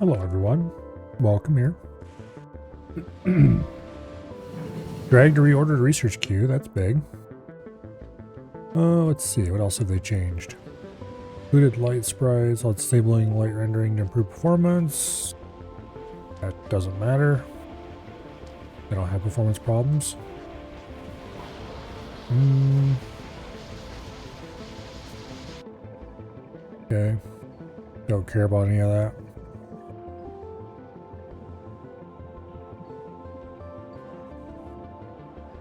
Hello everyone, welcome here. Drag to reorder the research queue, that's big. Let's see, what else have they changed? Included light sprites, disabling light rendering to improve performance. That doesn't matter. They don't have performance problems. Okay, don't care about any of that.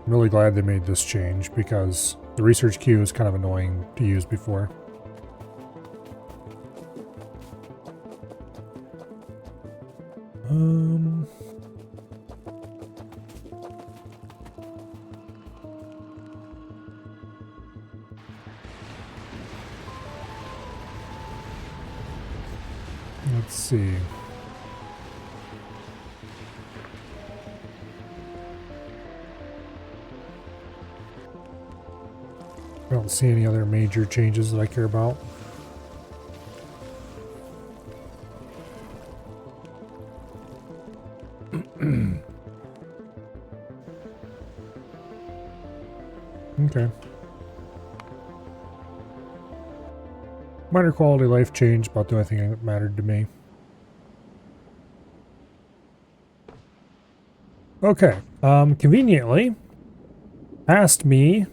I'm really glad they made this change because the research queue is kind of annoying to use before. Let's see. I don't see any other major changes that I care about. Okay. Minor quality of life change, about the only thing that mattered to me. Okay. Conveniently, past me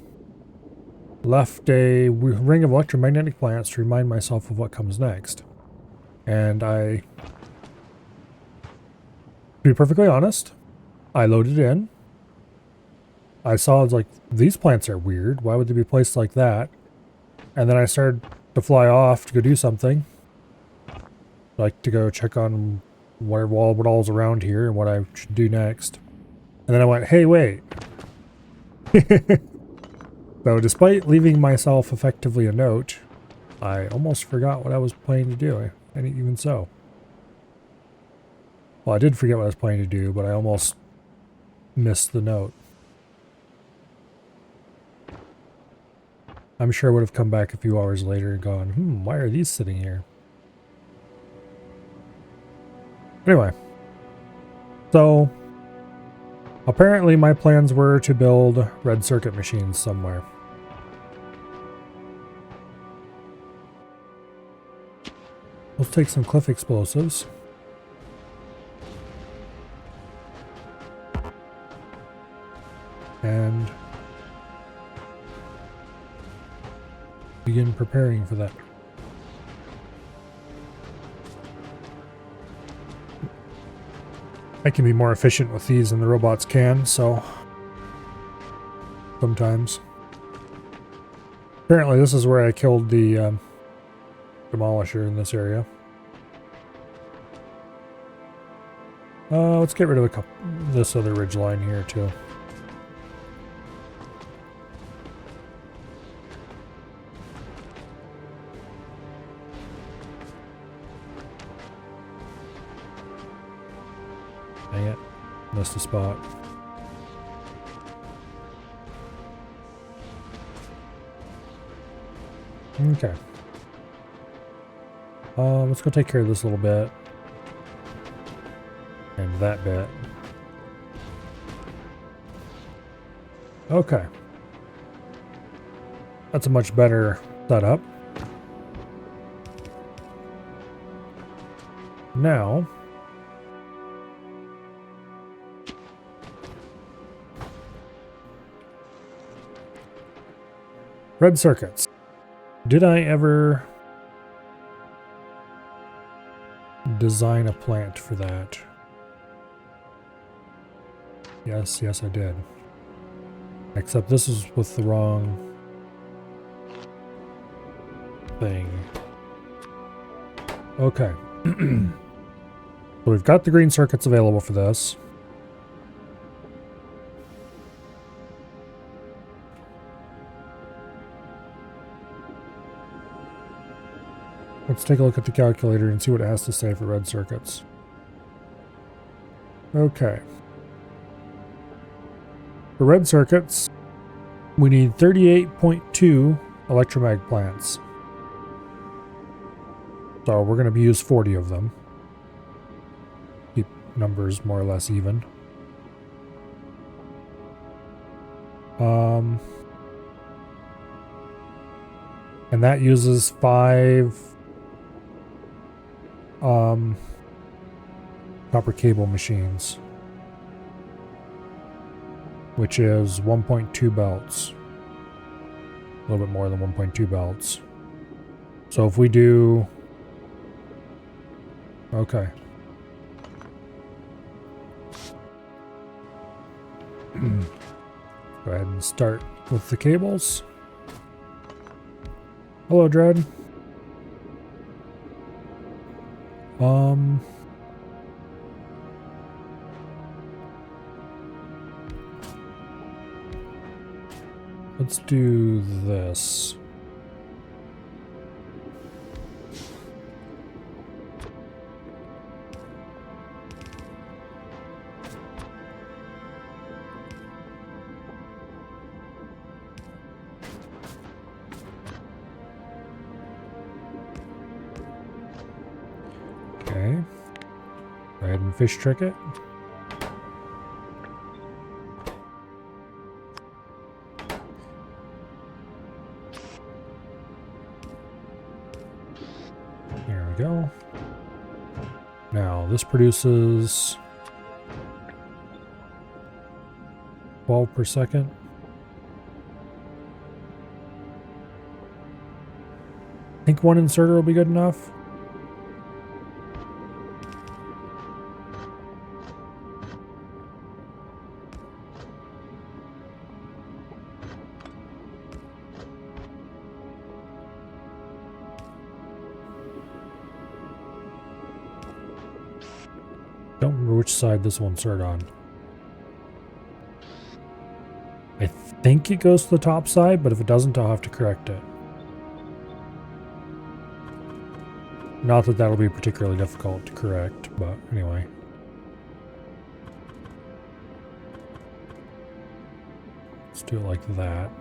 left a ring of electromagnetic plants to remind myself of what comes next. And to be perfectly honest, I loaded in. I saw, it's like, these plants are weird. Why would they be placed like that? And then I started to fly off to go do something. Like to go check on what all's around here and what I should do next. And then I went, hey, wait. So despite leaving myself effectively a note, I almost forgot what I was planning to do, and even so. Well, I did forget what I was planning to do, but I almost missed the note. I'm sure I would have come back a few hours later and gone, why are these sitting here? Anyway. So, apparently my plans were to build red circuit machines somewhere. Let's take some cliff explosives. And begin preparing for that. I can be more efficient with these than the robots can, so sometimes. Apparently this is where I killed the demolisher in this area. Let's get rid of this other ridge line here too. Dang it, missed a spot. Okay. Let's go take care of this little bit. And that bit. Okay. That's a much better setup. Now, red circuits. Did I ever design a plant for that? Yes, I did. Except this is with the wrong thing. Okay. So we've got the green circuits available for this. Let's take a look at the calculator and see what it has to say for red circuits. Okay. For red circuits, we need 38.2 electromag plants. So we're going to use 40 of them. numbers more or less even. And that uses 5 copper cable machines, which is 1.2 belts. A little bit more than 1.2 belts. So if we do... Okay. Go ahead and start with the cables. Hello, Dread. Let's do this. Okay. Go ahead and fish trick it. There we go. Now this produces 12 per second. I think one inserter will be good enough. Don't remember which side this will insert on. I think it goes to the top side, but if it doesn't, I'll have to correct it. Not that that'll be particularly difficult to correct, but anyway. Let's do it like that.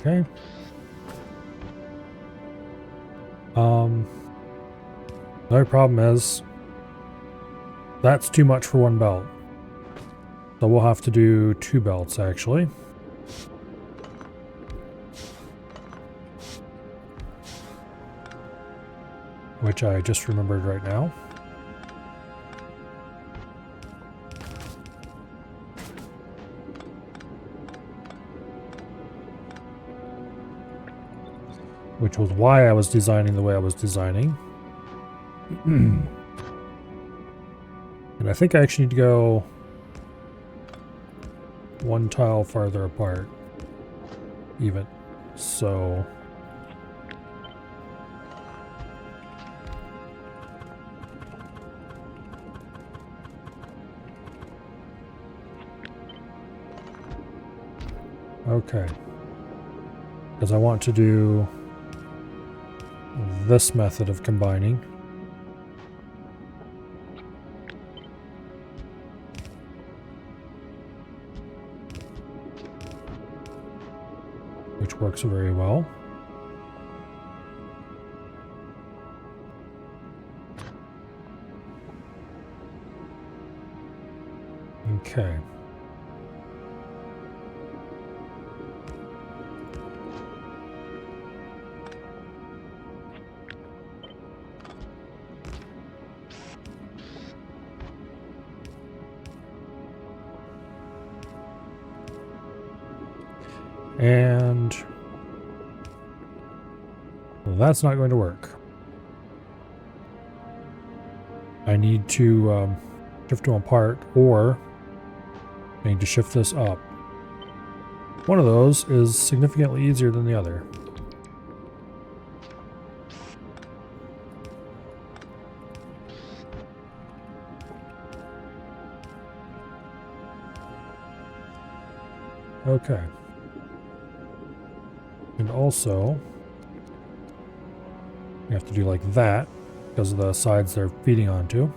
Okay. Another problem is that's too much for one belt. So we'll have to do 2 belts actually. Which I just remembered right now. Which was why I was designing the way I was designing. And I think I actually need to go 1 tile farther apart. Even. So... Okay. Because I want to do this method of combining. Which works very well. Okay. And well, that's not going to work. I need to shift them apart, or I need to shift this up. One of those is significantly easier than the other. Okay. And also, you have to do like that because of the sides they're feeding onto.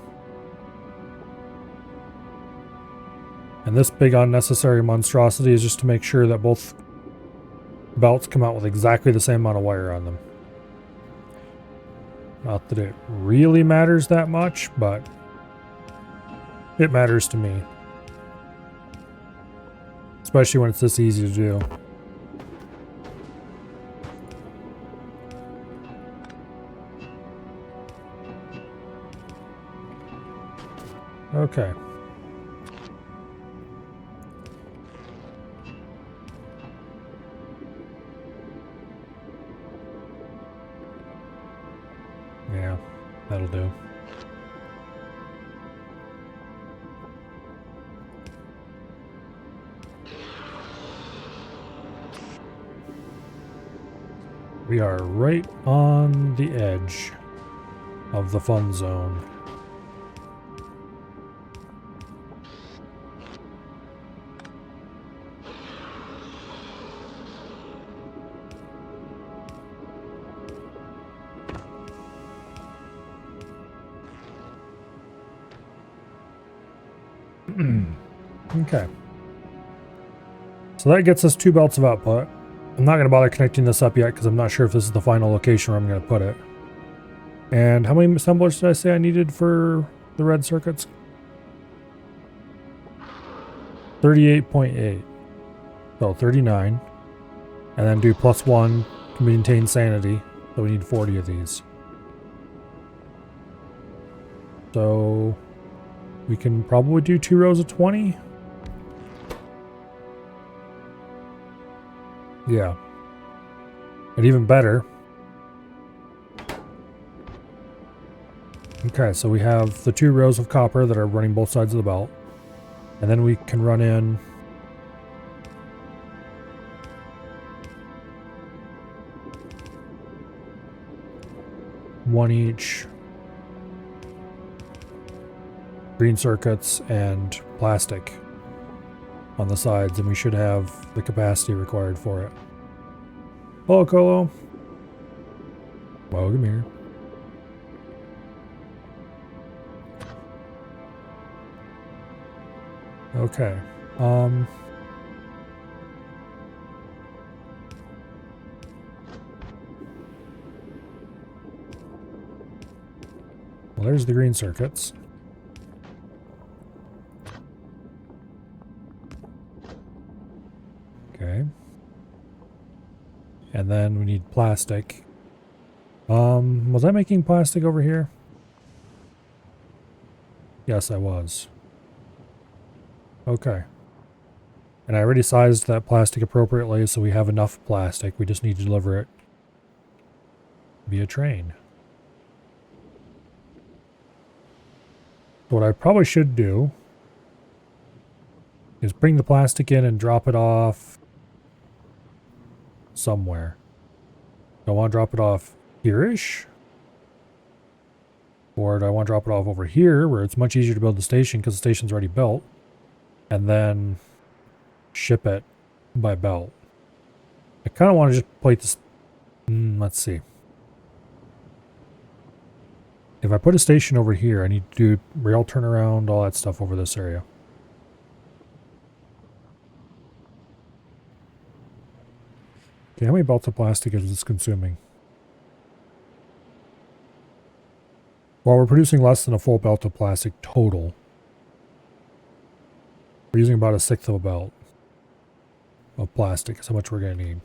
And this big unnecessary monstrosity is just to make sure that both belts come out with exactly the same amount of wire on them. Not that it really matters that much, but it matters to me. Especially when it's this easy to do. Okay. Yeah, that'll do. We are right on the edge of the fun zone. Okay. So that gets us 2 belts of output. I'm not going to bother connecting this up yet because I'm not sure if this is the final location where I'm going to put it. And how many assemblers did I say I needed for the red circuits? 38.8. So 39. And then do +1 to maintain sanity. So we need 40 of these. So we can probably do 2 rows of 20. Yeah. And even better. Okay, so we have the 2 rows of copper that are running both sides of the belt. And then we can run in one each green circuits and plastic on the sides, and we should have the capacity required for it. Hello, Colo. Welcome here. Okay. Well, there's the green circuits. Okay. And then we need plastic. Was I making plastic over here? Yes, I was. Okay. And I already sized that plastic appropriately, so we have enough plastic. We just need to deliver it via train. What I probably should do is bring the plastic in and drop it off somewhere. Do I want to drop it off here-ish? Or do I want to drop it off over here where it's much easier to build the station because the station's already built? And then ship it by belt. I kind of want to just plate this. Let's see. If I put a station over here, I need to do rail turnaround, all that stuff over this area. Okay, how many belts of plastic is this consuming? Well, we're producing less than a full belt of plastic total. We're using about 1/6 of a belt of plastic. That's how much we're going to need.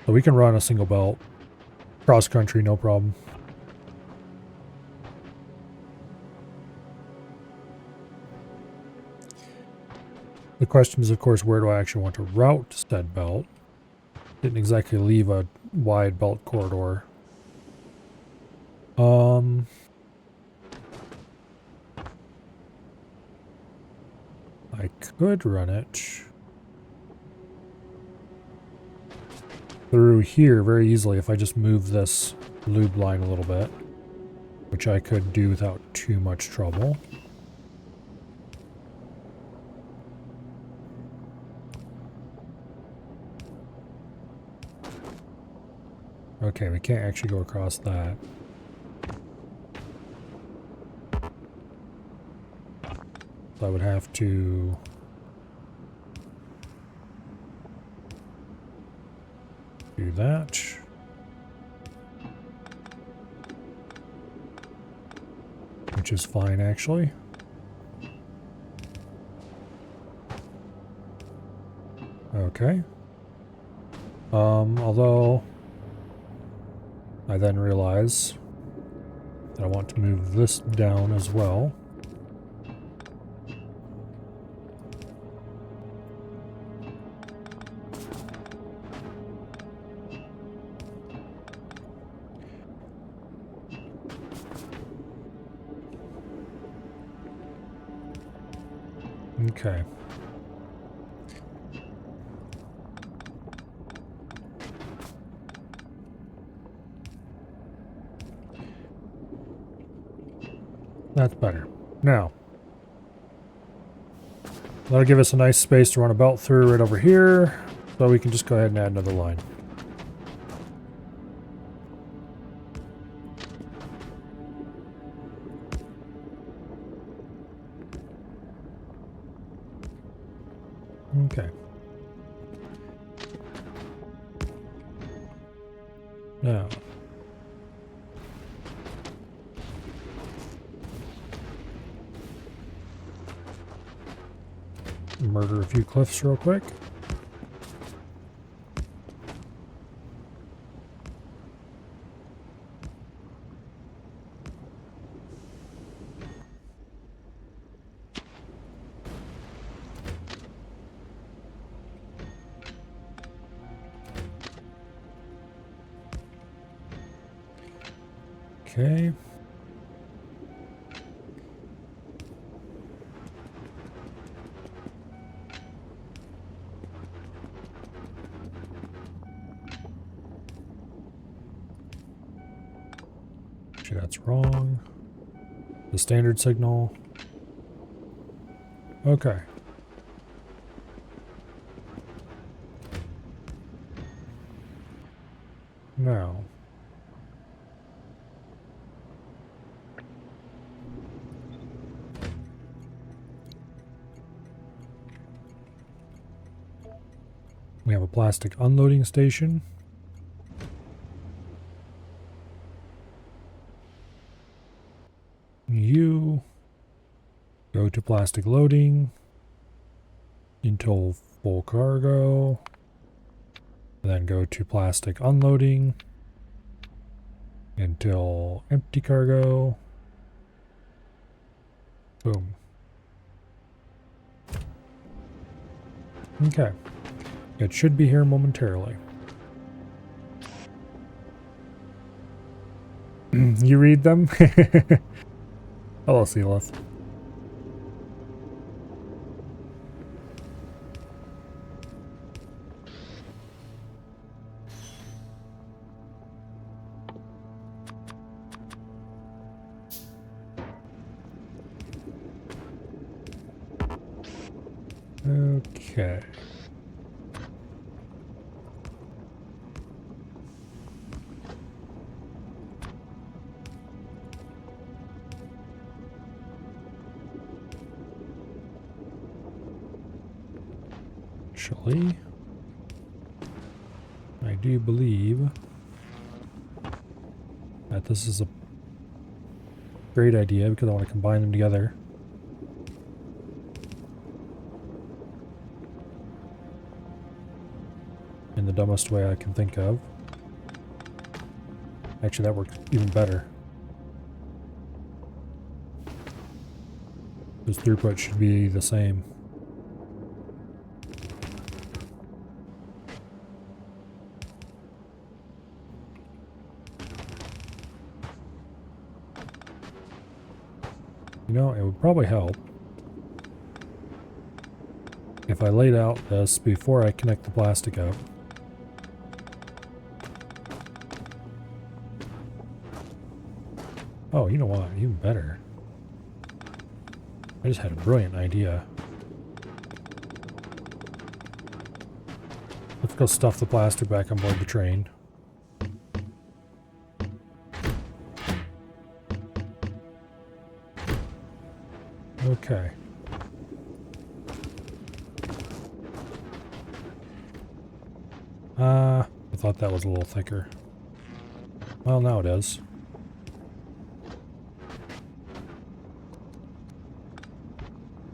So we can run a single belt cross country, no problem. The question is, of course, where do I actually want to route said belt? Didn't exactly leave a wide belt corridor. I could run it through here very easily if I just move this lube line a little bit, which I could do without too much trouble. Okay, we can't actually go across that. So I would have to Do that. Which is fine, actually. Okay. Although I then realize that I want to move this down as well. Okay. That's better. Now, that'll give us a nice space to run a belt through right over here, so we can just go ahead and add another line. Okay. Now, murder a few cliffs real quick. Okay. Actually, that's wrong. The standard signal. Okay. Now. We have a plastic unloading station. You go to plastic loading until full cargo, then go to plastic unloading until empty cargo. Boom. Okay. It should be here momentarily. You read them? Hello, Sealith. Okay. Actually, I do believe that this is a great idea because I want to combine them together. In the dumbest way I can think of. Actually, that works even better. This throughput should be the same. You know, it would probably help if I laid out this before I connect the plastic up. Oh, you know what? Even better. I just had a brilliant idea. Let's go stuff the plastic back on board the train. Okay. I thought that was a little thicker. Well, now it is.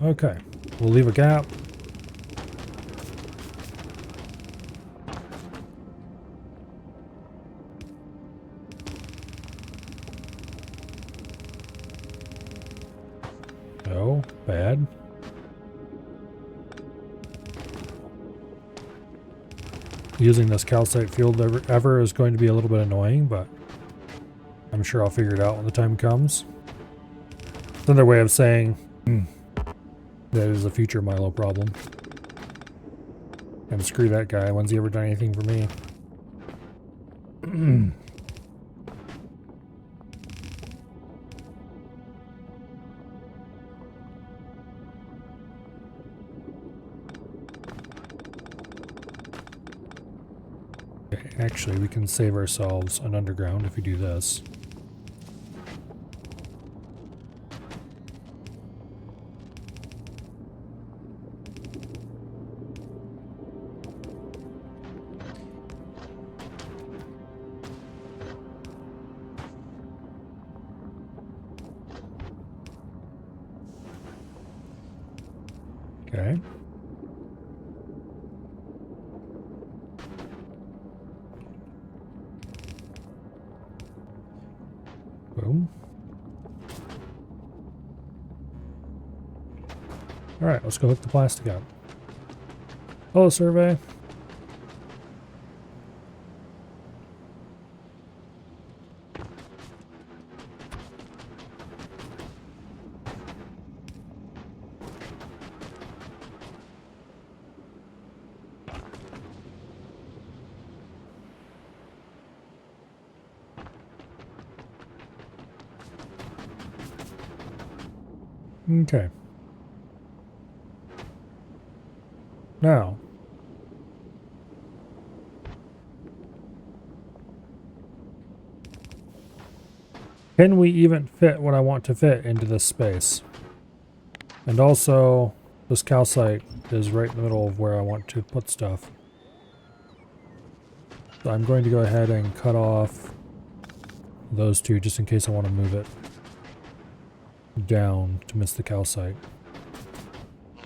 Okay, we'll leave a gap. No, bad. Using this calcite field ever is going to be a little bit annoying, but I'm sure I'll figure it out when the time comes. It's another way of saying that is a future Milo problem. And screw that guy. When's he ever done anything for me? Okay, actually, we can save ourselves an underground if we do this. Okay. Boom. Alright, let's go hook the plastic up. Hello, survey. Okay. Now, can we even fit what I want to fit into this space? And also, this calcite is right in the middle of where I want to put stuff. So I'm going to go ahead and cut off those two just in case I want to move it down to miss the calcite.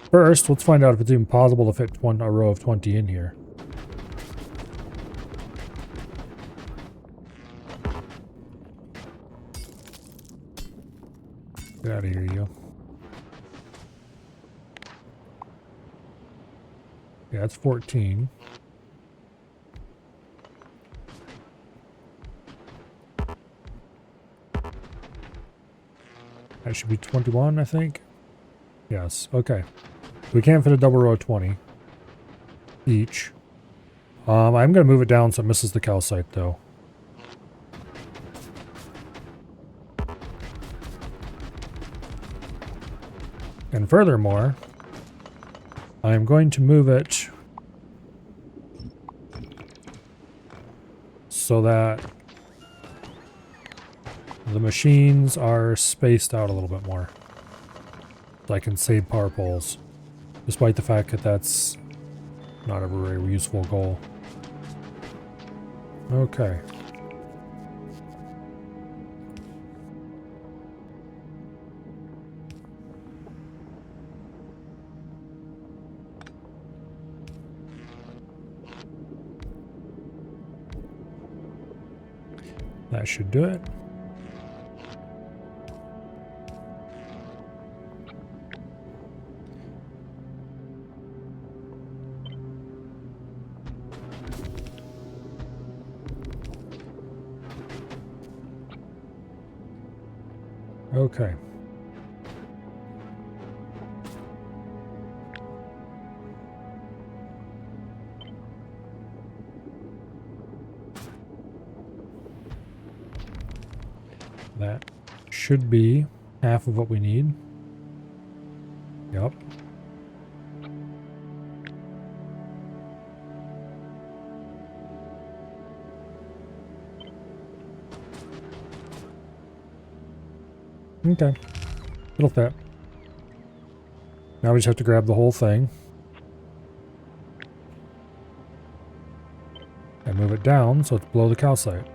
First, let's find out if it's even possible to fit a row of 20 in here. Get out of here, you. Yeah, that's 14. That should be 21, I think. Yes, okay. We can't fit a double row of 20 each. I'm going to move it down so it misses the calcite, though. And furthermore, I'm going to move it so that the machines are spaced out a little bit more. So I can save power poles, despite the fact that that's not a very useful goal. Okay. That should do it. Okay. That should be half of what we need. Yep. Okay. It'll fit. Now we just have to grab the whole thing. And move it down so it's below the calcite.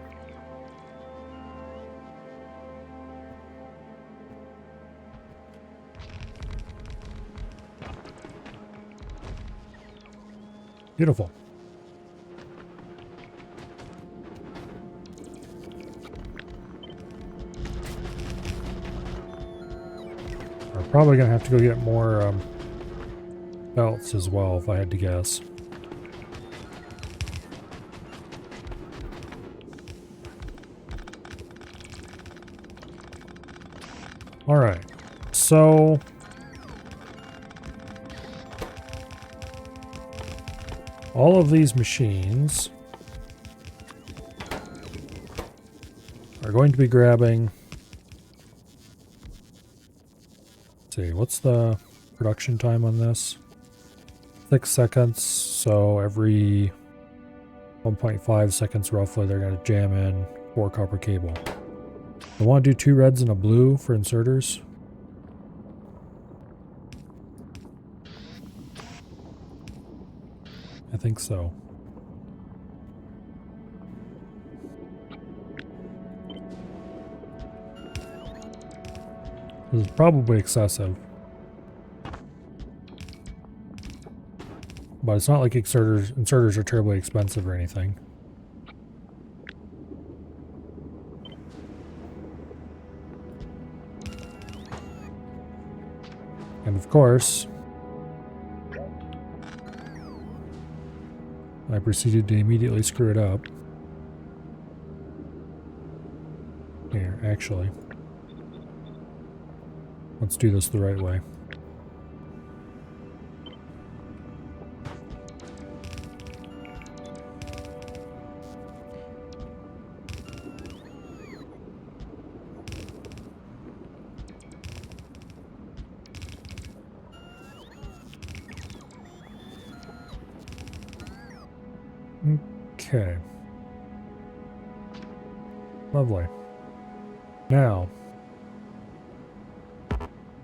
Beautiful. We're probably going to have to go get more belts as well, if I had to guess. Alright, so all of these machines are going to be grabbing. Let's see, what's the production time on this? 6 seconds, so every 1.5 seconds roughly they're going to jam in 4 copper cable. I want to do 2 reds and a blue for inserters. I think so. This is probably excessive. But it's not like inserters are terribly expensive or anything. And of course, I proceeded to immediately screw it up. Here, actually. Let's do this the right way. Okay. Lovely. Now,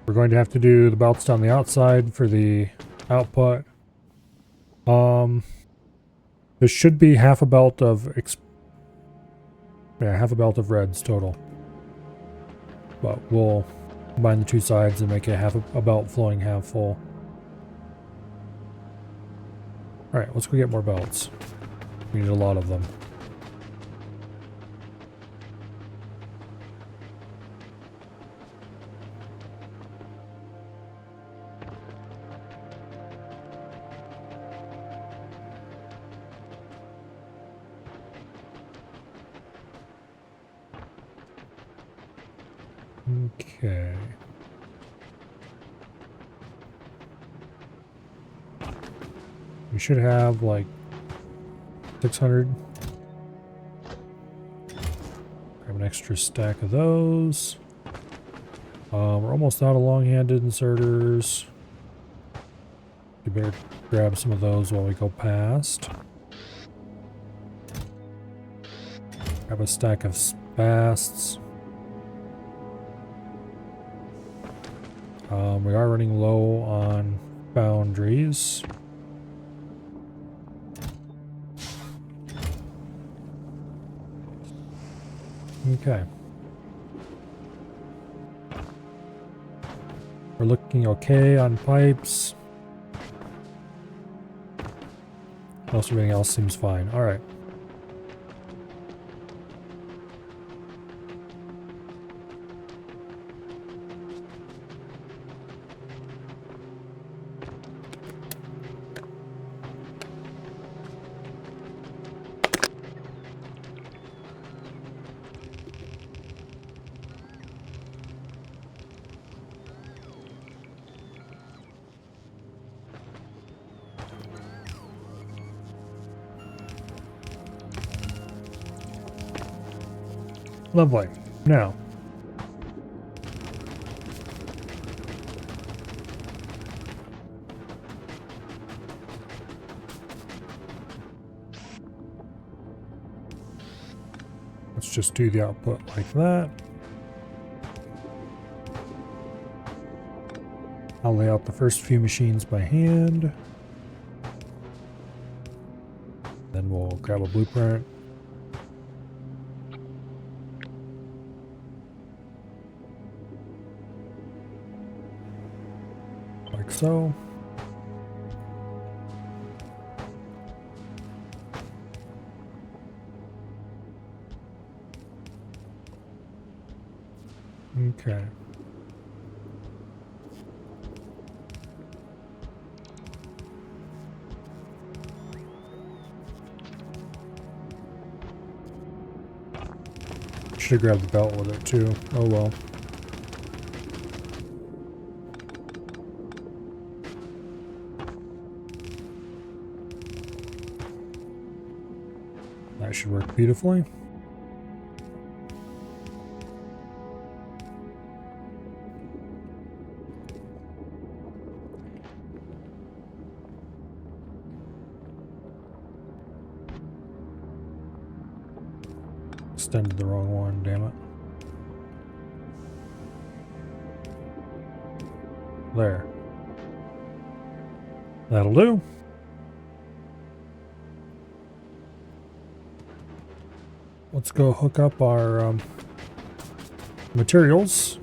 we're going to have to do the belts down the outside for the output. This should be half a belt of half a belt of reds total. But we'll combine the 2 sides and make it half a belt flowing half full. Alright, let's go get more belts. We need a lot of them. Okay. We should have like 600. Grab an extra stack of those. We're almost out of long-handed inserters. You better grab some of those while we go past. Grab a stack of spasts. We are running low on boundaries. Okay. We're looking okay on pipes. Most everything else seems fine. All right. Lovely. Now, let's just do the output like that. I'll lay out the first few machines by hand. then we'll grab a blueprint. Like so. Okay. Should have grabbed the belt with it too. Oh well. That should work beautifully. Extended the wrong one, damn it. There. That'll do. Let's go hook up our materials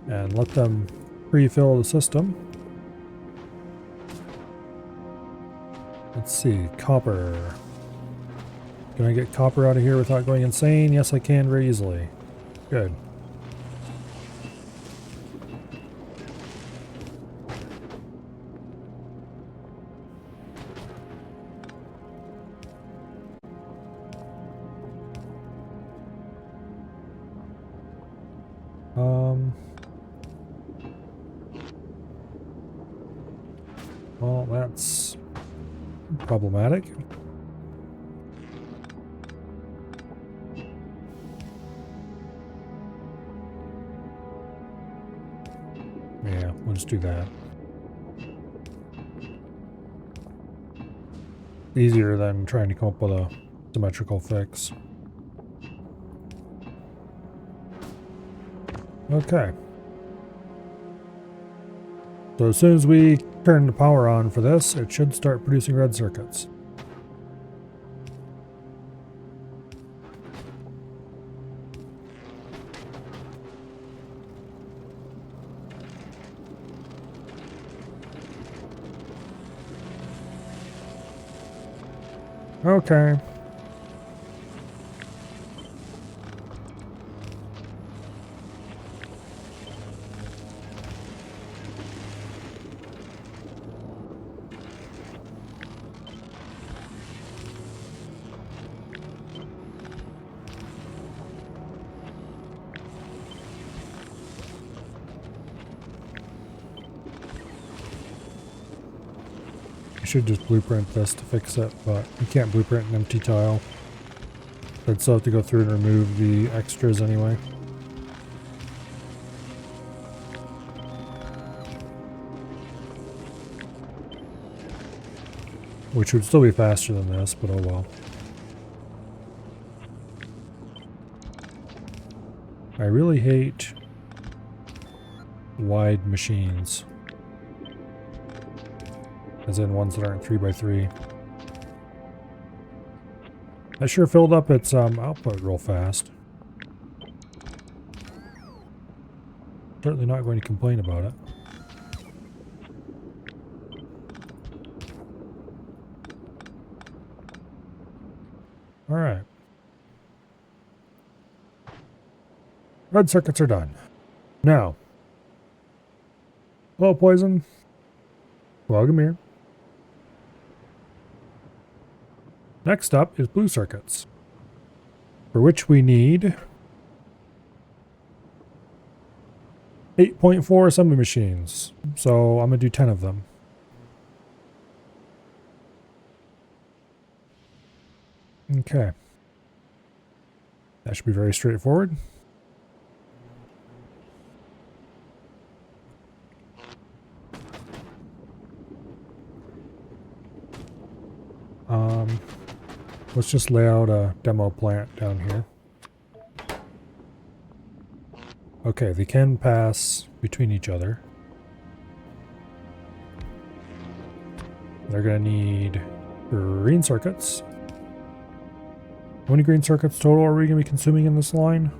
and let them pre-fill the system. Let's see, copper. Can I get copper out of here without going insane? Yes, I can very easily. Good. Well, that's problematic. Yeah, we'll just do that. Easier than trying to come up with a symmetrical fix. Okay. So as soon as we turn the power on for this, it should start producing red circuits. Okay. Should just blueprint this to fix it, but you can't blueprint an empty tile. I'd still have to go through and remove the extras anyway. Which would still be faster than this, but oh well. I really hate wide machines. As in ones that aren't 3x3. That sure filled up its output real fast. Certainly not going to complain about it. Alright. Red circuits are done. Now. Hello, Poison. Welcome here. Next up is blue circuits, for which we need 8.4 assembly machines. So I'm going to do 10 of them. Okay. That should be very straightforward. Let's just lay out a demo plant down here. Okay, they can pass between each other. They're going to need Green circuits. How many green circuits total are we going to be consuming in this line?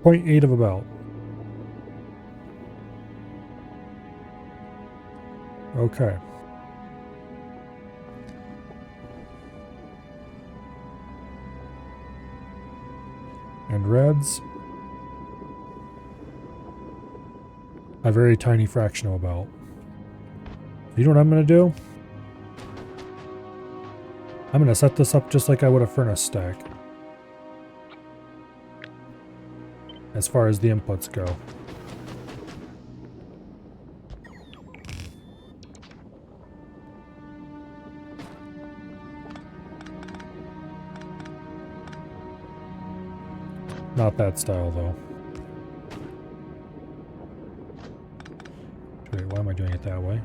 0.8 of a belt. Okay. And reds. A very tiny fraction of a belt. You know what I'm going to do? I'm going to set this up just like I would a furnace stack. As far as the inputs go. Not that style, though. Wait, why am I doing it that way?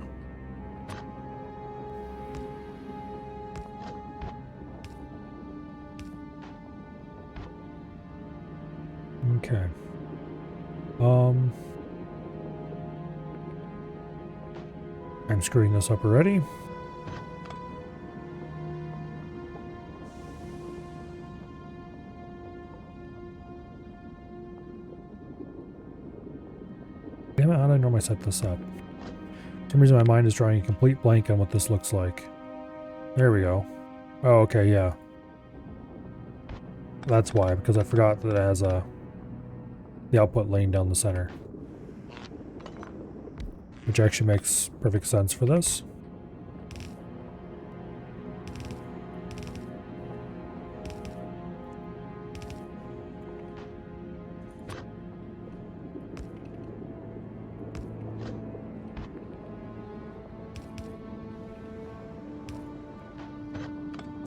Okay. I'm screwing this up already. Damn it, how do I normally set this up? For some reason my mind is drawing a complete blank on what this looks like. There we go. Oh, okay, yeah. That's why, because I forgot that it has the output lane down the center. Which actually makes perfect sense for this.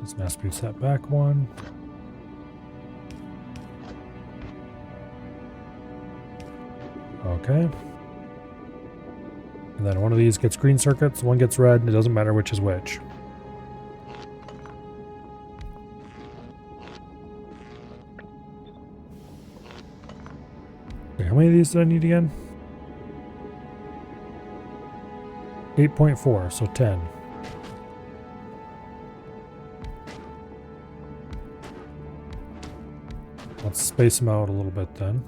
This has to be set back one. Okay. And then one of these gets green circuits, one gets red, and it doesn't matter which is which. Okay, how many of these did I need again? 8.4, so 10. Let's space them out a little bit then.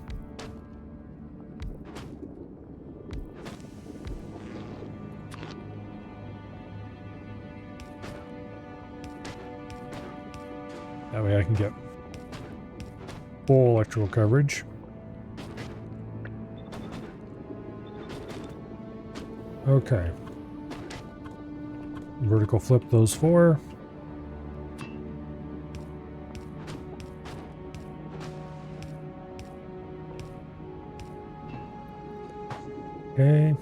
That way I can get full electrical coverage. Okay. Vertical flip those four. Okay.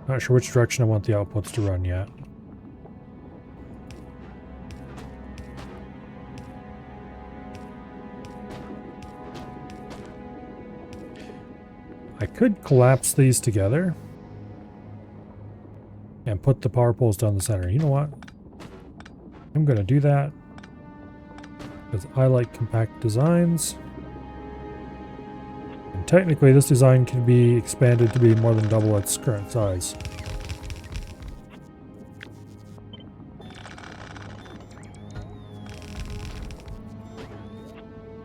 Not sure which direction I want the outputs to run yet. I could collapse these together and put the power poles down the center. You know what? I'm going to do that because I like compact designs. And technically this design can be expanded to be more than double its current size.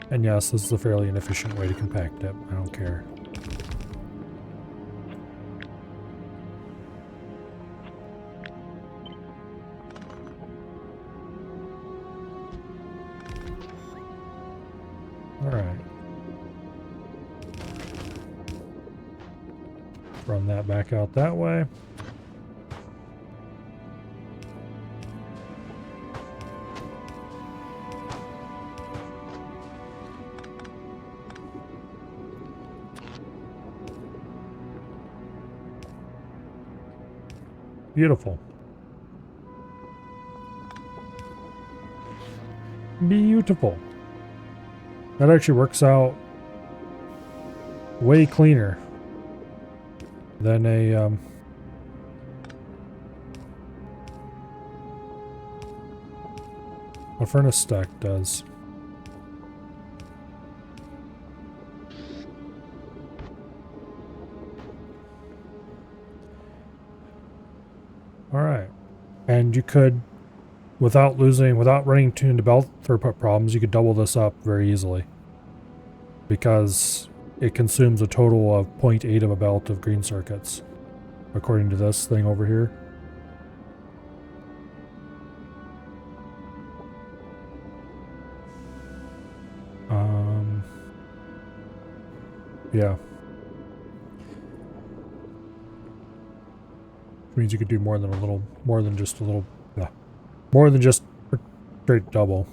And yes, this is a fairly inefficient way to compact it. I don't care. Alright. Run that back out that way. Beautiful. Beautiful. That actually works out way cleaner than a furnace stack does. And you could, without running into belt throughput problems, you could double this up very easily. Because it consumes a total of 0.8 of a belt of green circuits, according to this thing over here. Yeah. Which means you could do more than just straight double.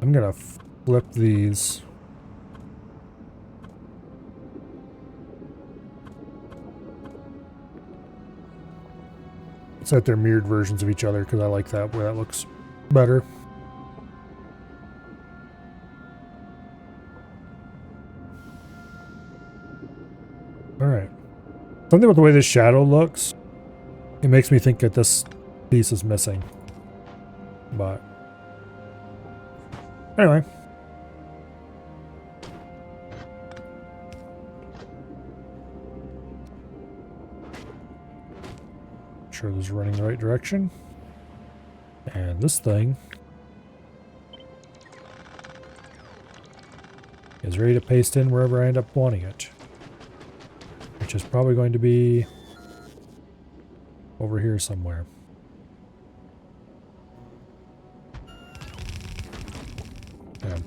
I'm gonna flip these. It's that they're mirrored versions of each other because I like that where that looks better. Alright. Something about the way this shadow looks, it makes me think that this piece is missing. But anyway. Sure this is running the right direction. And this thing is ready to paste in wherever I end up wanting it. Which is probably going to be over here somewhere. Okay. I'm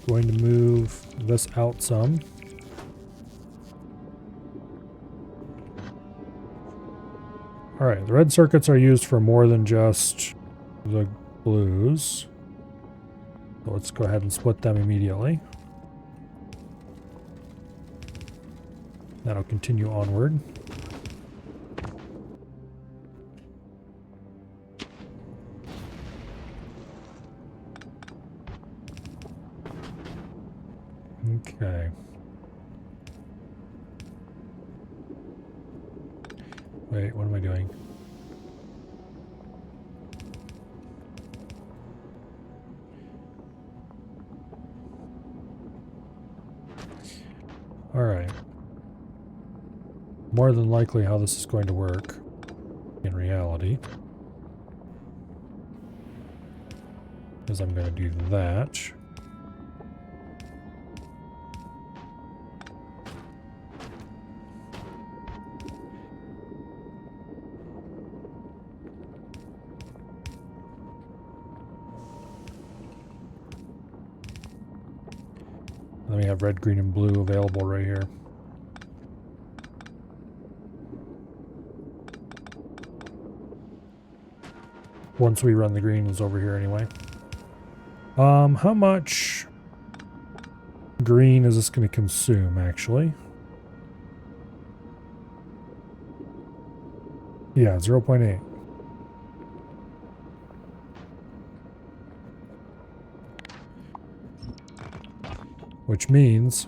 going to move this out some. Alright, the red circuits are used for more than just the blues. So let's go ahead and split them immediately. That'll continue onward. Okay. Wait, what am I doing? All right. More than likely how this is going to work in reality is I'm going to do that. Then we have red, green, and blue available right here. Once we run the green is over here anyway. How much green is this going to consume, actually? Yeah, 0.8. Which means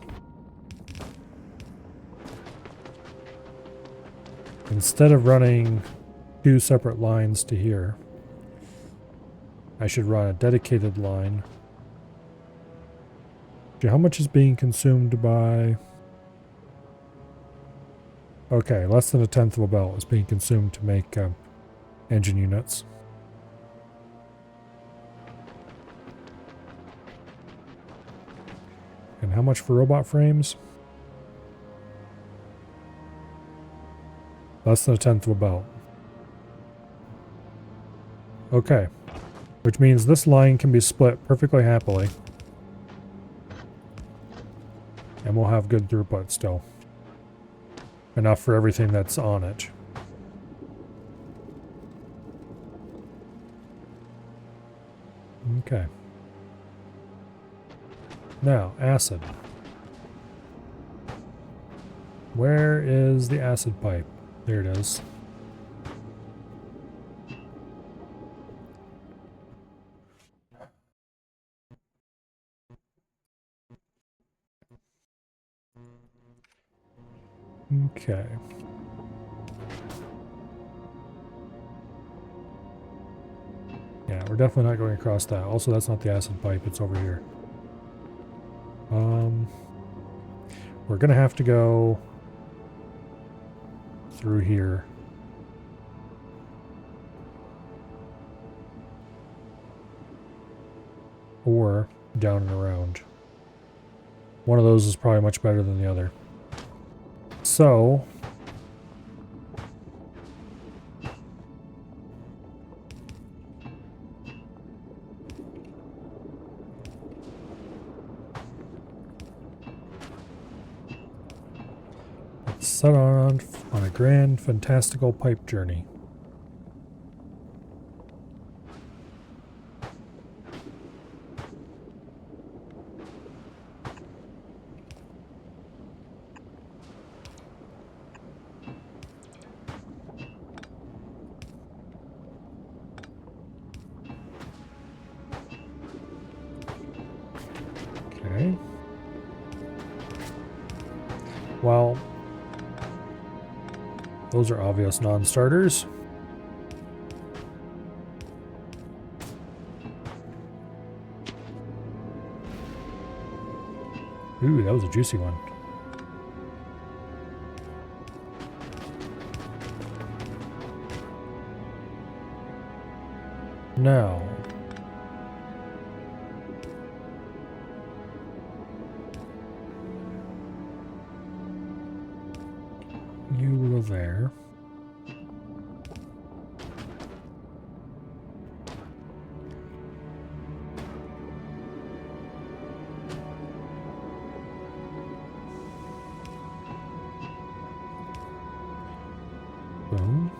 instead of running 2 separate lines to here, I should run a dedicated line. How much is being consumed by... Okay, less than 1/10 of a belt is being consumed to make engine units. And how much for robot frames? Less than 1/10 of a belt. Okay. Which means this line can be split perfectly happily. And we'll have good throughput still. Enough for everything that's on it. Okay. Now, acid. Where is the acid pipe? There it is. Okay. Yeah, we're definitely not going across that. Also, that's not the acid pipe, it's over here. We're gonna have to go through here. or down and around. One of those is probably much better than the other. So, let's set on a grand, fantastical pipe journey. Okay. Well, those are obvious non-starters. Ooh, that was a juicy one. Now, you go there. Boom.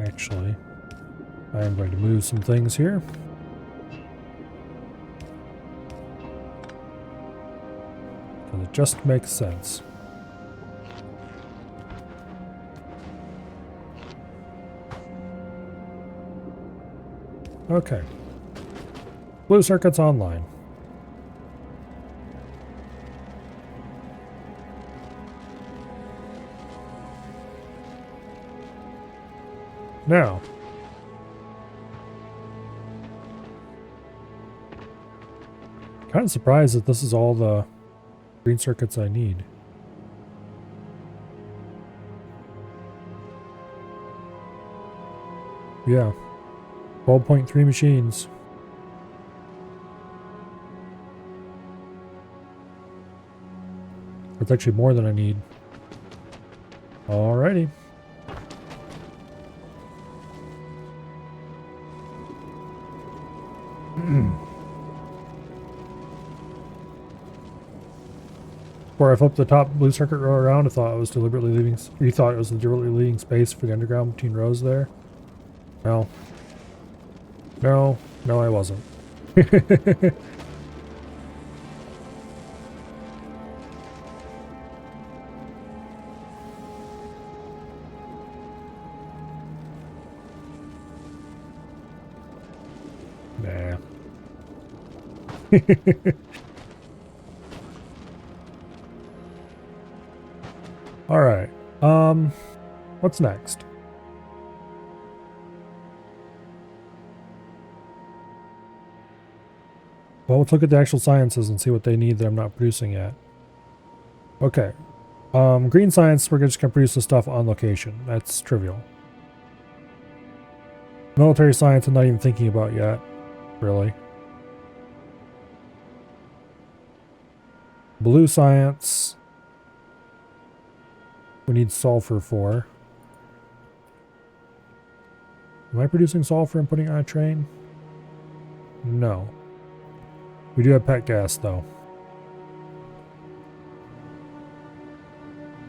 Actually, I am going to move some things here. Because it just makes sense. Okay. Blue circuit's online. Now, kind of surprised that this is all the green circuits I need. Yeah, 12.3 machines. That's actually more than I need. Alrighty. Before I flipped the top blue circuit row around, I thought I was deliberately leaving. You thought it was deliberately leaving space for the underground between rows there? No. No, I wasn't. Nah. All right. What's next? Well, let's look at the actual sciences and see what they need that I'm not producing yet. Okay. Green science, we're just gonna produce the stuff on location. That's trivial. Military science, I'm not even thinking about yet, really. Blue science, we need sulfur for. Am I producing sulfur and putting it on a train? No. We do have pet gas, though.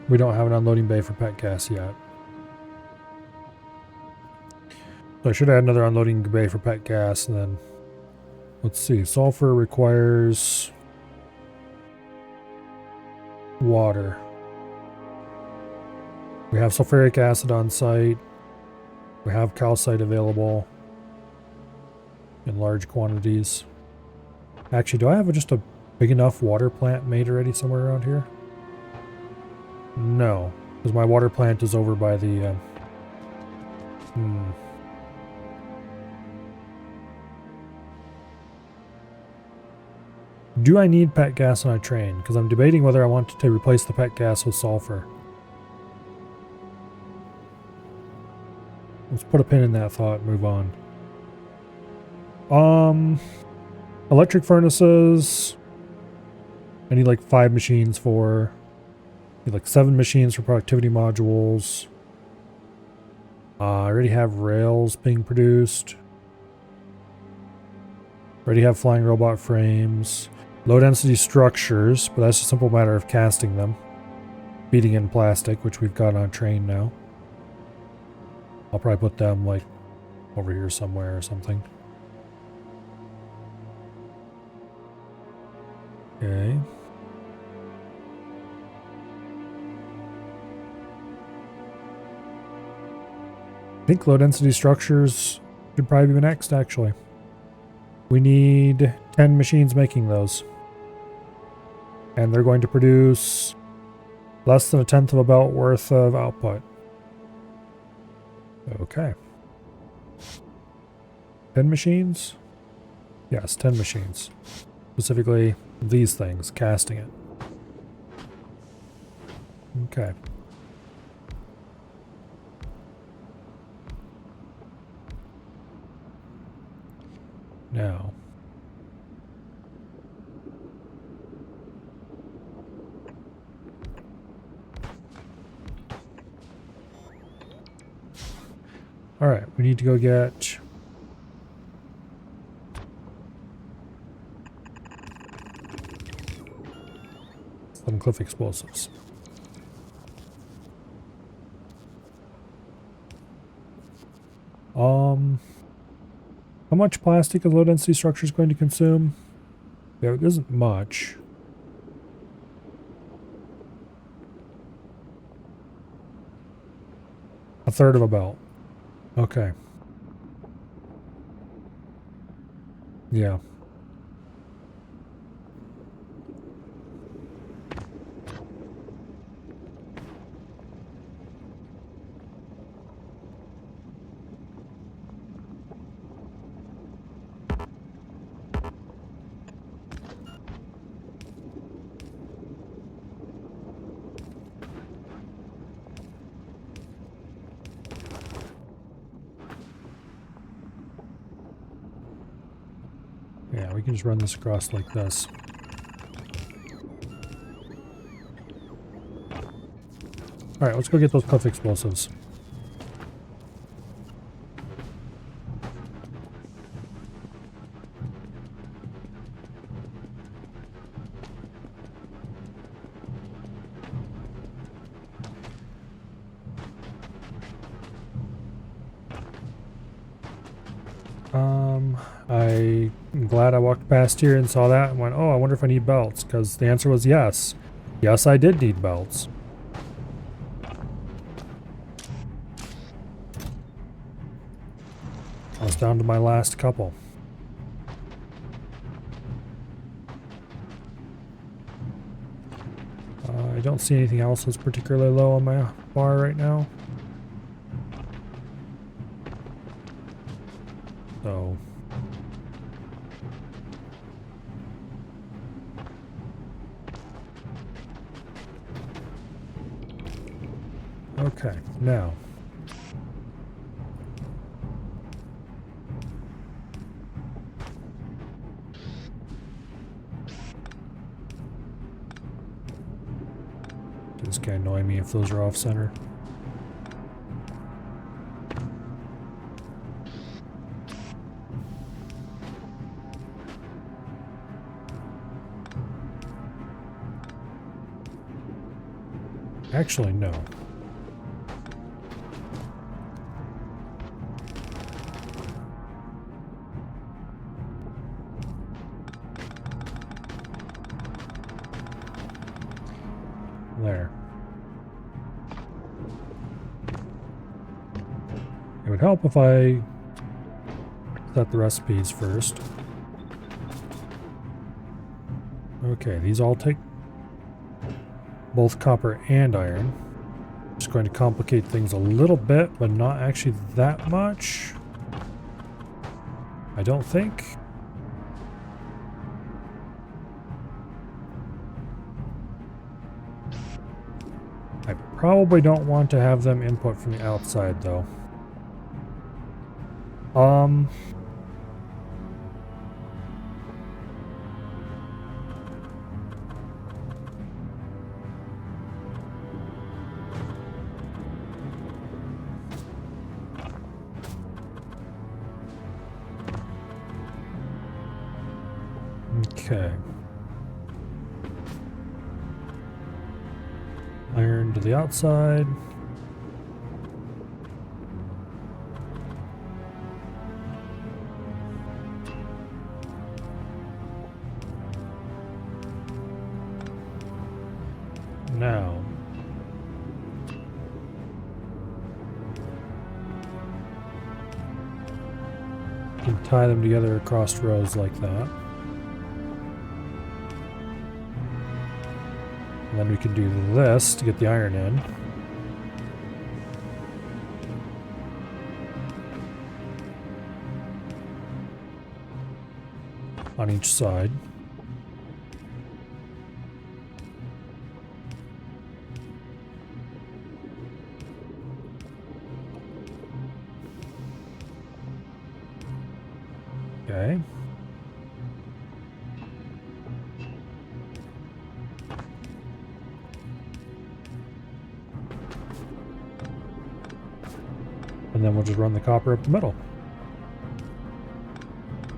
We don't have an unloading bay for pet gas yet. So I should add another unloading bay for pet gas, and then... Let's see, sulfur requires... water. We have sulfuric acid on site. We have calcite available in large quantities. Actually, do I have just a big enough water plant made already somewhere around here? No, because my water plant is over by the... Do I need pet gas on a train? Because I'm debating whether I want to replace the pet gas with sulfur. Let's put a pin in that thought and move on. Electric furnaces. I need like 5 machines for... I need like 7 machines for productivity modules. I already have rails being produced. Already have flying robot frames. Low density structures, but that's a simple matter of casting them. Feeding in plastic, which we've got on a train now. I'll probably put them like over here somewhere or something. Okay. I think low density structures should probably be next, actually. We need 10 machines making those. And they're going to produce less than 1/10 of a belt worth of output. Okay. 10 machines? Yes, 10 machines. Specifically, these things, casting it. Okay. Now. Alright, we need to go get... some cliff explosives. How much plastic is low density structures going to consume? There isn't much. A third of a belt. Okay. Yeah. Yeah, we can just run this across like this. Alright, let's go get those cliff explosives. I'm glad I walked past here and saw that and went, oh, I wonder if I need belts, because the answer was yes. Yes, I did need belts. I was down to my last couple. I don't see anything else that's particularly low on my bar right now. So... okay, now. This can annoy me if those are off center. Actually, no. There. It would help if I set the recipes first. Okay, these all take both copper and iron. Just going to complicate things a little bit, but not actually that much. I don't think. I probably don't want to have them input from the outside, though. Um, okay. Iron to the outside. Now, you can tie them together across rows like that. And then we can do this to get the iron in. On each side. Okay. And then we'll just run the copper up the middle.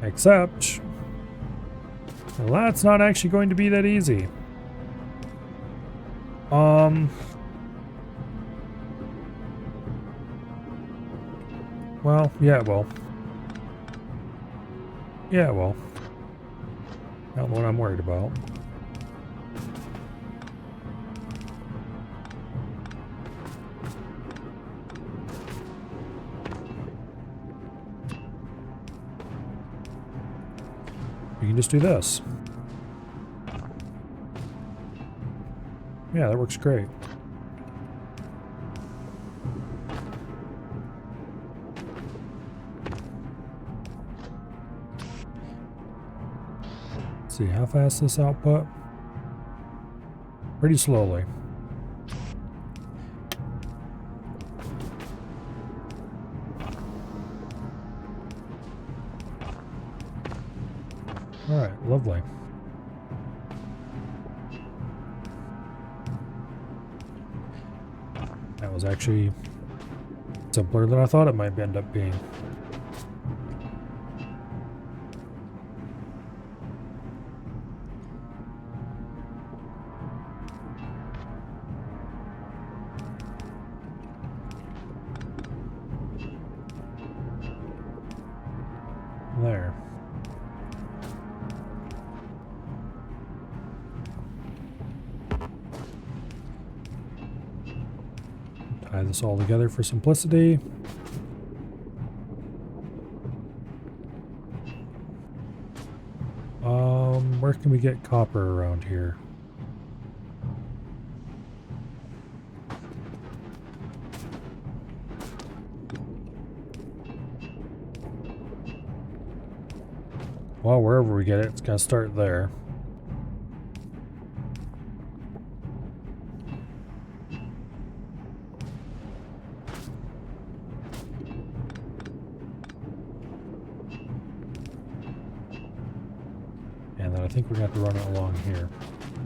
Except, well, that's not actually going to be that easy. Well, yeah, well. Yeah, well. Not what I'm worried about. We can just do this. Yeah, that works great. Let's see how fast this output. Pretty slowly. All right, lovely. That was actually simpler than I thought it might end up being. There. Tie this all together for simplicity. Where can we get copper around here? Well, wherever we get it, it's gonna start there. And then I think we're gonna have to run it along here.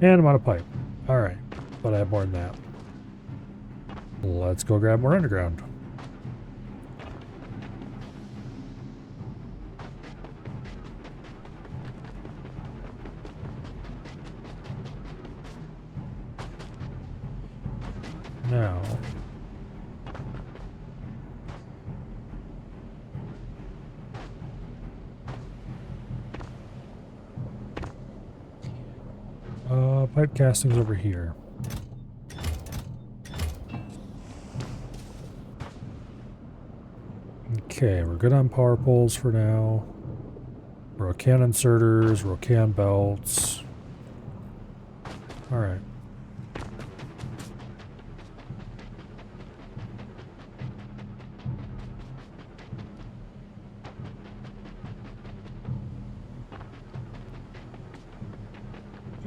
And I'm out of pipe. Alright, but I have more than that. Let's go grab more underground. Now, pipe casting's over here. Okay, we're good on power poles for now. Row can inserters, row can belts. Alright.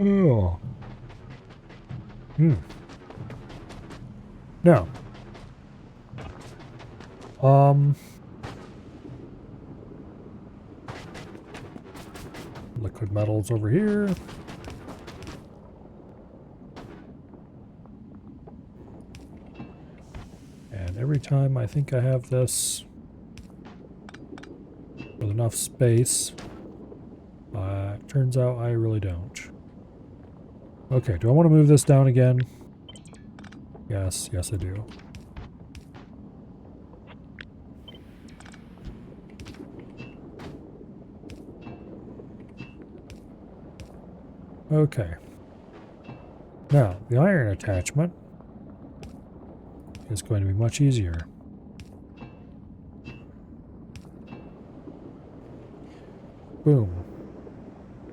Oh. Now. metals over here. And every time I think I have this with enough space, turns out I really don't. Okay, do I want to move this down again? Yes, yes I do. Okay. Now, the iron attachment is going to be much easier. Boom.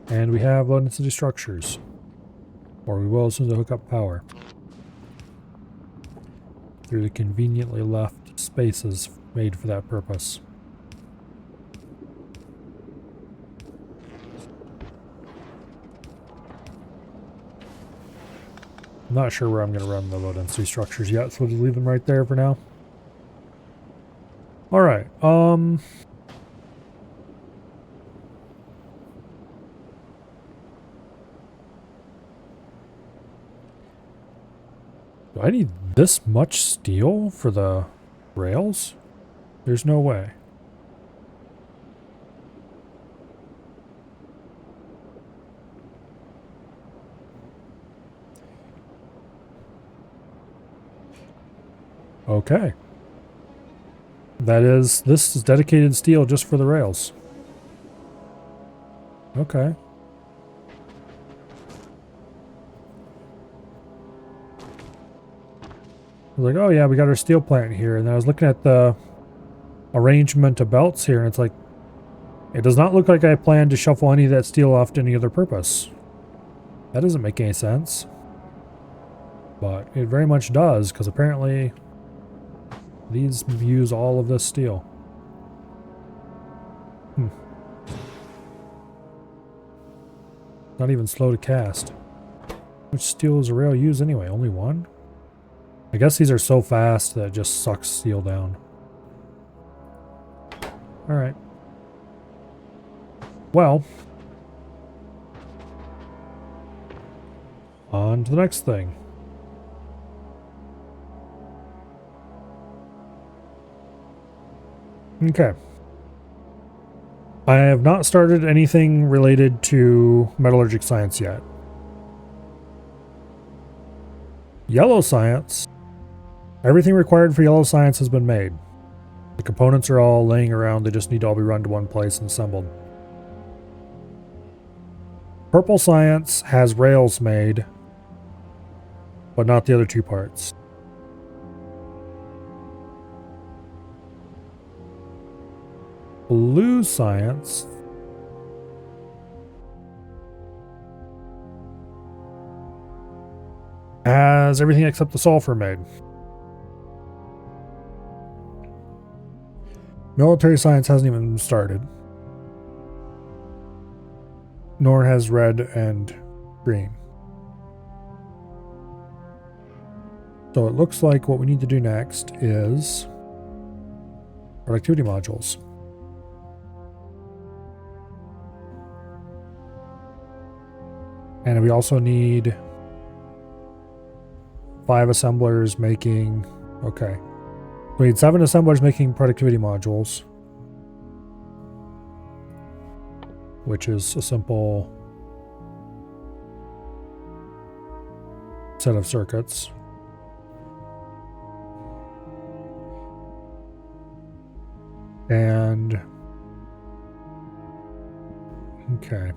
And we have low density structures. Or we will as soon as I hook up power. Through the conveniently left spaces made for that purpose. I'm not sure where I'm going to run the low density structures yet, so we'll just leave them right there for now. Alright, do I need this much steel for the rails? There's no way. Okay. This is dedicated steel just for the rails. Okay. I was like, oh yeah, we got our steel plant here. And then I was looking at the arrangement of belts here, and it's like, it does not look like I plan to shuffle any of that steel off to any other purpose. That doesn't make any sense. But it very much does, because apparently these use all of this steel. Not even slow to cast. Which steel does a rail use anyway? Only one? I guess these are so fast that it just sucks steel down. Alright. Well. On to the next thing. Okay. I have not started anything related to metallurgic science yet. Yellow science. Everything required for yellow science has been made. The components are all laying around, they just need to all be run to one place and assembled. Purple science has rails made, but not the other two parts. Blue science has everything except the sulfur made. Military science hasn't even started. Nor has red and green. So it looks like what we need to do next is productivity modules. And we also need 5 assemblers making... Okay. We need 7 assemblers making productivity modules. Which is a simple set of circuits. And... Okay.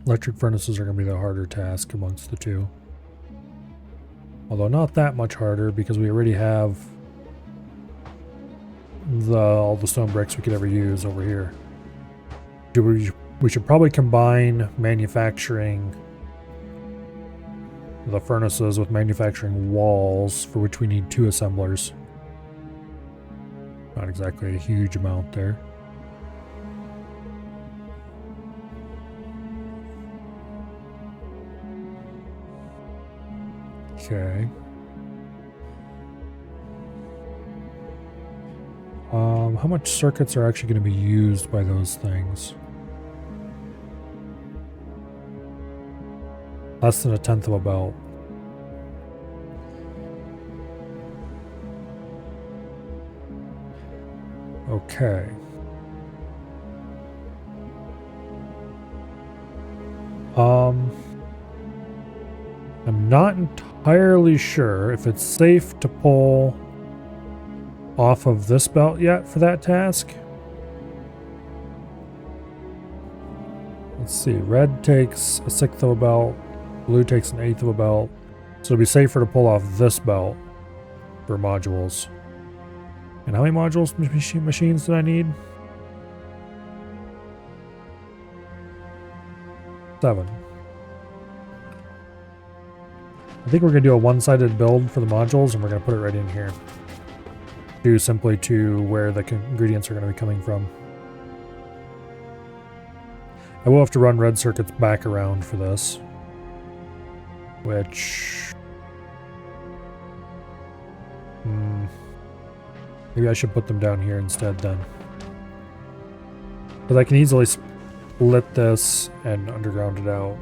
Electric furnaces are going to be the harder task amongst the two. Although not that much harder because we already have all the stone bricks we could ever use over here. We should probably combine manufacturing the furnaces with manufacturing walls, for which we need 2 assemblers. Not exactly a huge amount there. Okay. How much circuits are actually going to be used by those things? Less than 1/10 of a belt. Okay. I'm not entirely sure if it's safe to pull off of this belt yet for that task. Let's see, red takes 1/6 of a belt, blue takes 1/8 of a belt, so it'll be safer to pull off this belt for modules. And how many modules machines do I need? 7. I think we're going to do a one-sided build for the modules, and we're going to put it right in here. Due simply to where the ingredients are going to be coming from. I will have to run red circuits back around for this. Which... maybe I should put them down here instead then. But I can easily split this and underground it out.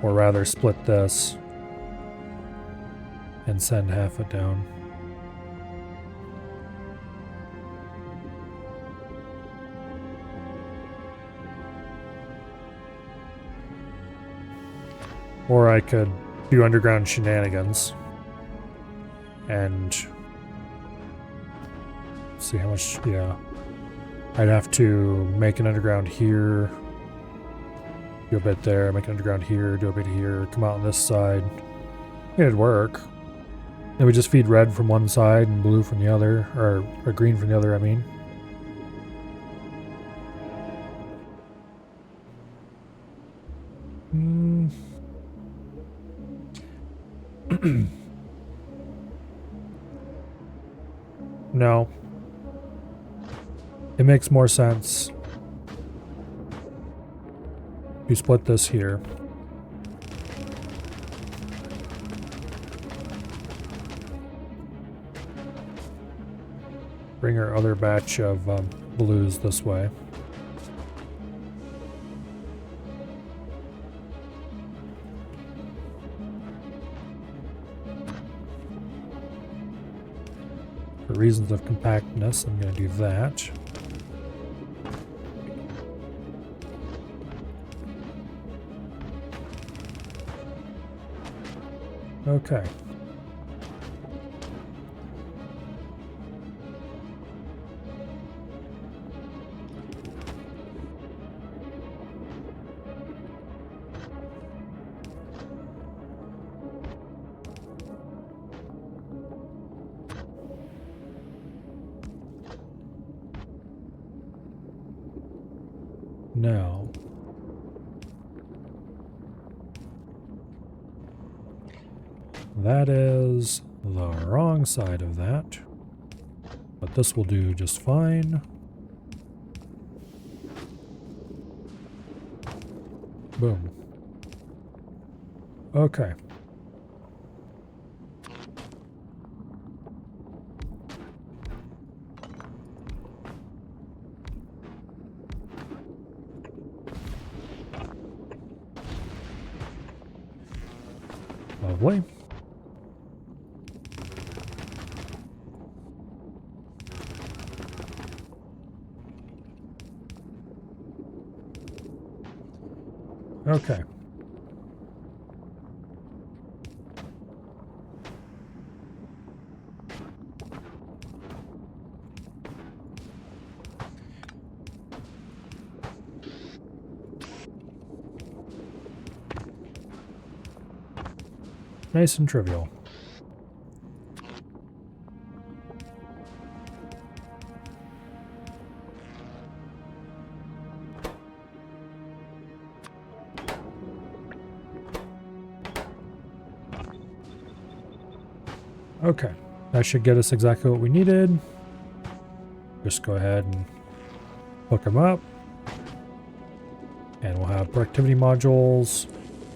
Or rather split this and send half it down. Or I could do underground shenanigans and see how much, yeah. I'd have to make an underground here, do a bit there, make an underground here, do a bit here, come out on this side. It'd work. Then we just feed red from one side and blue from the other, or green from the other, I mean. No. It makes more sense. You split this here. Bring our other batch of blues this way. For reasons of compactness, I'm going to do that. Okay. Now, that is the wrong side of that, but this will do just fine. Boom. Okay. Lovely. Okay. Nice and trivial. Okay, that should get us exactly what we needed. Just go ahead and hook them up. And we'll have productivity modules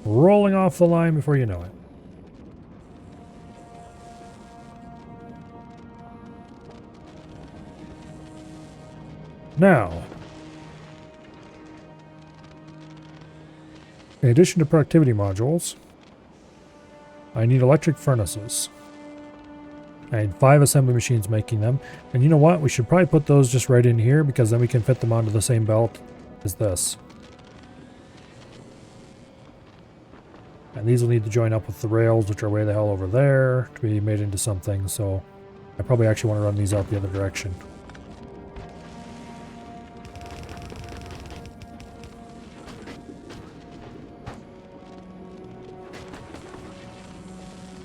rolling off the line before you know it. Now, in addition to productivity modules, I need electric furnaces. I need 5 assembly machines making them. And you know what? We should probably put those just right in here because then we can fit them onto the same belt as this. And these will need to join up with the rails, which are way the hell over there, to be made into something. So I probably actually want to run these out the other direction.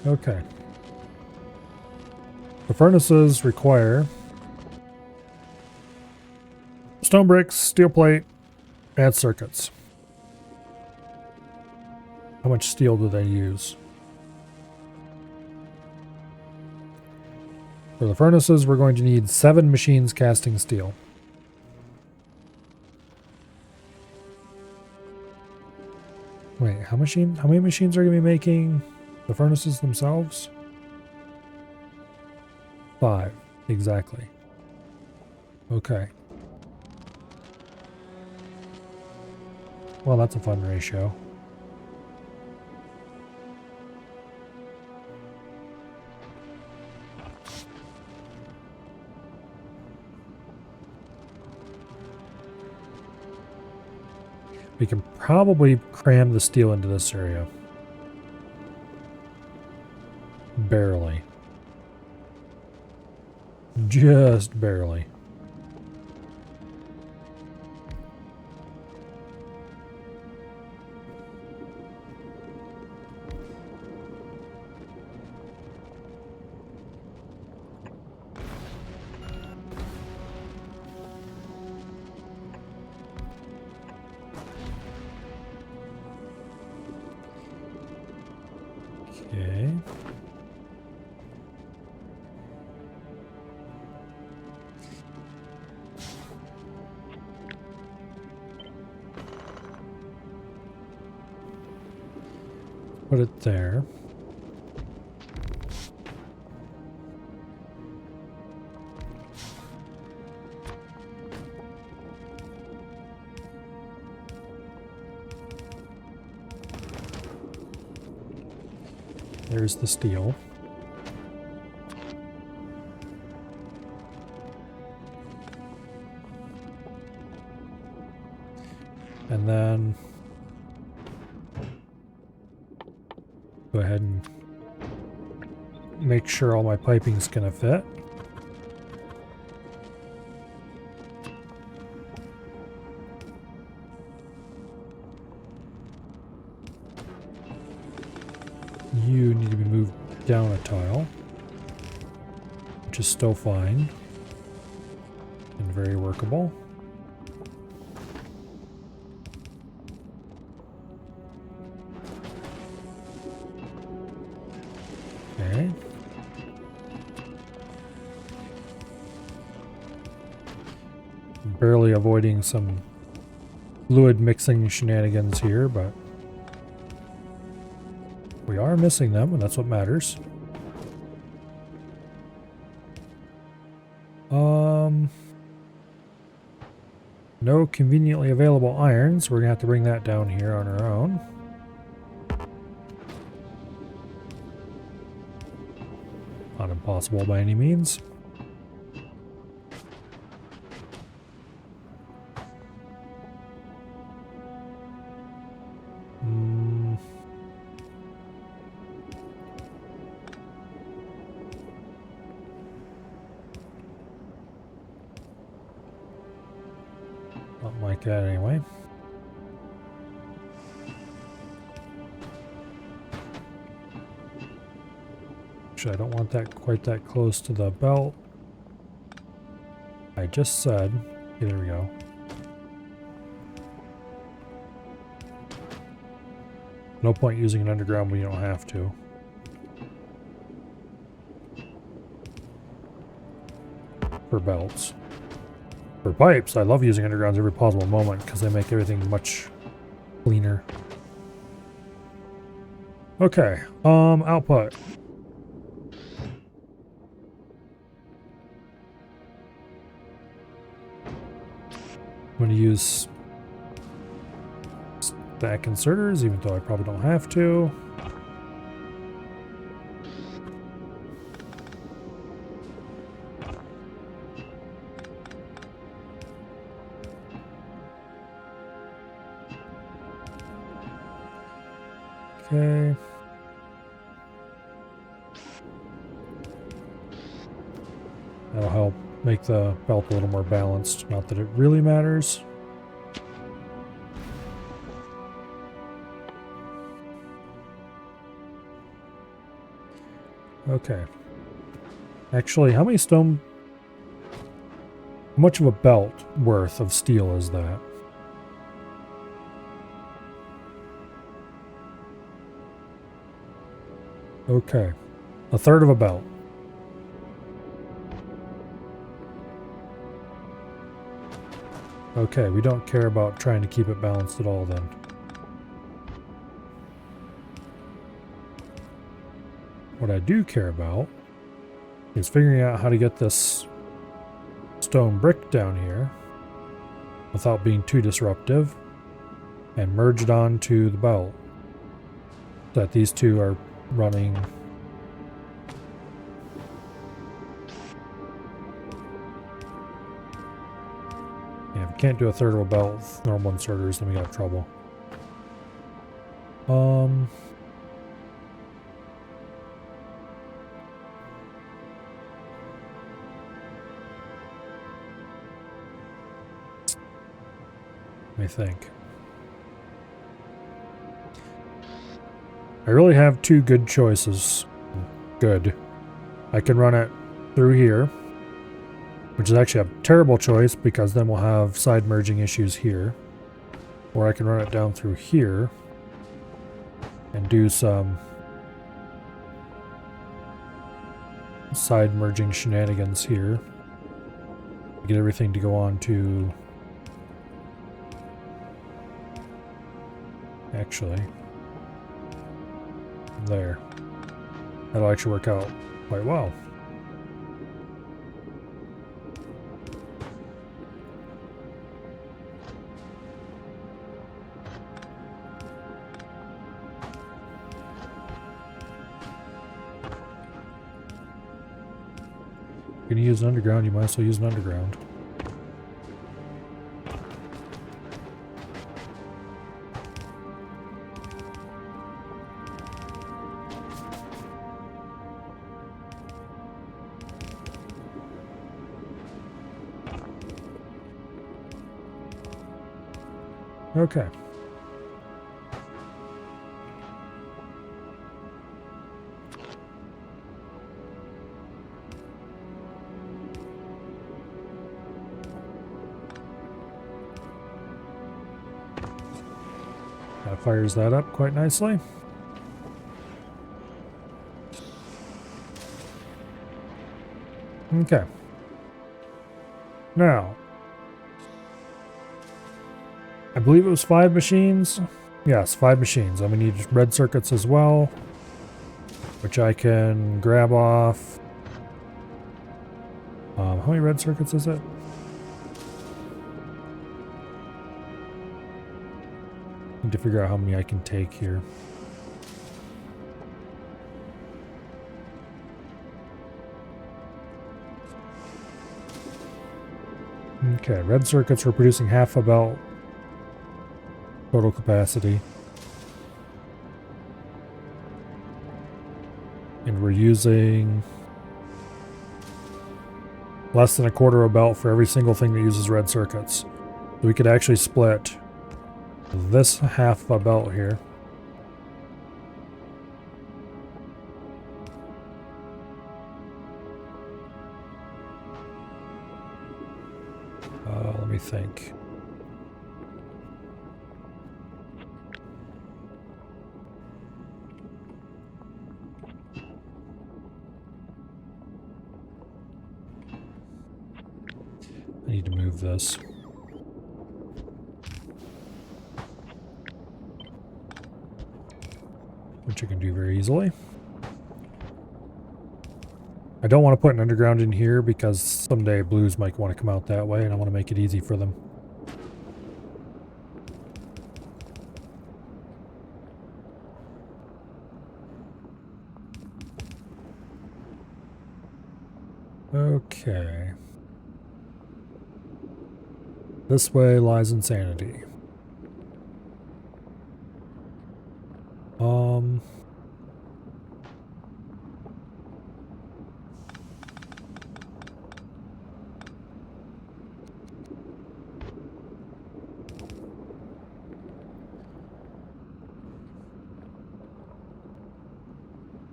Okay. The furnaces require stone bricks, steel plate, and circuits. How much steel do they use? For the furnaces, we're going to need 7 machines casting steel. Wait, how many machines are going to be making the furnaces themselves? 5, exactly. Okay. Well, that's a fun ratio. We can probably cram the steel into this area. Barely. Just barely. Okay. Put it there. There's the steel. And then go ahead and make sure all my piping's gonna fit. You need to be moved down a tile, which is still fine and very workable. Okay. Barely avoiding some fluid mixing shenanigans here, but we are missing them, and that's what matters. No conveniently available irons. We're gonna have to bring that down here on our own. Not impossible by any means. Not like that anyway. Actually, I don't want that quite that close to the belt. I just said, okay, there we go. No point using it underground when you don't have to. For belts. For pipes, I love using undergrounds every possible moment because they make everything much cleaner. Okay, output. I'm going to use stack inserters, even though I probably don't have to. Okay. That'll help make the belt a little more balanced. Not that it really matters. Okay. Actually, how much of a belt worth of steel is that? Okay. A third of a belt. Okay, we don't care about trying to keep it balanced at all then. What I do care about is figuring out how to get this stone brick down here without being too disruptive and merge it onto the belt so that these two are running. Yeah, if you can't do a third of a belt with normal inserters, then we got trouble. Let me think. I really have two good choices. Good. I can run it through here, which is actually a terrible choice because then we'll have side merging issues here. Or I can run it down through here and do some side merging shenanigans here. Get everything to go on to... Actually... there. That'll actually work out quite well. If you're going to use an underground, you might as well use an underground. Okay. That fires that up quite nicely. Okay. Now, I believe it was 5 machines. Yes, 5 machines. I'm going to need red circuits as well, which I can grab off. How many red circuits is it? Need to figure out how many I can take here. Okay, red circuits are producing half a belt total capacity. And we're using less than a quarter of a belt for every single thing that uses red circuits. So we could actually split this half a belt here. Let me think. I need to move this. Which I can do very easily. I don't want to put an underground in here because someday blues might want to come out that way and I want to make it easy for them. Okay. This way lies insanity.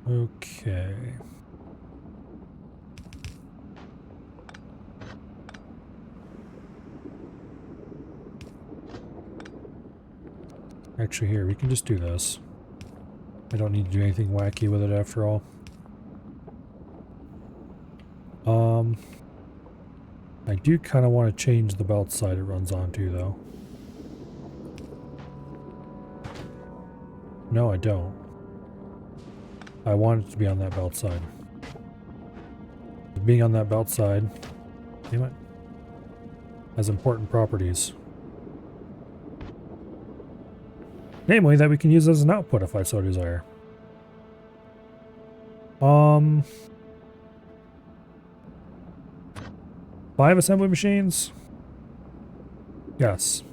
Okay. Actually, here, we can just do this. I don't need to do anything wacky with it after all. I do kind of want to change the belt side it runs onto, though. No, I don't. I want it to be on that belt side. Being on that belt side, damn it, has important properties. Namely, that we can use as an output if I so desire. 5 assembly machines? Yes.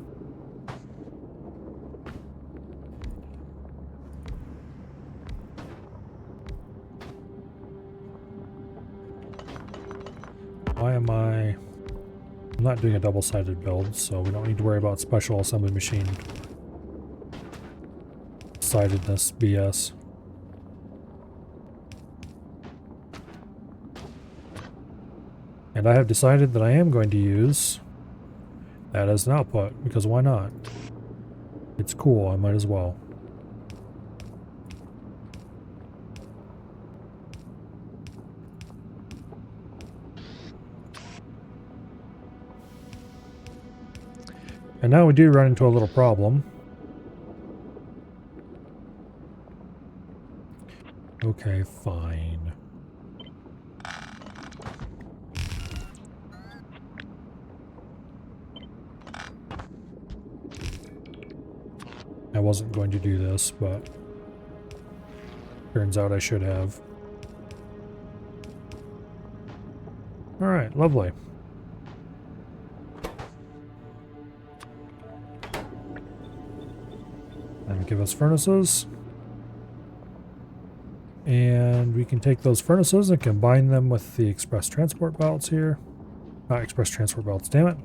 Why am I'm not doing a double-sided build, so we don't need to worry about special assembly machine sidedness BS. And I have decided that I am going to use that as an output, because why not? It's cool, I might as well. And now we do run into a little problem. Okay, fine. I wasn't going to do this, but turns out I should have. Alright, lovely. And give us furnaces. And we can take those furnaces and combine them with the express transport belts here. Not express transport belts, damn it.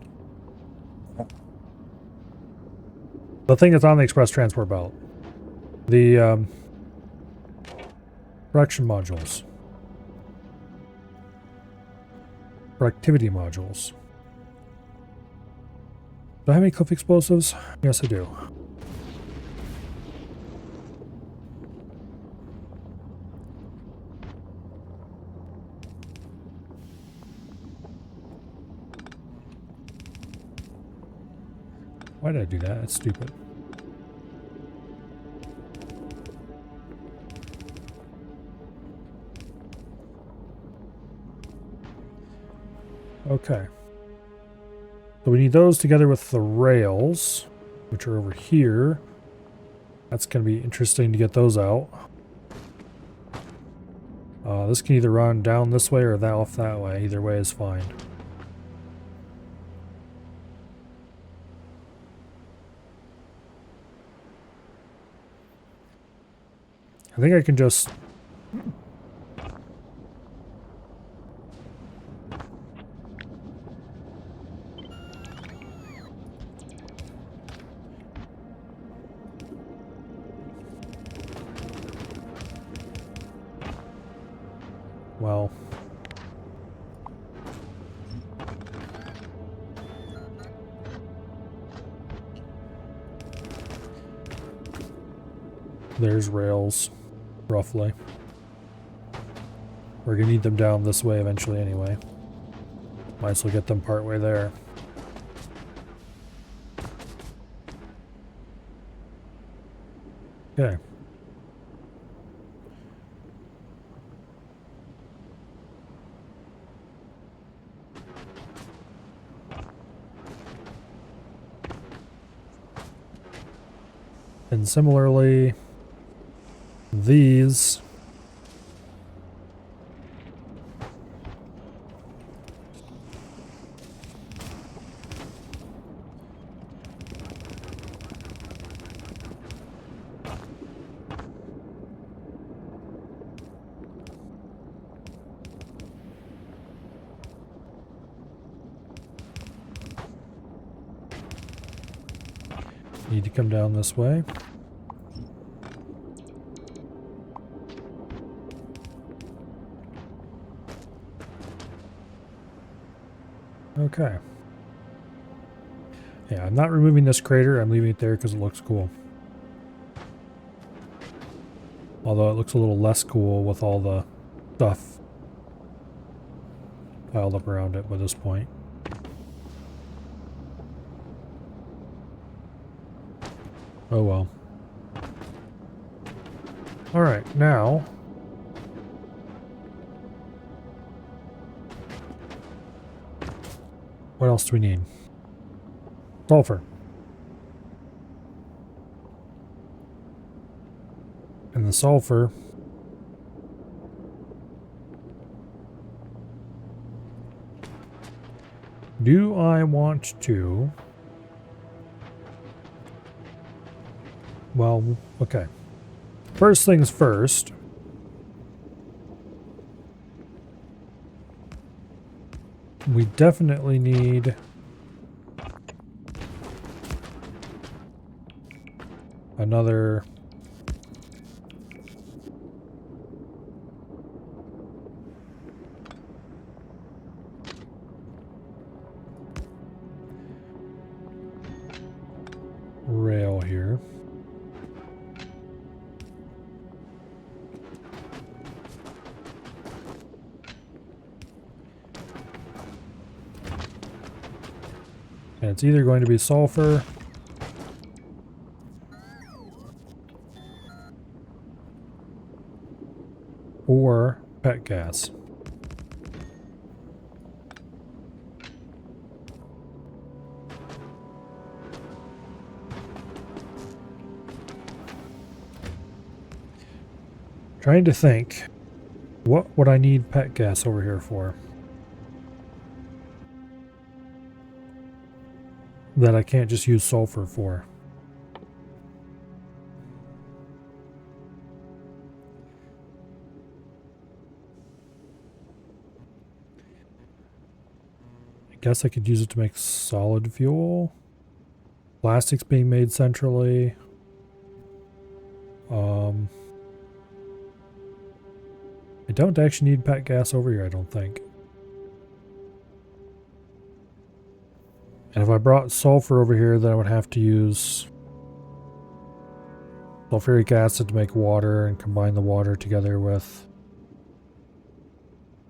The thing that's on the express transport belt. The production modules. Productivity modules. Do I have any cliff explosives? Yes, I do. Why did I do that? That's stupid. Okay. So we need those together with the rails, which are over here. That's going to be interesting to get those out. This can either run down this way or that off that way. Either way is fine. I think I can just... Well... There's rails, roughly. We're gonna need them down this way eventually anyway. Might as well get them part way there. Okay. And similarly, these Need to come down this way. Okay. Yeah, I'm not removing this crater. I'm leaving it there because it looks cool. Although it looks a little less cool with all the stuff piled up around it by this point. Oh well. Alright, now... what else do we need? Sulfur. And the sulfur... do I want to... well, okay. First things first. We definitely need another rail here. And it's either going to be sulfur or pet gas. Trying to think, what would I need pet gas over here for? That I can't just use sulfur for. I guess I could use it to make solid fuel. Plastics being made centrally. I don't actually need pet gas over here, I don't think. And if I brought sulfur over here, then I would have to use sulfuric acid to make water and combine the water together with...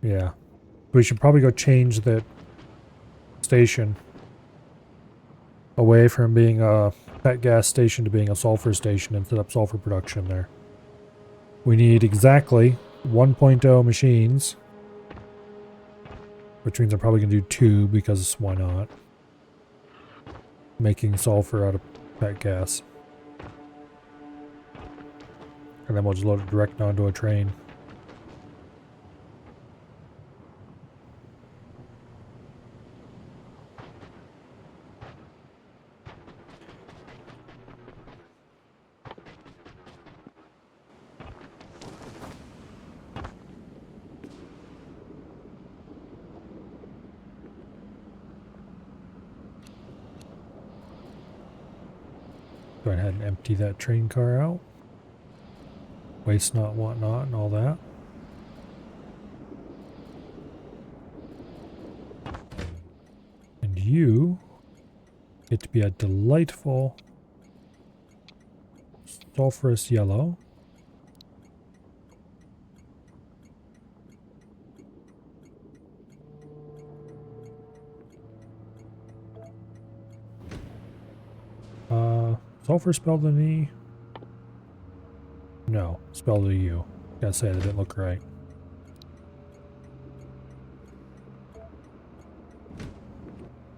yeah. We should probably go change that station away from being a pet gas station to being a sulfur station and set up sulfur production there. We need exactly 1.0 machines, which means I'm probably going to do 2 because why not? Making sulfur out of pet gas. And then we'll just load it direct onto a train. Go ahead and empty that train car out. Waste not, want not, and all that. And you get to be a delightful sulfurous yellow. Sulfur spelled an E? No, spelled a U. Gotta say, that didn't look right.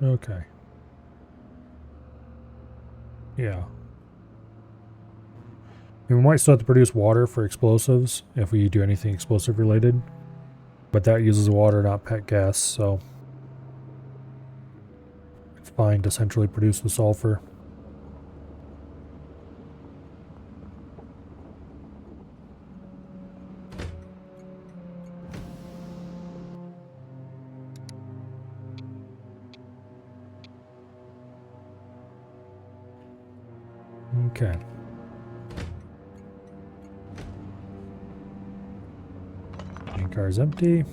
Okay. Yeah. We might still have to produce water for explosives if we do anything explosive related. But that uses water, not pet gas, so it's fine to centrally produce the sulfur. Okay. Train car's empty.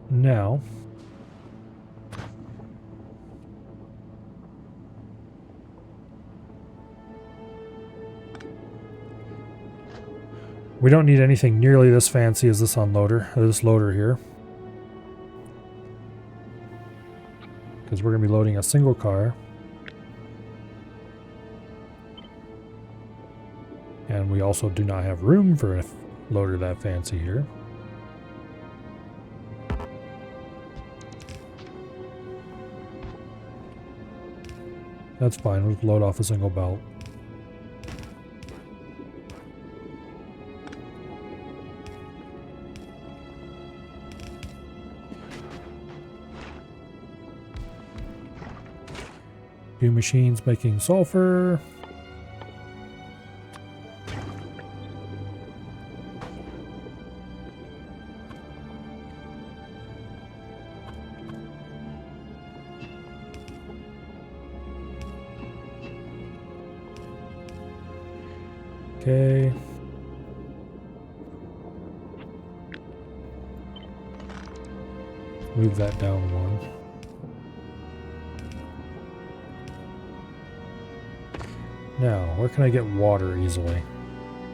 Now, we don't need anything nearly this fancy as this unloader, or this loader here. Because we're going to be loading a single car. And we also do not have room for a loader that fancy here. That's fine, we'll load off a single belt. Two machines making sulfur. Okay. Move that down one. Now, where can I get water easily?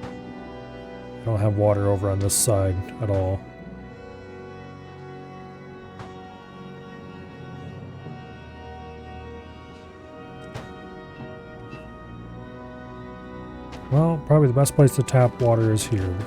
I don't have water over on this side at all. Well, probably the best place to tap water is here.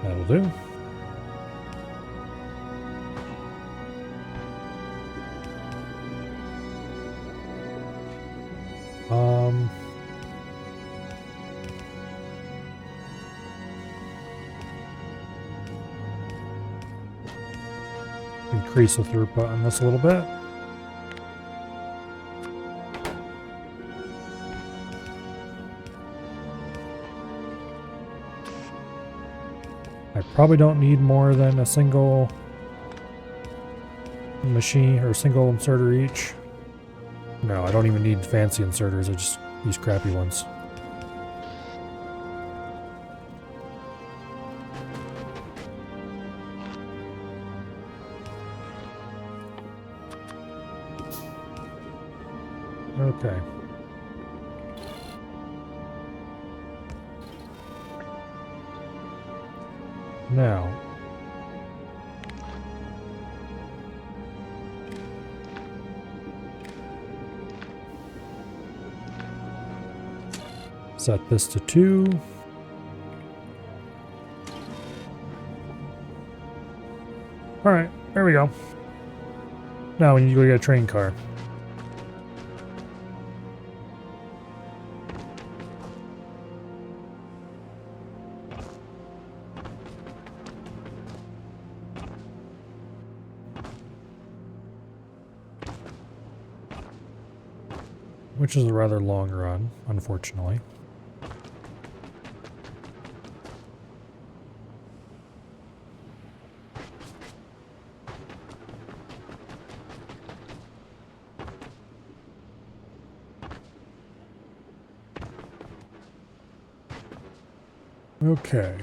That'll do. Increase the throughput on this a little bit. I probably don't need more than a single machine or single inserter each. No, I don't even need fancy inserters, I just use crappy ones. Okay. Now, set this to 2. All right, there we go. Now we need to go get a train car. Which is a rather long run, unfortunately. Okay.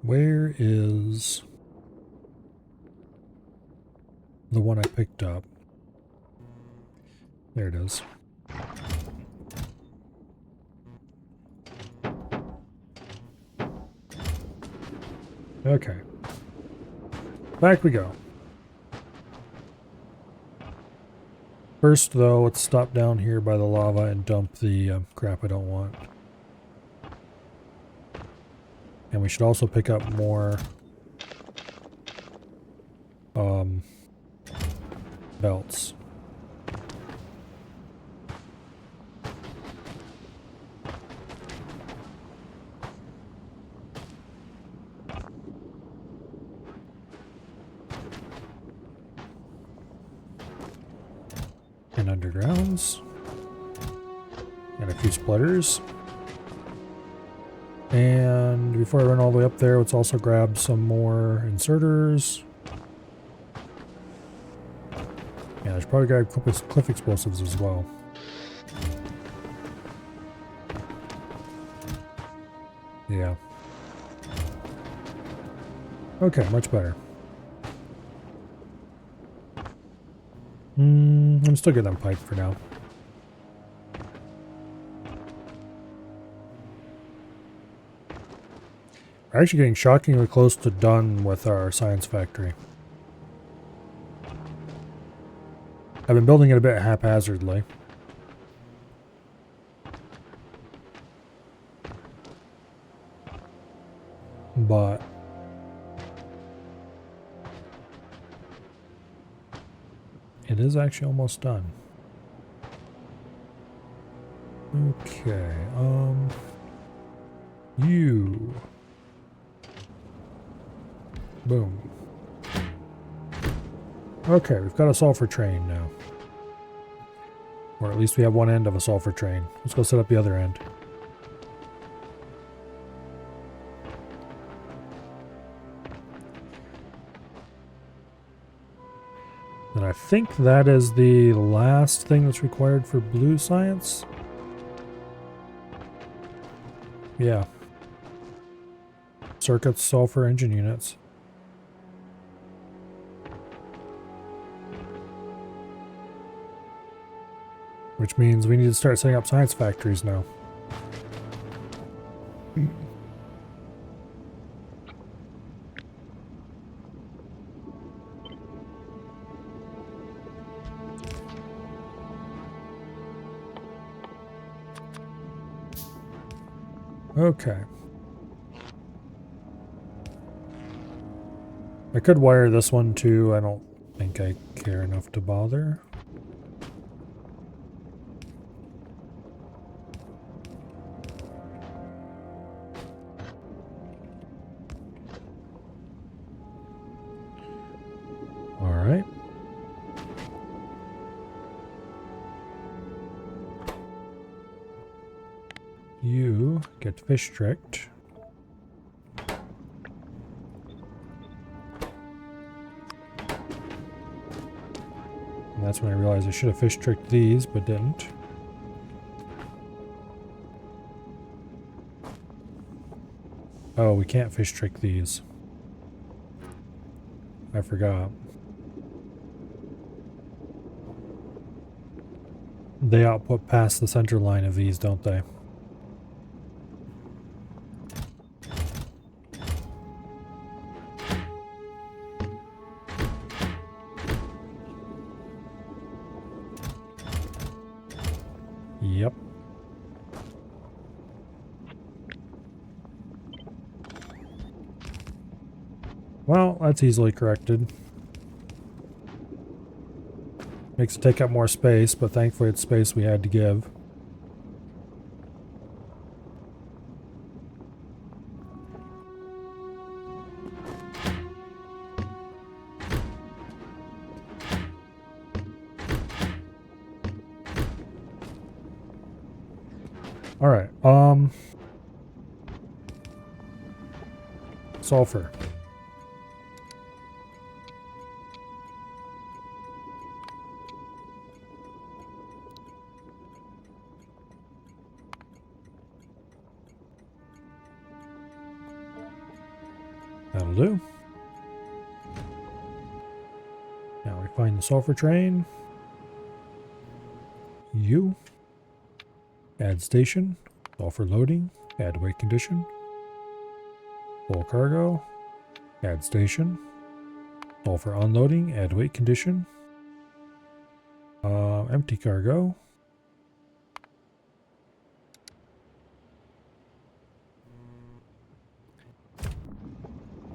Where is the one I picked up? There it is. Okay. Back we go. First, though, let's stop down here by the lava and dump the crap I don't want. And we should also pick up more belts. And undergrounds. And a few splitters. And before I run all the way up there, let's also grab some more inserters. Yeah, I should probably grab cliff explosives as well. Yeah. Okay, much better. I'm still getting on pipe for now. We're actually getting shockingly close to done with our science factory. I've been building it a bit haphazardly. But it is actually almost done. Okay, you. Boom. Okay, we've got a sulfur train now. Or at least we have one end of a sulfur train. Let's go set up the other end. And I think that is the last thing that's required for blue science. Yeah. Circuits, sulfur, engine units. Which means we need to start setting up science factories now. Okay. I could wire this one too. I don't think I care enough to bother. All right. You get fish tricked. And that's when I realized I should have fish tricked these, but didn't. Oh, we can't fish trick these. I forgot. They output past the center line of these, don't they? Yep. Well, that's easily corrected. Makes it take up more space, but thankfully it's space we had to give. All right. Sulfur. That'll do. Now we find the sulfur train. You. Add station. Sulfur loading. Add weight condition. Full cargo. Add station. Sulfur unloading. Add weight condition. Empty cargo.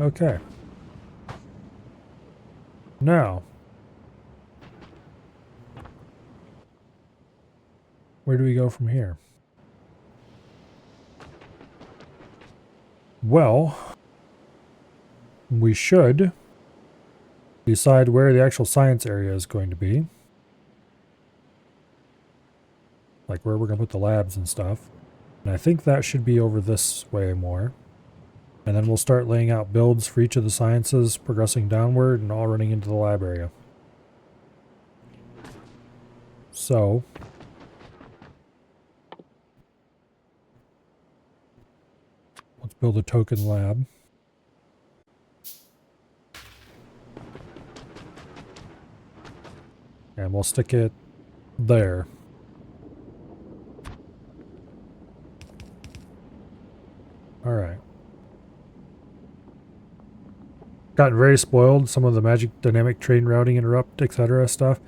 Okay. Now, where do we go from here? Well, we should decide where the actual science area is going to be. Like where we're going to put the labs and stuff. And I think that should be over this way more. And then we'll start laying out builds for each of the sciences, progressing downward and all running into the lab area. So, let's build a token lab. And we'll stick it there. Alright. Gotten very spoiled. Some of the magic dynamic train routing interrupt, etc. stuff.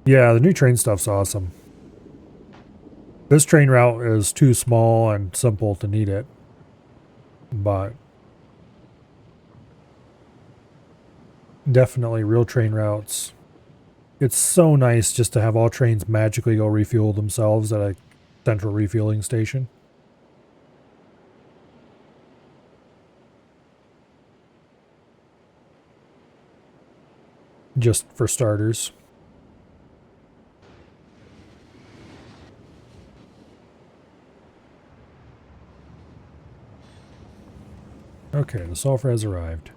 Yeah, the new train stuff's awesome. This train route is too small and simple to need it. But definitely real train routes. It's so nice just to have all trains magically go refuel themselves at a central refueling station. Just for starters. Okay, the sulfur has arrived.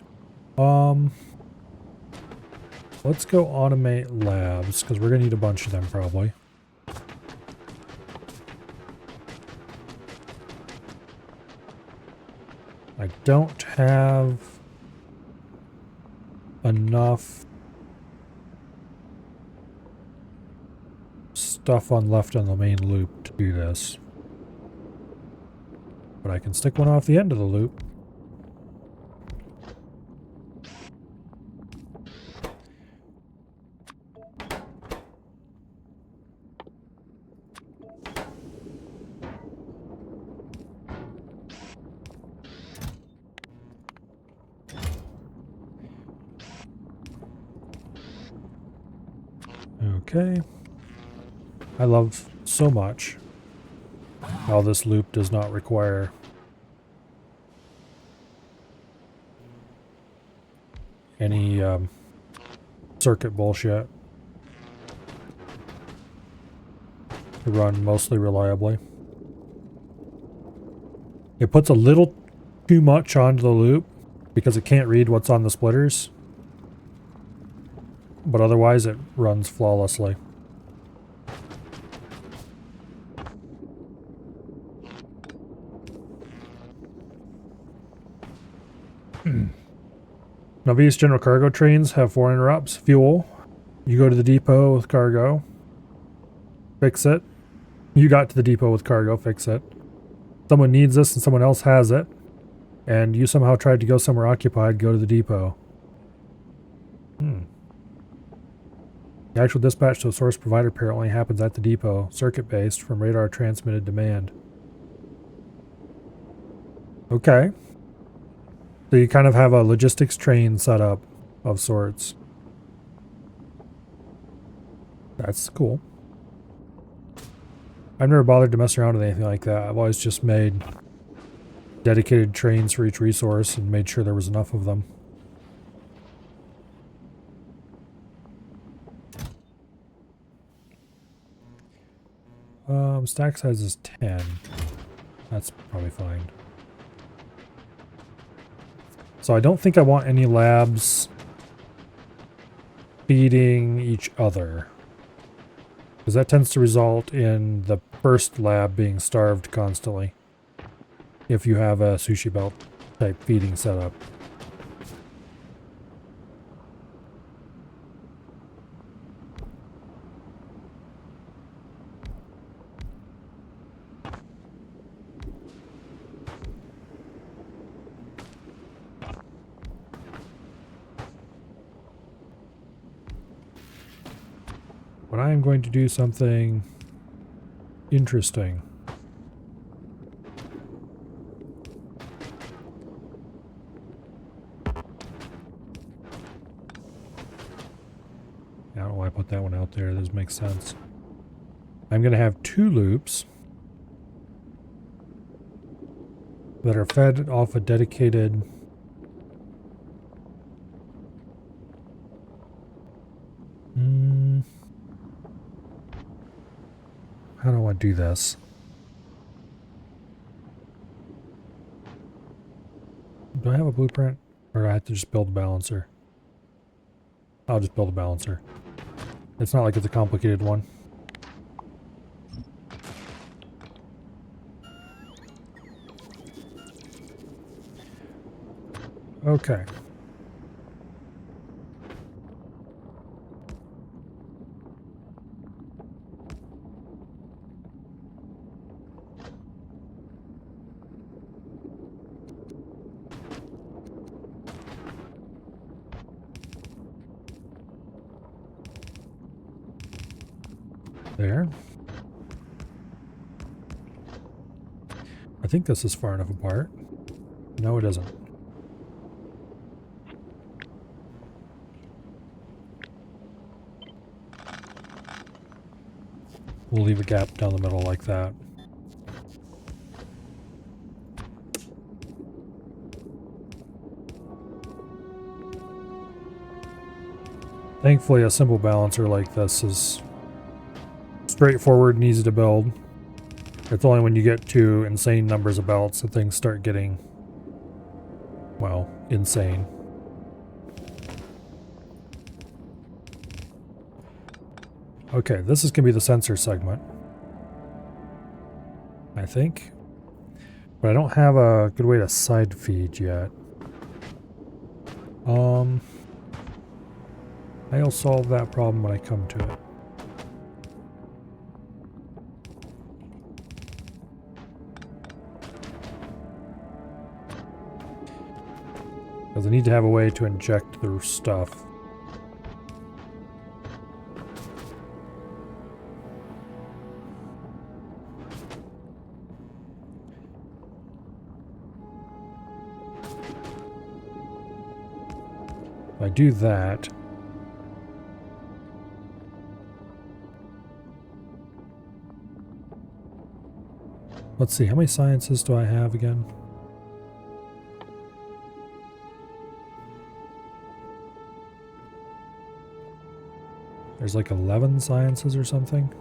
Let's go automate labs, because we're going to need a bunch of them probably. I don't have enough stuff left on the main loop to do this. But I can stick one off the end of the loop. Okay. I love so much how this loop does not require any circuit bullshit to run mostly reliably. It puts a little too much onto the loop because it can't read what's on the splitters, but otherwise it runs flawlessly. Now these general cargo trains have 4 interrupts. Fuel. You go to the depot with cargo. Fix it. You got to the depot with cargo. Fix it. Someone needs this and someone else has it. And you somehow tried to go somewhere occupied. Go to the depot. The actual dispatch to a source provider apparently happens at the depot. Circuit-based from radar transmitted demand. Okay. So you kind of have a logistics train set up of sorts. That's cool. I've never bothered to mess around with anything like that. I've always just made dedicated trains for each resource and made sure there was enough of them. Stack size is 10. That's probably fine. So I don't think I want any labs feeding each other, because that tends to result in the first lab being starved constantly if you have a sushi belt type feeding setup. But I am going to do something interesting. put that one out there. This makes sense. I'm going to have 2 loops that are fed off a dedicated how do I do this? Do I have a blueprint? Or do I have to just build a balancer? I'll just build a balancer. It's not like it's a complicated one. Okay. There. I think this is far enough apart. No, it isn't. We'll leave a gap down the middle like that. Thankfully, a simple balancer like this is straightforward and easy to build. It's only when you get to insane numbers of belts that things start getting, well, insane. Okay, this is going to be the sensor segment, I think. But I don't have a good way to side feed yet. I'll solve that problem when I come to it. Because I need to have a way to inject the stuff. If I do that, let's see, how many sciences do I have again? There's like 11 sciences or something.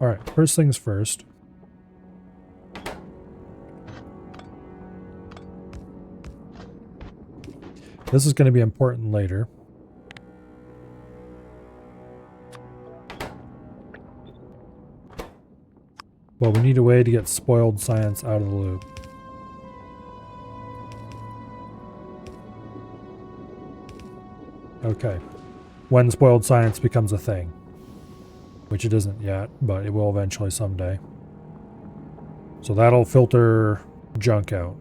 Alright, first things first. This is going to be important later. Well, we need a way to get spoiled science out of the loop. Okay. When spoiled science becomes a thing. Which it isn't yet, but it will eventually someday. So that'll filter junk out.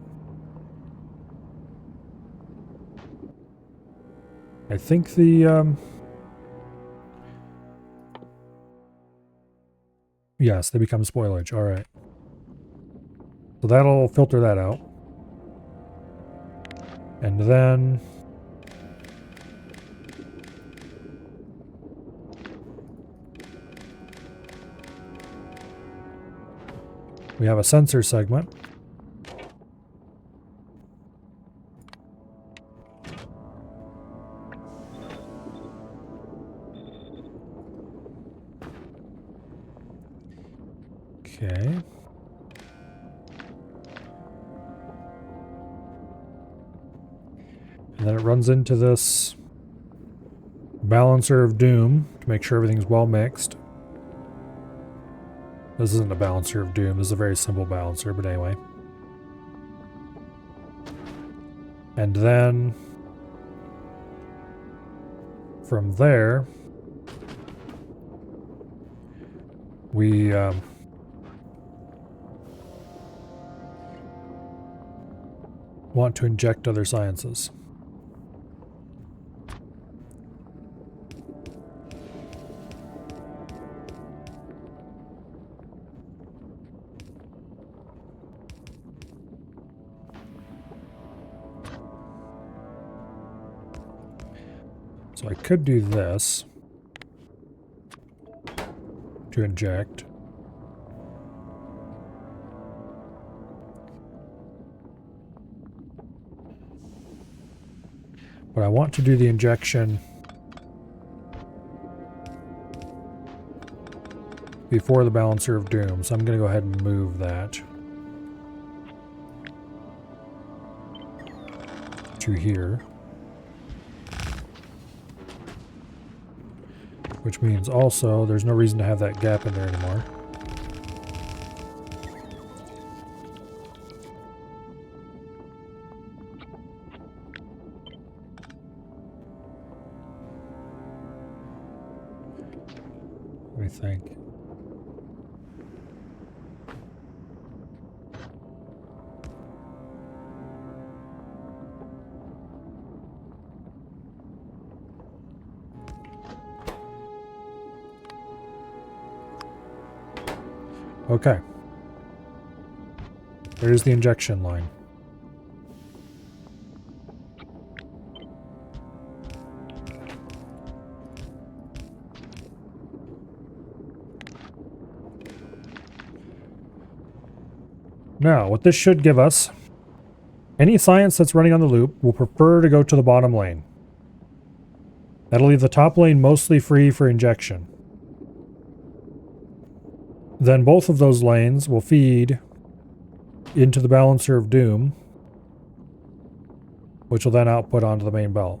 I think the, yes, they become spoilage. Alright. So that'll filter that out. And then we have a sensor segment. Okay. And then it runs into this balancer of doom to make sure everything's well mixed. This isn't a balancer of doom, this is a very simple balancer, but anyway. And then from there, we want to inject other sciences. So I could do this to inject. But I want to do the injection before the balancer of doom, so I'm going to go ahead and move that to here. Which means also there's no reason to have that gap in there anymore. Let me think. Okay. There's the injection line. Now, what this should give us, any science that's running on the loop will prefer to go to the bottom lane. That'll leave the top lane mostly free for injection. Then both of those lanes will feed into the balancer of doom, which will then output onto the main belt.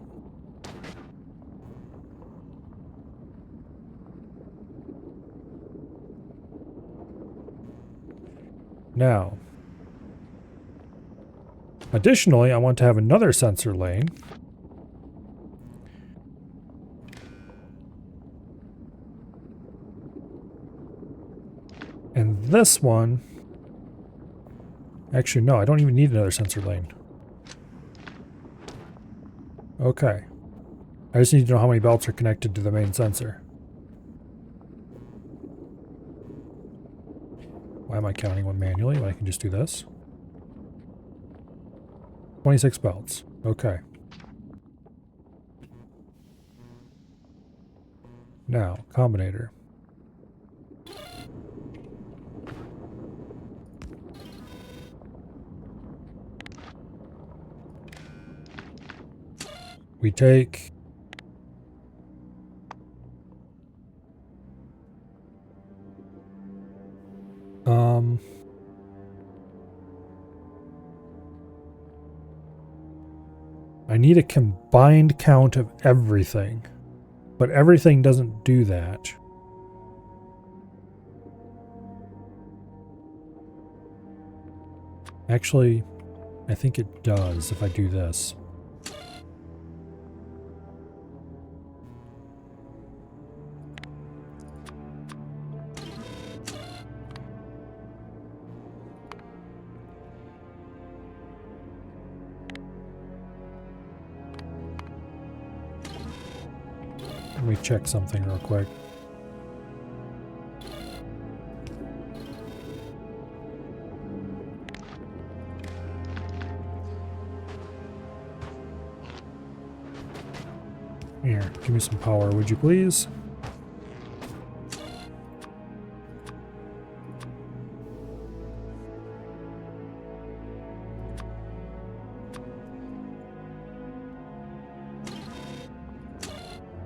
Now, additionally, I want to have another sensor lane. And this one... Actually, no, I don't even need another sensor lane. Okay. I just need to know how many belts are connected to the main sensor. Why am I counting one manually when I can just do this? 26 belts. Okay. Now, combinator. We take I need a combined count of everything, but everything doesn't do that. Actually, I think it does if I do this. Let me check something real quick. Here, give me some power, would you please?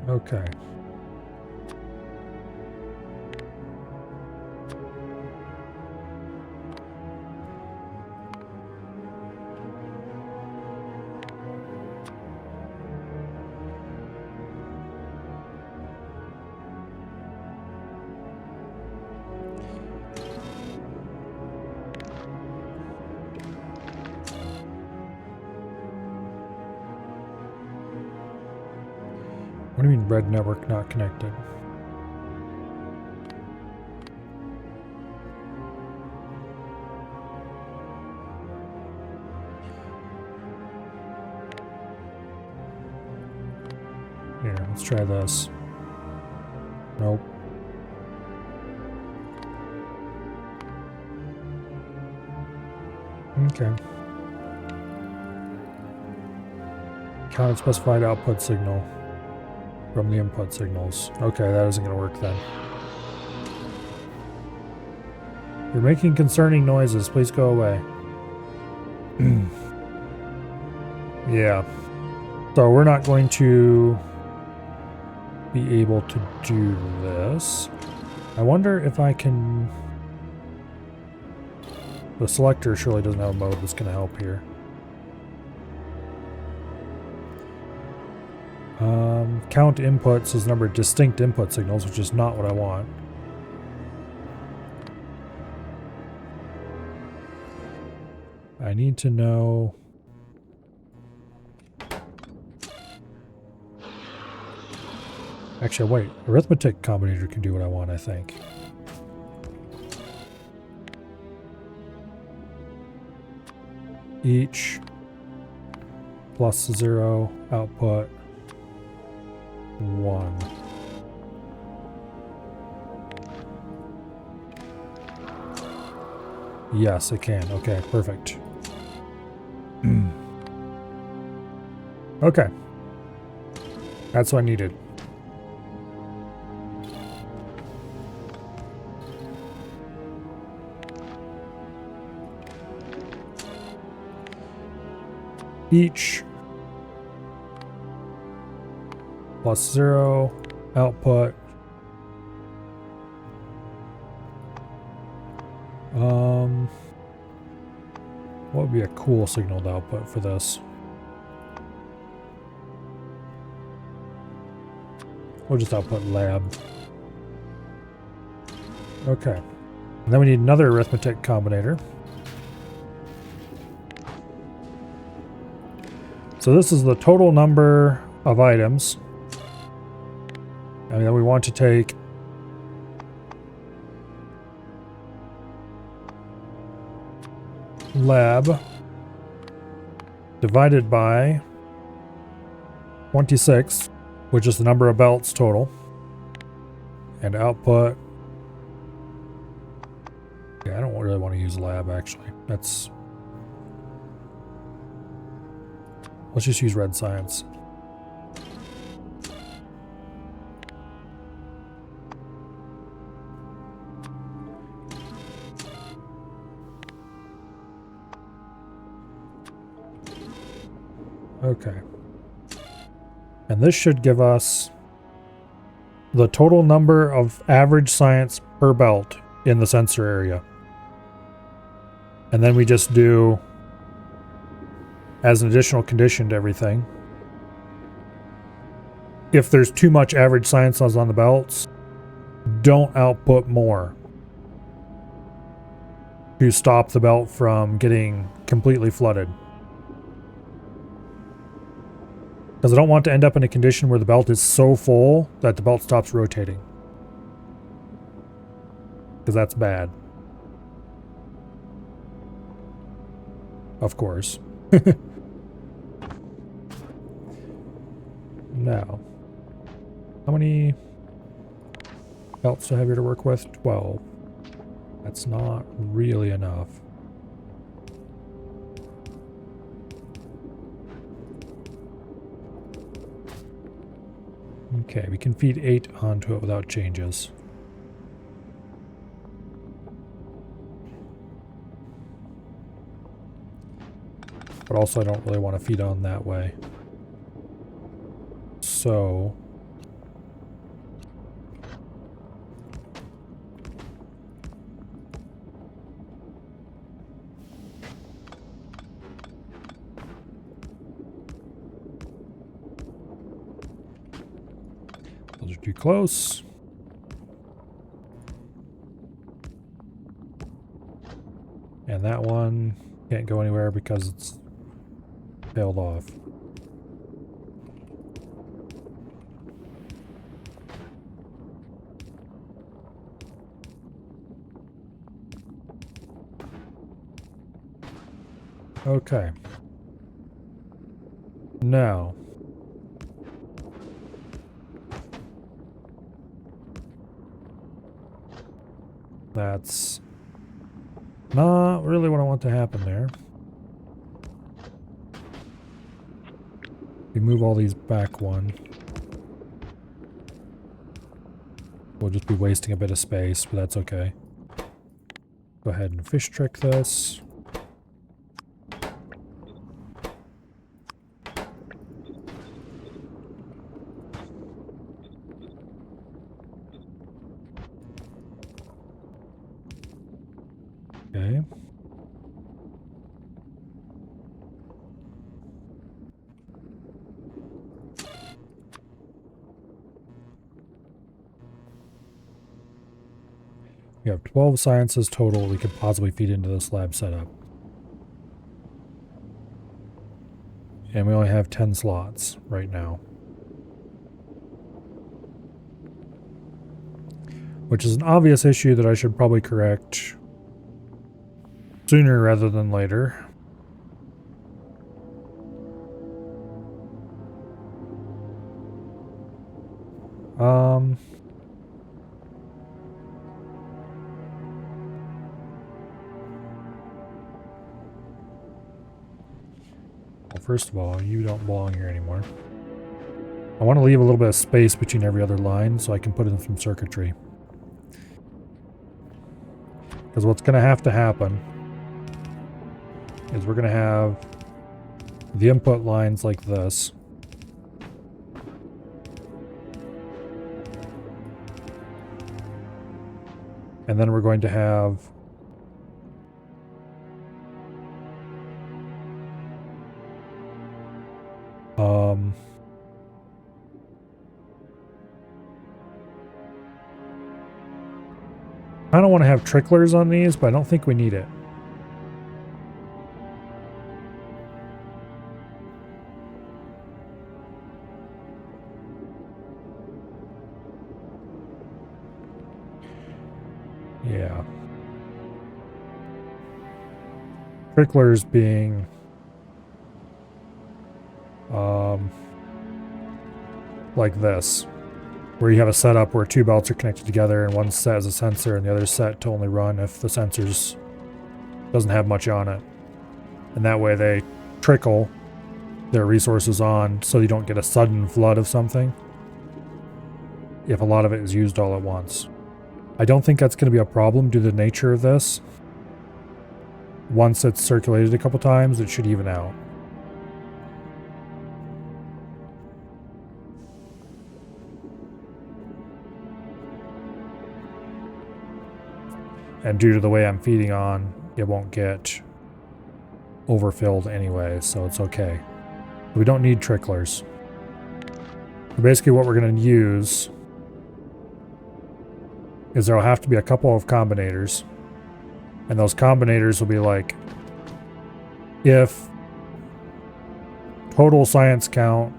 Okay. What do you mean red network not connected? Here, let's try this. Nope. Okay. Counted specified output signal. from the input signals. Okay, that isn't going to work then. You're making concerning noises. Please go away. Yeah. So we're not going to be able to do this. I wonder if I can... The selector surely doesn't have a mode that's going to help here. Count inputs is number of distinct input signals, which is not what I want. I need to know... Actually, wait. Arithmetic combinator can do what I want, I think. Each plus 0 output 1. Yes, it can. Okay, perfect. Okay. That's what I needed. Each plus 0 output. What would be a cool signaled output for this? We'll just output lab. Okay. And then we need another arithmetic combinator. So this is the total number of items. And then we want to take lab divided by 26, which is the number of belts total, and output. Yeah, I don't really want to use lab actually. Let's just use red science. Okay. And this should give us the total number of average science per belt in the sensor area. And then we just do, as an additional condition to everything, if there's too much average science on the belts, don't output more to stop the belt from getting completely flooded. Because I don't want to end up in a condition where the belt is so full that the belt stops rotating. Because that's bad. Of course. Now, how many belts do I have here to work with? 12. That's not really enough. Okay, we can feed 8 onto it without changes. But also I don't really want to feed on that way. So... those are too close. And that one can't go anywhere because it's failed off. Okay. Now, that's not really what I want to happen there. We move all these back one. We'll just be wasting a bit of space, but that's okay. Go ahead and fish trick this. Okay. We have 12 sciences total we could possibly feed into this lab setup. And we only have 10 slots right now. Which is an obvious issue that I should probably correct sooner rather than later. Well, first of all, you don't belong here anymore. I want to leave a little bit of space between every other line so I can put in some circuitry. Because what's going to happen is we're going to have the input lines like this. And then we're going to have I don't want to have tricklers on these, but I don't think we need it. Yeah. Tricklers being like this, where you have a setup where two belts are connected together and one set is a sensor and the other set to only run if the sensors doesn't have much on it. And that way they trickle their resources on so you don't get a sudden flood of something if a lot of it is used all at once. I don't think that's going to be a problem due to the nature of this. Once it's circulated a couple times, it should even out. And due to the way I'm feeding on, it won't get overfilled anyway, so it's okay. We don't need tricklers. So basically what we're going to use is there'll have to be a couple of combinators. And those combinators will be like, if total science count...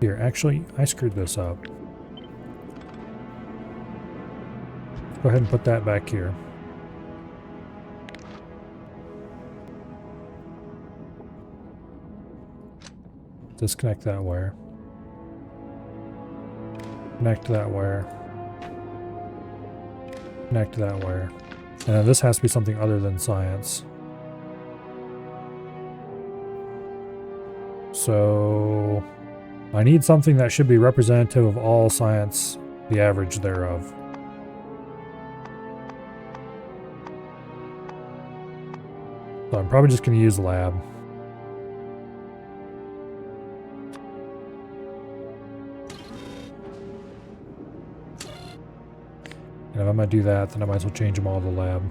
Here, actually, I screwed this up. Go ahead and put that back here. Disconnect that wire. Connect that wire. Connect that wire. And then this has to be something other than science. So I need something that should be representative of all science, the average thereof. So I'm probably just going to use lab. And if I'm going to do that, then I might as well change them all to lab.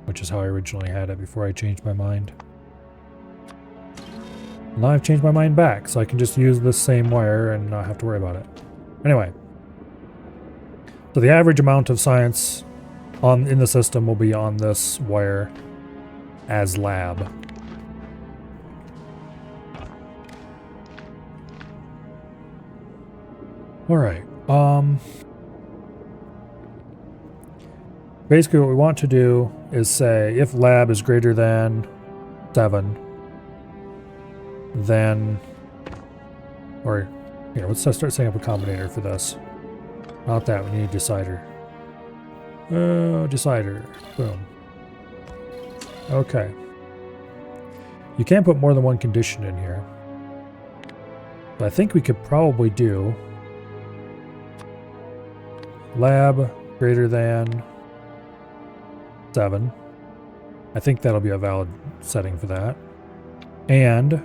Which is how I originally had it before I changed my mind. Now I've changed my mind back, so I can just use this same wire and not have to worry about it. Anyway. So the average amount of science in the system will be on this wire as lab. Alright. Basically what we want to do is say if lab is greater than 7, then, or here, let's start setting up a combinator for this. Not that, we need a decider. Decider. Boom. Okay. You can't put more than one condition in here. But I think we could probably do Lab greater than 7. I think that'll be a valid setting for that. And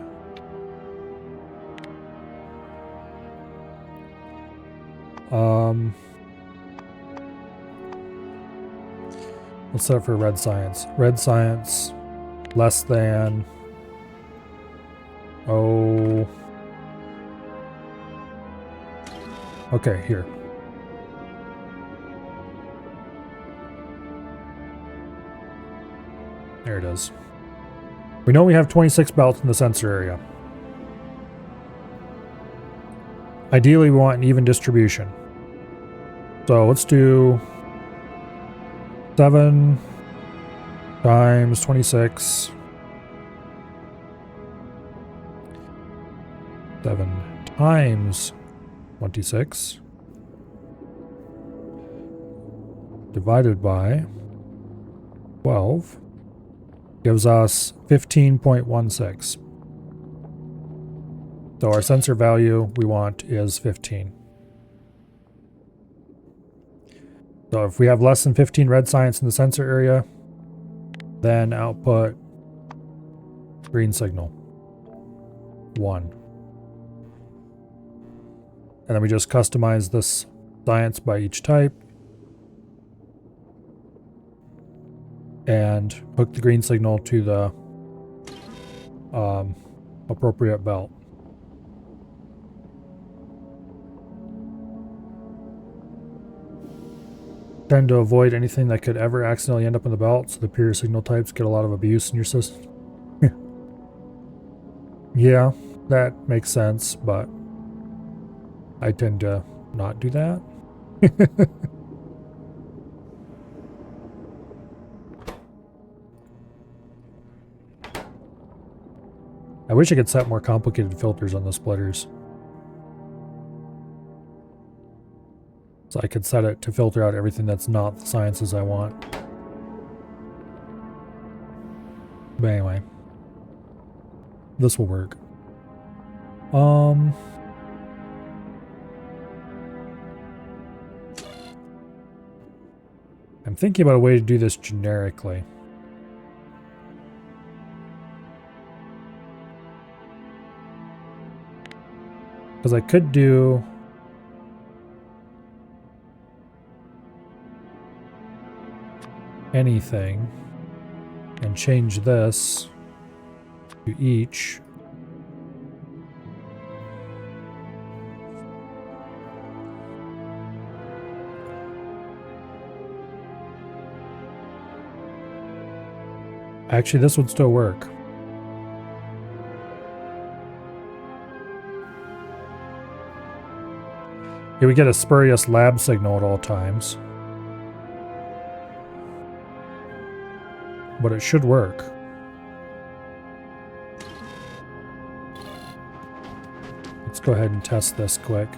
let's set it for red science. Red science less than okay, here. There it is. We know we have 26 belts in the sensor area. Ideally, we want an even distribution. So let's do 7 times 26. 7 times 26 divided by 12 gives us 15.16. So our sensor value we want is 15. So if we have less than 15 red science in the sensor area, then output green signal 1. And then we just customize this science by each type and hook the green signal to the appropriate belt. Tend to avoid anything that could ever accidentally end up in the belt, so the pure signal types get a lot of abuse in your system. Yeah, that makes sense, but I tend to not do that. I wish I could set more complicated filters on the splitters. So I could set it to filter out everything that's not the sciences I want. But anyway, this will work. I'm thinking about a way to do this generically. Because I could do anything and change this to each. Actually, this would still work. Yeah, we get a spurious lab signal at all times. But it should work. Let's go ahead and test this quick.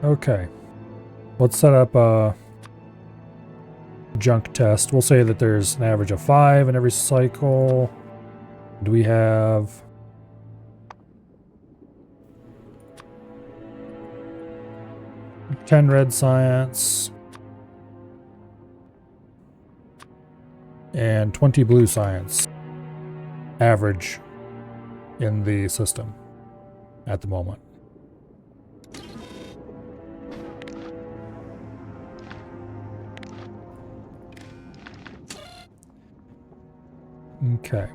Okay. Let's set up a junk test. We'll say that there's an average of 5 in every cycle. Do we have... ten red science and 20 blue science average in the system at the moment. Okay.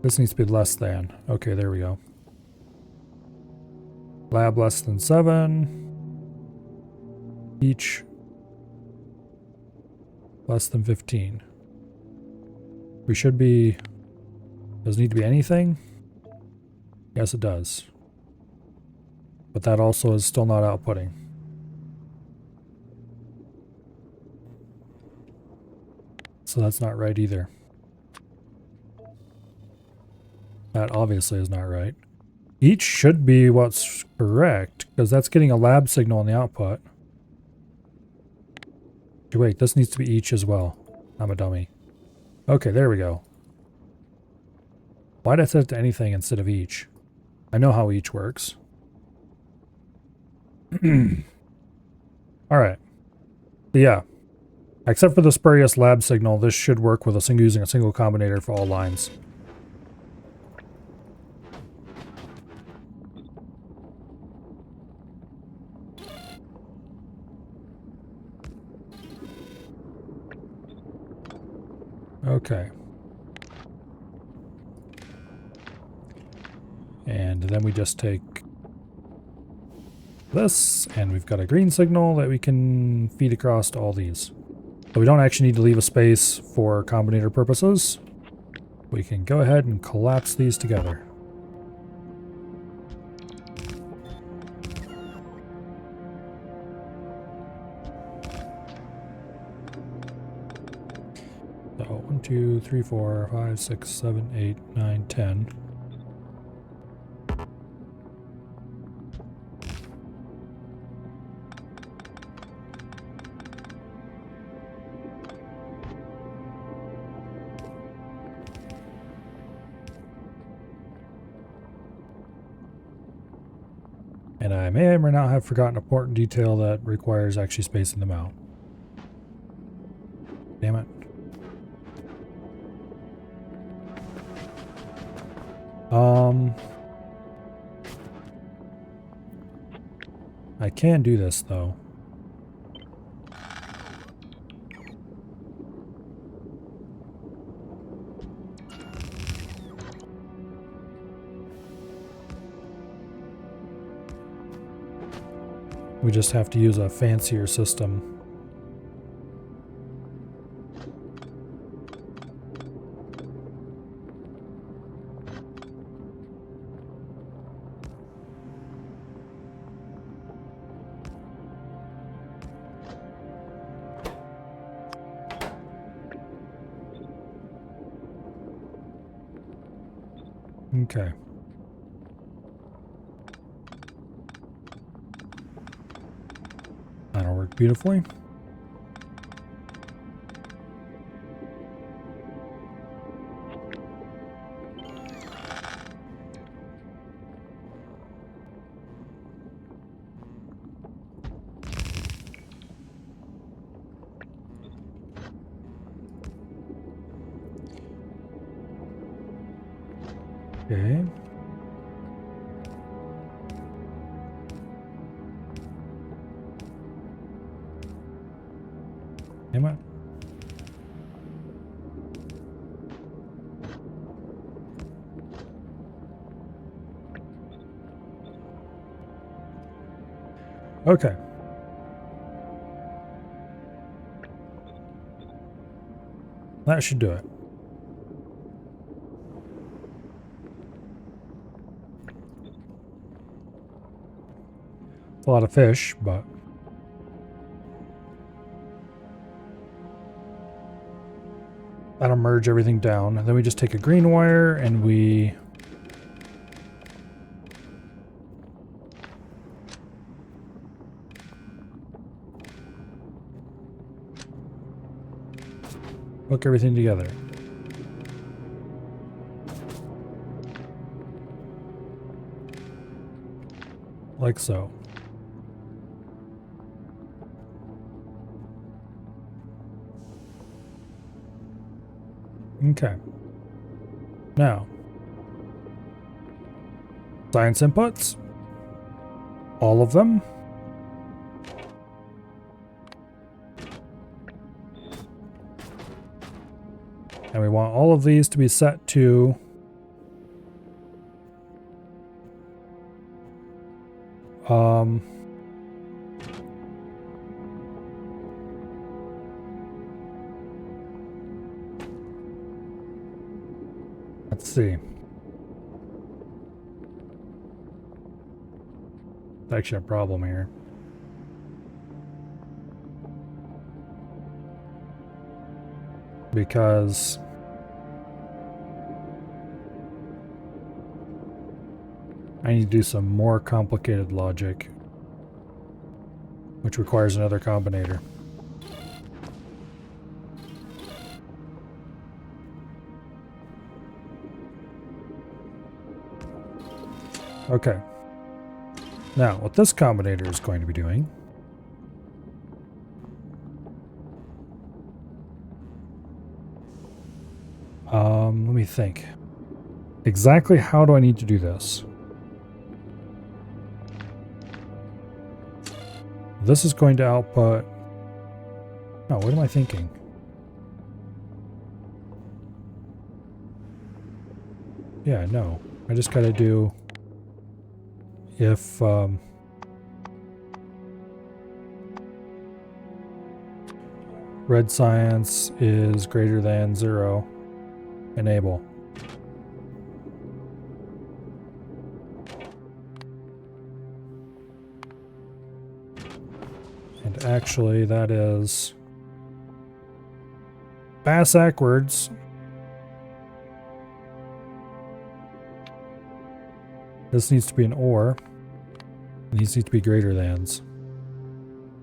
This needs to be less than. Okay, there we go. Lab less than 7. Each less than 15. We should be... Does it need to be anything? Yes, it does. But that also is still not outputting. So that's not right either. That obviously is not right. Each should be what's Correct, because that's getting a lab signal on the output. Wait, this needs to be each as well. I'm a dummy. Okay, there we go. Why'd I set it to anything instead of each? I know how each works. Alright. Yeah. Except for the spurious lab signal, this should work with using a single combinator for all lines. Okay. And then we just take this, and we've got a green signal that we can feed across to all these. So we don't actually need to leave a space for combinator purposes. We can go ahead and collapse these together. So 1, 2, 3, 4, 5, 6, 7, 8, 9, 10. And I may or may not have forgotten an important detail that requires actually spacing them out. Damn it. I can do this though. We just have to use a fancier system. Okay. That'll work beautifully. Okay. Damn it. Okay. That should do it. It's a lot of fish, but that'll merge everything down. And then we just take a green wire and we hook everything together. Like so. Okay. Now, science inputs. All of them. And we want all of these to be set to let's see. It's actually a problem here. Because I I need to do some more complicated logic, which requires another combinator. Okay. Now, what this combinator is going to be doing let me think. Exactly how do I need to do this? This is going to output... No, what am I thinking? Yeah, no. I just gotta do... If... red science is greater than 0, enable. And actually, that is backwards. This needs to be an or. And these need to be greater thans.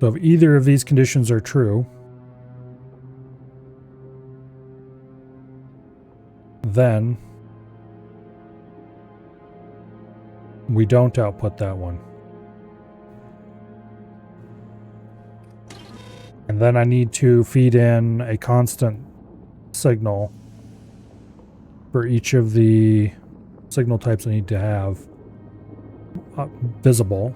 So if either of these conditions are true, then we don't output that one. And then I need to feed in a constant signal for each of the signal types I need to have visible.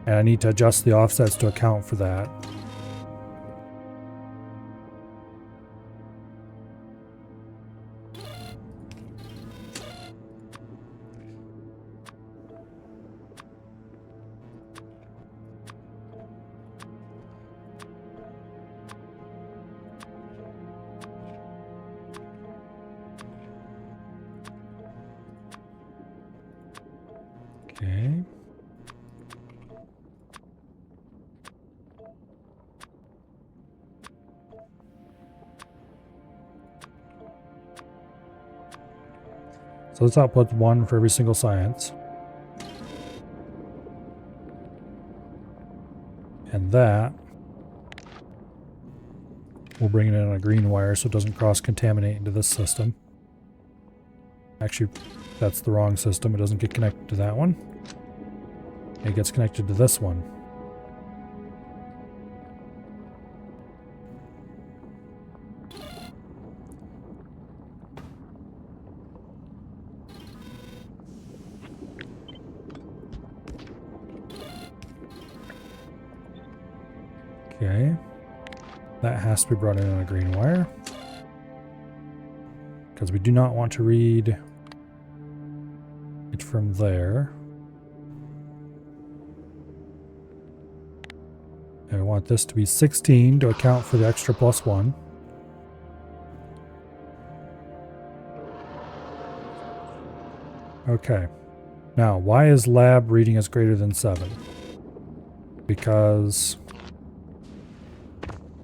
And I need to adjust the offsets to account for that. Okay. So let's output 1 for every single science. And that we'll bring it in on a green wire so it doesn't cross-contaminate into this system. Actually, that's the wrong system. It doesn't get connected to that one. It gets connected to this one. Okay. That has to be brought in on a green wire. Because we do not want to read it from there. And we want this to be 16 to account for the extra +1. Okay. Now, why is lab reading as greater than 7? Because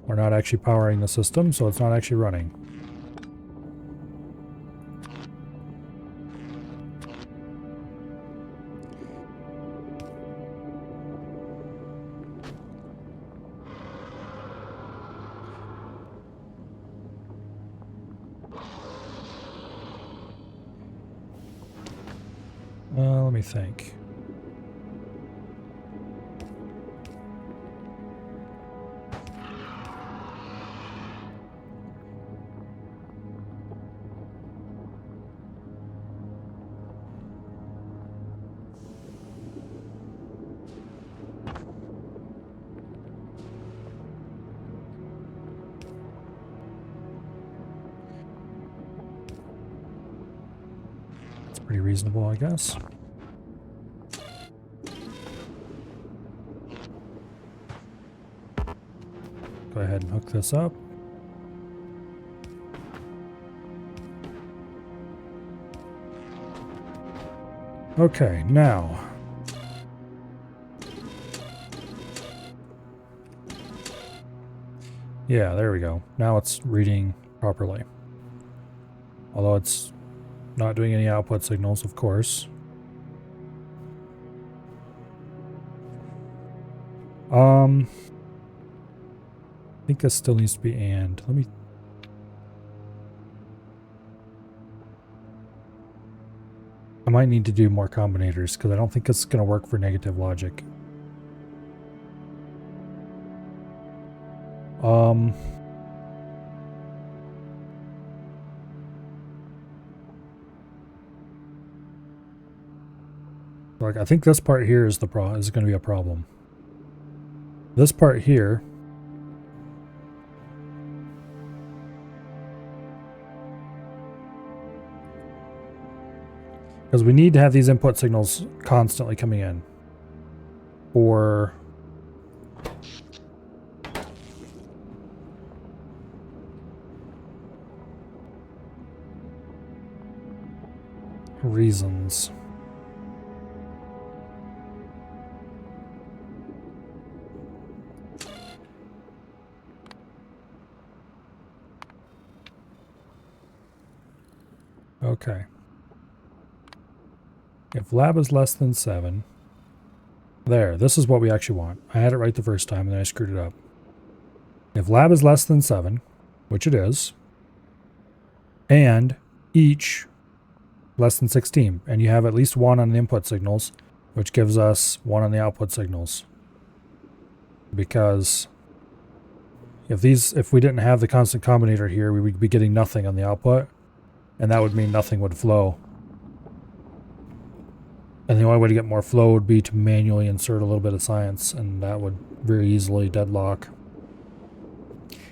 we're not actually powering the system, so it's not actually running. Let me think. It's pretty reasonable, I guess. Go ahead and hook this up. Okay, now. Yeah, there we go. Now it's reading properly. Although it's not doing any output signals, of course. I think this still needs to be and. Let me. I might need to do more combinators because I don't think it's going to work for negative logic. Like I think this part here is is going to be a problem. This part here because we need to have these input signals constantly coming in for reasons. Okay. If lab is less than 7, there, this is what we actually want. I had it right the first time and then I screwed it up. If lab is less than 7, which it is, and each less than 16, and you have at least 1 on the input signals, which gives us 1 on the output signals. Because if we didn't have the constant combinator here, we would be getting nothing on the output, and that would mean nothing would flow. And the only way to get more flow would be to manually insert a little bit of science, and that would very easily deadlock.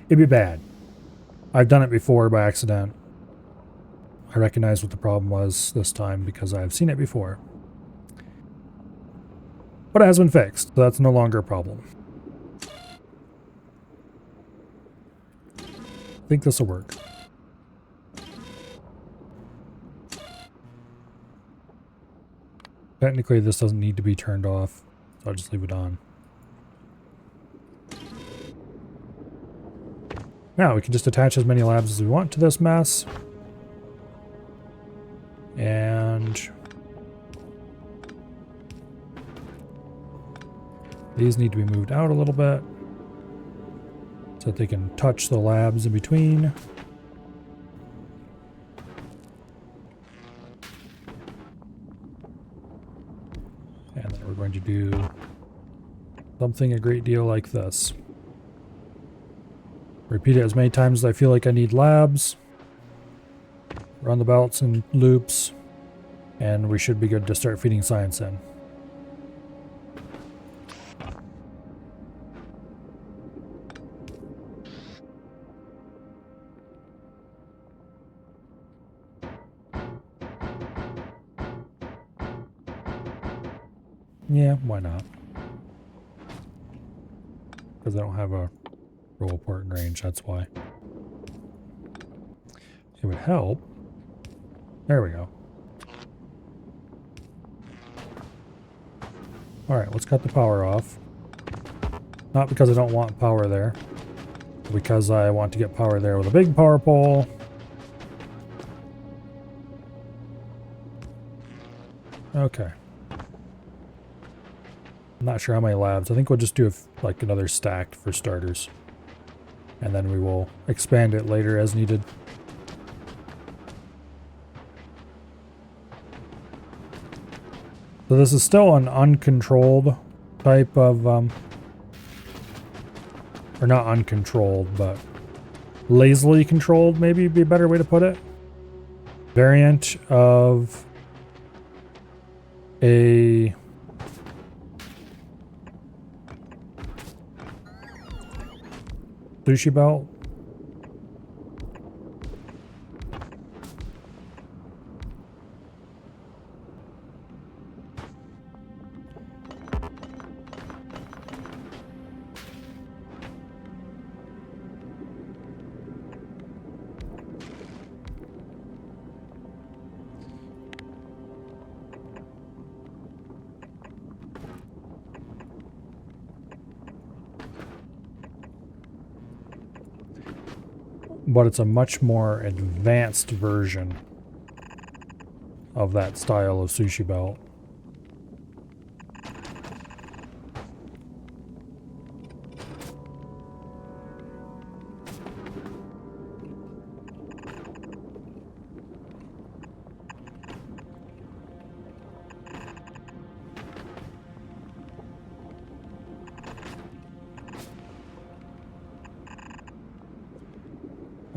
It'd be bad. I've done it before by accident. I recognize what the problem was this time because I've seen it before. But it has been fixed, so that's no longer a problem. I think this will work. Technically, this doesn't need to be turned off, so I'll just leave it on. Now, we can just attach as many labs as we want to this mess. And these need to be moved out a little bit so that they can touch the labs in between. And then we're going to do something a great deal like this. Repeat it as many times as I feel like I need labs. Run the belts and loops, and we should be good to start feeding science in. Yeah, why not? Because I don't have a roll port in range, that's why. It would help. There we go. Alright, let's cut the power off. Not because I don't want power there, but because I want to get power there with a big power pole. Okay. I'm not sure how many labs. I think we'll just do like another stack for starters. And then we will expand it later as needed. So this is still an uncontrolled type of, or not uncontrolled, but lazily controlled maybe would be a better way to put it. Variant of a sushi belt. But it's a much more advanced version of that style of sushi belt.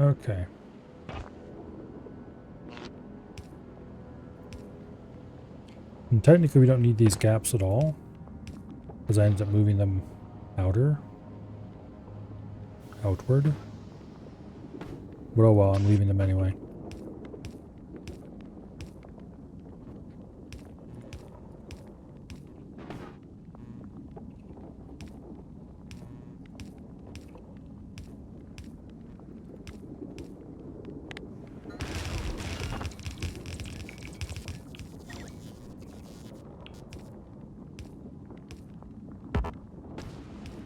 Okay. And technically we don't need these gaps at all, because I ended up moving them outward. But oh well, I'm leaving them anyway.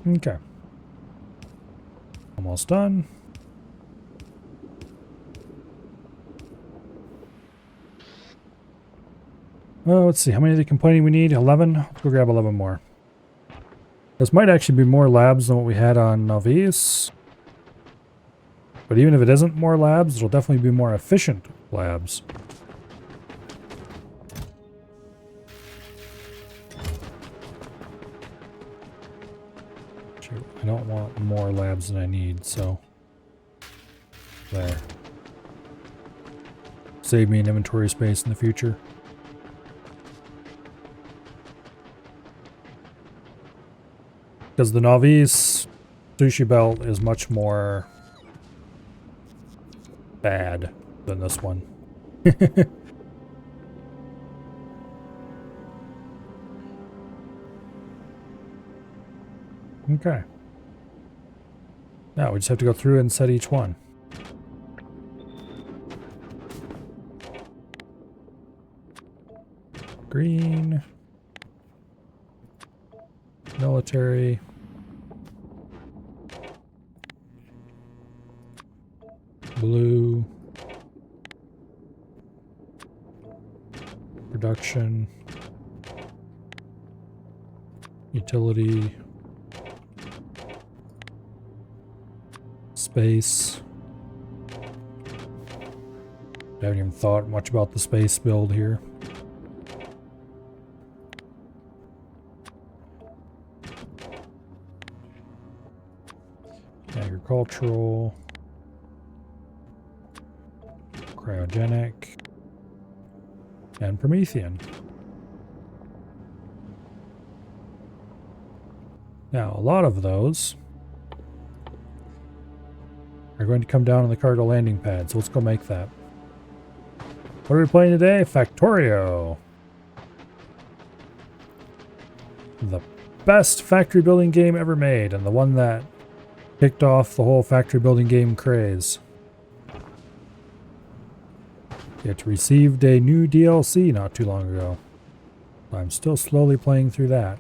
Okay. Almost done. Well, let's see. How many are they complaining we need? 11? Let's go grab 11 more. This might actually be more labs than what we had on Novice. But even if it isn't more labs, it'll definitely be more efficient labs. Shoot, I don't want more labs than I need, so... There. Save me an inventory space in the future. Because the Novice sushi belt is much more bad than this one. Okay. Now we just have to go through and set each one. Green. Military. Blue. Production. Utility. Space. I haven't even thought much about the space build here. Agricultural. Cryogenic. And Promethean. Now, a lot of those are going to come down on the cargo landing pad, so let's go make that. What are we playing today? Factorio. The best factory building game ever made, and the one that kicked off the whole factory building game craze. It received a new DLC not too long ago. I'm still slowly playing through that.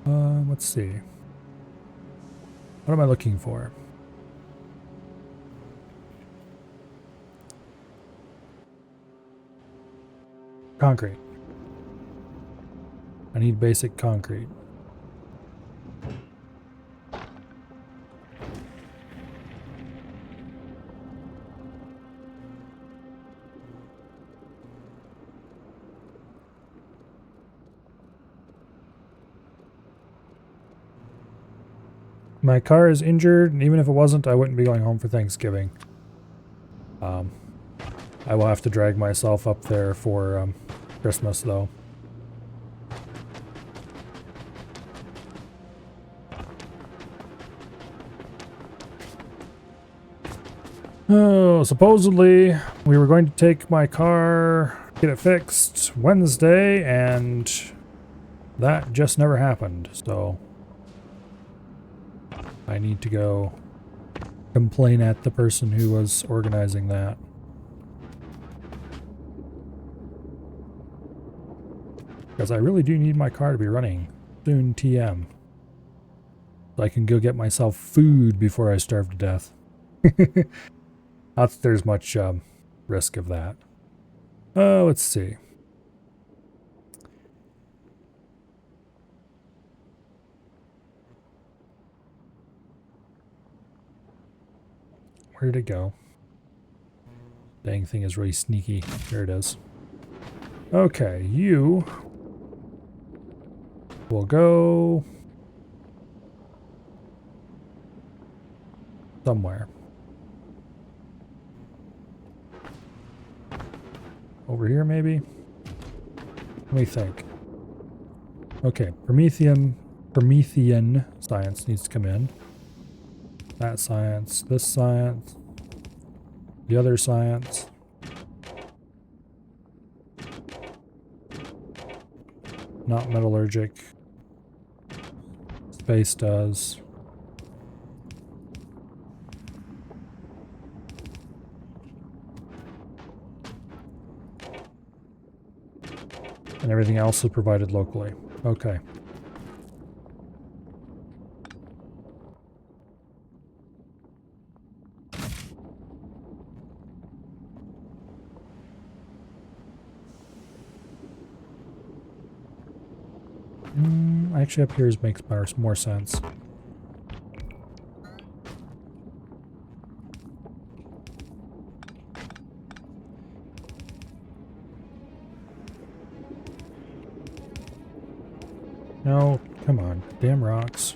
Let's see. What am I looking for? Concrete. I need basic concrete. My car is injured, and even if it wasn't, I wouldn't be going home for Thanksgiving. I will have to drag myself up there for Christmas, though. Oh, supposedly we were going to take my car, get it fixed Wednesday, and that just never happened, so I need to go complain at the person who was organizing that. Because I really do need my car to be running soon TM. So I can go get myself food before I starve to death. Not that there's much risk of that. Let's see. Where did it go? Dang thing is really sneaky. There it is. Okay, you will go somewhere. Over here, maybe? Let me think. Okay, Promethean science needs to come in. That science, this science, the other science. Not metallurgic. Space does. And everything else is provided locally. Okay. Actually, up here makes more sense. No, come on. Damn rocks.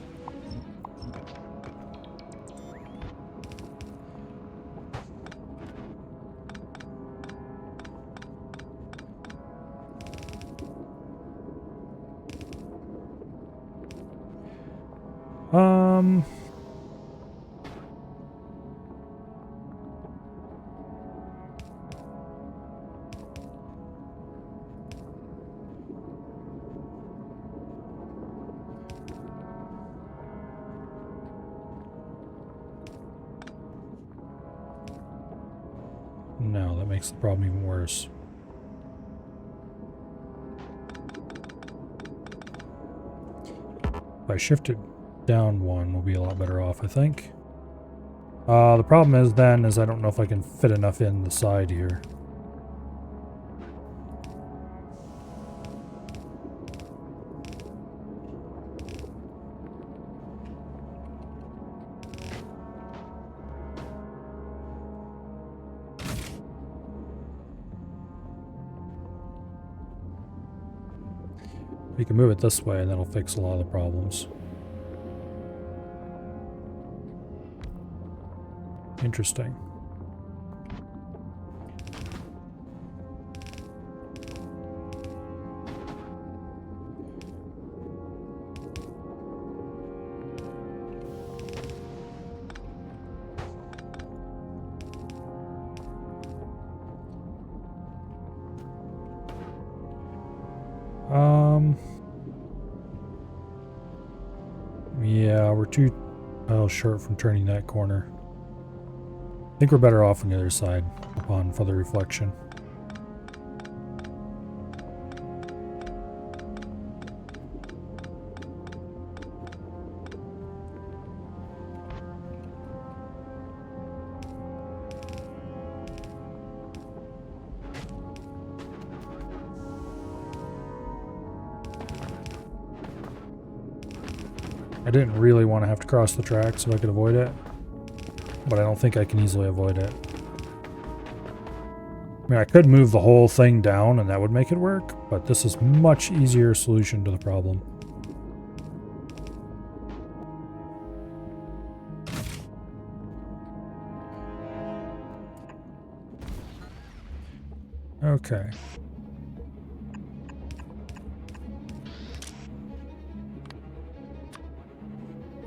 No, that makes the problem even worse. If I shift it down one, we'll be a lot better off, I think. The problem is then, I don't know if I can fit enough in the side here. We can move it this way and that'll fix a lot of the problems. Interesting. Yeah, we're too short from turning that corner. I think we're better off on the other side upon further reflection. I didn't really want to have to cross the track so I could avoid it, but I don't think I can easily avoid it. I mean, I could move the whole thing down and that would make it work, but this is much easier solution to the problem. Okay.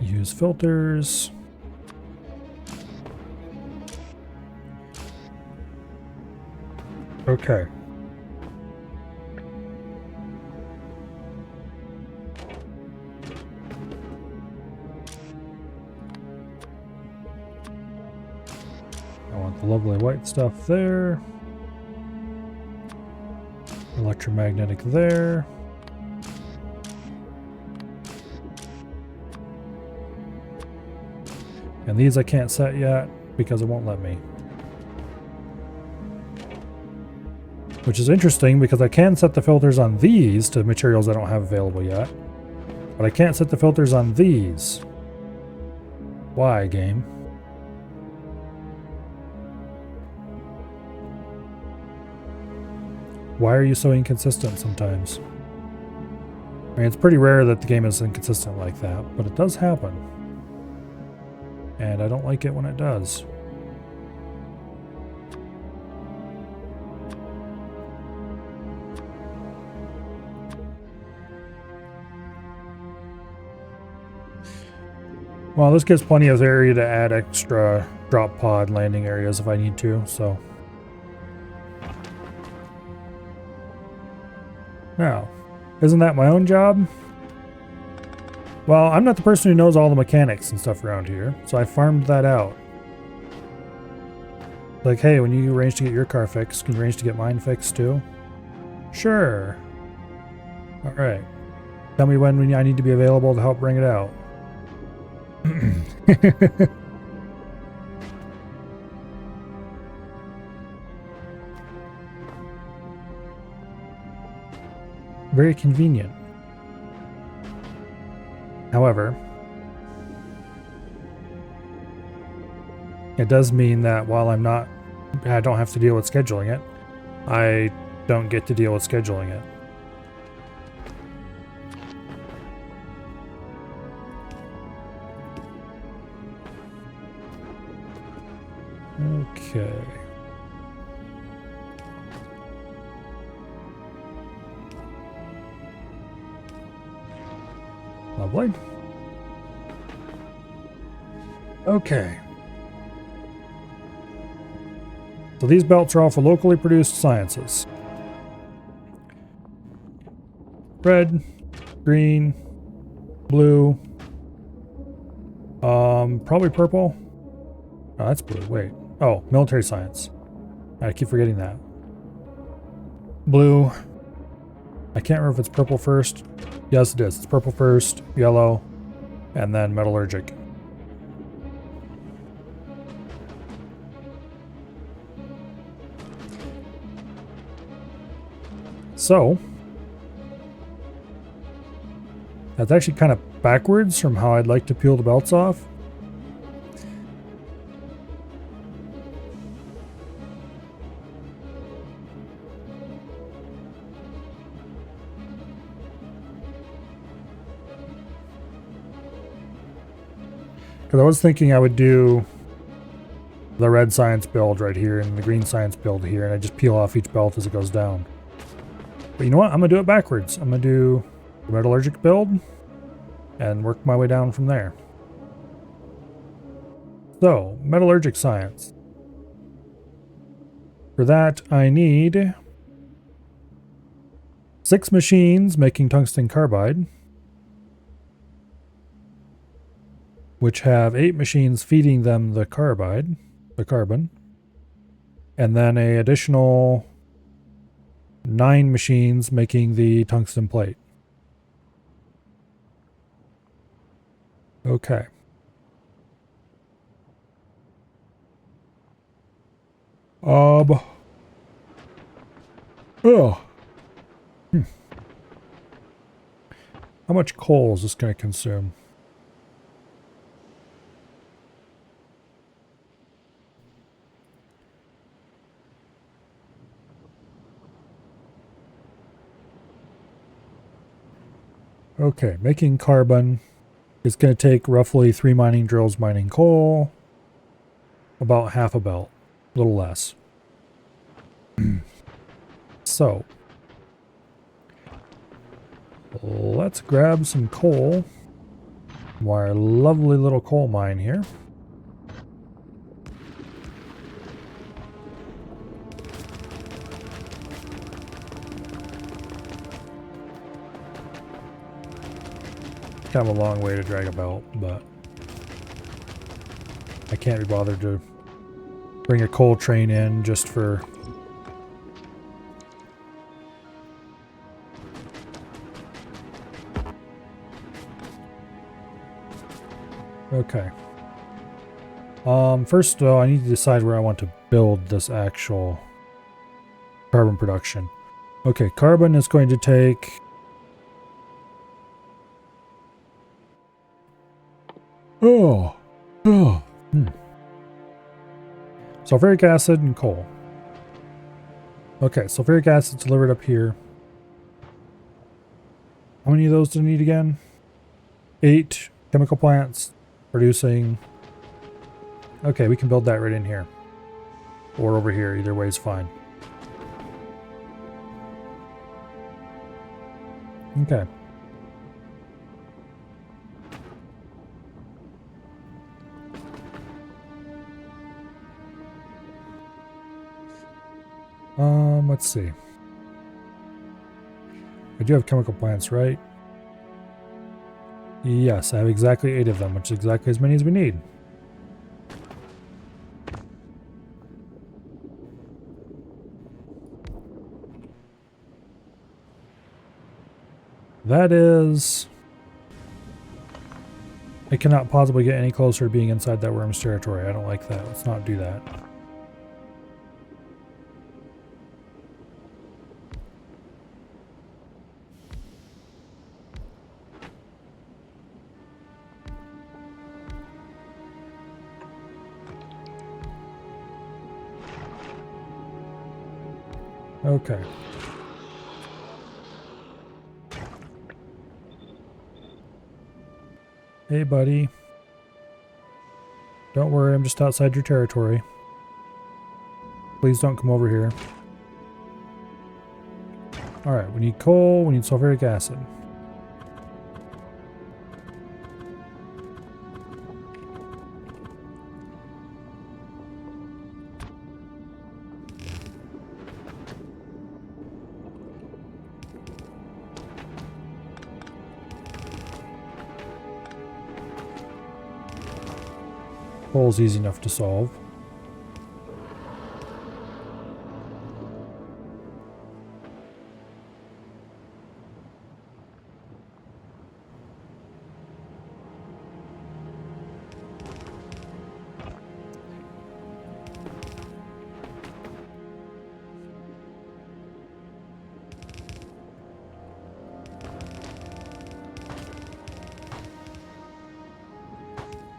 Use filters. Okay. I want the lovely white stuff there. Electromagnetic there. And these I can't set yet because it won't let me. Which is interesting because I can set the filters on these to materials I don't have available yet. But I can't set the filters on these. Why, game? Why are you so inconsistent sometimes? I mean, it's pretty rare that the game is inconsistent like that, but it does happen. And I don't like it when it does. Well, this gives plenty of area to add extra drop pod landing areas if I need to, so. Now, isn't that my own job? Well, I'm not the person who knows all the mechanics and stuff around here, so I farmed that out. Like, hey, when you arrange to get your car fixed, can you arrange to get mine fixed too? Sure. Alright. Tell me when I need to be available to help bring it out. Very convenient. However, it does mean that while I don't have to deal with scheduling it, I don't get to deal with scheduling it. Okay. Lovely. Okay. So these belts are all for locally produced sciences. Red, green, blue, probably purple. Oh, that's blue. Wait. Oh, military science. I keep forgetting that. Blue. I can't remember if it's purple first. Yes, it is. It's purple first, yellow, and then metallurgic. So, that's actually kind of backwards from how I'd like to peel the belts off. Because I was thinking I would do the red science build right here and the green science build here, and I just peel off each belt as it goes down. But you know what? I'm going to do it backwards. I'm going to do the metallurgic build and work my way down from there. So, metallurgic science. For that, I need 6 machines making tungsten carbide, which have 8 machines feeding them the carbon, and then an additional 9 machines making the tungsten plate. Okay. Oh. How much coal is this going to consume? Okay, making carbon is going to take roughly 3 mining drills mining coal. About half a belt, a little less. So, let's grab some coal from our lovely little coal mine here. Kind of a long way to drag a belt, but I can't be bothered to bring a coal train in just for... Okay. First though, I need to decide where I want to build this actual carbon production. Okay, carbon is going to take... Sulfuric acid and coal. Okay, sulfuric acid delivered up here. How many of those do I need again? 8 chemical plants producing... Okay, we can build that right in here. Or over here, either way is fine. Okay. Let's see. I do have chemical plants, right? Yes, I have exactly 8 of them, which is exactly as many as we need. That is... I cannot possibly get any closer to being inside that worm's territory. I don't like that. Let's not do that. Okay. Hey, buddy. Don't worry, I'm just outside your territory. Please don't come over here. Alright, we need coal, we need sulfuric acid. Coal's easy enough to solve.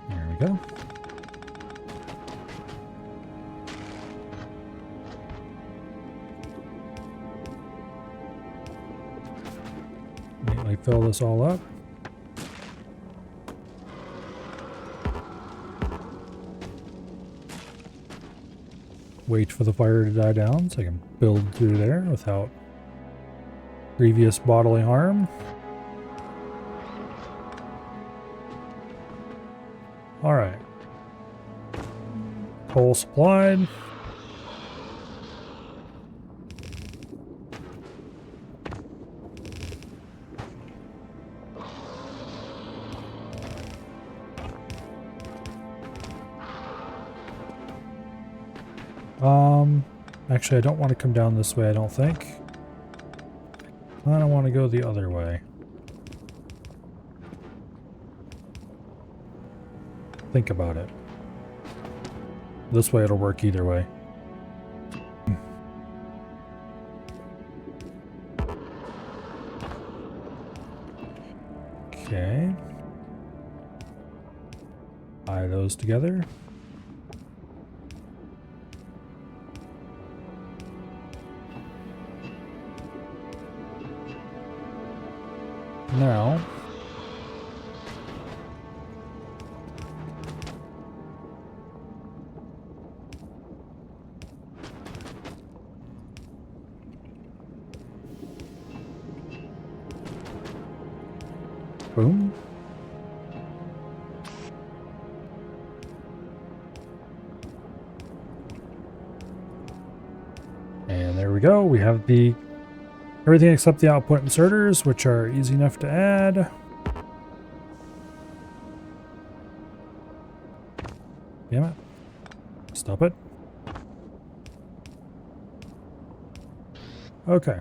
There we go. Neatly fill this all up. Wait for the fire to die down so I can build through there without previous bodily harm. Alright. Coal supplied. Actually, I don't want to come down this way, I don't think. I don't want to go the other way. Think about it. This way it'll work either way. Okay. Tie those together. Now, boom. And there we go. We have the everything except the output inserters, which are easy enough to add. Damn it. Stop it. Okay.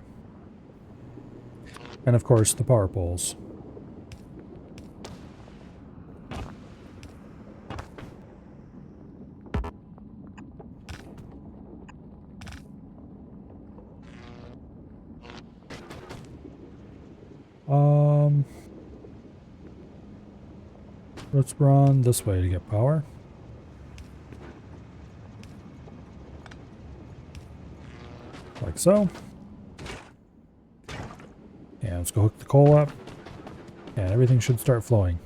And of course the power poles. Let's run this way to get power. Like so. And let's go hook the coal up. And everything should start flowing.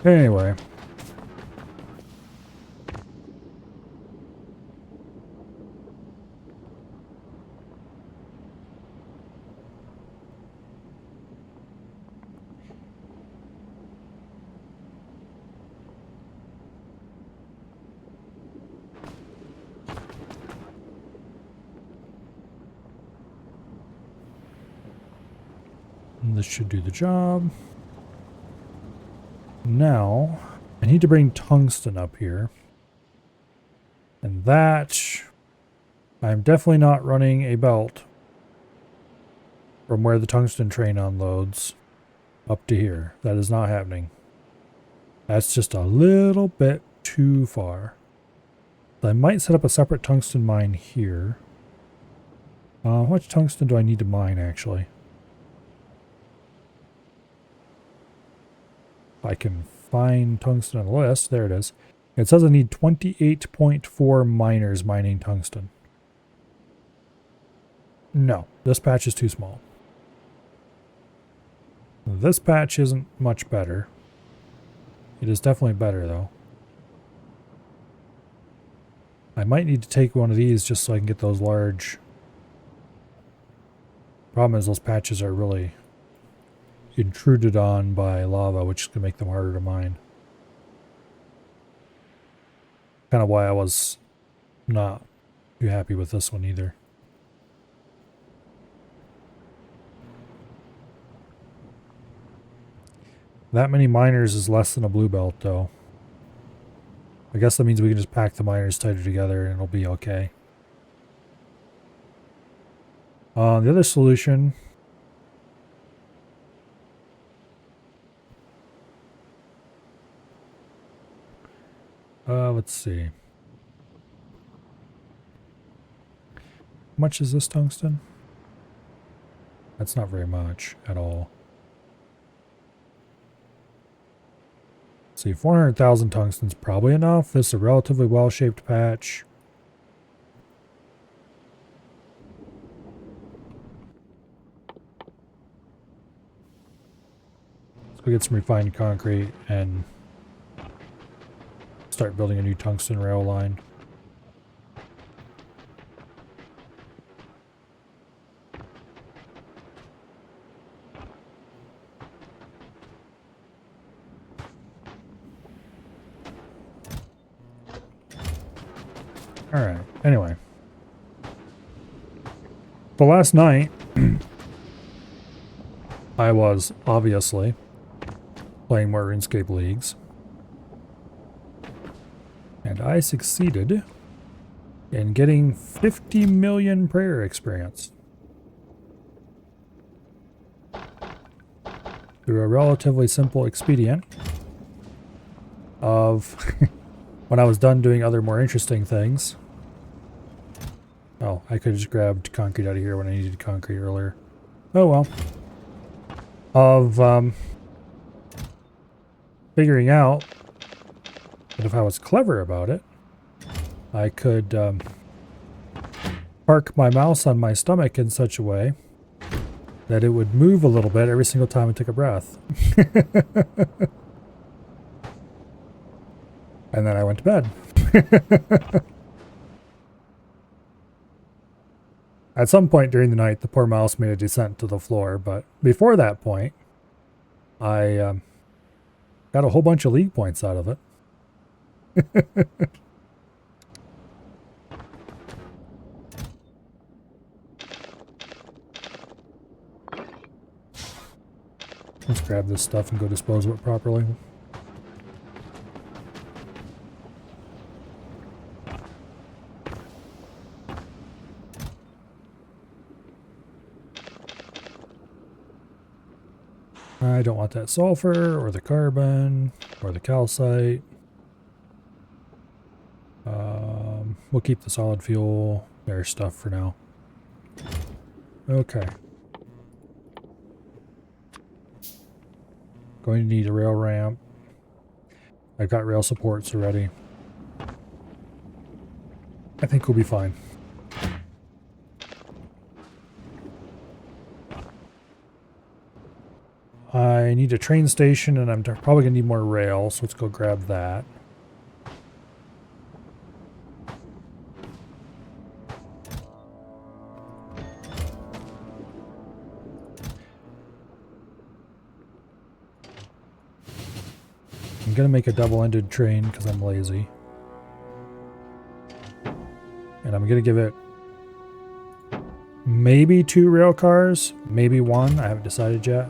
Anyway. And this should do the job. Now, I need to bring tungsten up here. And that, I'm definitely not running a belt from where the tungsten train unloads up to here. That is not happening. That's just a little bit too far. I might set up a separate tungsten mine here. How much tungsten do I need to mine, actually? I can find tungsten on the list. There it is. It says I need 28.4 miners mining tungsten. No, this patch is too small. This patch isn't much better. It is definitely better, though. I might need to take one of these just so I can get those large. Problem is those patches are really intruded on by lava, which is going to make them harder to mine. Kind of why I was not too happy with this one either. That many miners is less than a blue belt, though. I guess that means we can just pack the miners tighter together and it'll be okay. The other solution... let's see. How much is this tungsten? That's not very much at all. See, 400,000 tungsten's probably enough. This is a relatively well-shaped patch. Let's go get some refined concrete and start building a new tungsten rail line. Alright, anyway. The last night, I was obviously playing more RuneScape Leagues. And I succeeded in getting 50 million prayer experience. Through a relatively simple expedient of when I was done doing other more interesting things. Oh, I could have just grabbed concrete out of here when I needed concrete earlier. Oh well. Of figuring out that if I was clever about it, I could park my mouse on my stomach in such a way that it would move a little bit every single time I took a breath. And then I went to bed. At some point during the night, the poor mouse made a descent to the floor, but before that point, I got a whole bunch of league points out of it. Let's grab this stuff and go dispose of it properly. I don't want that sulfur, or the carbon, or the calcite. We'll keep the solid fuel, their stuff for now. Okay. Going to need a rail ramp. I've got rail supports already. I think we'll be fine. I need a train station, and I'm probably going to need more rail, so let's go grab that. I'm going to make a double-ended train because I'm lazy. And I'm going to give it maybe 2 rail cars, maybe 1. I haven't decided yet.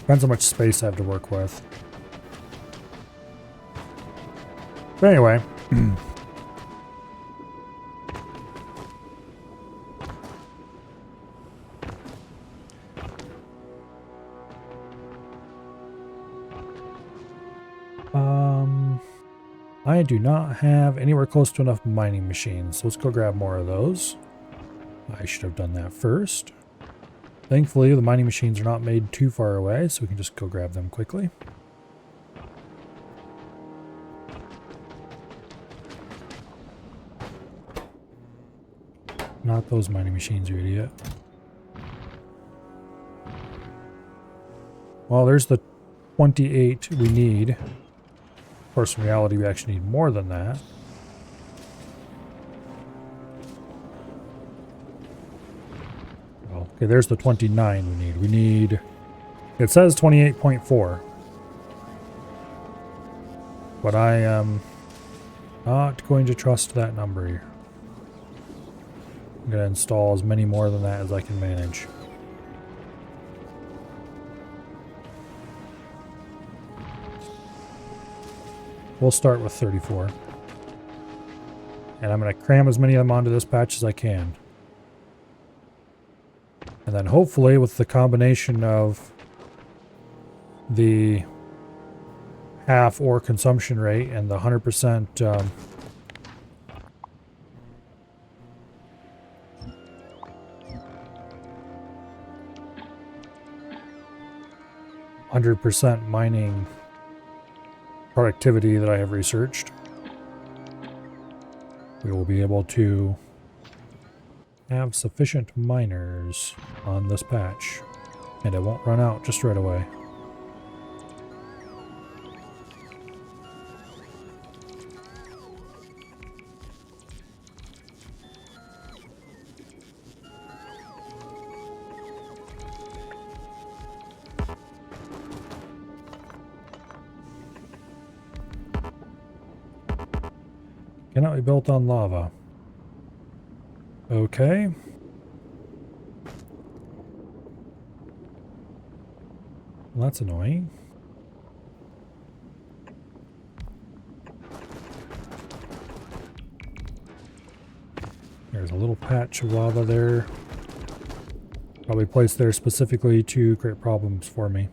Depends how much space I have to work with. But anyway. I do not have anywhere close to enough mining machines. So let's go grab more of those. I should have done that first. Thankfully, the mining machines are not made too far away, so we can just go grab them quickly. Not those mining machines, you idiot. Well, there's the 28 we need. Of course, in reality, we actually need more than that. Well, okay, there's the 29 we need. We need... It says 28.4. But I am not going to trust that number here. I'm going to install as many more than that as I can manage. We'll start with 34. And I'm going to cram as many of them onto this patch as I can. And then hopefully with the combination of the half ore consumption rate and the 100% 100% mining productivity that I have researched, we will be able to have sufficient miners on this patch, and it won't run out just right away. Cannot be built on lava. Okay. Well, that's annoying. There's a little patch of lava there. Probably placed there specifically to create problems for me.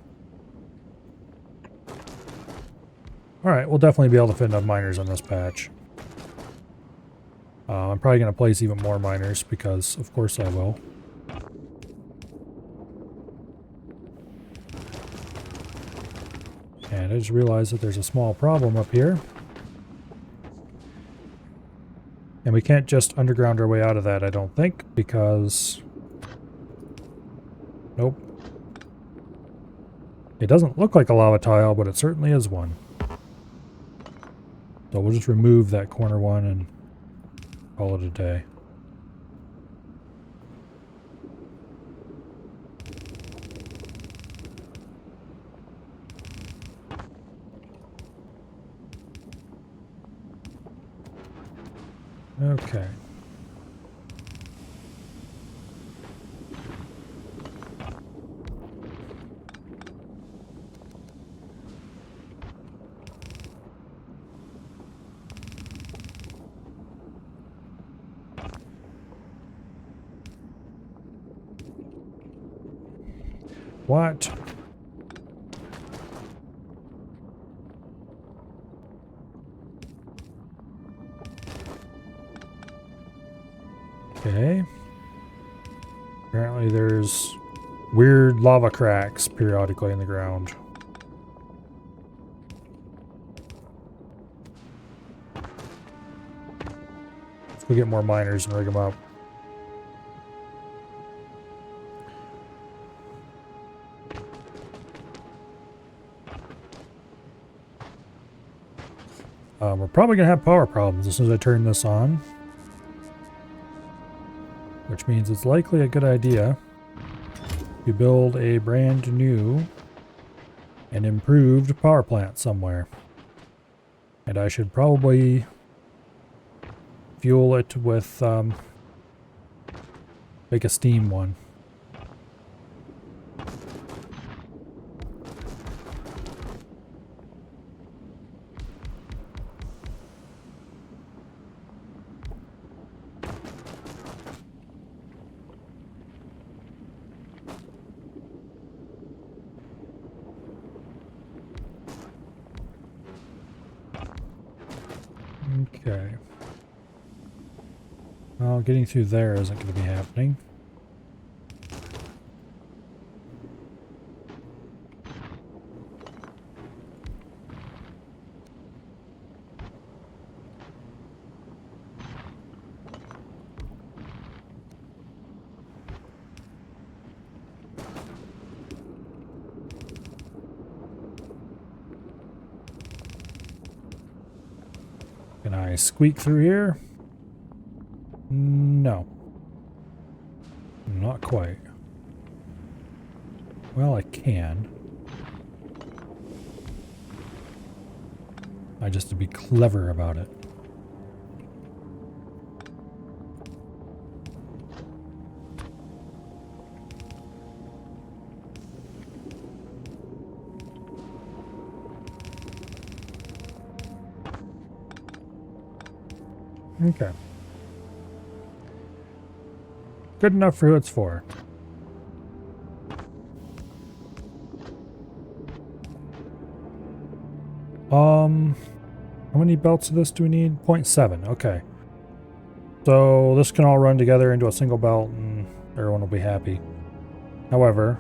Alright, we'll definitely be able to fit enough miners on this patch. I'm probably going to place even more miners because, of course, I will. And I just realized that there's a small problem up here. And we can't just underground our way out of that, I don't think, because... Nope. It doesn't look like a lava tile, but it certainly is one. So we'll just remove that corner one and call it a day. Okay. What? Okay. Apparently there's weird lava cracks periodically in the ground. Let's go get more miners and rig them up. We're probably going to have power problems as soon as I turn this on. Which means it's likely a good idea to build a brand new and improved power plant somewhere. And I should probably fuel it with, make a steam one. Okay. Well, getting through there isn't going to be happening. Can I squeak through here? No. Not quite. Well, I can. I just have to be clever about it. Okay. Good enough for who it's for. How many belts of this do we need? 0.7. Okay. So this can all run together into a single belt and everyone will be happy. However,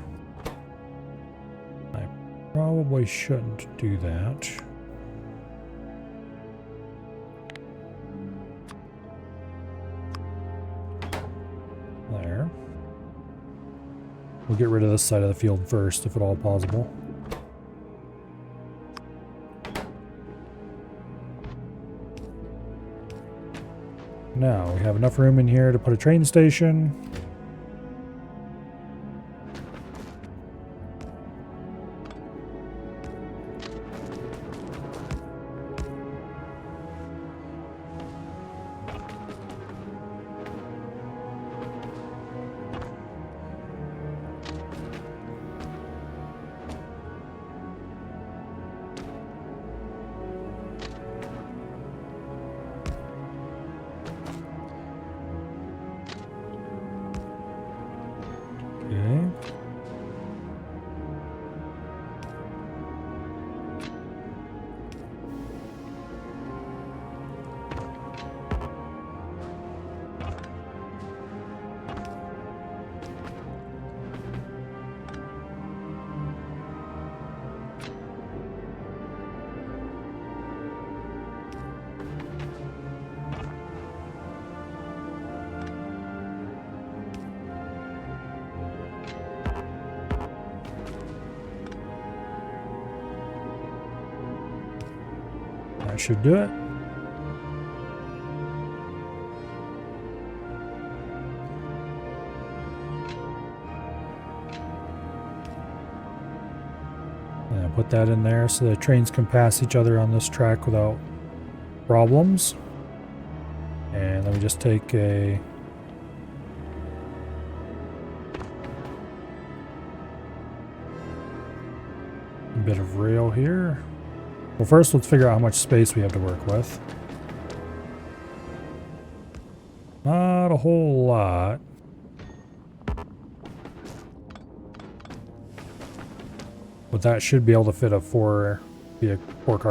I probably shouldn't do that. There. We'll get rid of this side of the field first, if at all possible. Now, we have enough room in here to put a train station. That should do it. And I'll put that in there so the trains can pass each other on this track without problems. And then we just take a bit of rail here. Well, first let's figure out how much space we have to work with. Not a whole lot. But that should be able to fit a four-car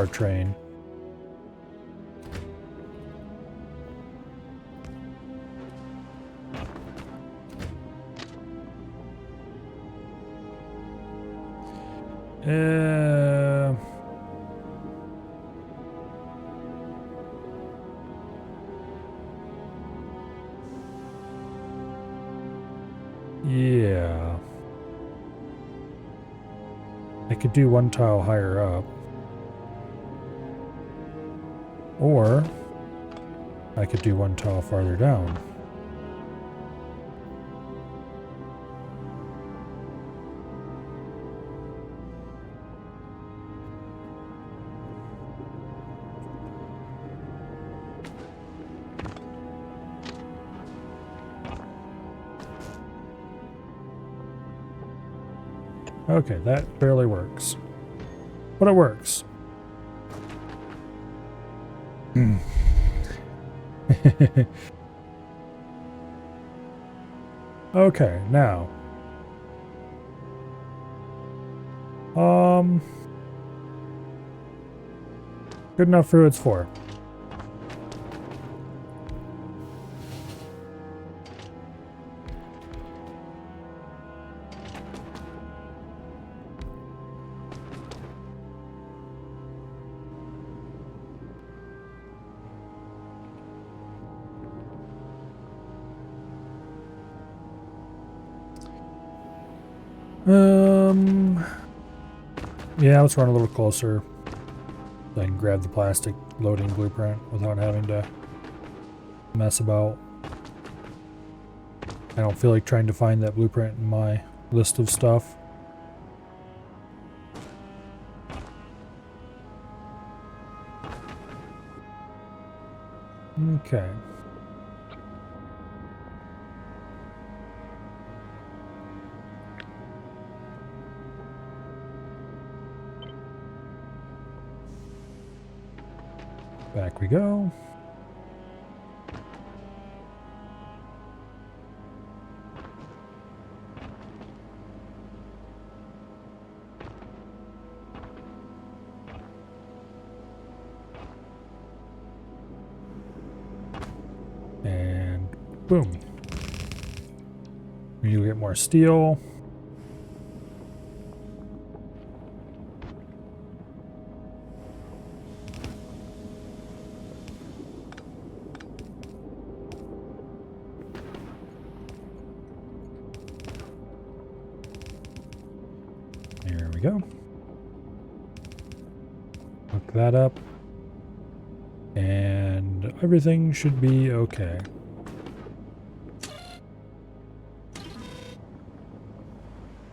train. Yeah. I could do one tile higher up. Or I could do one tile farther down. Okay, that barely works. But it works. Okay, now. Good enough for who it's for. Yeah, let's run a little closer. So I can grab the plastic loading blueprint without having to mess about. I don't feel like trying to find that blueprint in my list of stuff. Okay. Back we go. And boom. We need to get more steel. There we go. Hook that up. And everything should be okay.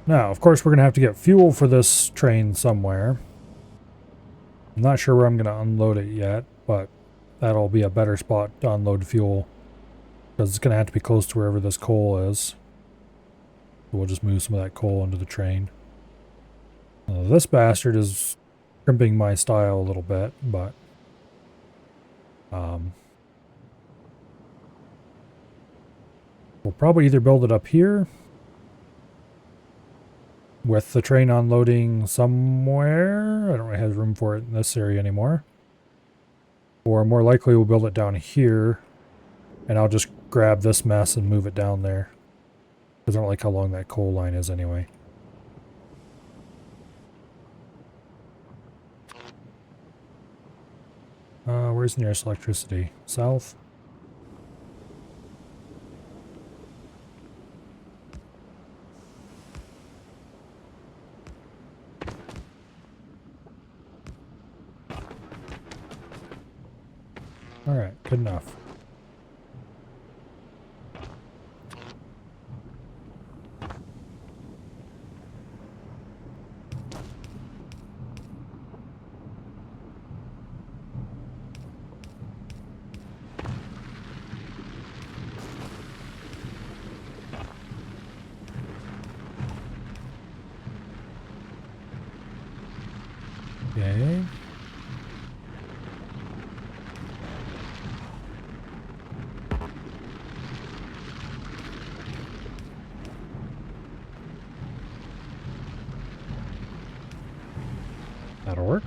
Now, of course, we're going to have to get fuel for this train somewhere. I'm not sure where I'm going to unload it yet, but that'll be a better spot to unload fuel. Because it's going to have to be close to wherever this coal is. So we'll just move some of that coal into the train. This bastard is crimping my style a little bit, but we'll probably either build it up here with the train unloading somewhere. I don't really have room for it in this area anymore. Or more likely we'll build it down here and I'll just grab this mess and move it down there. Because I don't like how long that coal line is anyway. Where's the nearest electricity? South? Alright, good enough. Okay. That'll work.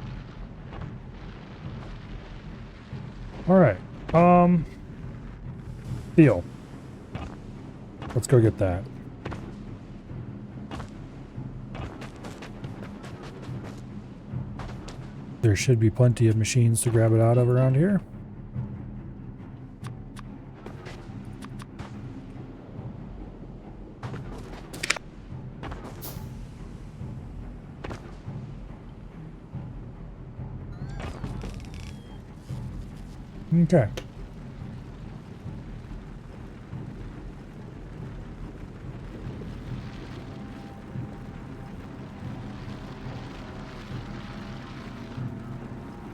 Alright. Steel. Let's go get that. There should be plenty of machines to grab it out of around here. Okay.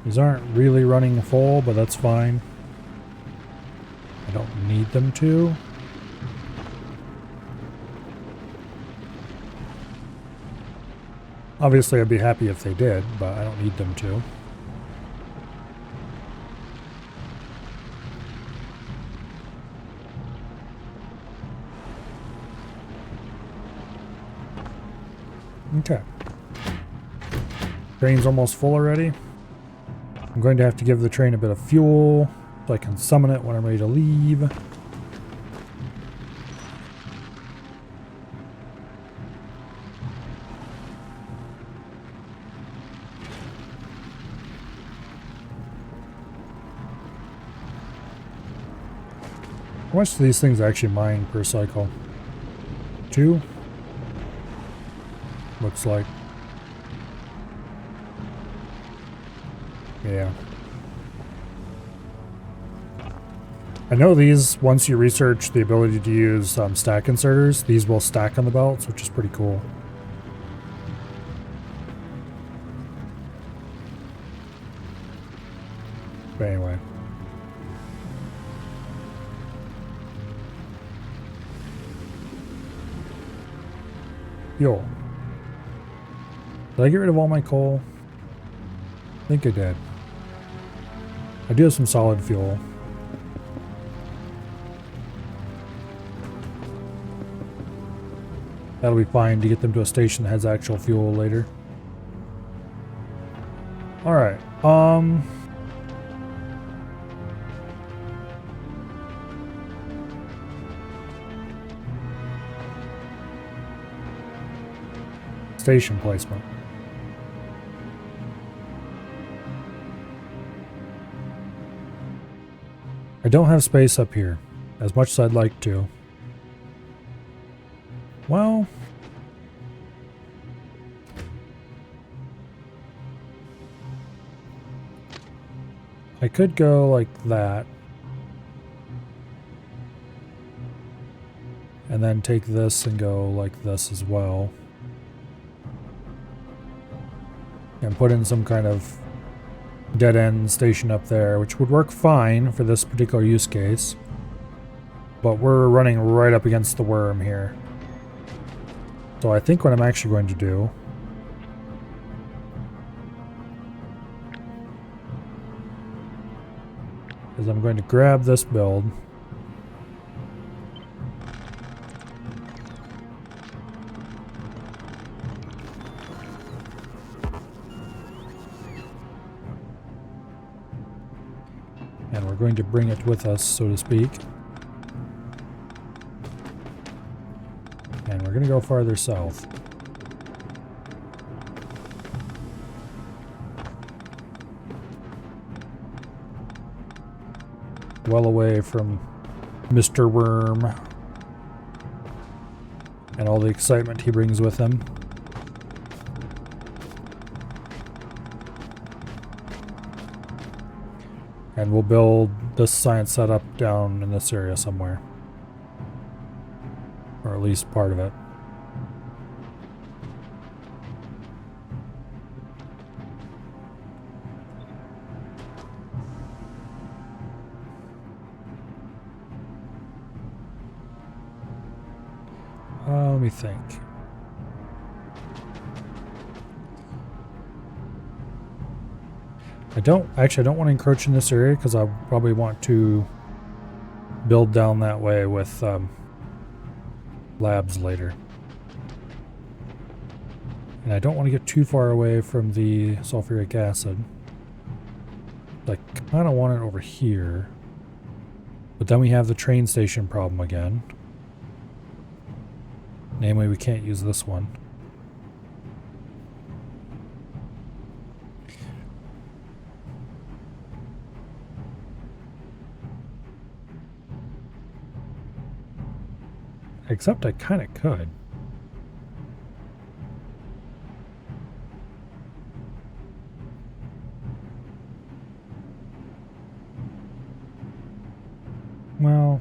These aren't really running full, but that's fine. I don't need them to. Obviously, I'd be happy if they did, but I don't need them to. Okay. Train's almost full already. I'm going to have to give the train a bit of fuel so I can summon it when I'm ready to leave. How much do these things actually mine per cycle? 2? Looks like. Yeah. I know these, once you research the ability to use stack inserters, these will stack on the belts, which is pretty cool. But anyway. Fuel. Did I get rid of all my coal? I think I did. I do have some solid fuel. That'll be fine to get them to a station that has actual fuel later. Alright, station placement. I don't have space up here, as much as I'd like to. Well, I could go like that. And then take this and go like this as well. And put in some kind of dead end station up there, which would work fine for this particular use case. But we're running right up against the worm here. So I think what I'm actually going to do is I'm going to grab this build. And we're going to bring it with us, so to speak. And we're going to go farther south. Well away from Mr. Worm and all the excitement he brings with him. And we'll build this science setup down in this area somewhere. Or at least part of it. Let me think. I don't want to encroach in this area because I probably want to build down that way with labs later. And I don't want to get too far away from the sulfuric acid. I kind of want it over here. But then we have the train station problem again. Namely, we can't use this one. Except I kind of could. Well,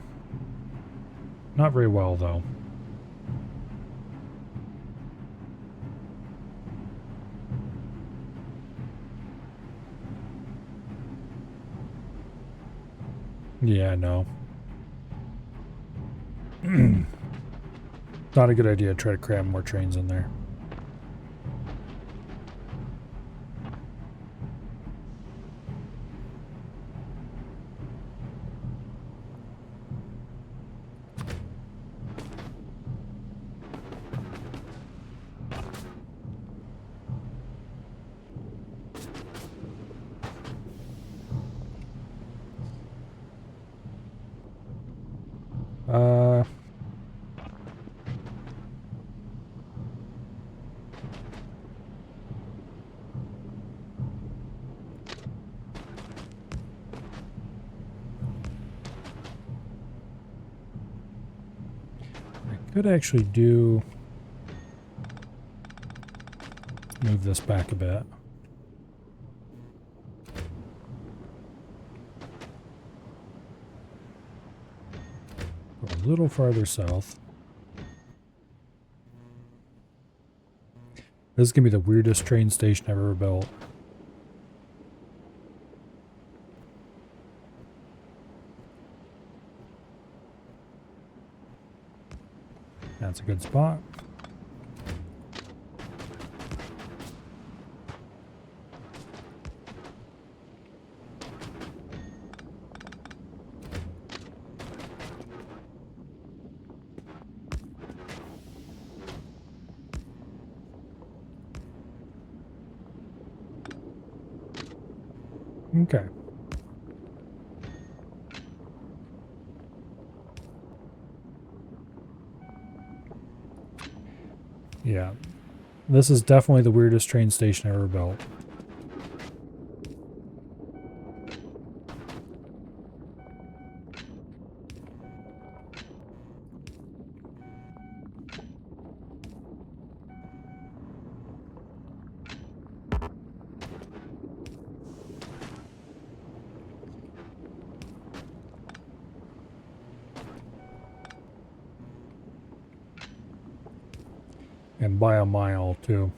not very well though. Yeah, no. Not a good idea to try to cram more trains in there. Could actually do... Move this back a bit. Go a little farther south. This is going to be the weirdest train station I've ever built. That's a good spot. Okay. Yeah. This is definitely the weirdest train station ever built. And by a mile, too.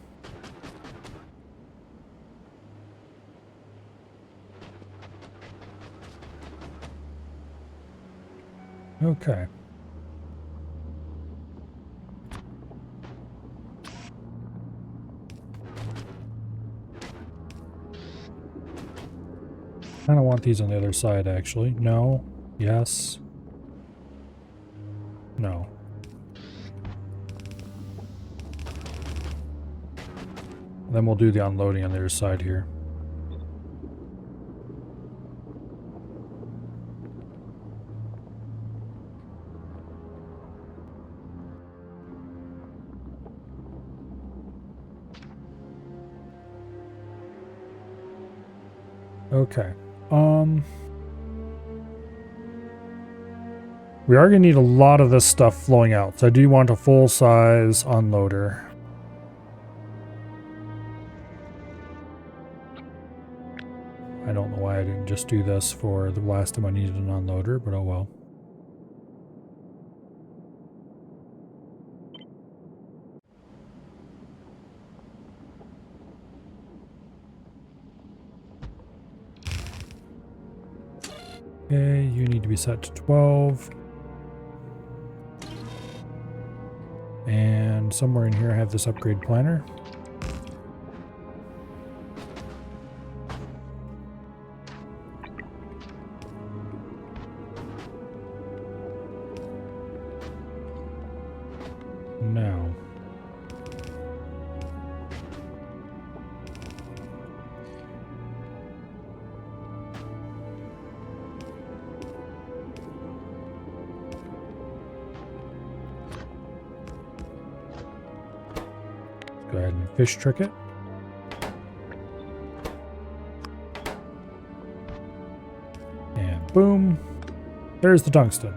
Okay. Kind of want these on the other side, actually. No. Yes. No. Then we'll do the unloading on the other side here. Okay. We are going to need a lot of this stuff flowing out, so I do want a full-size unloader. I don't know why I didn't just do this for the last time I needed an unloader, but oh well. Okay, you need to be set to 12. And somewhere in here I have this upgrade planner. Now. Go ahead and fish trick it. And boom. There's the tungsten.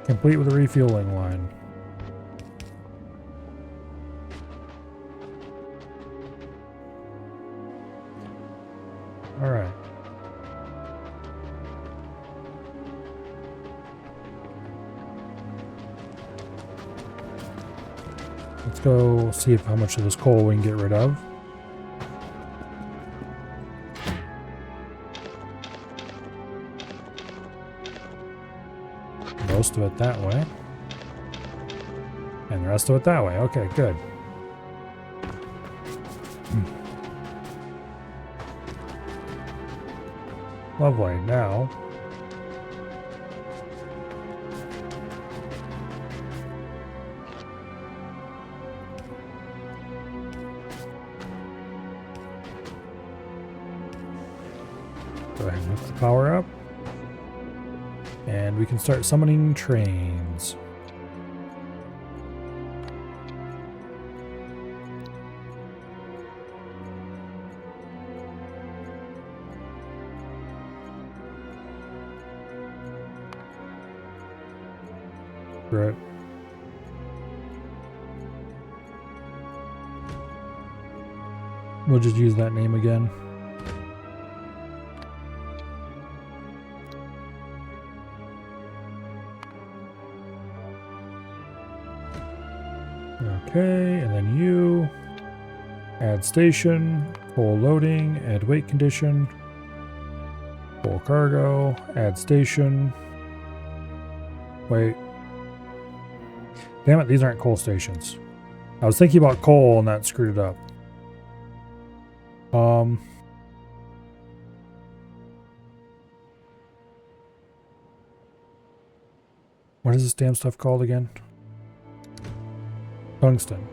Complete with a refueling line. All right. Let's go see if how much of this coal we can get rid of. Most of it that way. And the rest of it that way. Okay, good. Lovely. Now, go ahead and hook the power up. And we can start summoning trains. Right. We'll just use that name again. Okay, and then you add station, full loading, add weight condition, full cargo, add station. Wait. Damn it, these aren't coal stations. I was thinking about coal and that screwed it up. What is this damn stuff called again? Tungsten.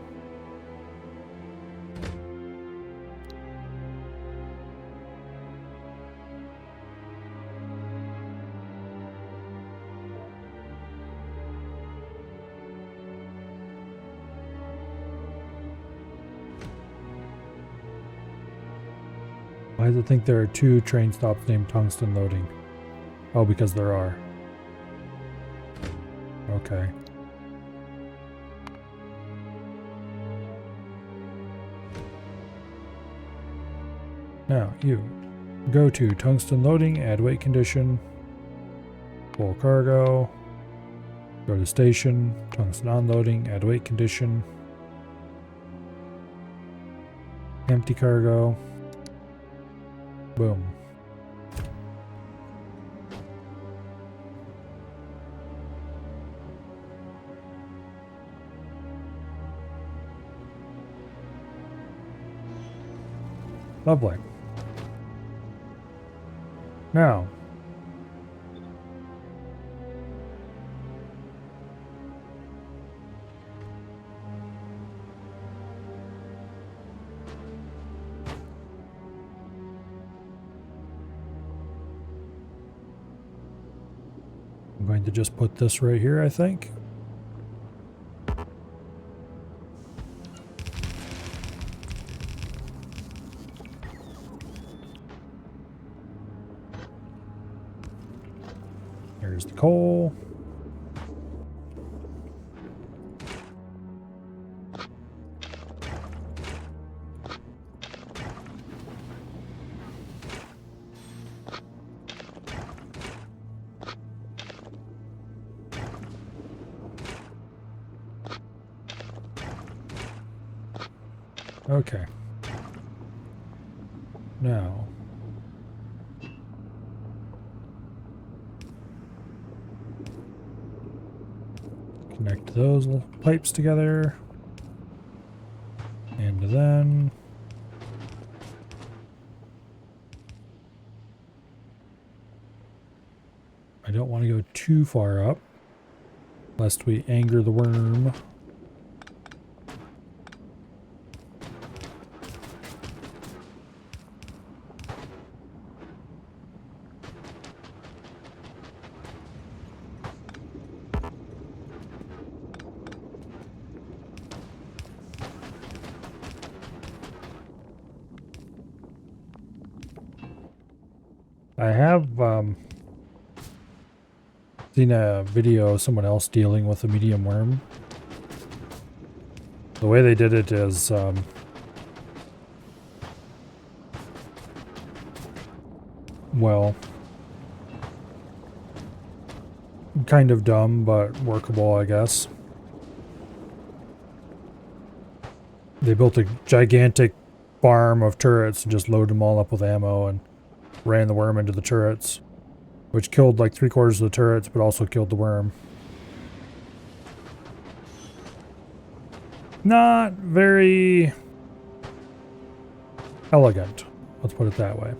Why does it think there are 2 train stops named Tungsten Loading? Oh, because there are. Okay. Now, you go to Tungsten Loading, add weight condition, full cargo, go to station, Tungsten Unloading, add weight condition, empty cargo, boom. Lovely. Now, I'm going to just put this right here, I think. Here's the coal. Okay. Now, connect those little pipes together. And then I don't want to go too far up, lest we anger the worm. I have seen a video of someone else dealing with a medium worm. The way they did it is well, kind of dumb, but workable, I guess. They built a gigantic farm of turrets and just loaded them all up with ammo and ran the worm into the turrets, which killed like 3/4 of the turrets, but also killed the worm. Not very elegant, let's put it that way.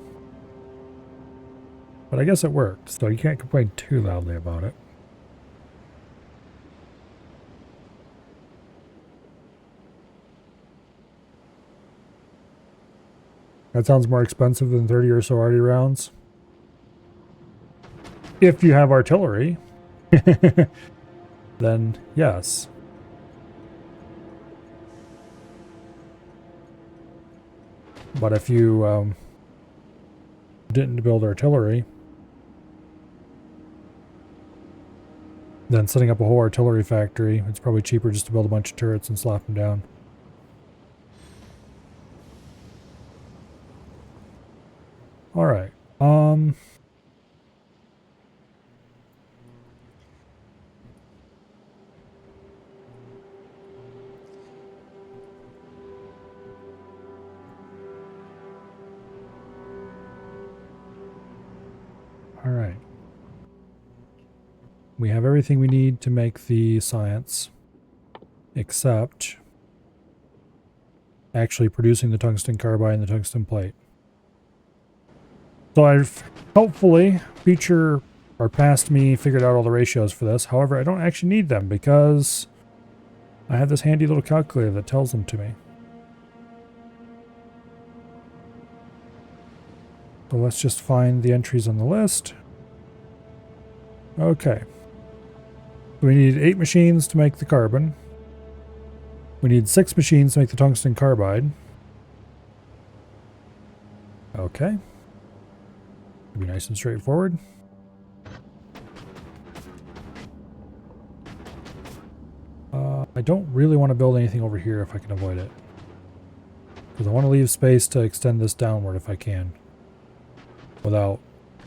But I guess it worked, so you can't complain too loudly about it. That sounds more expensive than 30 or so arty rounds. If you have artillery, then yes. But if you didn't build artillery, then setting up a whole artillery factory, it's probably cheaper just to build a bunch of turrets and slap them down. All right. All right. We have everything we need to make the science, except actually producing the tungsten carbide and the tungsten plate. So I've hopefully future or past me figured out all the ratios for this. However, I don't actually need them because I have this handy little calculator that tells them to me. So let's just find the entries on the list. Okay. We need 8 machines to make the carbon. We need 6 machines to make the tungsten carbide. Okay. Be nice and straightforward. I don't really want to build anything over here if I can avoid it. Because I want to leave space to extend this downward if I can. Without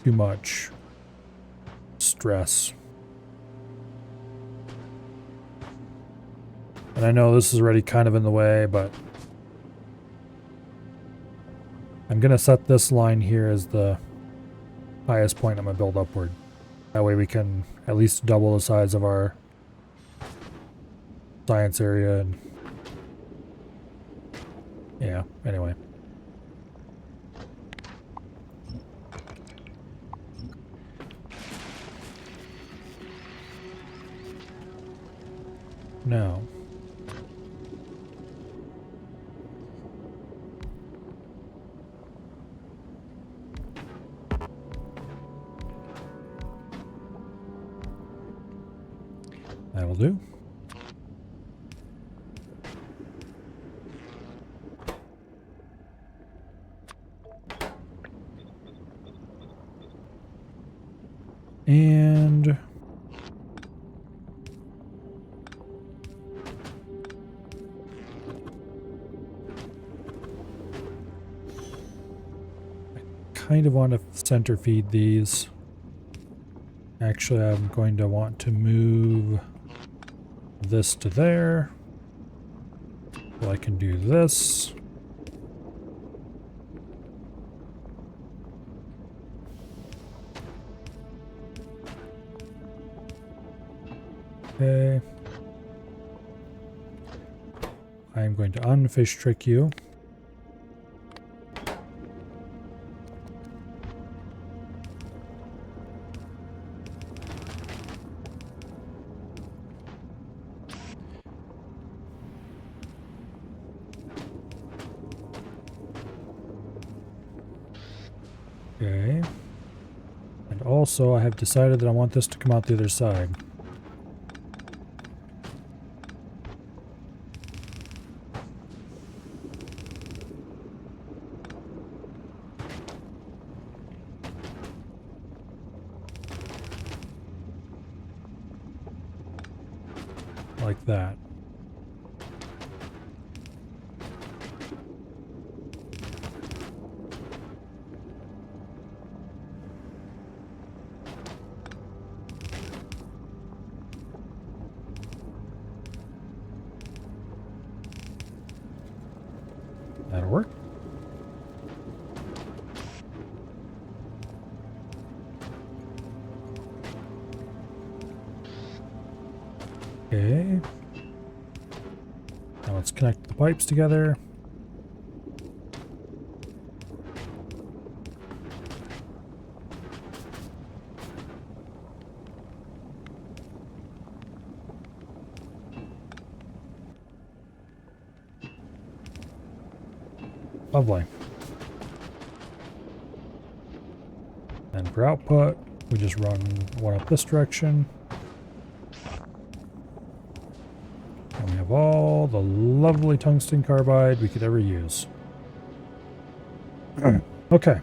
too much stress. And I know this is already kind of in the way, but I'm going to set this line here as the highest point I'm going to build upward. That way we can at least double the size of our science area. And yeah, anyway. Now, that'll do. And kind of want to center feed these. Actually, I'm going to want to move this to there. So I can do this. Okay. I'm going to unfish trick you. Okay. And also I have decided that I want this to come out the other side. Like that. That'll work. Okay. Now let's connect the pipes together. Lovely. And for output, We just run one up this direction. And we have all the lovely tungsten carbide we could ever use. Okay.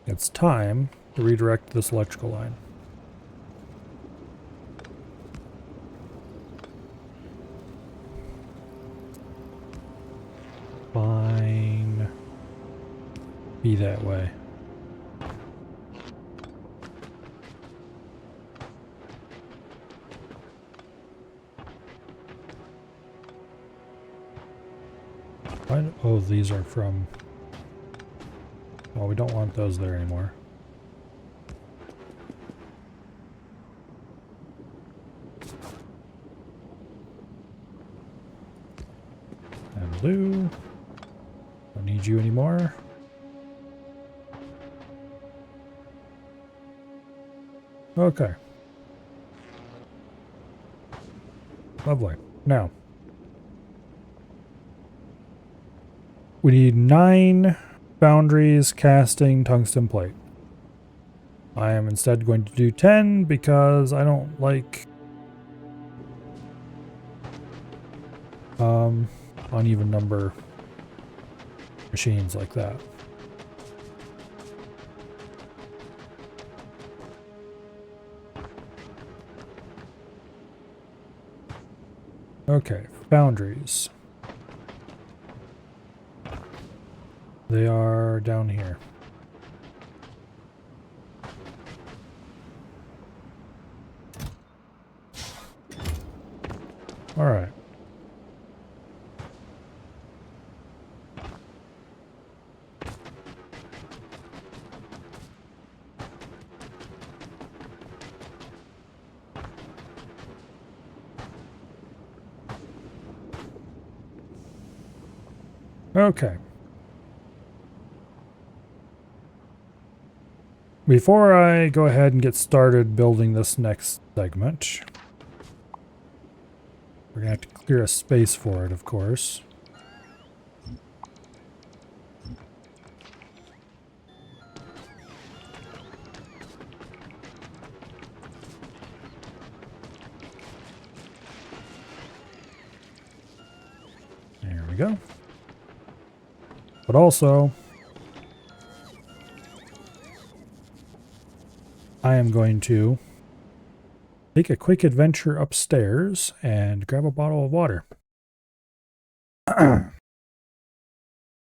It's time to redirect this electrical line. Fine. Be that way. Oh, these are from... Well, we don't want those there anymore. And blue. Don't need you anymore. Okay. Lovely. Now, we need 9 foundries casting tungsten plate. I am instead going to do 10 because I don't like uneven number machines like that. Okay, foundries. They are down here. All right. Okay. Before I go ahead and get started building this next segment, we're going to have to clear a space for it, of course. There we go. But also, I am going to take a quick adventure upstairs and grab a bottle of water.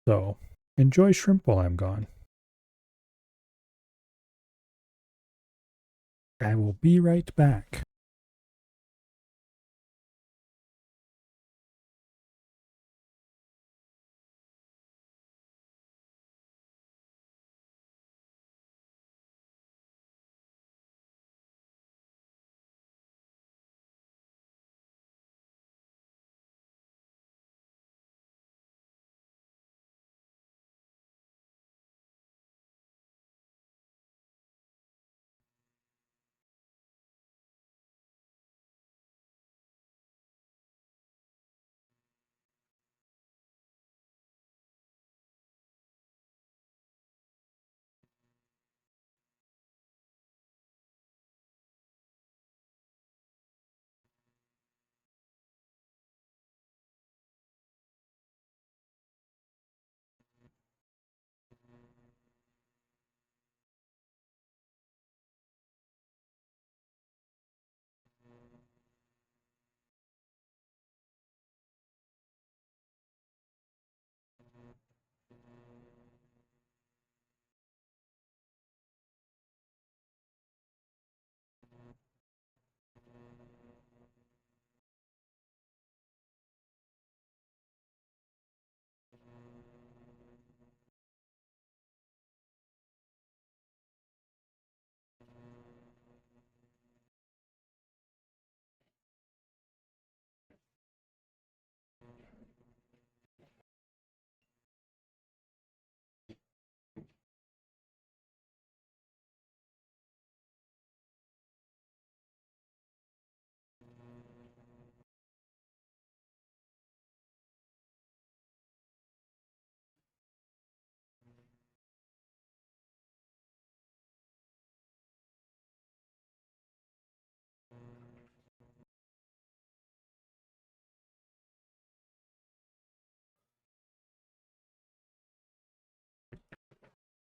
So, enjoy shrimp while I'm gone. I will be right back.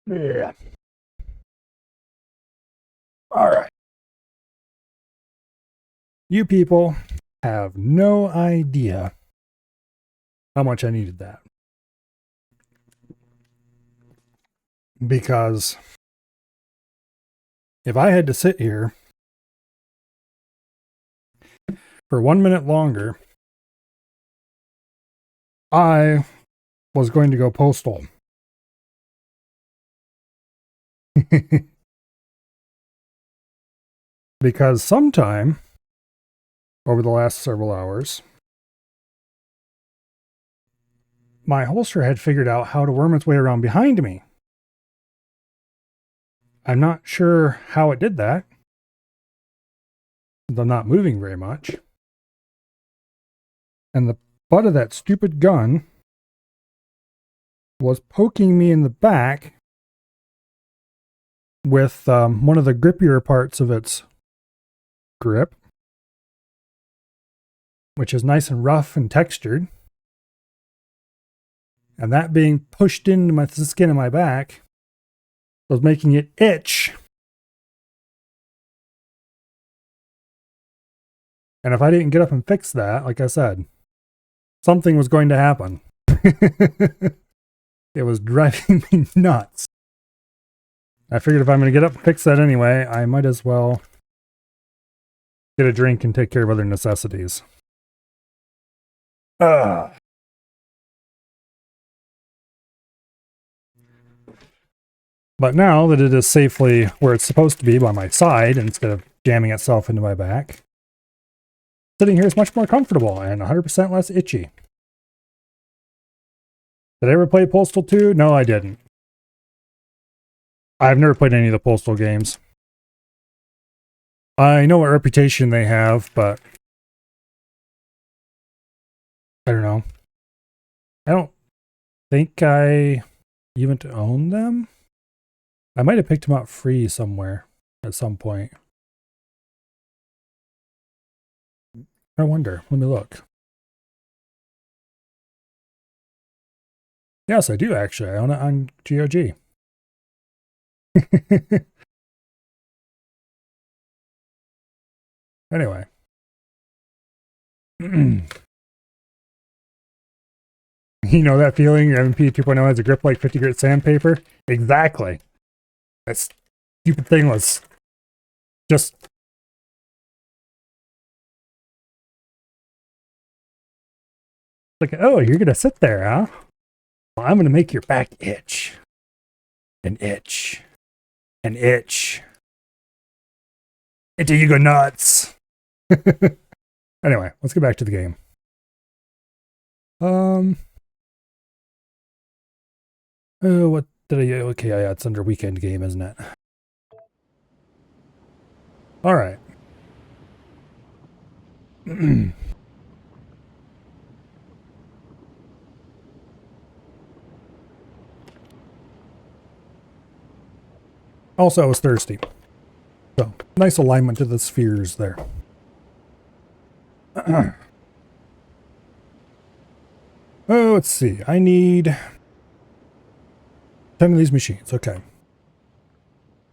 Yeah. All right. You people have no idea how much I needed that. Because if I had to sit here for 1 minute longer, I was going to go postal. Because sometime over the last several hours, my holster had figured out how to worm its way around behind me. I'm not sure how it did that. I'm not moving very much. And the butt of that stupid gun was poking me in the back with one of the grippier parts of its grip, which is nice and rough and textured. And that being pushed into the skin of my back was making it itch. And if I didn't get up and fix that, like I said, something was going to happen. It was driving me nuts. I figured if I'm going to get up and fix that anyway, I might as well get a drink and take care of other necessities. But now that it is safely where it's supposed to be by my side instead of jamming itself into my back, sitting here is much more comfortable and 100% less itchy. Did I ever play Postal 2? No, I didn't. I've never played any of the Postal games. I know what reputation they have, but I don't know. I don't think I even own them. I might have picked them up free somewhere at some point. I wonder. Let me look. Yes, I do actually. I own it on GOG. Anyway. You know that feeling? Your MP 2.0 has a grip like 50 grit sandpaper? Exactly. That stupid thing was just... like, oh, you're going to sit there, huh? Well, I'm going to make your back itch. And itch. And itch. Until you go nuts. Anyway, let's get back to the game. Oh, what did I... okay, yeah, it's under weekend game, isn't it? All right. Also, I was thirsty. So, nice alignment to the spheres there. Oh, let's see. I need 10 of these machines. Okay.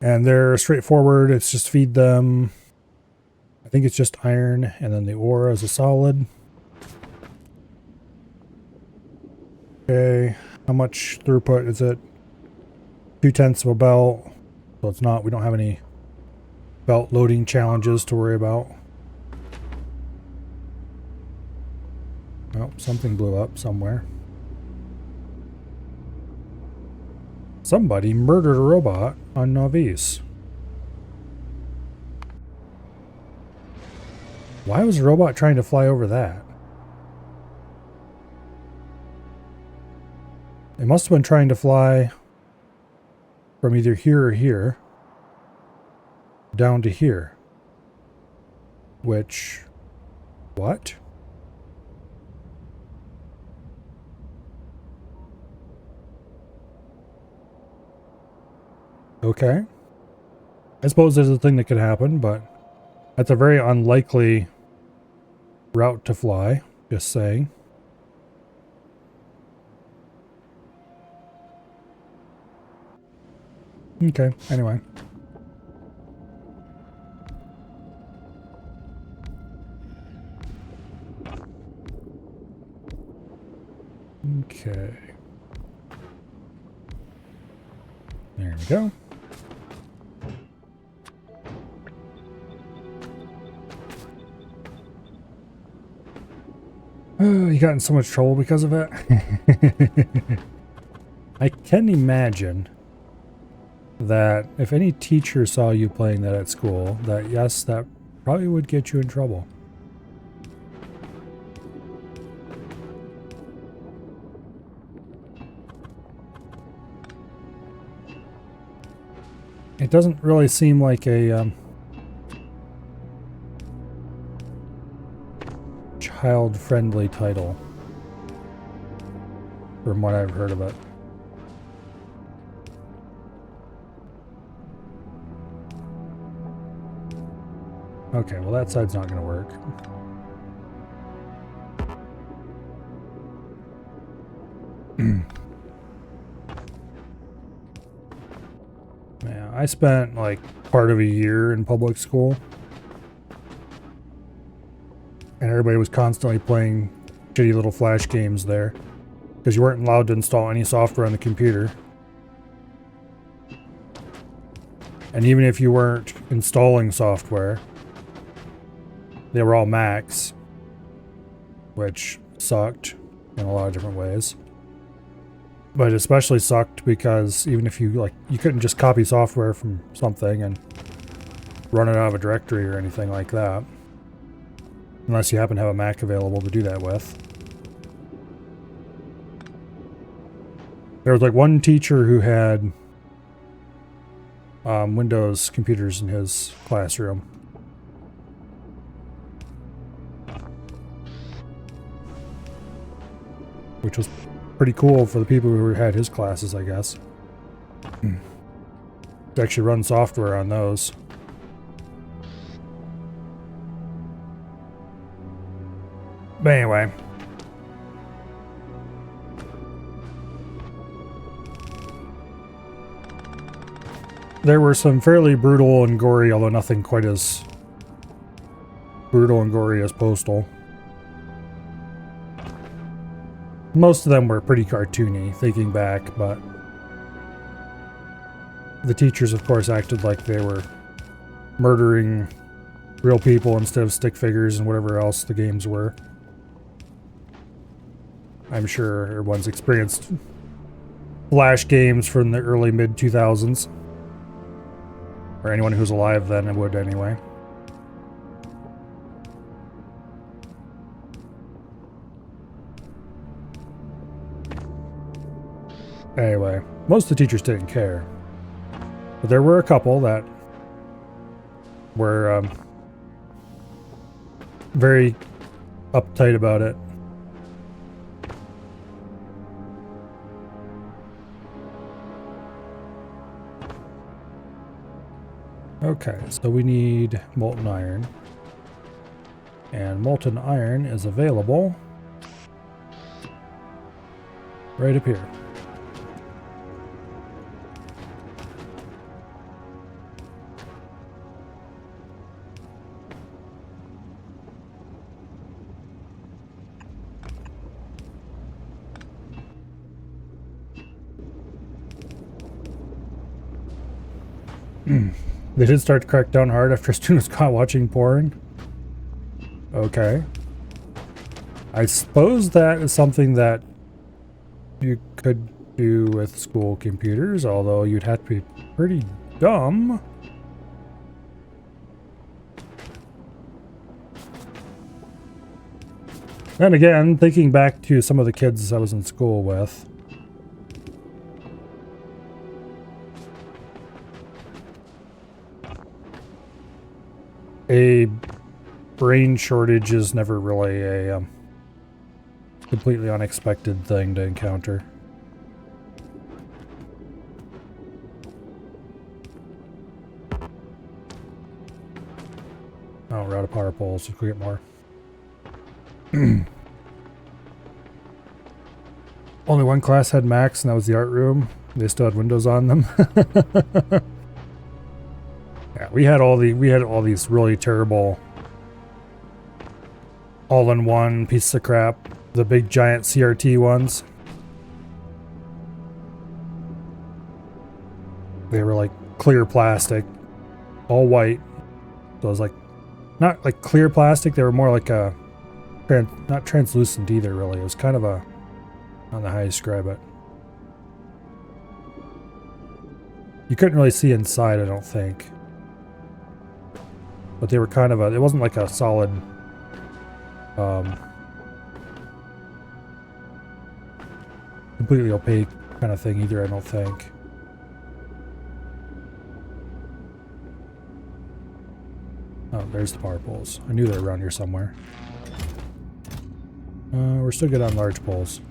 And they're straightforward. It's just feed them. I think it's just iron, and then the ore is a solid. Okay. How much throughput is it? 2/10 of a belt. So it's not, we don't have any belt loading challenges to worry about. Oh, something blew up somewhere. Somebody murdered a robot on Novice. Why was a robot trying to fly over that? It must have been trying to fly from either here or here down to here. Which... what? Okay. I suppose there's a thing that could happen, but that's a very unlikely route to fly, just saying. Okay, anyway. Okay. There we go. Oh, you got in so much trouble because of it? I can imagine that if any teacher saw you playing that at school, that yes, that probably would get you in trouble. It doesn't really seem like a child-friendly title, from what I've heard of it. Okay, well that side's not going to work. Yeah, I spent like part of a year in public school, and everybody was constantly playing shitty little flash games there because you weren't allowed to install any software on the computer. And even if you weren't installing software, they were all Macs, which sucked in a lot of different ways. But it especially sucked because even if you couldn't just copy software from something and run it out of a directory or anything like that, unless you happen to have a Mac available to do that with. There was like one teacher who had Windows computers in his classroom. Which was pretty cool for the people who had his classes, I guess. To actually run software on those. But anyway. There were some fairly brutal and gory, although nothing quite as brutal and gory as Postal. Most of them were pretty cartoony, thinking back, but the teachers, of course, acted like they were murdering real people instead of stick figures and whatever else the games were. I'm sure everyone's experienced Flash games from the early mid-2000s. Or anyone who's alive then would anyway. Anyway, most of the teachers didn't care. But there were a couple that were very uptight about it. Okay, so we need molten iron. And molten iron is available right up here. They did start to crack down hard after students caught watching porn. Okay. I suppose that is something that you could do with school computers, although you'd have to be pretty dumb. And again, thinking back to some of the kids I was in school with, a brain shortage is never really a completely unexpected thing to encounter. Oh, we're out of power poles. If we get more. Only one class had Macs, and that was the art room. They still had windows on them. Yeah, we had all these really terrible all-in-one pieces of crap. The big giant CRT ones. They were like clear plastic, all white. So it was like not like clear plastic. They were more like a not translucent either. Really, it was kind of a, I don't know how you describe it. You couldn't really see inside, I don't think. But they were kind of a, it wasn't like a solid, completely opaque kind of thing either, I don't think. Oh, there's the power poles. I knew they were around here somewhere. We're still good on large poles.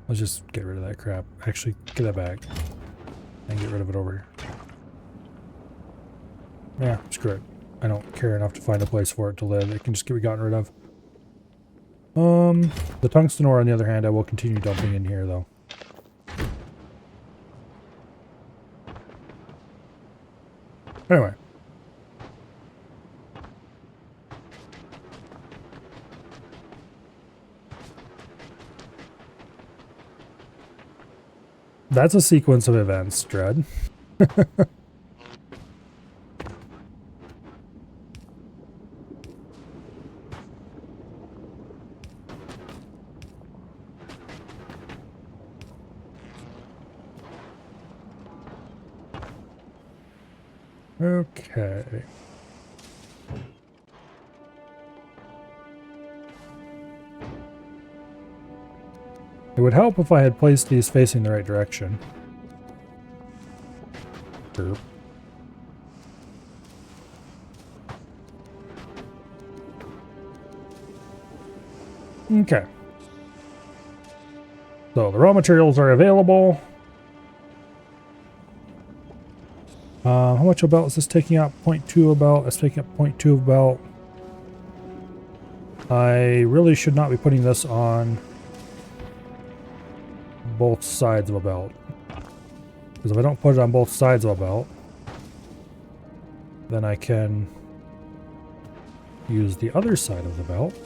Let's just get rid of that crap. Actually, get that back. And get rid of it over here. Yeah, screw it. I don't care enough to find a place for it to live. It can just be gotten rid of. The tungsten ore, on the other hand, I will continue dumping in here, though. Anyway. That's a sequence of events, Dread. Okay. It would help if I had placed these facing the right direction. Derp. Okay. So the raw materials are available. How much of a belt is this taking up? 0.2 of belt. That's taking up 0.2 of belt. I really should not be putting this on both sides of a belt. Because if I don't put it on both sides of a belt, then I can use the other side of the belt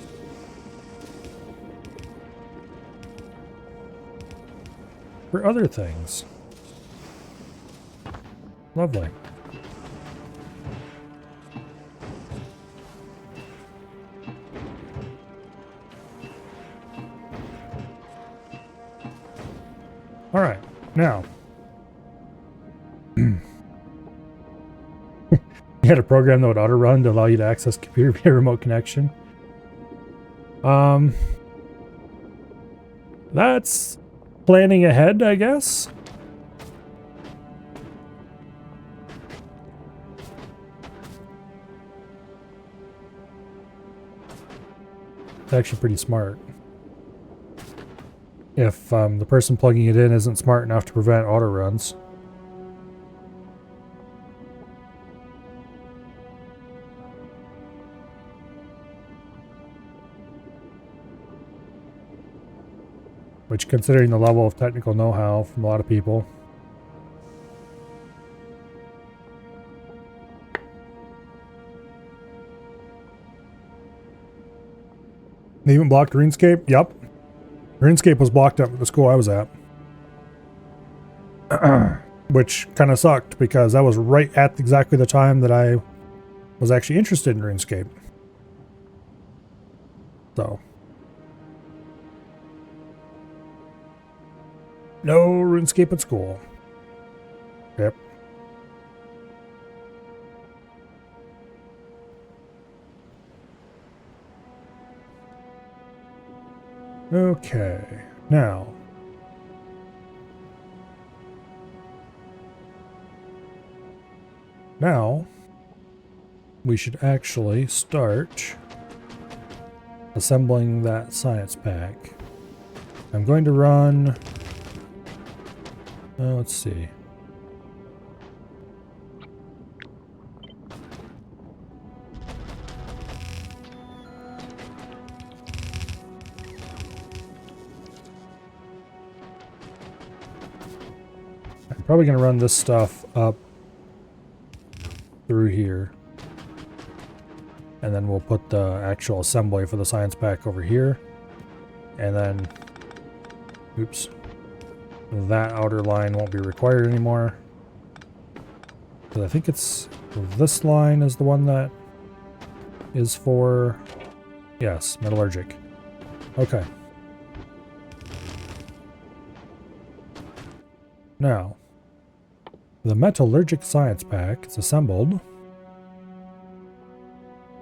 for other things. Lovely. All right, now you had a program that would auto run to allow you to access computer via remote connection. That's planning ahead, I guess. It's actually pretty smart. If the person plugging it in isn't smart enough to prevent auto runs. Which, considering the level of technical know-how from a lot of people. They even blocked RuneScape? Yep. RuneScape was blocked up at the school I was at. Which kind of sucked because that was right at exactly the time that I was actually interested in RuneScape. So. No RuneScape at school. Yep. Okay, now we should actually start assembling that science pack. I'm going to run, let's see. Probably going to run this stuff up through here. And then we'll put the actual assembly for the science pack over here. And then, oops, that outer line won't be required anymore. But I think it's this line is the one that is for, yes, metallurgic. Okay. Now, the metallurgic science pack is assembled.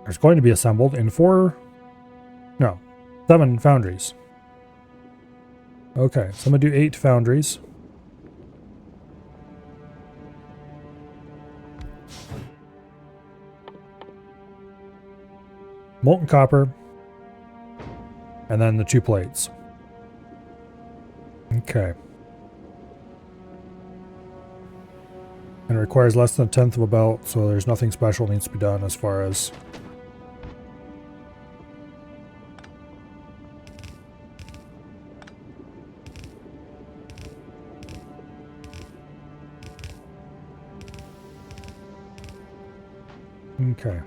It's going to be assembled in 7 foundries. Okay, so I'm going to do 8 foundries. Molten copper. And then the 2 plates. Okay. And it requires less than 1/10 of a belt, so there's nothing special needs to be done as far as... Okay.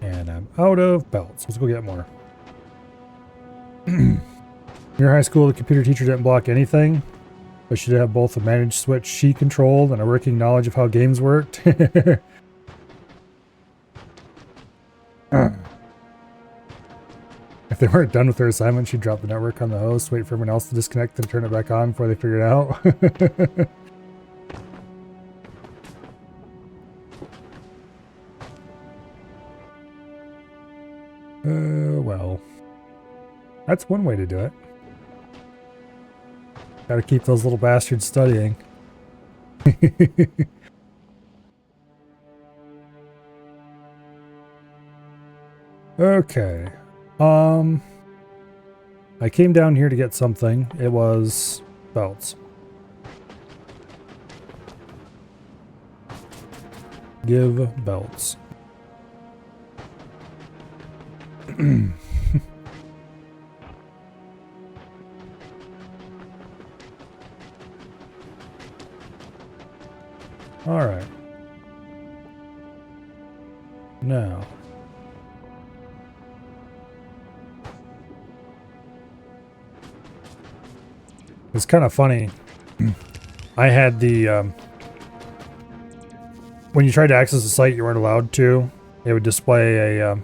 And I'm out of belts. Let's go get more. In your high school, the computer teacher didn't block anything, but she did have both a managed switch she controlled and a working knowledge of how games worked. If they weren't done with their assignment, she'd drop the network on the host, wait for everyone else to disconnect and turn it back on before they figure it out. Well, that's one way to do it. Gotta keep those little bastards studying. Okay. I came down here to get something. It was belts. Give belts. All right. Now. It's kind of funny. I had the, when you tried to access the site, you weren't allowed to. It would display a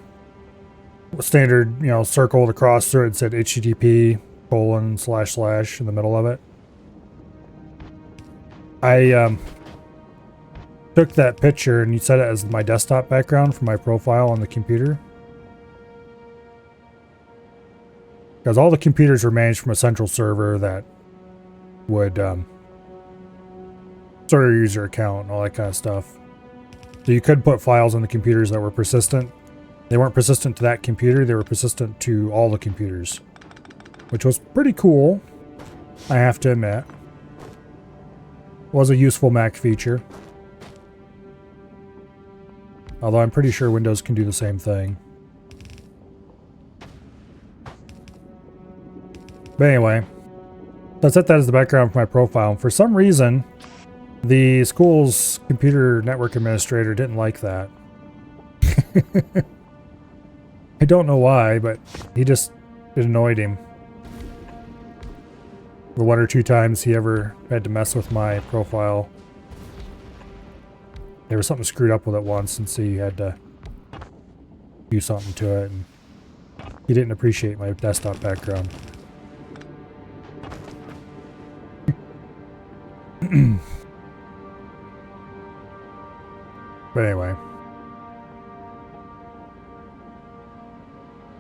standard, circle with a cross through it. It said HTTP : / in the middle of it. I took that picture and set it as my desktop background for my profile on the computer. Because all the computers were managed from a central server that would sort of user account and all that kind of stuff. So you could put files on the computers that were persistent. They weren't persistent to that computer, they were persistent to all the computers. Which was pretty cool, I have to admit. Was a useful Mac feature. Although I'm pretty sure Windows can do the same thing. But anyway, so I set that as the background for my profile. For some reason, the school's computer network administrator didn't like that. I don't know why, but it annoyed him. The 1 or 2 times he ever had to mess with my profile. There was something screwed up with it once, and so he had to do something to it. And he didn't appreciate my desktop background. But anyway.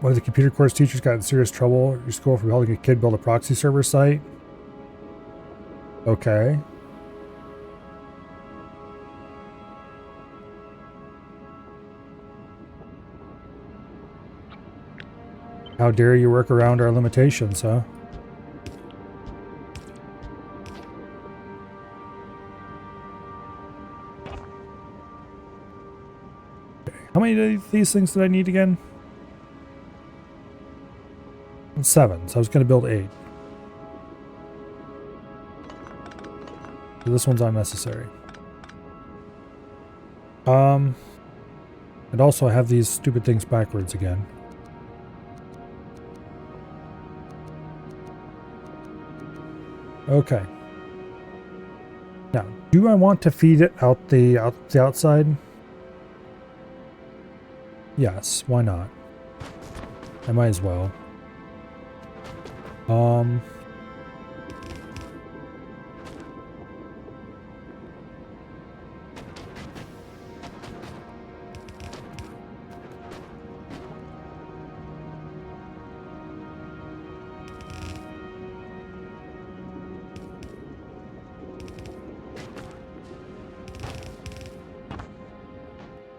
One of the computer course teachers got in serious trouble at your school for helping a kid build a proxy server site. Okay. How dare you work around our limitations, huh? How many of these things did I need again? 7, so I was going to build 8. So this one's unnecessary. And also I have these stupid things backwards again. Okay. Now, do I want to feed it out the outside? Yes, why not? I might as well.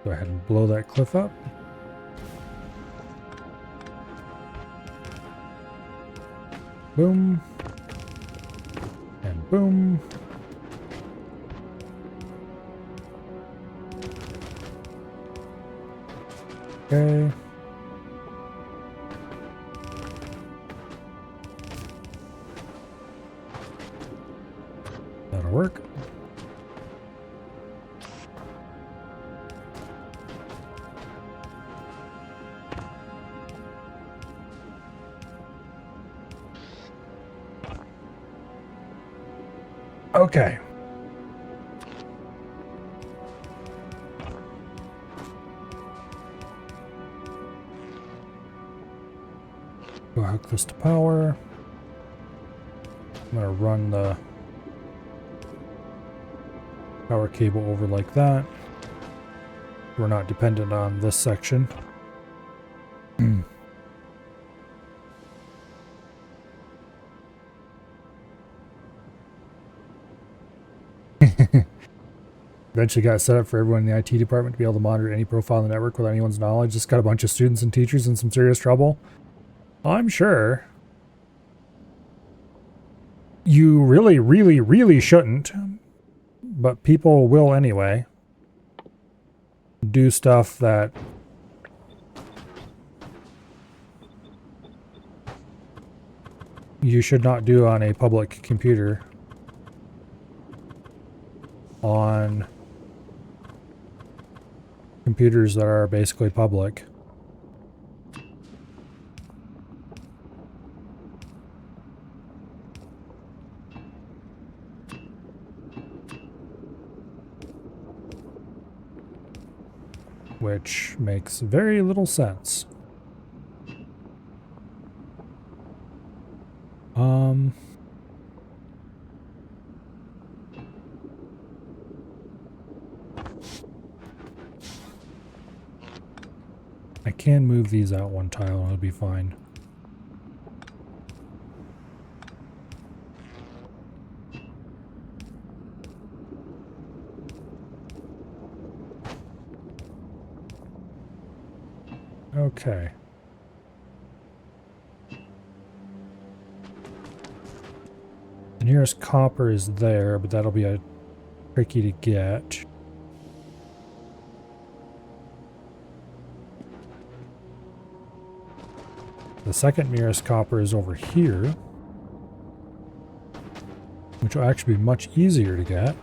Go ahead and blow that cliff up. Boom. And boom. Okay. That'll work. Okay. Go hook this to power. I'm going to run the power cable over like that. We're not dependent on this section. Eventually got set up for everyone in the IT department to be able to monitor any profile on the network without anyone's knowledge. Just got a bunch of students and teachers in some serious trouble. I'm sure. You really shouldn't. But people will anyway. Do stuff that you should not do on a public computer. On computers that are basically public. Which makes very little sense. I can move these out one tile and it'll be fine. Okay. The nearest copper is there, but that'll be a tricky to get. The second nearest copper is over here, which will actually be much easier to get.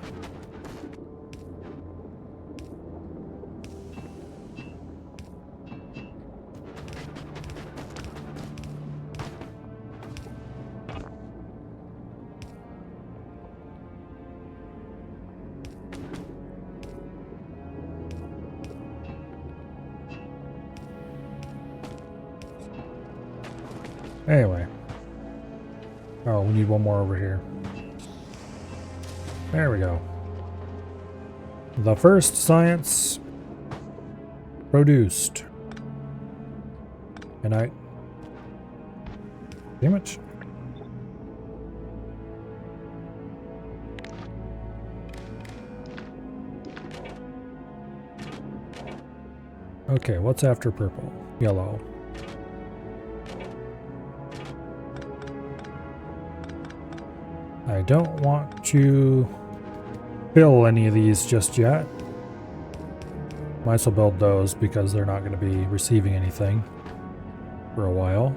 Anyway. Oh, we need one more over here. There we go. The first science produced. And I... Damn it. Okay, what's after purple? Yellow. I don't want to fill any of these just yet. Might as well build those because they're not going to be receiving anything for a while.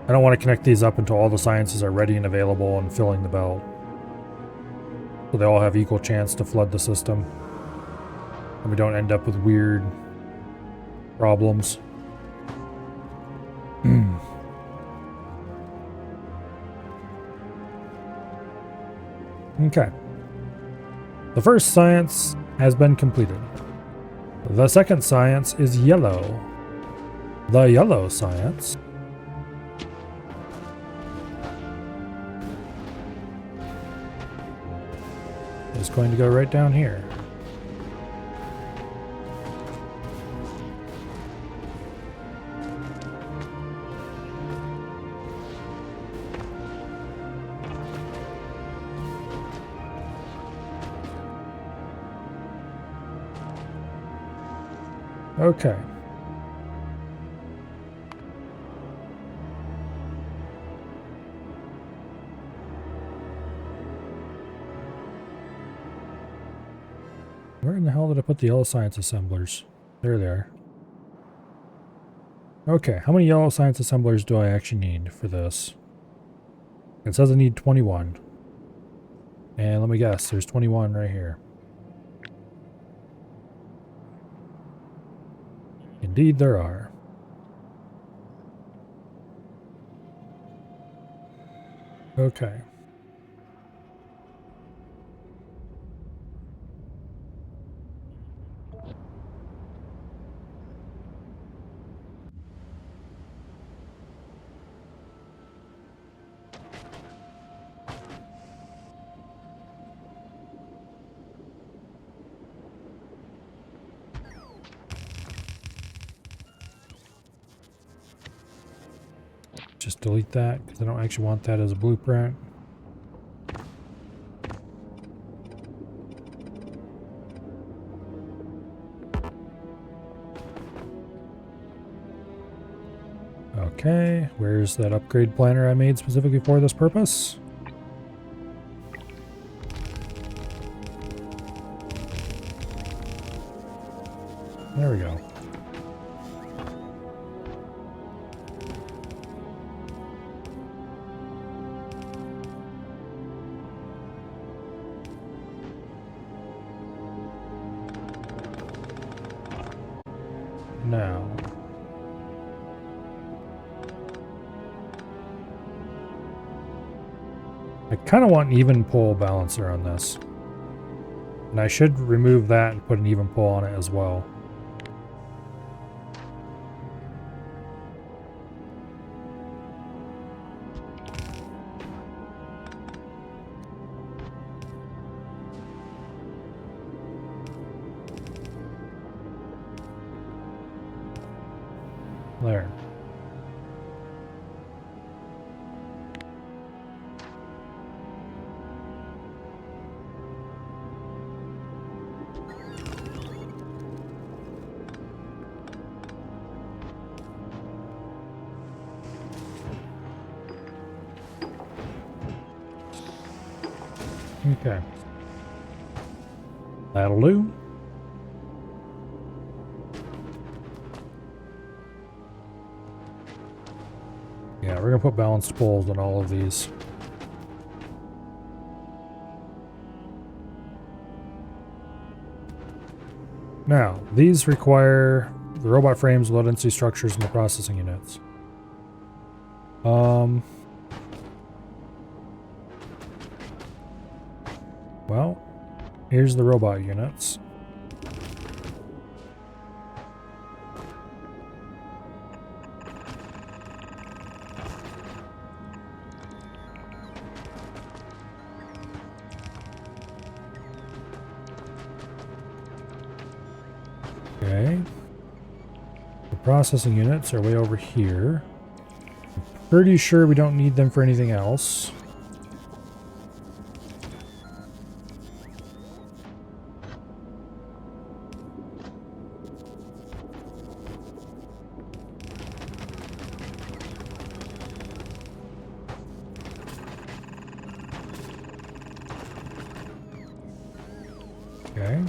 I don't want to connect these up until all the sciences are ready and available and filling the belt. So they all have equal chance to flood the system. And we don't end up with weird problems. Okay. The first science has been completed. The second science is yellow. The yellow science is going to go right down here. Okay. Where in the hell did I put the yellow science assemblers? There they are. Okay, how many yellow science assemblers do I actually need for this? It says I need 21. And let me guess, there's 21 right here. Indeed there are. Okay. Just delete that because I don't actually want that as a blueprint. Okay, where's that upgrade planner I made specifically for this purpose? There we go. Now, I kind of want an even pull balancer on this. And I should remove that and put an even pull on it as well. There. Okay. That'll do. Yeah, we're gonna put balanced pulls on all of these. Now, these require the robot frames, low density structures, and the processing units. Well, here's the robot units. Okay. The processing units are way over here. I'm pretty sure we don't need them for anything else. Okay.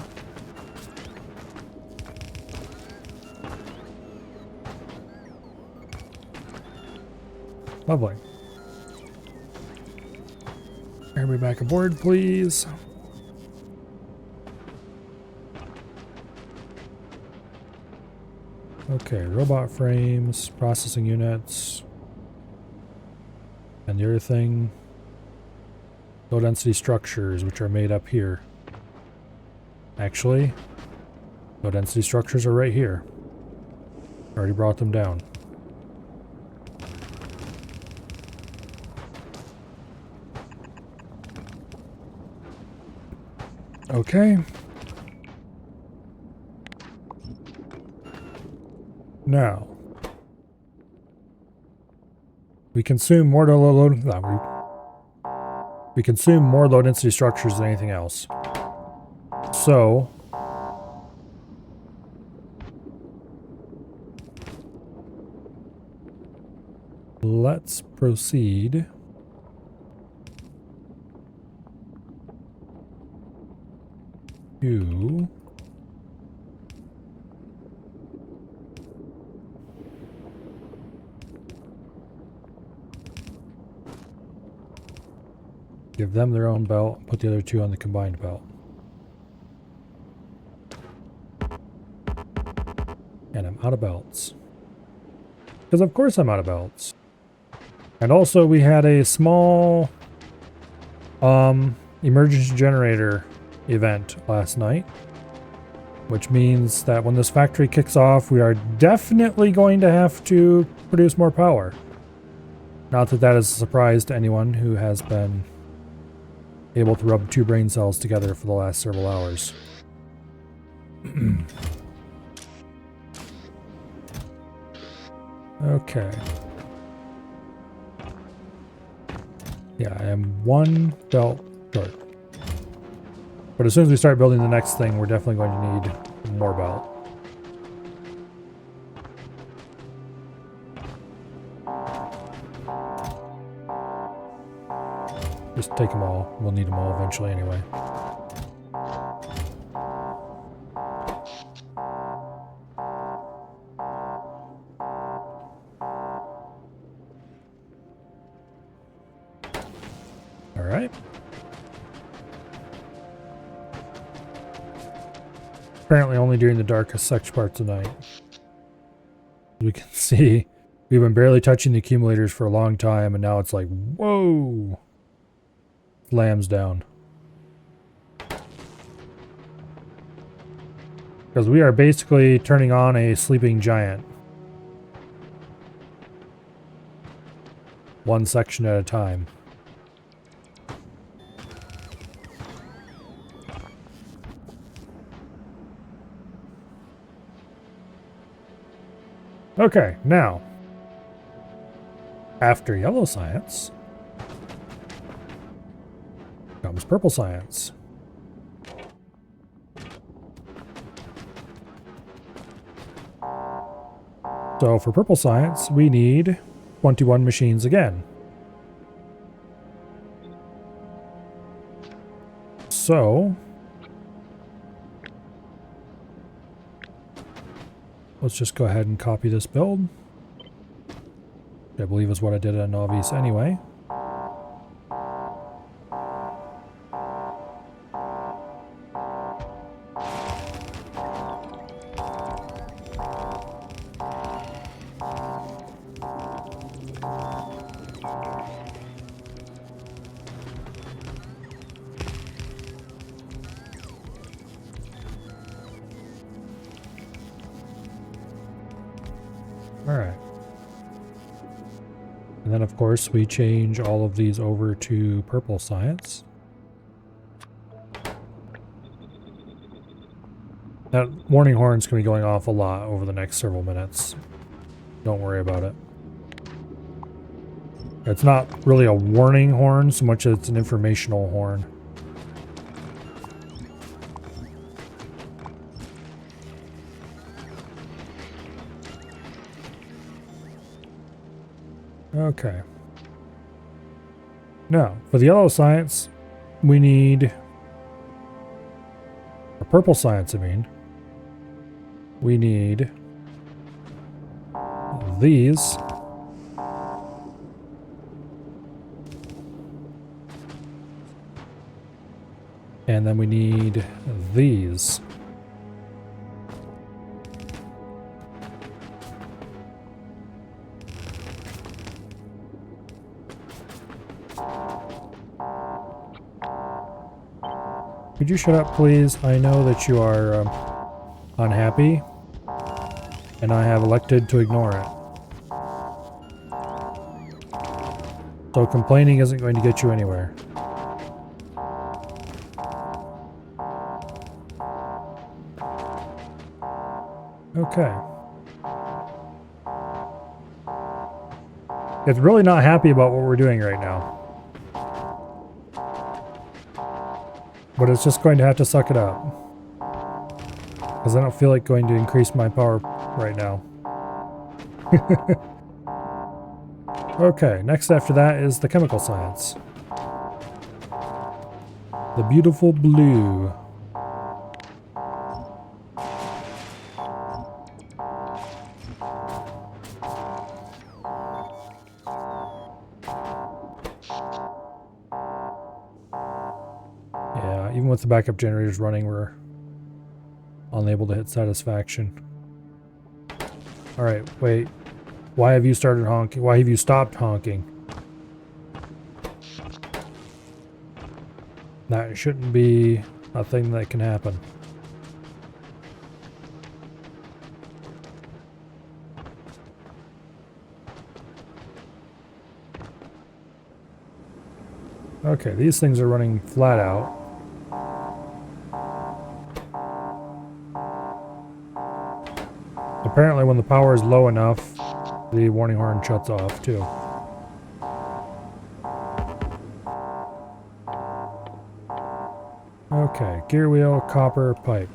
Lovely. Everybody back aboard, please. Okay, robot frames, processing units. And the other thing, low density structures, which are made up here. Actually, low density structures are right here. Already brought them down. Okay. Now, we consume more we consume more low density structures than anything else. So, let's proceed to give them their own belt, put the other two on the combined belt. And I'm out of belts. Because of course I'm out of belts. And also we had a small emergency generator event last night. Which means that when this factory kicks off, we are definitely going to have to produce more power. Not that that is a surprise to anyone who has been able to rub two brain cells together for the last several hours. Okay. Yeah, I am one belt short. But as soon as we start building the next thing, we're definitely going to need more belt. Just take them all. We'll need them all eventually anyway. All right. Apparently only during the darkest such parts of night. As we can see, we've been barely touching the accumulators for a long time, and now it's like, whoa! Slams down. Because we are basically turning on a sleeping giant. One section at a time. Okay, now, after yellow science, comes purple science. So for purple science, we need 21 machines again. So, let's just go ahead and copy this build. I believe is what I did on Novice anyway. Alright. And then of course we change all of these over to purple science. That warning horn's going to be going off a lot over the next several minutes. Don't worry about it. It's not really a warning horn so much as it's an informational horn. Okay. Now, for the yellow science, we need... or purple science, I mean. We need... these. And then we need these. Could you shut up, please? I know that you are unhappy, and I have elected to ignore it. So complaining isn't going to get you anywhere. Okay. It's really not happy about what we're doing right now. But it's just going to have to suck it up. Because I don't feel like going to increase my power right now. Okay, next after that is the chemical science. The beautiful blue. Yeah, even with the backup generators running, we're unable to hit satisfaction. Alright, wait. Why have you started honking? Why have you stopped honking? That shouldn't be a thing that can happen. Okay, these things are running flat out. Apparently when the power is low enough, the warning horn shuts off too. Okay, gear wheel, copper, pipe.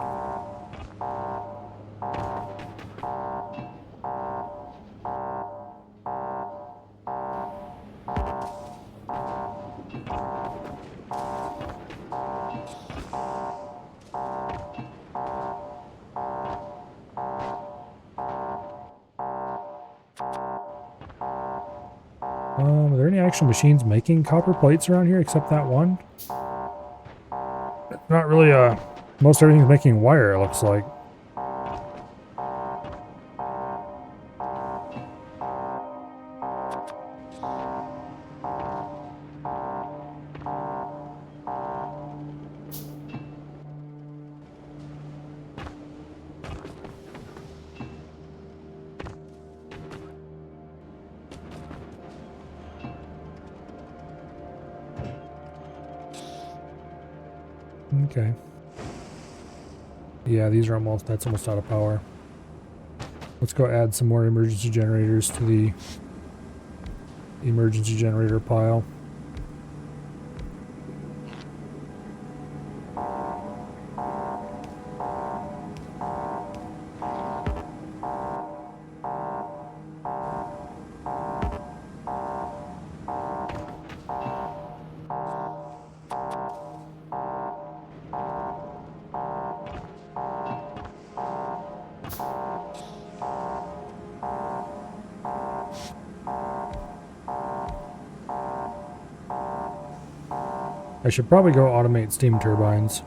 Are there any actual machines making copper plates around here except that one? Not really, most everything's making wire, it looks like. Okay. Yeah, these are almost, that's almost out of power. Let's go add some more emergency generators to the emergency generator pile. I should probably go automate steam turbines.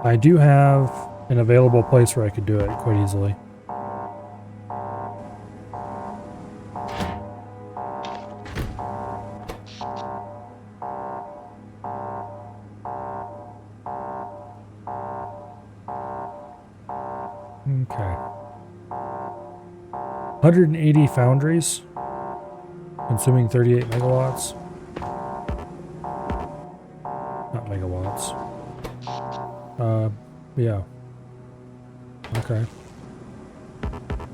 I do have an available place where I could do it quite easily. Okay. 180 foundries, consuming 38 megawatts. Not megawatts. Yeah. Okay. How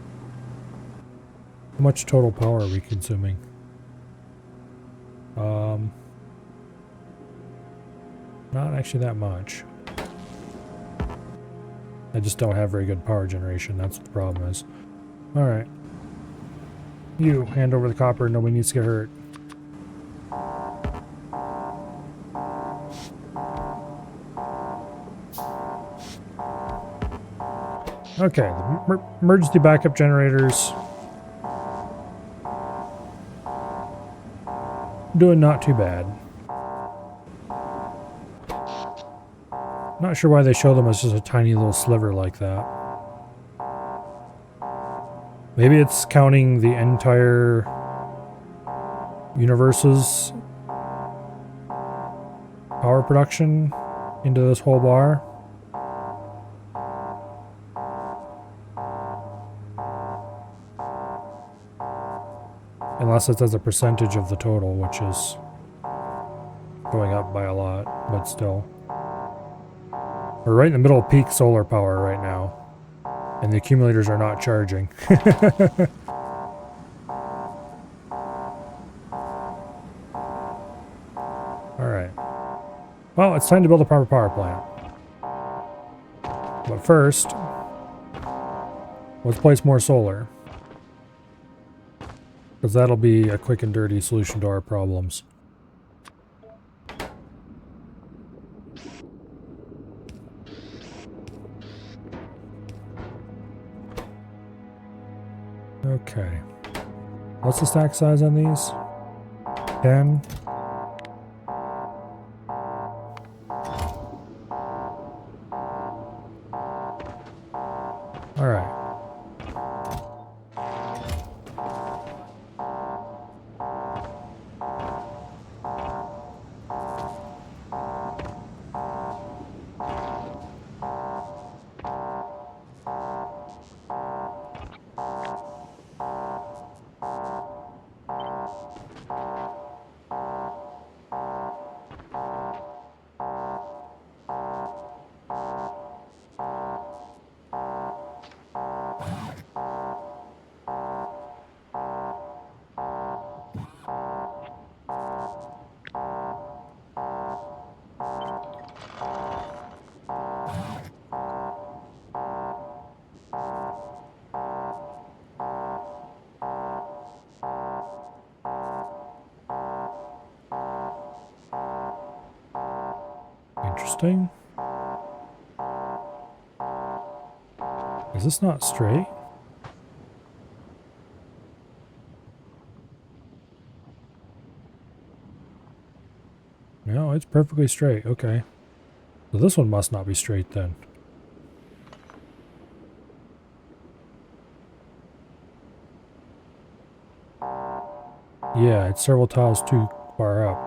much total power are we consuming? Not actually that much. I just don't have very good power generation, that's what the problem is. Alright. You, hand over the copper, nobody needs to get hurt. Okay, the emergency backup generators. Doing not too bad. Not sure why they show them as just a tiny little sliver like that. Maybe it's counting the entire universe's power production into this whole bar. Unless it's as a percentage of the total, which is going up by a lot, but still. We're right in the middle of peak solar power right now, and the accumulators are not charging. Alright. Well, it's time to build a proper power plant. But first, let's place more solar. Because that'll be a quick and dirty solution to our problems. Okay. What's the stack size on these? 10. Alright. Interesting. Is this not straight? No, it's perfectly straight. Okay. So this one must not be straight then. Yeah, it's several tiles too far up.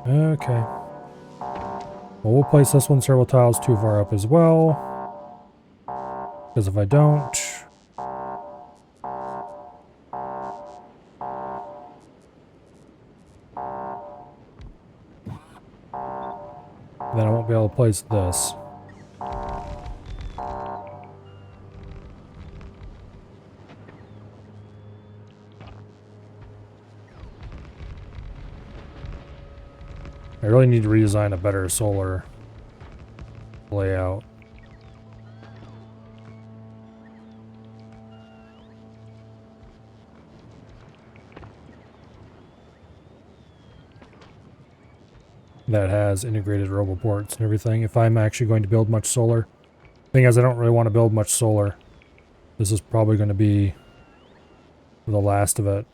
Okay. Well, we'll place this one several tiles too far up as well. Because if I don't... then I won't be able to place this. I really need to redesign a better solar layout. That has integrated roboports and everything. If I'm actually going to build much solar. Thing is, I don't really want to build much solar. This is probably going to be the last of it.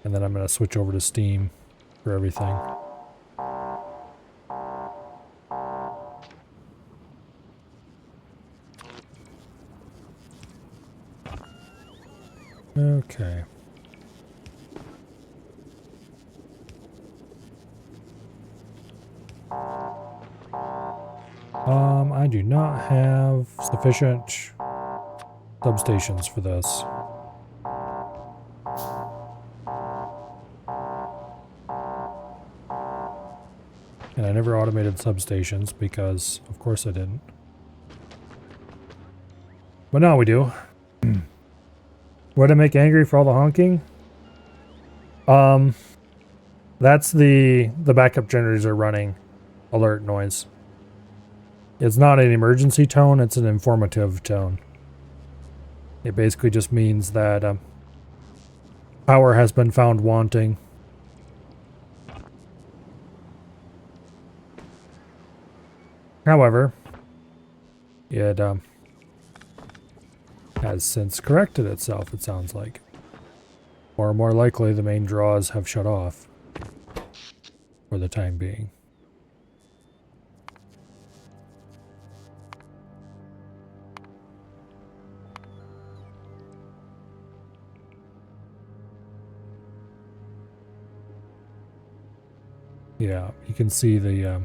And then I'm going to switch over to steam for everything. Okay. I do not have sufficient substations for this. And I never automated substations because, of course, I didn't. But now we do. What did I make angry for all the honking? That's the backup generators are running alert noise. It's not an emergency tone, it's an informative tone. It basically just means that power has been found wanting. However, it has since corrected itself, it sounds like. Or more likely, the main draws have shut off for the time being. Yeah, you can see the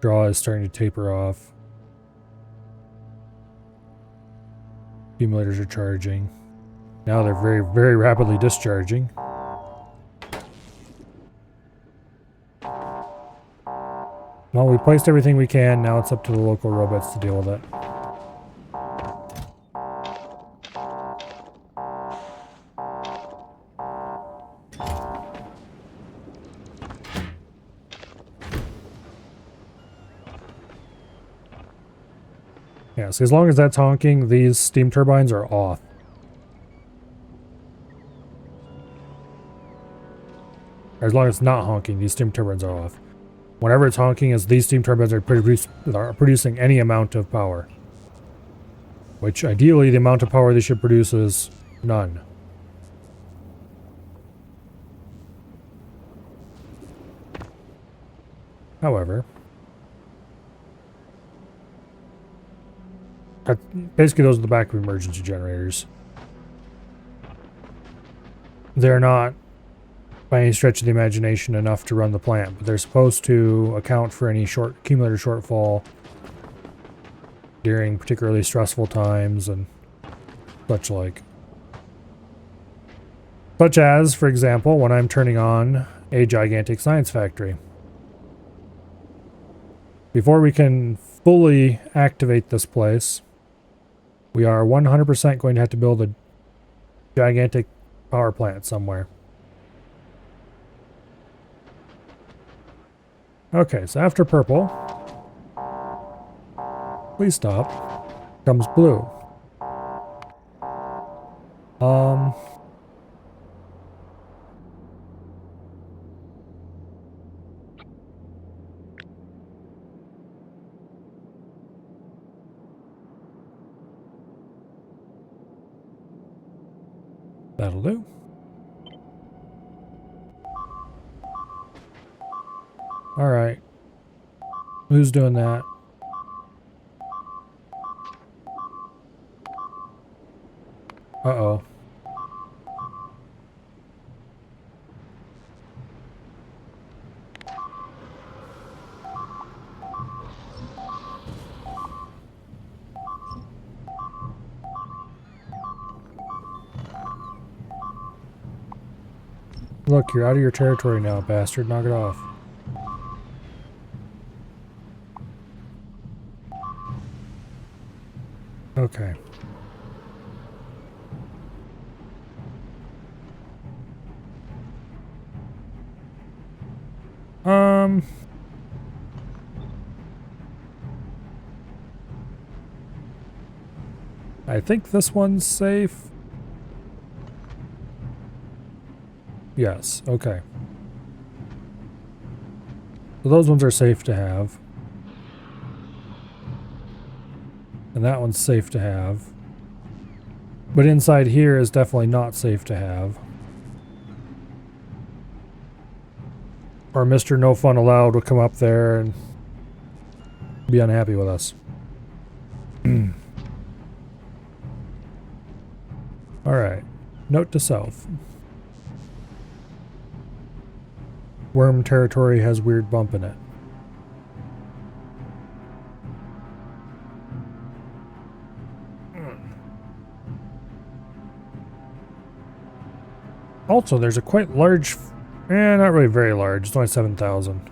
draw is starting to taper off. Accumulators are charging. Now they're very, very rapidly discharging. Well, we placed everything we can. Now it's up to the local robots to deal with it. Yeah, so as long as that's honking, these steam turbines are off. Or as long as it's not honking, these steam turbines are off. Whenever it's honking, is these steam turbines are producing any amount of power. Which, ideally, the amount of power they should produce is none. However, basically those are the backup emergency generators. They're not, by any stretch of the imagination, enough to run the plant, but they're supposed to account for any accumulator shortfall during particularly stressful times and such like. Such as, for example, when I'm turning on a gigantic science factory. Before we can fully activate this place, we are 100% going to have to build a gigantic power plant somewhere. Okay, so after purple, please stop, comes blue. That'll do. Alright. Who's doing that? Uh-oh. Look, you're out of your territory now, bastard. Knock it off. Okay. I think this one's safe. Yes, okay. So those ones are safe to have. And that one's safe to have. But inside here is definitely not safe to have. Or Mr. No Fun Allowed will come up there and be unhappy with us. Alright. Note to self. Worm territory has weird bump in it. Also, there's a quite large... not really very large. It's only 7,000.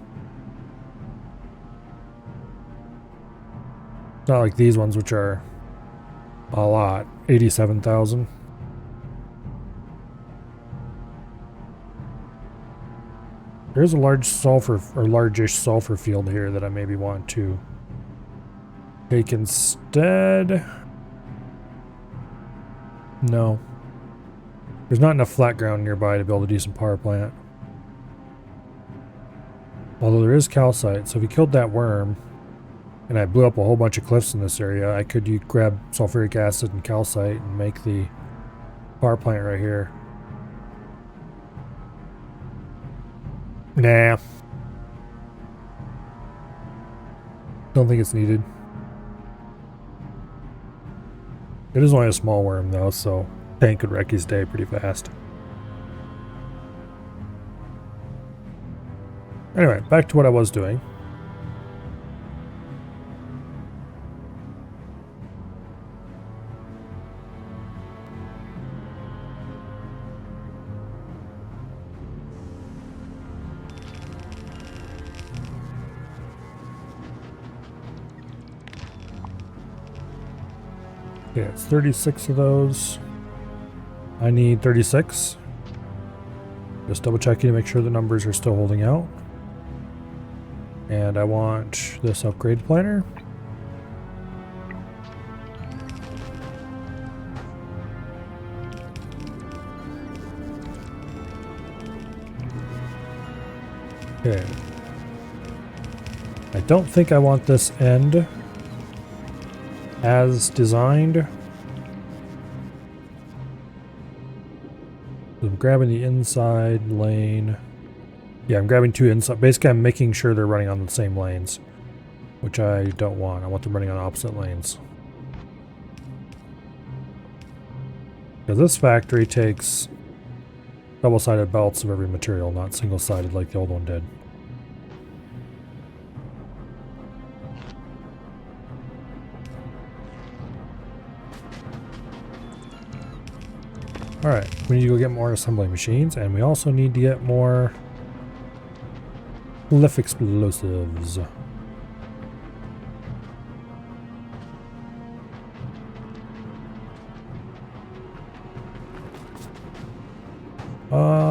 It's not like these ones, which are a lot. 87,000. There's a large sulfur, or largish sulfur field here that I maybe want to take instead. No. There's not enough flat ground nearby to build a decent power plant. Although there is calcite, so if we killed that worm, and I blew up a whole bunch of cliffs in this area, I could grab sulfuric acid and calcite and make the power plant right here. Nah. Don't think it's needed. It is only a small worm though, so tank could wreck his day pretty fast. Anyway, back to what I was doing. Okay, it's 36 of those. I need 36. Just double checking to make sure the numbers are still holding out. And I want this upgrade planner. Okay. I don't think I want this end as designed. I'm grabbing the inside lane. Yeah, I'm grabbing two inside. Basically, I'm making sure they're running on the same lanes, which I don't want. I want them running on opposite lanes. Because this factory takes double-sided belts of every material, not single-sided like the old one did. Alright, we need to go get more assembly machines, and we also need to get more cliff explosives.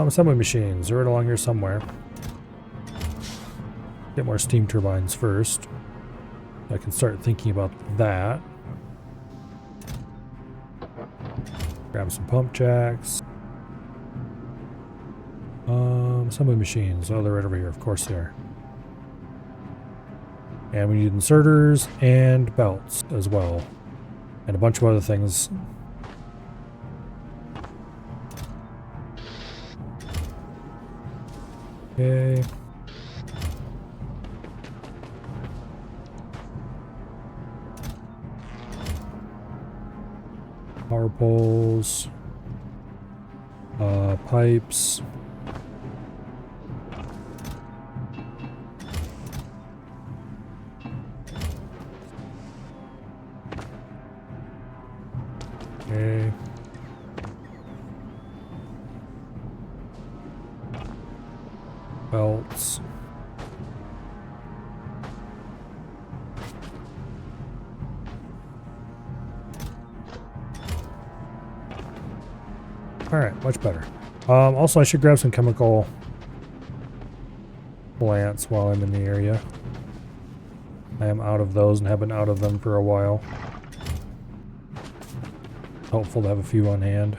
Assembly machines, they're right along here somewhere. Get more steam turbines first. I can start thinking about that. Grab some pump jacks. Assembly machines. Oh, they're right over here. Of course they are. And we need inserters and belts as well. And a bunch of other things. Okay. Power poles. Pipes. Okay. Belts. Alright, much better. Also, I should grab some chemical plants while I'm in the area. I am out of those and have been out of them for a while. Helpful to have a few on hand.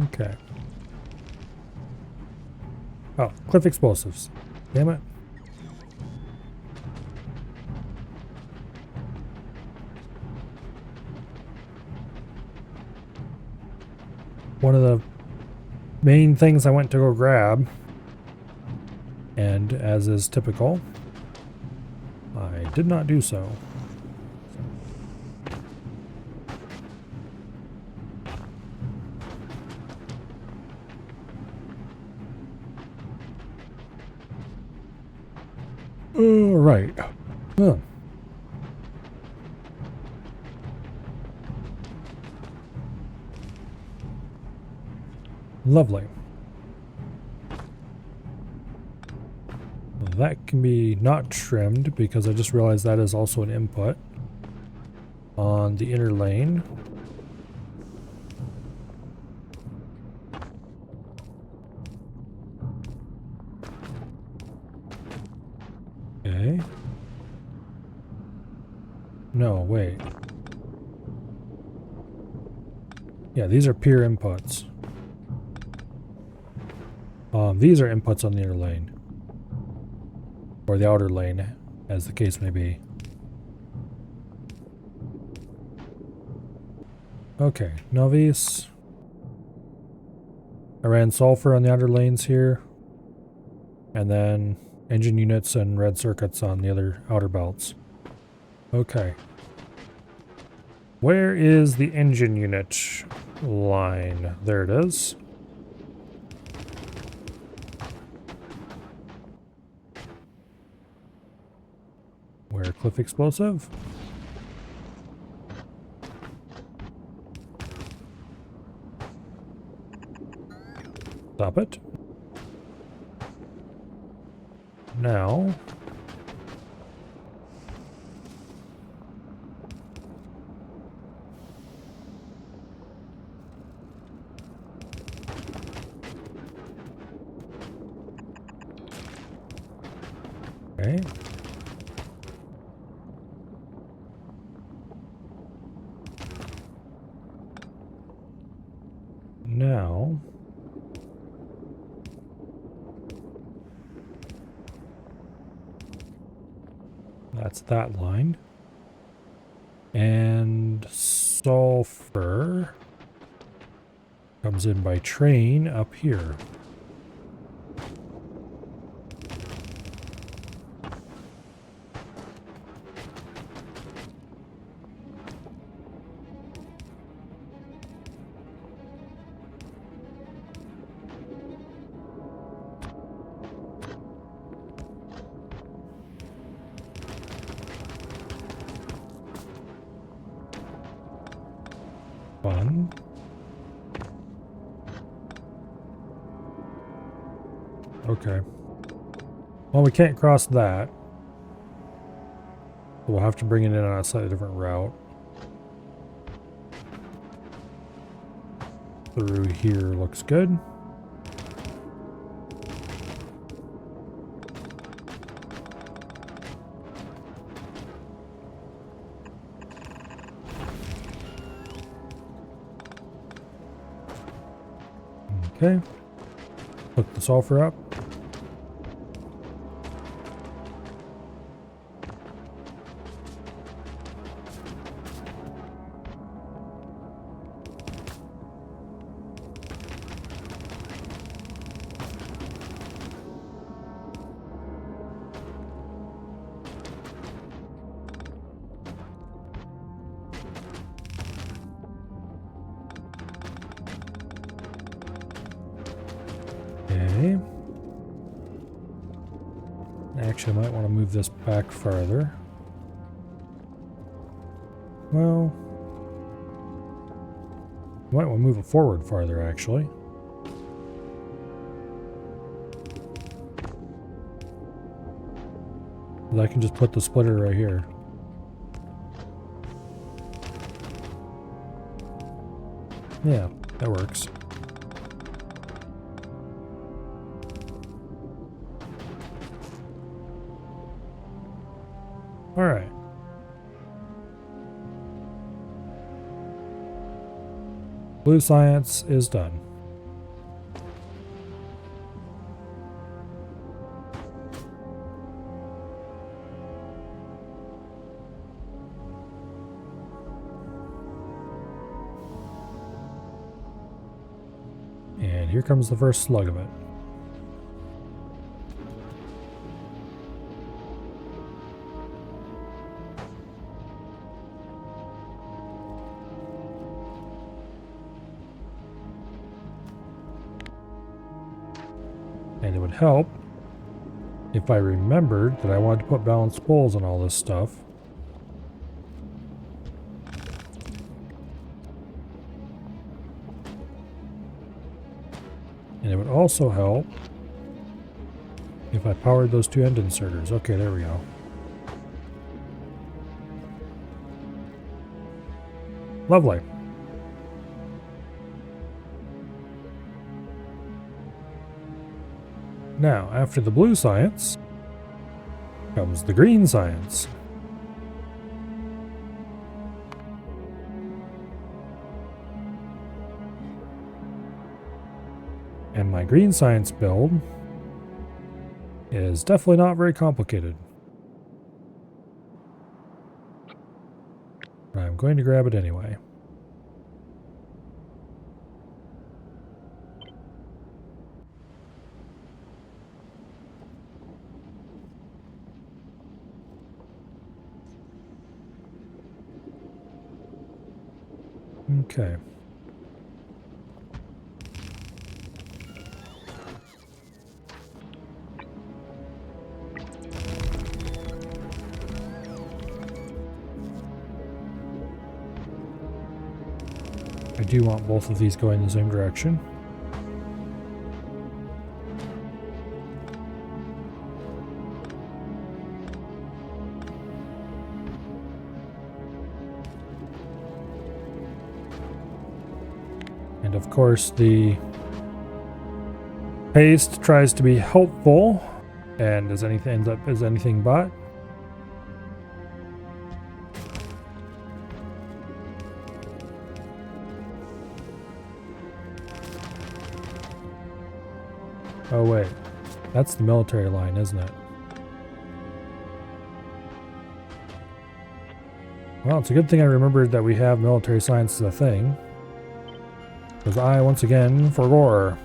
Okay. Oh, cliff explosives. Damn it. One of the main things I went to go grab, and as is typical, I did not do so. All right. Huh. Lovely. That can be not trimmed because I just realized that is also an input on the inner lane. Okay. No, wait. Yeah, these are peer inputs. These are inputs on the inner lane. Or the outer lane, as the case may be. Okay, novice. I ran sulfur on the outer lanes here. And then engine units and red circuits on the other outer belts. Okay. Where is the engine unit line? There it is. Where cliff explosive? Stop it. Now. Okay. Now. That's that line. And sulfur comes in by train up here. Fun. Okay. Well, we can't cross that. We'll have to bring it in on a slightly different route. Through here looks good. Okay. Hook the sulfur up. Okay. Actually, I might want to move this back farther. Well, I might want to move it forward farther, actually. But I can just put the splitter right here. Yeah, that works. All right. Blue science is done. And here comes the first slug of it. And it would help if I remembered that I wanted to put balanced poles on all this stuff. And it would also help if I powered those two end inserters. Okay, there we go. Lovely. Now, after the blue science, comes the green science. And my green science build is definitely not very complicated. But I'm going to grab it anyway. Okay. I do want both of these going in the same direction. And of course the paste tries to be helpful and does anything ends up as anything but. Oh wait, that's the military line, isn't it? Well, it's a good thing I remembered that we have military science as a thing. Because I, once again, forgot.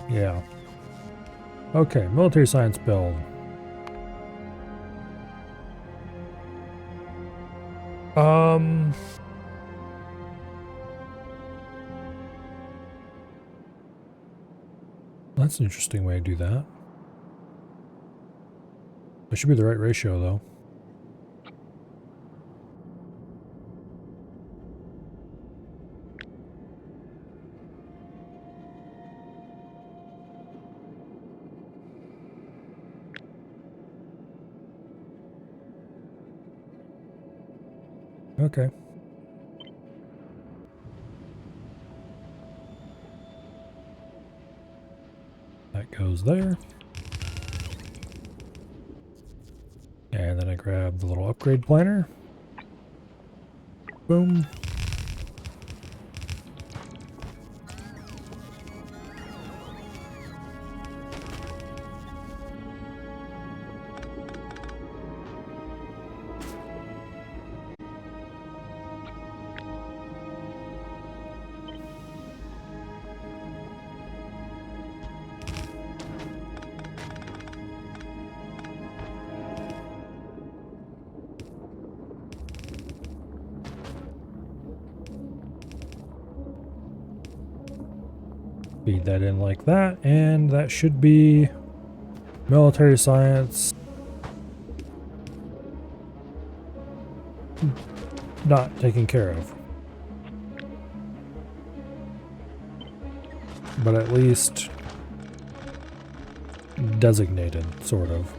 Yeah. Okay, military science build. That's an interesting way to do that. That should be the right ratio, though. Okay. That goes there. And then I grab the little upgrade planner. Boom. Feed that in like that, and that should be military science not taken care of. But at least designated, sort of.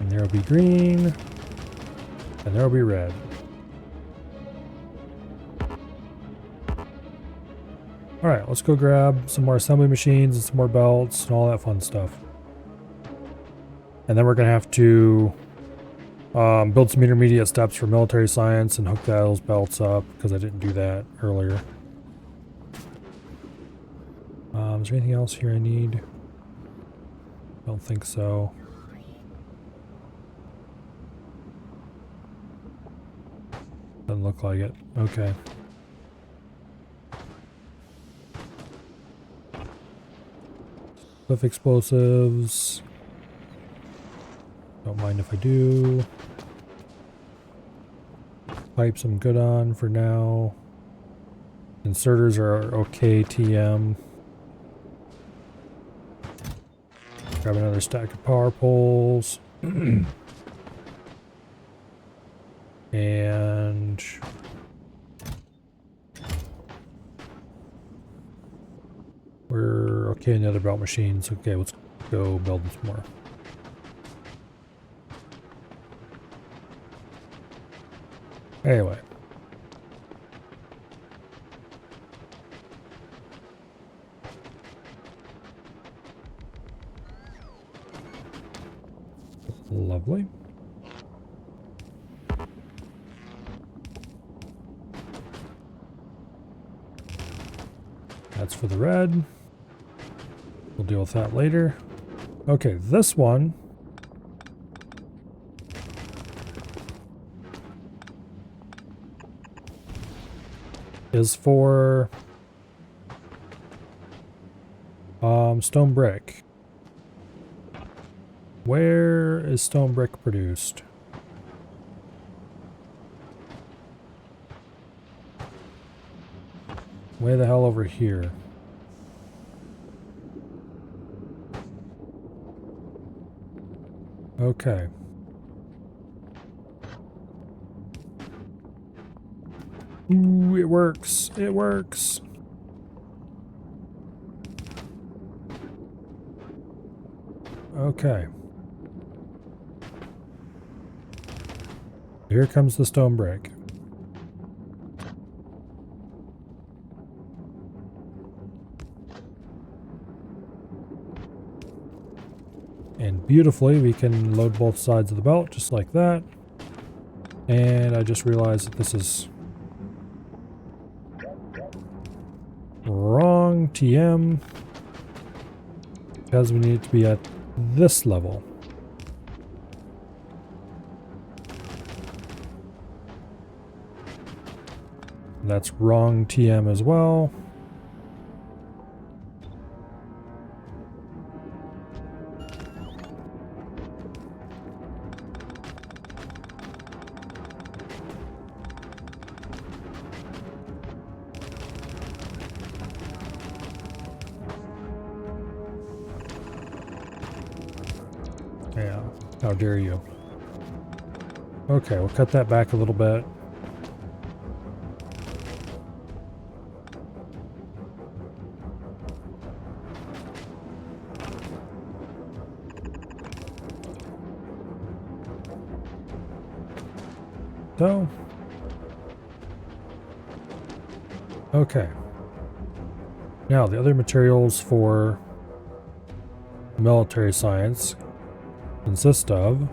And there'll be green, and there'll be red. Alright, let's go grab some more assembly machines and some more belts and all that fun stuff. And then we're going to have to build some intermediate steps for military science and hook those belts up, because I didn't do that earlier. Is there anything else here I need? Don't think so. Doesn't look like it. Okay. Cliff explosives. Don't mind if I do. Pipes I'm good on for now. Inserters are okay TM. Grab another stack of power poles. And we're okay in the other belt machines. Okay, let's go build some more. Anyway. Lovely. That's for the red. We'll deal with that later. Okay, this one is for stone brick. Where is stone brick produced? Way the hell over here. Okay. Ooh, it works. It works. Okay. Here comes the stone brick. And beautifully, we can load both sides of the belt just like that. And I just realized that this is wrong TM because we need it to be at this level. And that's wrong TM as well. Yeah, how dare you. Okay, we'll cut that back a little bit. So, okay. Now, the other materials for military science consist of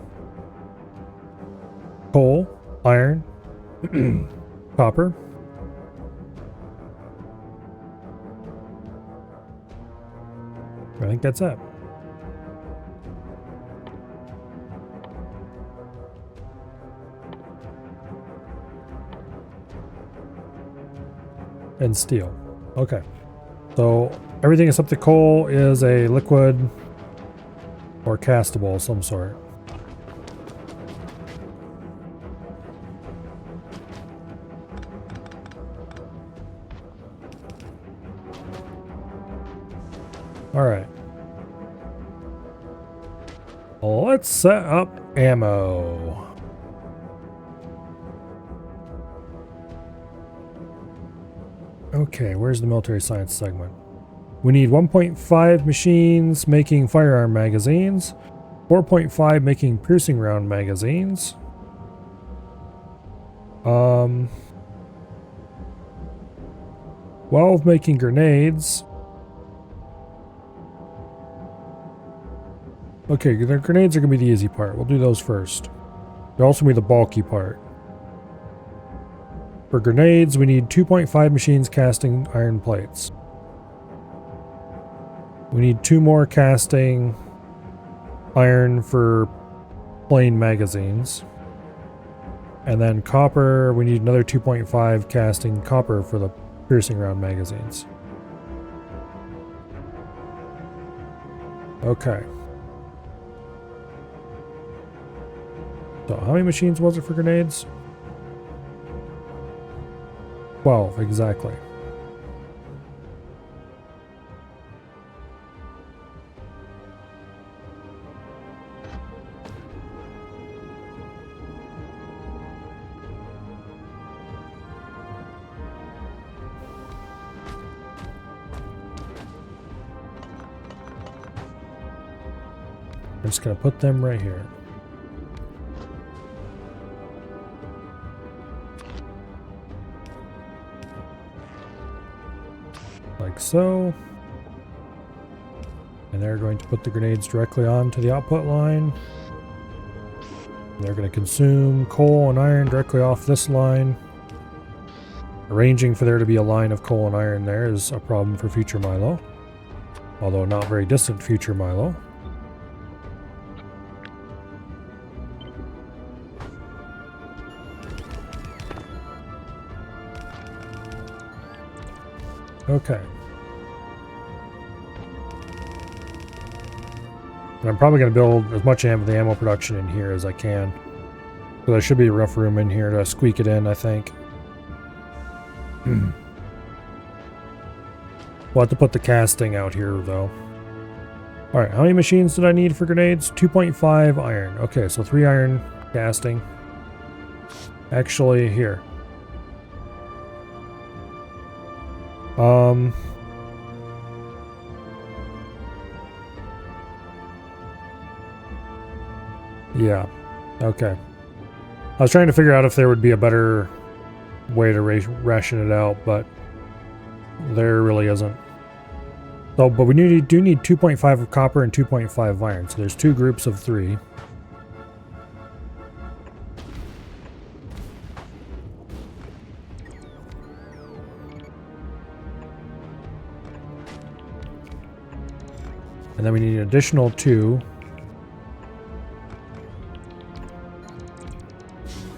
coal, iron, copper, I think that's it. And steel. Okay. So everything except the coal is a liquid or castable of some sort. All right. Let's set up ammo. Okay, where's the military science segment? We need 1.5 machines making firearm magazines, 4.5 making piercing round magazines, 12 making grenades. Okay, the grenades are going to be the easy part. We'll do those first. They'll also be the bulky part. For grenades, we need 2.5 machines casting iron plates. We need 2 more casting iron for plain magazines. And then copper, we need another 2.5 casting copper for the piercing round magazines. Okay. So how many machines was it for grenades? 12, exactly. I'm just going to put them right here. Like so. And they're going to put the grenades directly onto the output line. And they're going to consume coal and iron directly off this line. Arranging for there to be a line of coal and iron there is a problem for future Milo. Although not very distant future Milo. Okay. And I'm probably going to build as much ammo production in here as I can. So there should be enough room in here to squeak it in, I think. We'll have to put the casting out here, though. Alright, how many machines did I need for grenades? 2.5 iron. Okay, so 3 iron casting. Actually, here. Yeah. Okay. I was trying to figure out if there would be a better way to ration it out, but there really isn't. So, but we do need 2.5 of copper and 2.5 of iron, so there's 2 groups of 3. And then we need an additional 2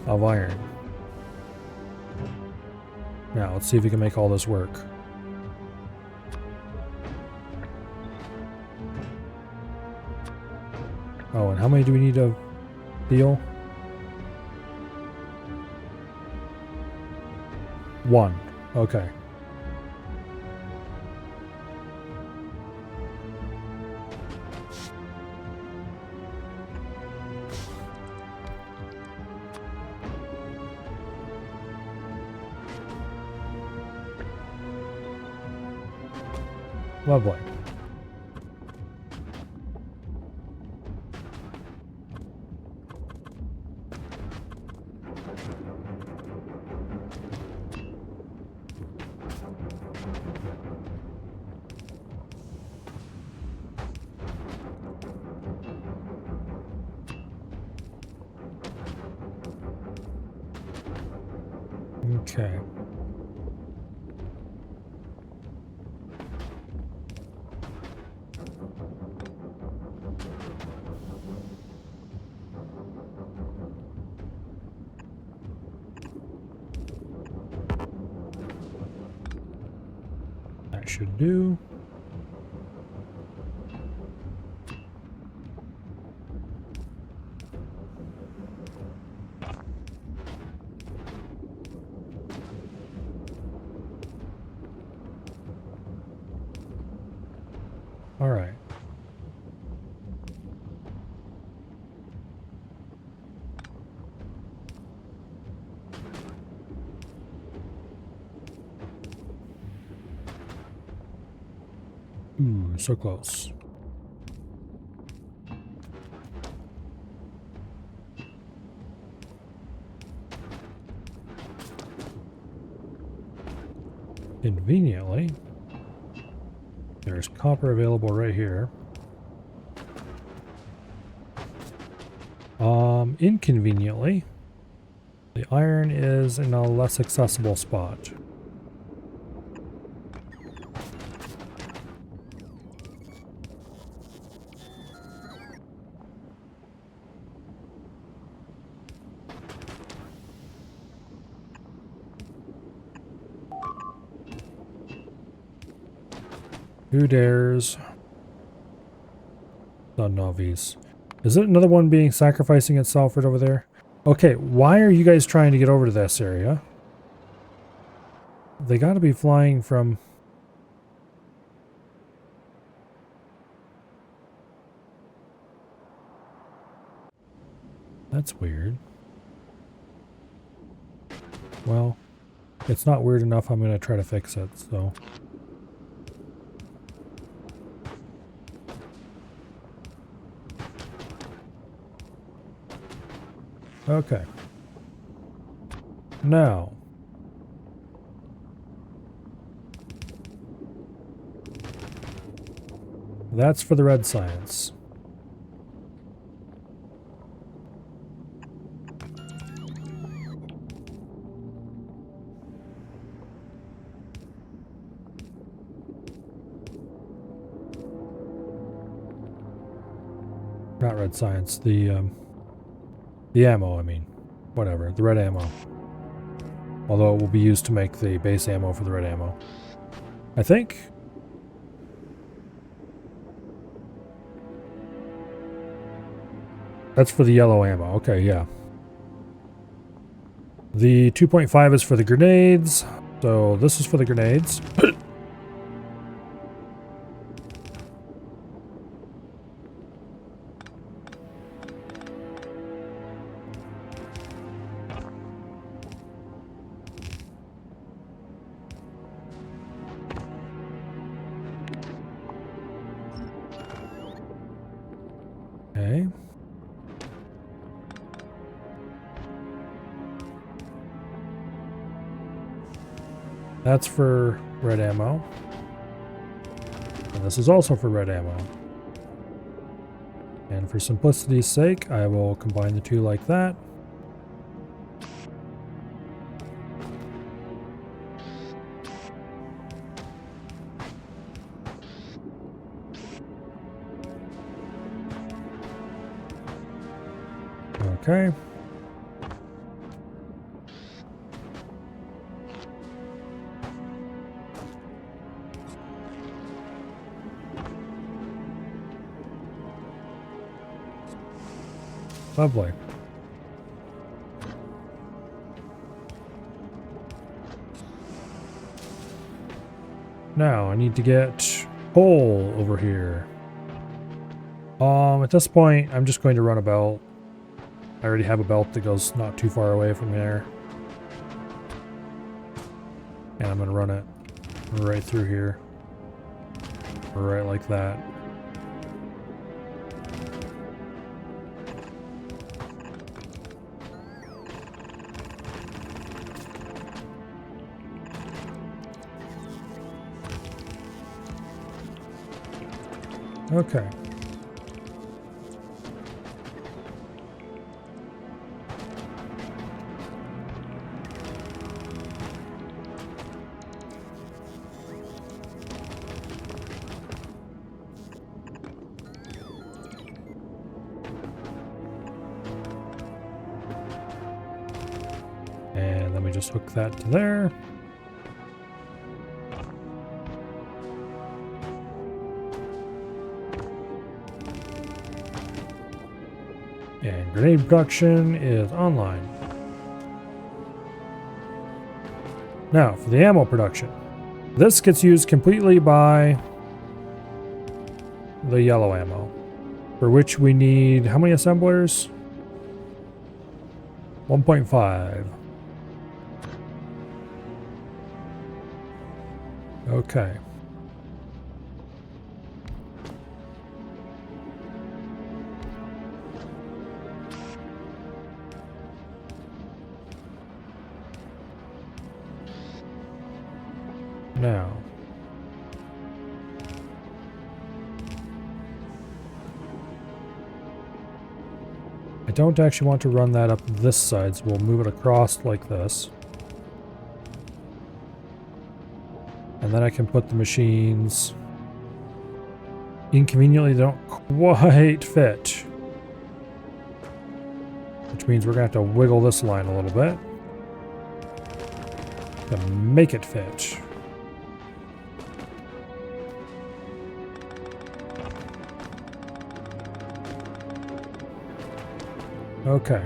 of iron. Now, let's see if we can make all this work. Oh, and how many do we need of steel? 1. Okay. Lovely. Okay. That should do. All right. Ooh, so close. Conveniently, there's copper available right here. Inconveniently, the iron is in a less accessible spot. Who dares? The Navis. Is it another one being sacrificing itself right over there? Okay, why are you guys trying to get over to this area? They gotta be flying from... That's weird. Well, it's not weird enough. I'm gonna try to fix it, so... Okay. Now. That's for the red science. Not red science, the ammo, I mean. Whatever, the red ammo. Although it will be used to make the base ammo for the red ammo. I think. That's for the yellow ammo. Okay, yeah. The 2.5 is for the grenades. So this is for the grenades. Okay. That's for red ammo. And this is also for red ammo. And for simplicity's sake, I will combine the two like that. Okay. Lovely. Now I need to get coal over here. At this point, I'm just going to run a belt. I already have a belt that goes not too far away from here. And I'm going to run it right through here. Right like that. Okay. And let me just hook that to there. And grenade production is online. Now, for the ammo production. This gets used completely by the yellow ammo, for which we need how many assemblers? 1.5. Okay. Now. I don't actually want to run that up this side, so we'll move it across like this. And then I can put the machines... Inconveniently, they don't quite fit. Which means we're going to have to wiggle this line a little bit to make it fit. Okay.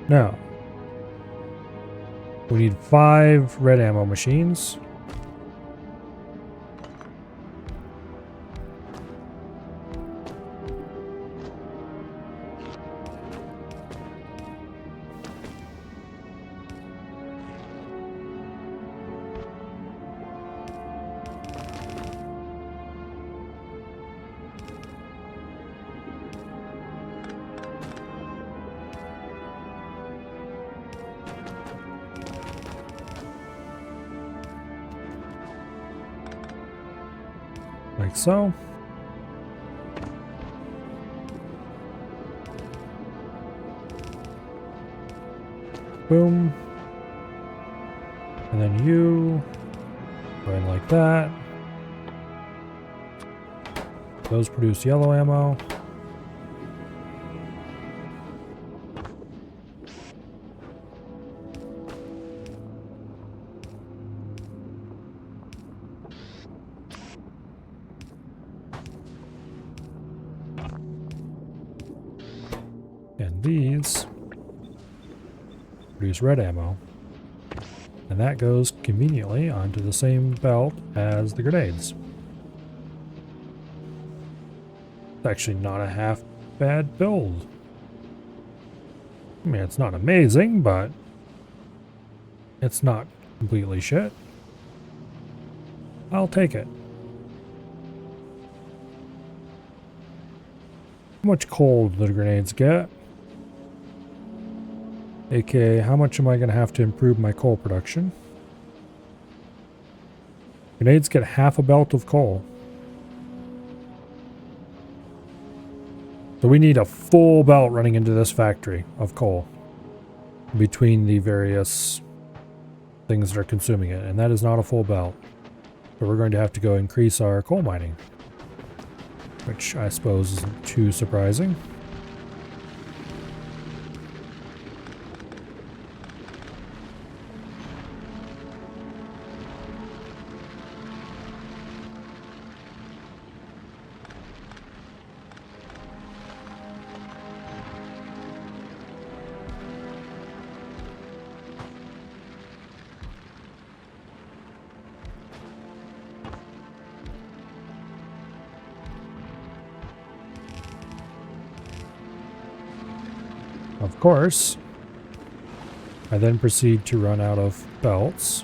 Now, we need 5 red ammo machines. Like so. Boom. And then you go in like that. Those produce yellow ammo. And these produce red ammo. And that goes conveniently onto the same belt as the grenades. It's actually not a half bad build. I mean, it's not amazing, but it's not completely shit. I'll take it. How much coal do the grenades get? AKA, how much am I going to have to improve my coal production? Grenades get half a belt of coal. So we need a full belt running into this factory of coal between the various things that are consuming it, and that is not a full belt. So we're going to have to go increase our coal mining, which I suppose isn't too surprising. Of course, I then proceed to run out of belts,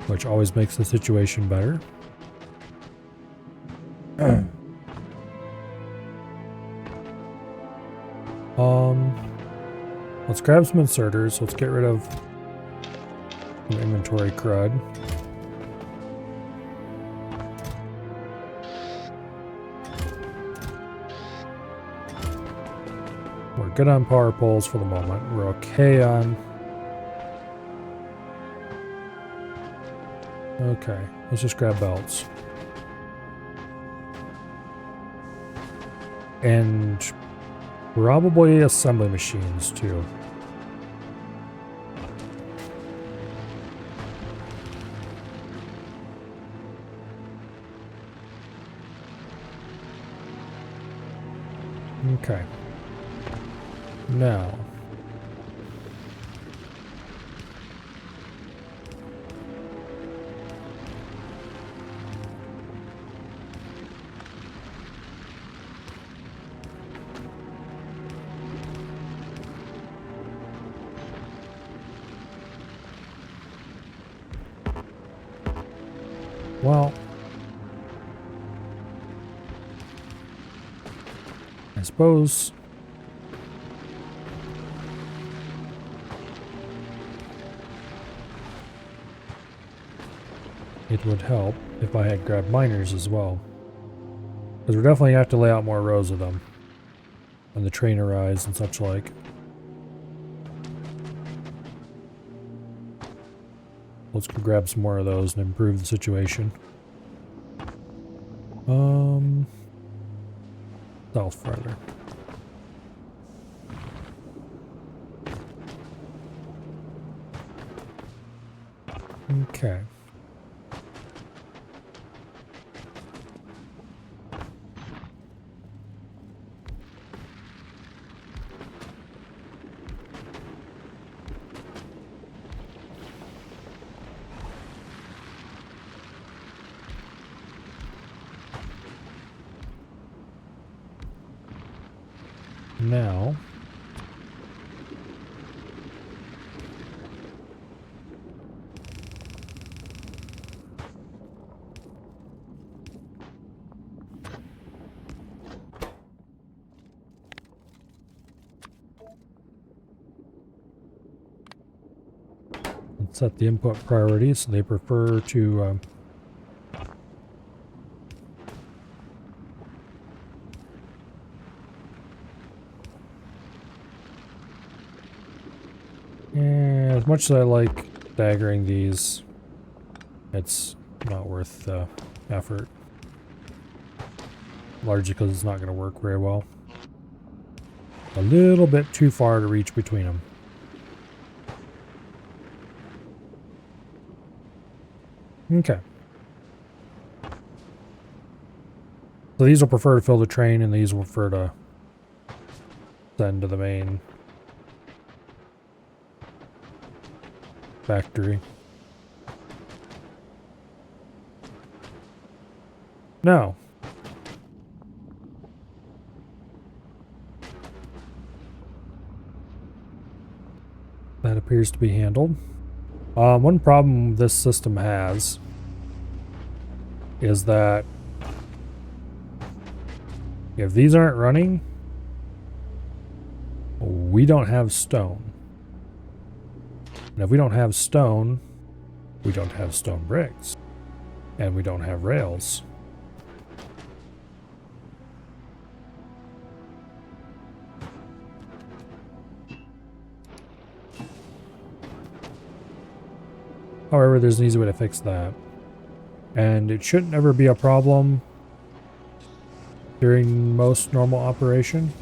which always makes the situation better. Let's grab some inserters. Let's get rid of some inventory crud. We're good on power poles for the moment. We're okay on... Okay, let's just grab belts. And probably assembly machines too. Okay. Now, well, I suppose it would help if I had grabbed miners as well. Because we're definitely going to have to lay out more rows of them when the train arrives and such like. Let's go grab some more of those and improve the situation. South further. Okay. Now, let's set the input priorities so they prefer to As much as I like staggering these, it's not worth the effort. Largely because it's not going to work very well. A little bit too far to reach between them. Okay. So these will prefer to fill the train, and these will prefer to send to the main factory. Now, that appears to be handled. One problem this system has is that if these aren't running, we don't have stone. And if we don't have stone, we don't have stone bricks. And we don't have rails. However, there's an easy way to fix that. And it shouldn't ever be a problem during most normal operation.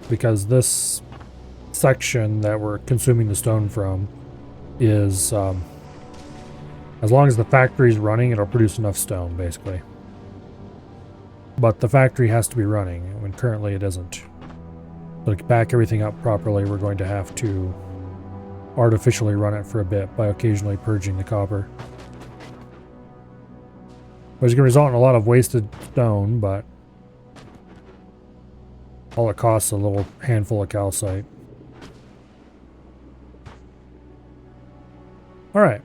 Because this section that we're consuming the stone from is, as long as the factory's running, it'll produce enough stone, basically. But the factory has to be running, when currently it isn't. So to back everything up properly, we're going to have to artificially run it for a bit by occasionally purging the copper. Which is going to result in a lot of wasted stone, but all it costs is a little handful of calcite. Alright,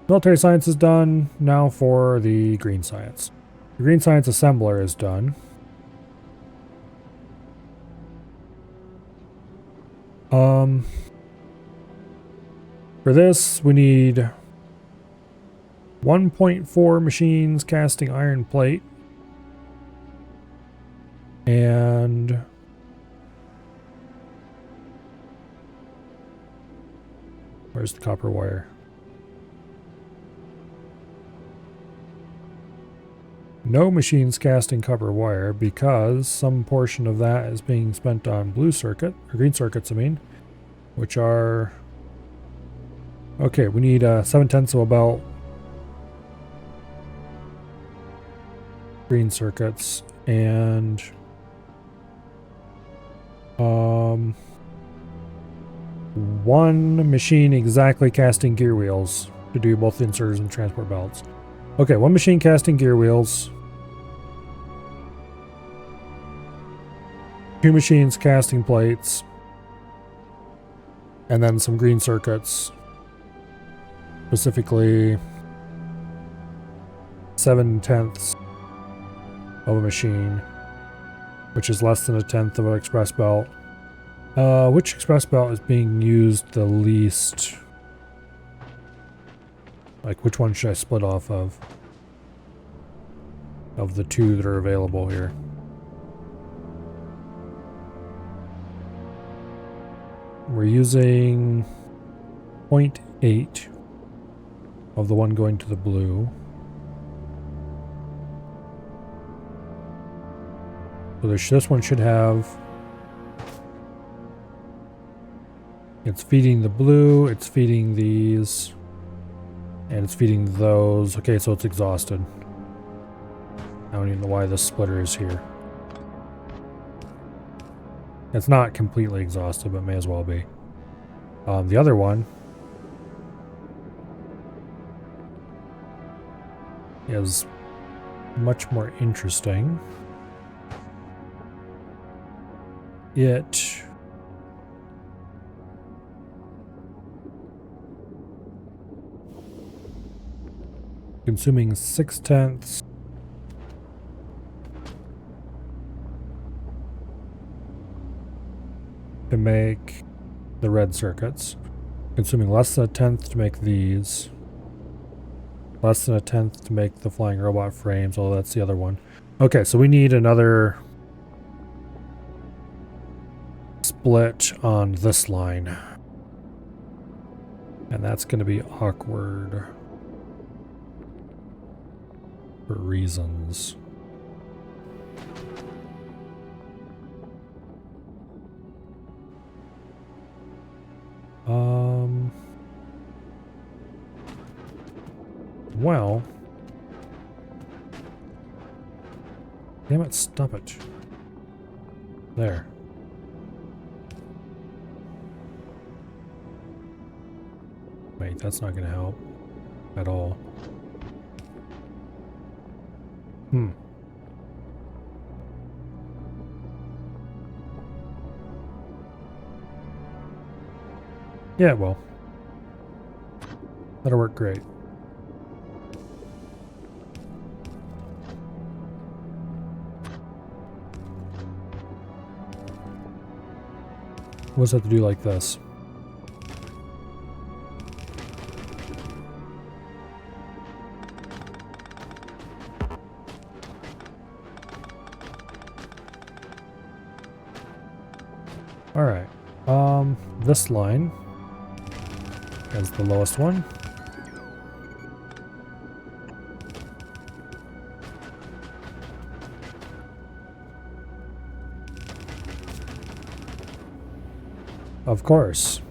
military science is done. Now for the green science. The green science assembler is done. For this, we need 1.4 machines casting iron plate. And where's the copper wire? No machines casting copper wire because some portion of that is being spent on blue circuit, or green circuits I mean, which are, okay, we need 7/10 of a belt green circuits and one machine exactly casting gear wheels to do both inserters and transport belts. Okay, one machine casting gear wheels. 2 machines casting plates. And then some green circuits. Specifically 7/10 of a machine, which is less than 1/10 of an express belt. Which express belt is being used the least? Like, which one should I split off of the 2 that are available here? We're using 0.8 of the one going to the blue. So this one should have, it's feeding the blue, it's feeding these, and it's feeding those. Okay, so it's exhausted. I don't even know why this splitter is here. It's not completely exhausted, but may as well be. The other one is much more interesting. It consuming 6/10. to make the red circuits. Consuming less than a tenth to make these. Less than a tenth to make the flying robot frames. Oh, that's the other one. Okay, so we need another split on this line. And that's going to be awkward. For reasons. Well. Damn it, stop it. There. Wait, that's not going to help at all. Yeah, well. That'll work great. We'll just have to do like this. Alright. This line is the lowest one. Of course.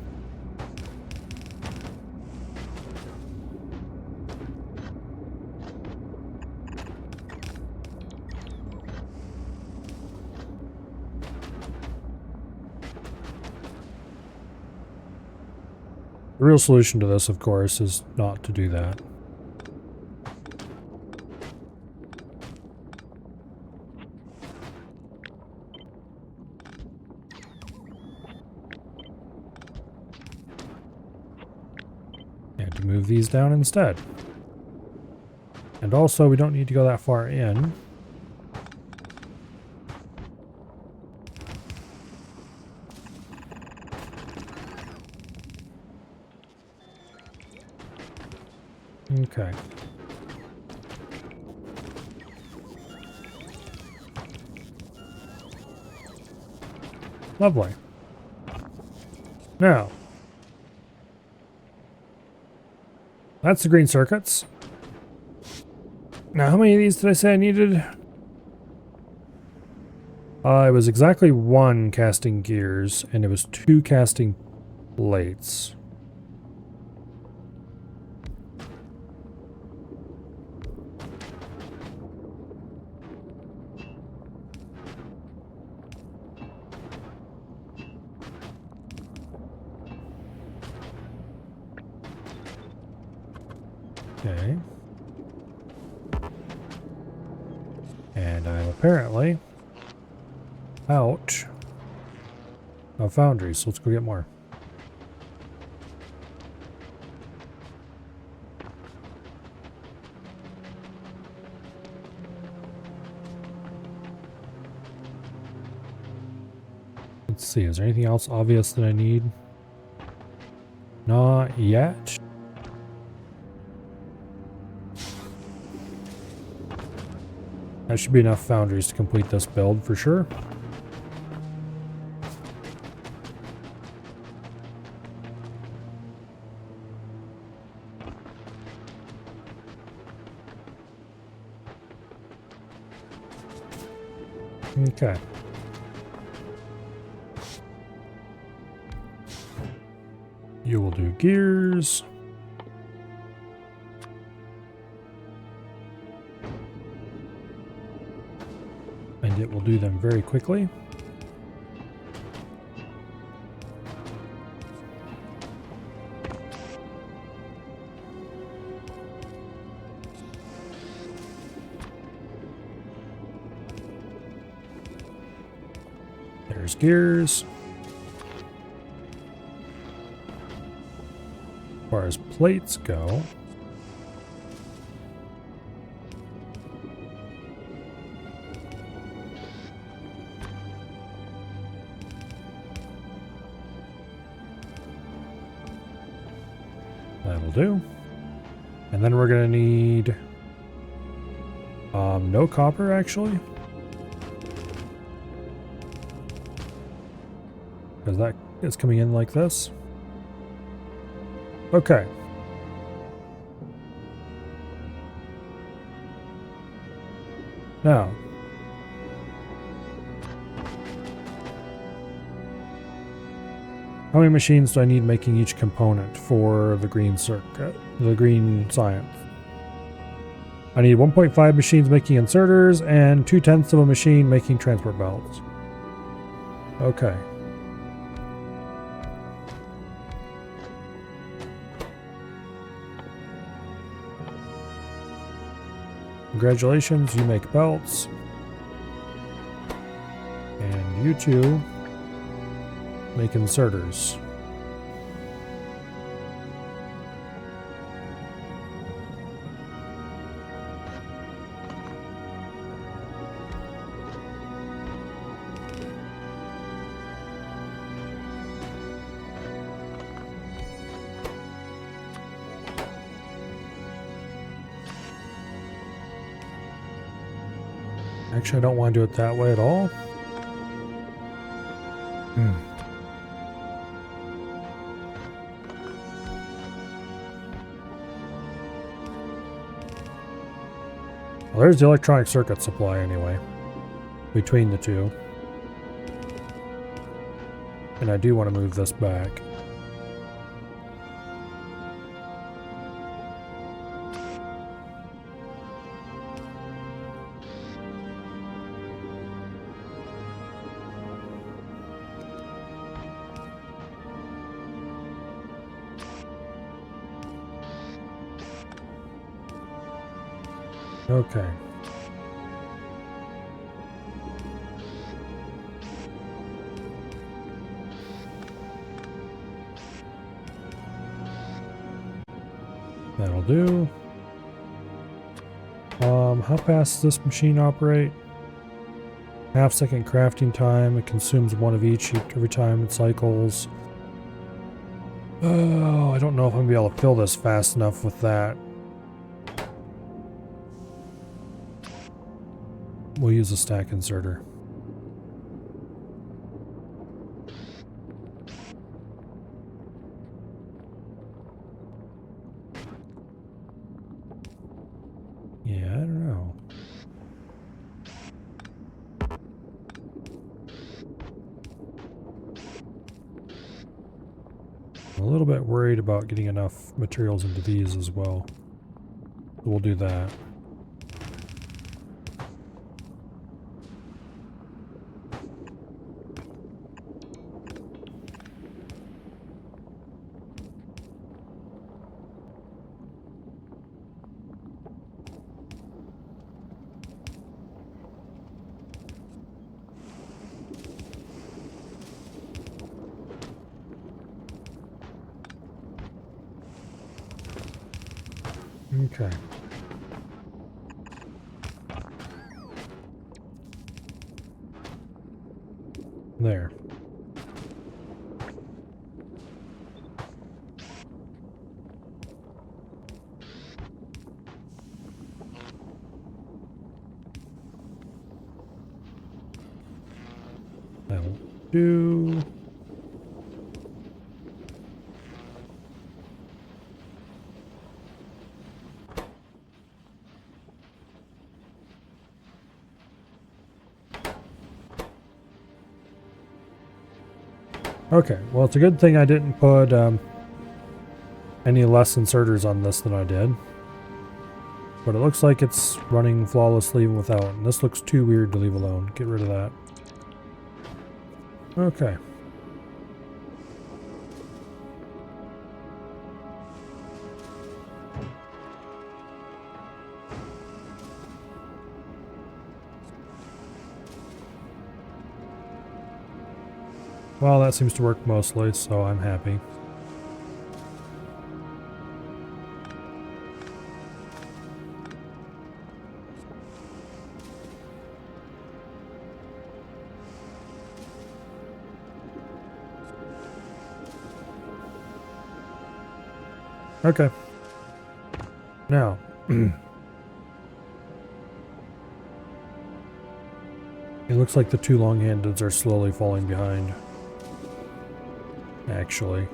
The real solution to this, of course, is not to do that. And to move these down instead. And also, we don't need to go that far in. Okay. Lovely. Now, that's the green circuits. Now, how many of these did I say I needed? It was exactly 1 casting gears, and it was 2 casting plates. Okay. And I'm apparently out of foundries, so let's go get more. Let's see, is there anything else obvious that I need? Not yet. That should be enough foundries to complete this build for sure. Okay. You will do gears. And it will do them very quickly. There's gears. As far as plates go, That'll do. And then we're gonna need no copper actually. Because that is coming in like this. Okay. Now, how many machines do I need making each component for the green circuit, the green science? I need 1.5 machines making inserters and 2/10 of a machine making transport belts. Okay. Congratulations, you make belts. And you two make inserters. Actually, I don't want to do it that way at all. Well, there's the electronic circuit supply anyway, between the two. And I do want to move this back. Okay. That'll do. How fast does this machine operate? Half-second crafting time. It consumes one of each every time it cycles. Oh, I don't know if I'm gonna be able to fill this fast enough with that. We'll use a stack inserter. Yeah, I don't know. I'm a little bit worried about getting enough materials into these as well. So we'll do that. Okay. There. That'll do. Okay, well, it's a good thing I didn't put any less inserters on this than I did. But it looks like it's running flawlessly even without. And this looks too weird to leave alone. Get rid of that. Okay. Well, that seems to work mostly, so I'm happy. Okay. Now. It looks like the two long-handeds are slowly falling behind. Actually.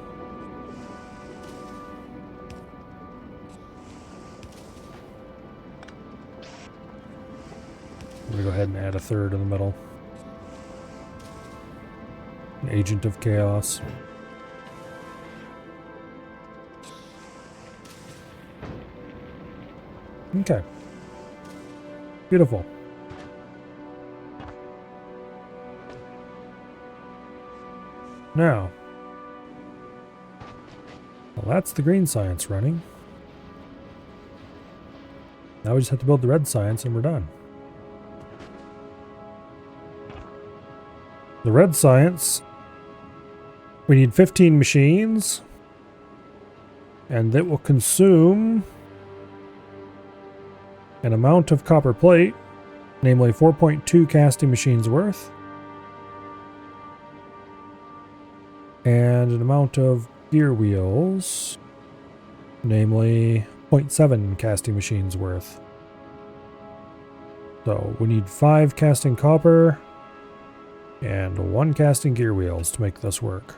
I'm going to go ahead and add a third in the middle. An agent of chaos. Okay. Beautiful. Now. Well, that's the green science running. Now we just have to build the red science and we're done. The red science, we need 15 machines, and that will consume an amount of copper plate, namely 4.2 casting machines worth, and an amount of gear wheels, namely 0.7 casting machines worth. So we need 5 casting copper and 1 casting gear wheels to make this work.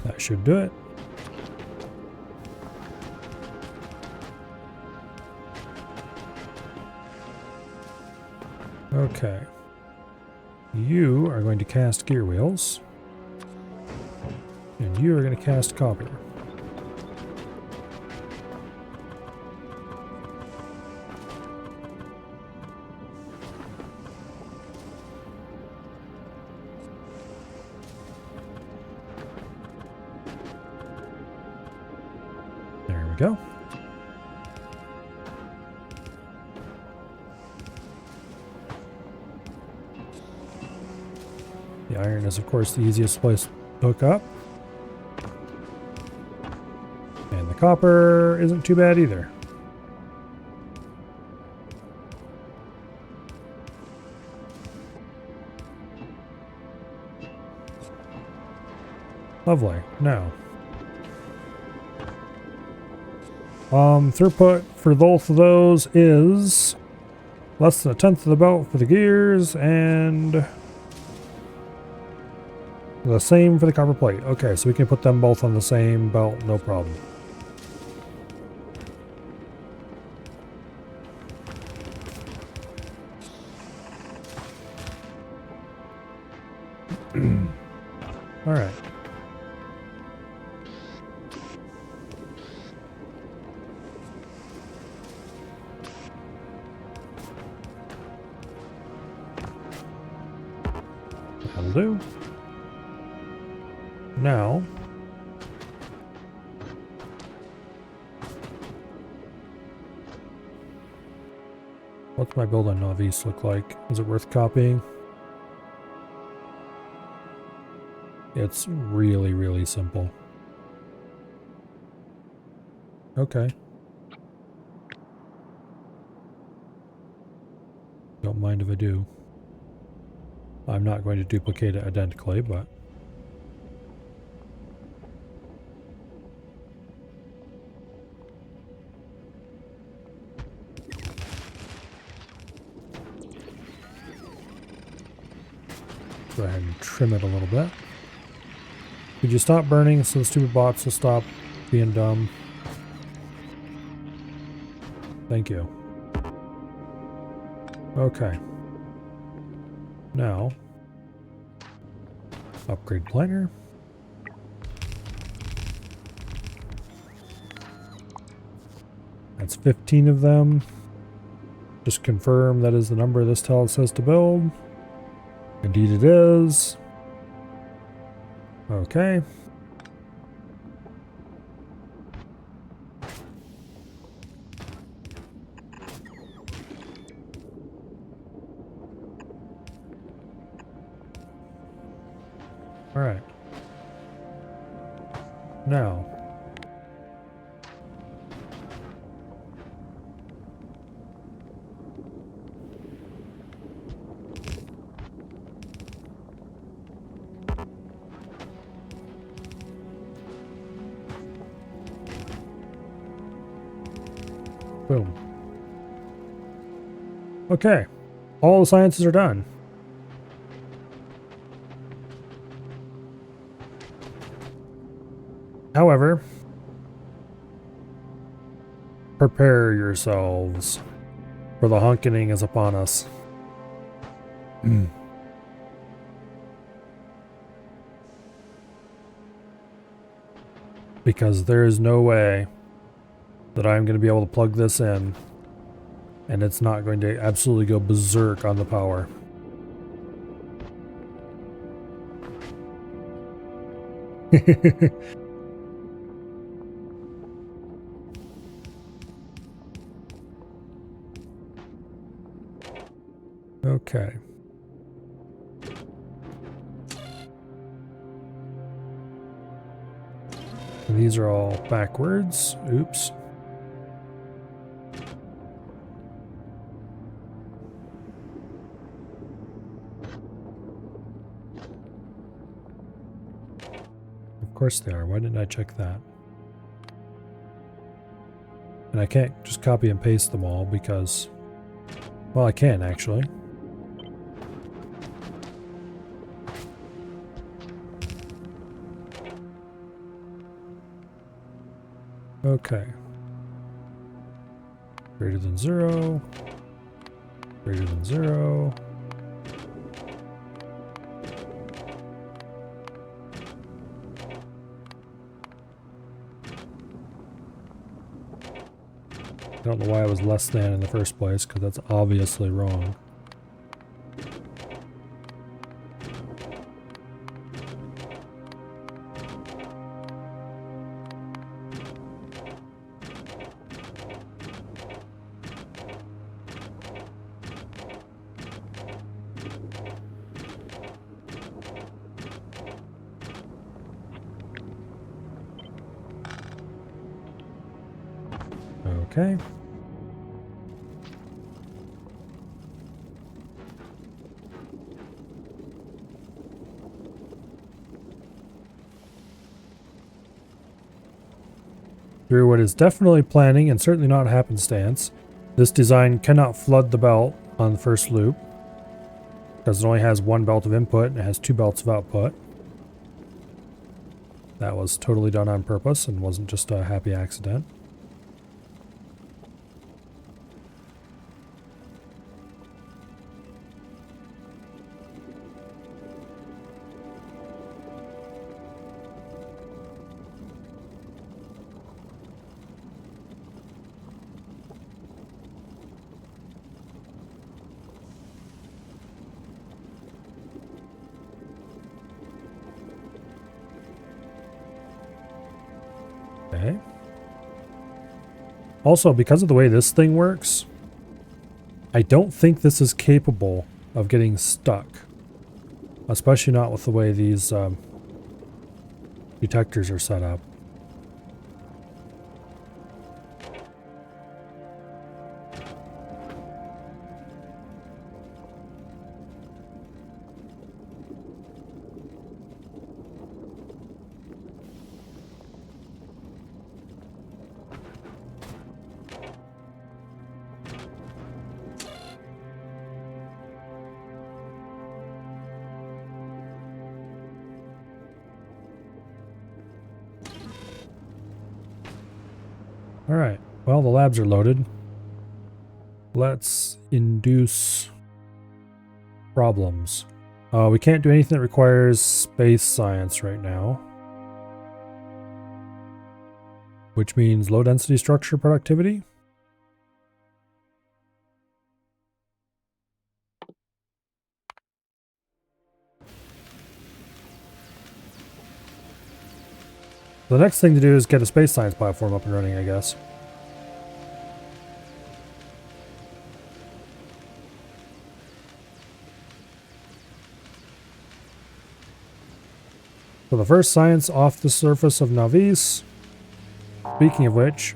That should do it. Okay. You are going to cast gear wheels. And you are going to cast copper. There we go. The iron is, of course, the easiest place to hook up. And the copper isn't too bad either. Lovely. Now, throughput for both of those is less than a tenth of the belt for the gears and the same for the copper plate. Okay, so we can put them both on the same belt, no problem. All right. That'll do. Now, what's my build on Novice look like? Is it worth copying? It's really, really simple. Okay. Don't mind if I do. I'm not going to duplicate it identically, but... go ahead and trim it a little bit. Could you stop burning so the stupid bots will stop being dumb? Thank you. Okay. Now, upgrade planner. That's 15 of them. Just confirm that is the number this tile says to build. Indeed it is. Okay. All right. Now, Boom. Okay. All the sciences are done. However, prepare yourselves, for the honkening is upon us. Because there is no way that I'm going to be able to plug this in and it's not going to absolutely go berserk on the power. Okay. And these are all backwards. Oops. Of course they are. Why didn't I check that? And I can't just copy and paste them all because... Well, I can actually. Okay. Greater than 0. Greater than 0. I don't know why I was less than in the first place, because that's obviously wrong. Okay. Through what is definitely planning and certainly not happenstance, this design cannot flood the belt on the first loop because it only has one belt of input and it has 2 belts of output. That was totally done on purpose and wasn't just a happy accident. Okay. Also, because of the way this thing works, I don't think this is capable of getting stuck. Especially not with the way these detectors are set up. Alright, well, the labs are loaded. Let's induce problems. We can't do anything that requires space science right now. Which means low density structure productivity. The next thing to do is get a space science platform up and running, I guess. So the first science off the surface of Navis. Speaking of which,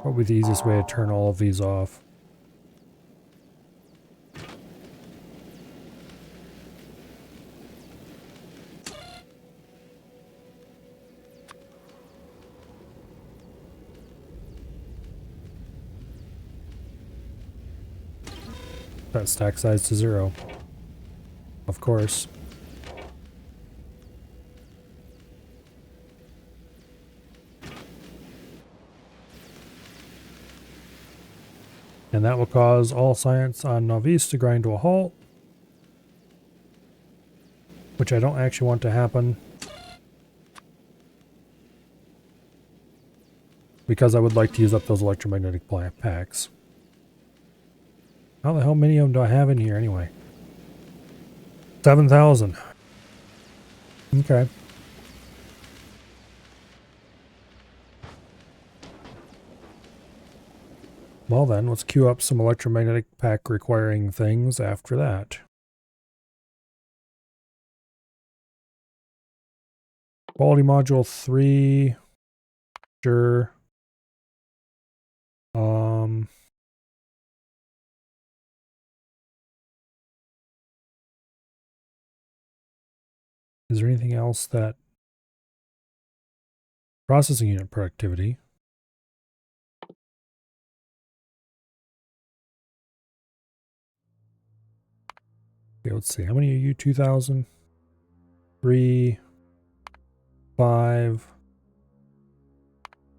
what would be the easiest way to turn all of these off? That stack size to 0. Of course. And that will cause all science on Novice to grind to a halt, which I don't actually want to happen, because I would like to use up those electromagnetic packs. How the hell many of them do I have in here anyway? 7,000. Okay. Well then, let's queue up some electromagnetic pack requiring things after that. Quality module 3. Sure. Is there anything else that... Processing unit productivity. Okay, let's see. How many are you? 2,000? 3, 5,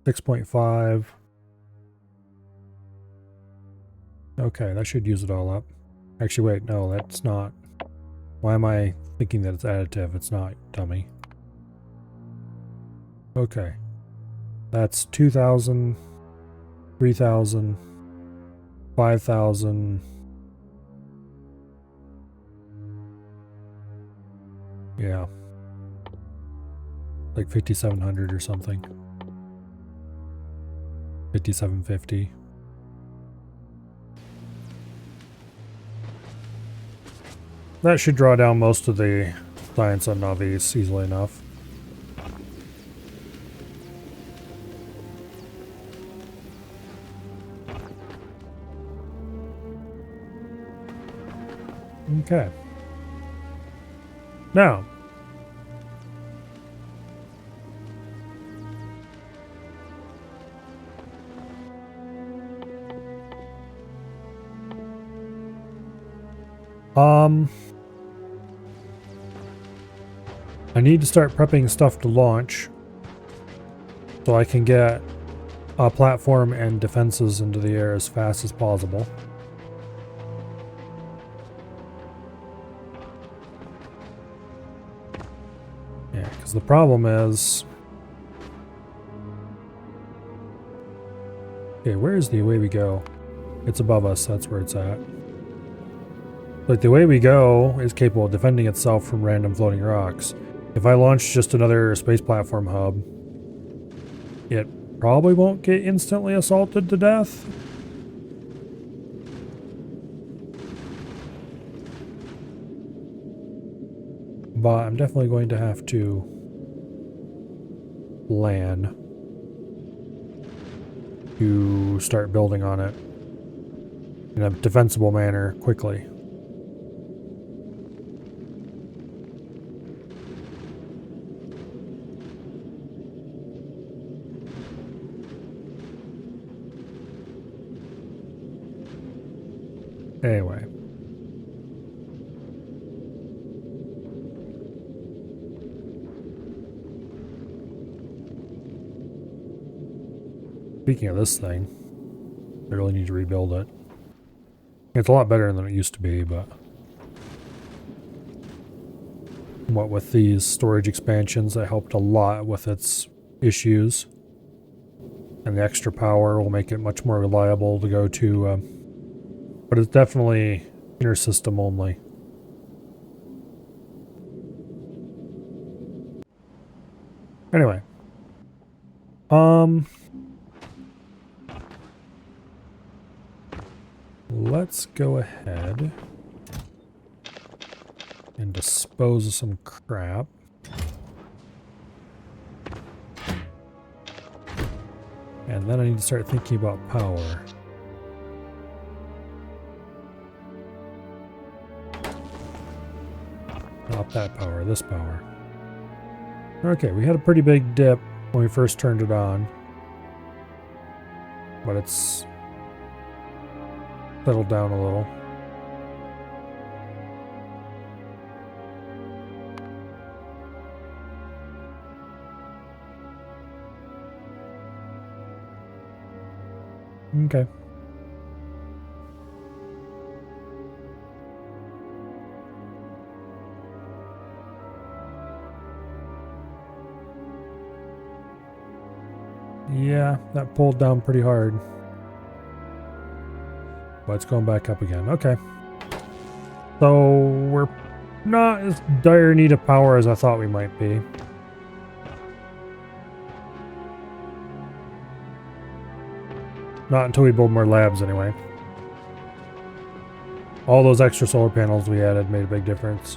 6.5. Okay, that should use it all up. Actually, wait, no, that's not. Why am I thinking that it's additive? It's not, dummy. Okay. That's 2,000, 3,000, 5,000. Yeah. Like 5,700 or something. 5,750. That should draw down most of the science on Novice easily enough. Okay. Now, I need to start prepping stuff to launch so I can get a platform and defenses into the air as fast as possible. Yeah, because the problem is... Okay, where is the away we go? It's above us, that's where it's at. Like, the way we go is capable of defending itself from random floating rocks. If I launch just another space platform hub, it probably won't get instantly assaulted to death. But I'm definitely going to have to plan to start building on it in a defensible manner quickly. Anyway. Speaking of this thing, I really need to rebuild it. It's a lot better than it used to be, but what with these storage expansions, that helped a lot with its issues. And the extra power will make it much more reliable to go to, but it's definitely inner system only. Anyway. Let's go ahead and dispose of some crap. And then I need to start thinking about power. Not that power, this power. Okay, we had a pretty big dip when we first turned it on. But it's settled down a little. Okay. Yeah, that pulled down pretty hard. But it's going back up again. Okay. So we're not as dire need of power as I thought we might be. Not until we build more labs anyway. All those extra solar panels we added made a big difference.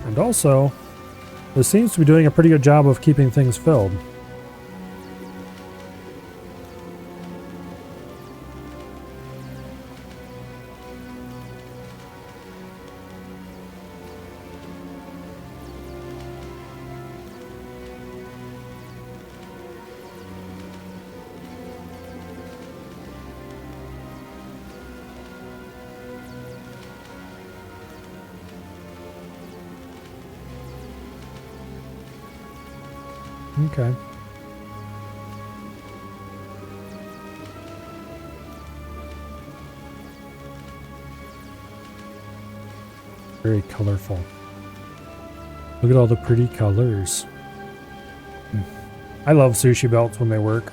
And also, this seems to be doing a pretty good job of keeping things filled. Okay. Very colorful. Look at all the pretty colors. I love sushi belts when they work.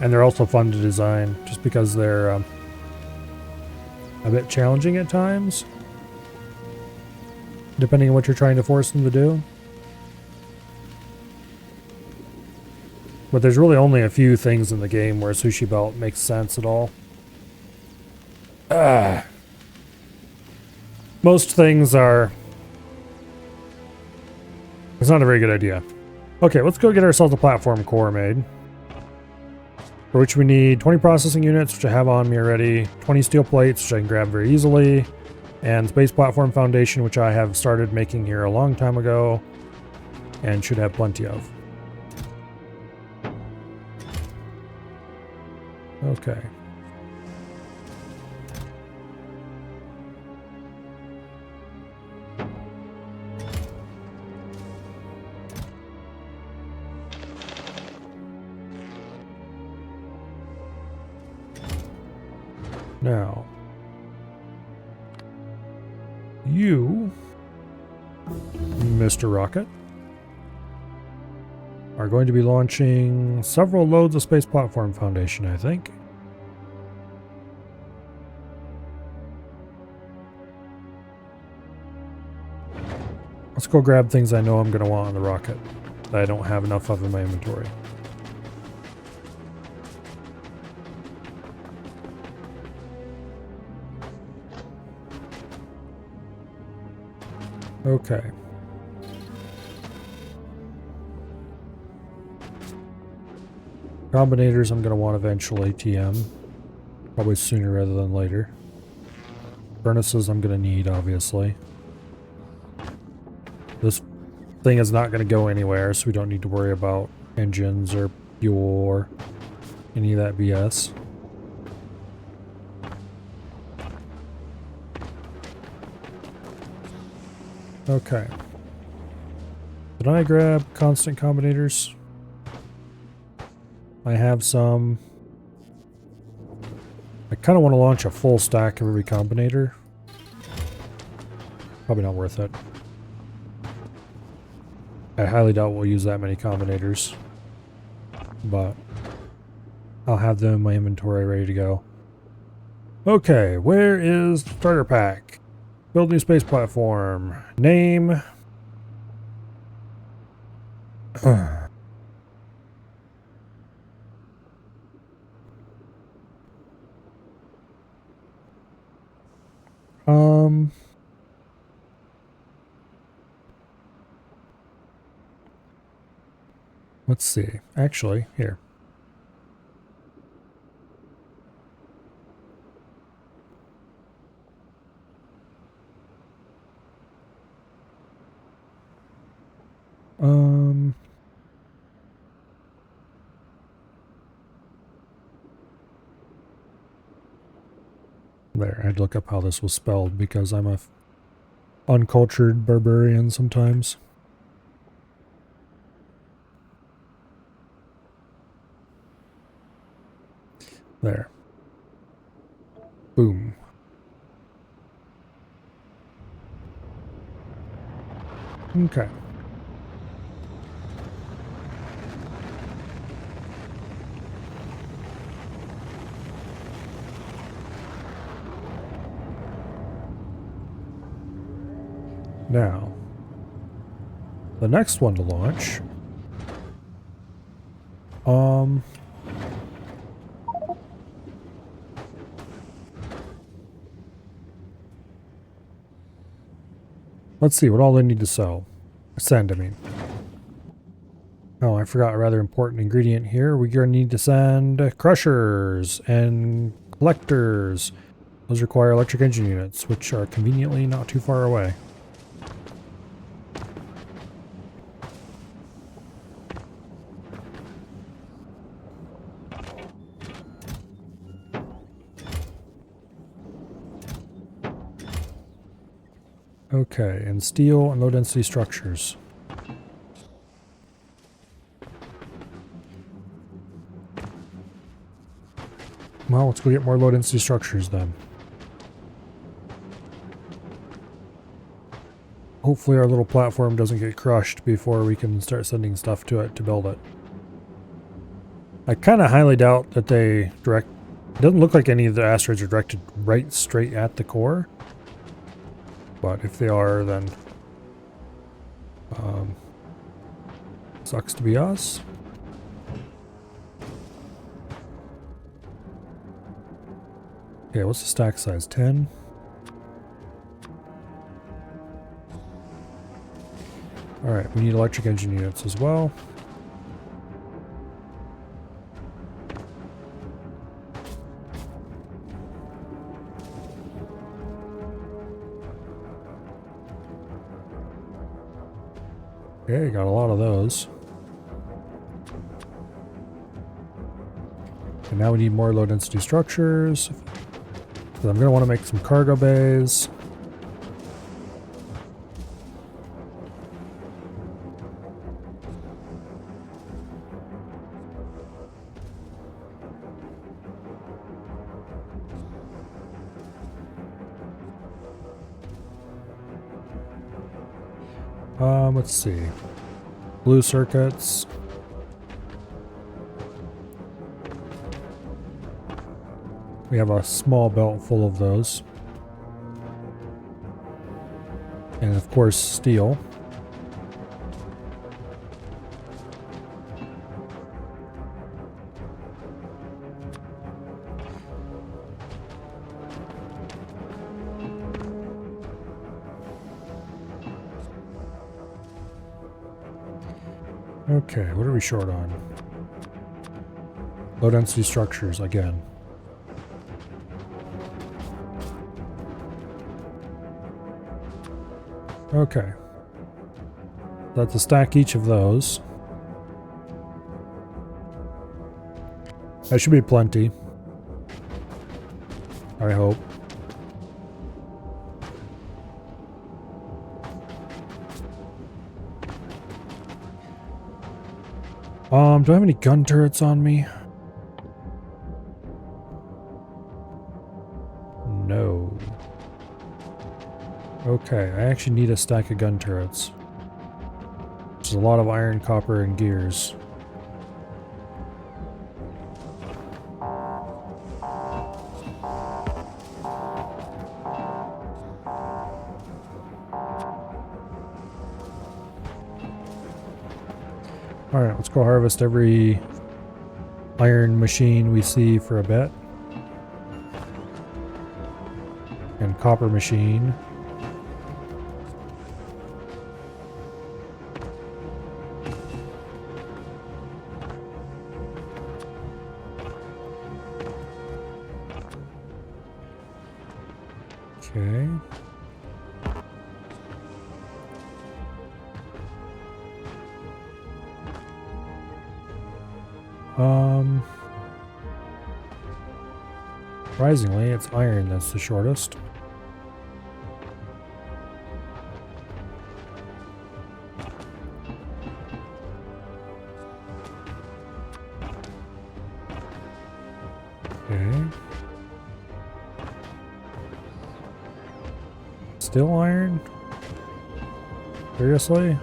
And they're also fun to design just because they're a bit challenging at times, depending on what you're trying to force them to do. But there's really only a few things in the game where a sushi belt makes sense at all. Most things are... It's not a very good idea. Okay, let's go get ourselves a platform core made. For which we need 20 processing units, which I have on me already, 20 steel plates, which I can grab very easily, and space platform foundation, which I have started making here a long time ago, and should have plenty of. Okay. Now, you, Mr. Rocket, are going to be launching several loads of Space Platform Foundation, I think. Let's go grab things I know I'm going to want on the rocket that I don't have enough of in my inventory. Okay. Combinators I'm going to want eventually, TM. Probably sooner rather than later. Furnaces I'm going to need, obviously. This thing is not going to go anywhere, so we don't need to worry about engines or fuel or any of that BS. Okay. Did I grab constant combinators? I have some. I kind of want to launch a full stack of every combinator. Probably not worth it. I highly doubt we'll use that many combinators. But I'll have them in my inventory ready to go. Okay, where is the starter pack? Build new space platform. Name. Let's see. Actually, here. There, I had to look up how this was spelled because I'm a uncultured barbarian sometimes. There. Boom. Okay. Now, the next one to launch. Let's see what all they need to send, I mean. Oh, I forgot a rather important ingredient here. We're going to need to send crushers and collectors. Those require electric engine units, which are conveniently not too far away. Okay, and steel and low-density structures. Well, let's go get more low-density structures then. Hopefully our little platform doesn't get crushed before we can start sending stuff to it to build it. I kind of highly doubt that they direct... It doesn't look like any of the asteroids are directed right straight at the core. But if they are, then... sucks to be us. Okay, what's the stack size? 10? Alright, we need electric engine units as well. Okay, got a lot of those. And now we need more low density structures. So I'm going to want to make some cargo bays. Let's see. Blue circuits. We have a small belt full of those. And of course, steel. Okay, what are we short on? Low density structures again. Okay. That's a stack each of those. That should be plenty. I hope. Do I have any gun turrets on me? No. Okay, I actually need a stack of gun turrets. There's a lot of iron, copper, and gears. Alright, let's go harvest every iron machine we see for a bit. And copper machine. Okay. Surprisingly, it's iron that's the shortest. Okay. Still iron? Seriously?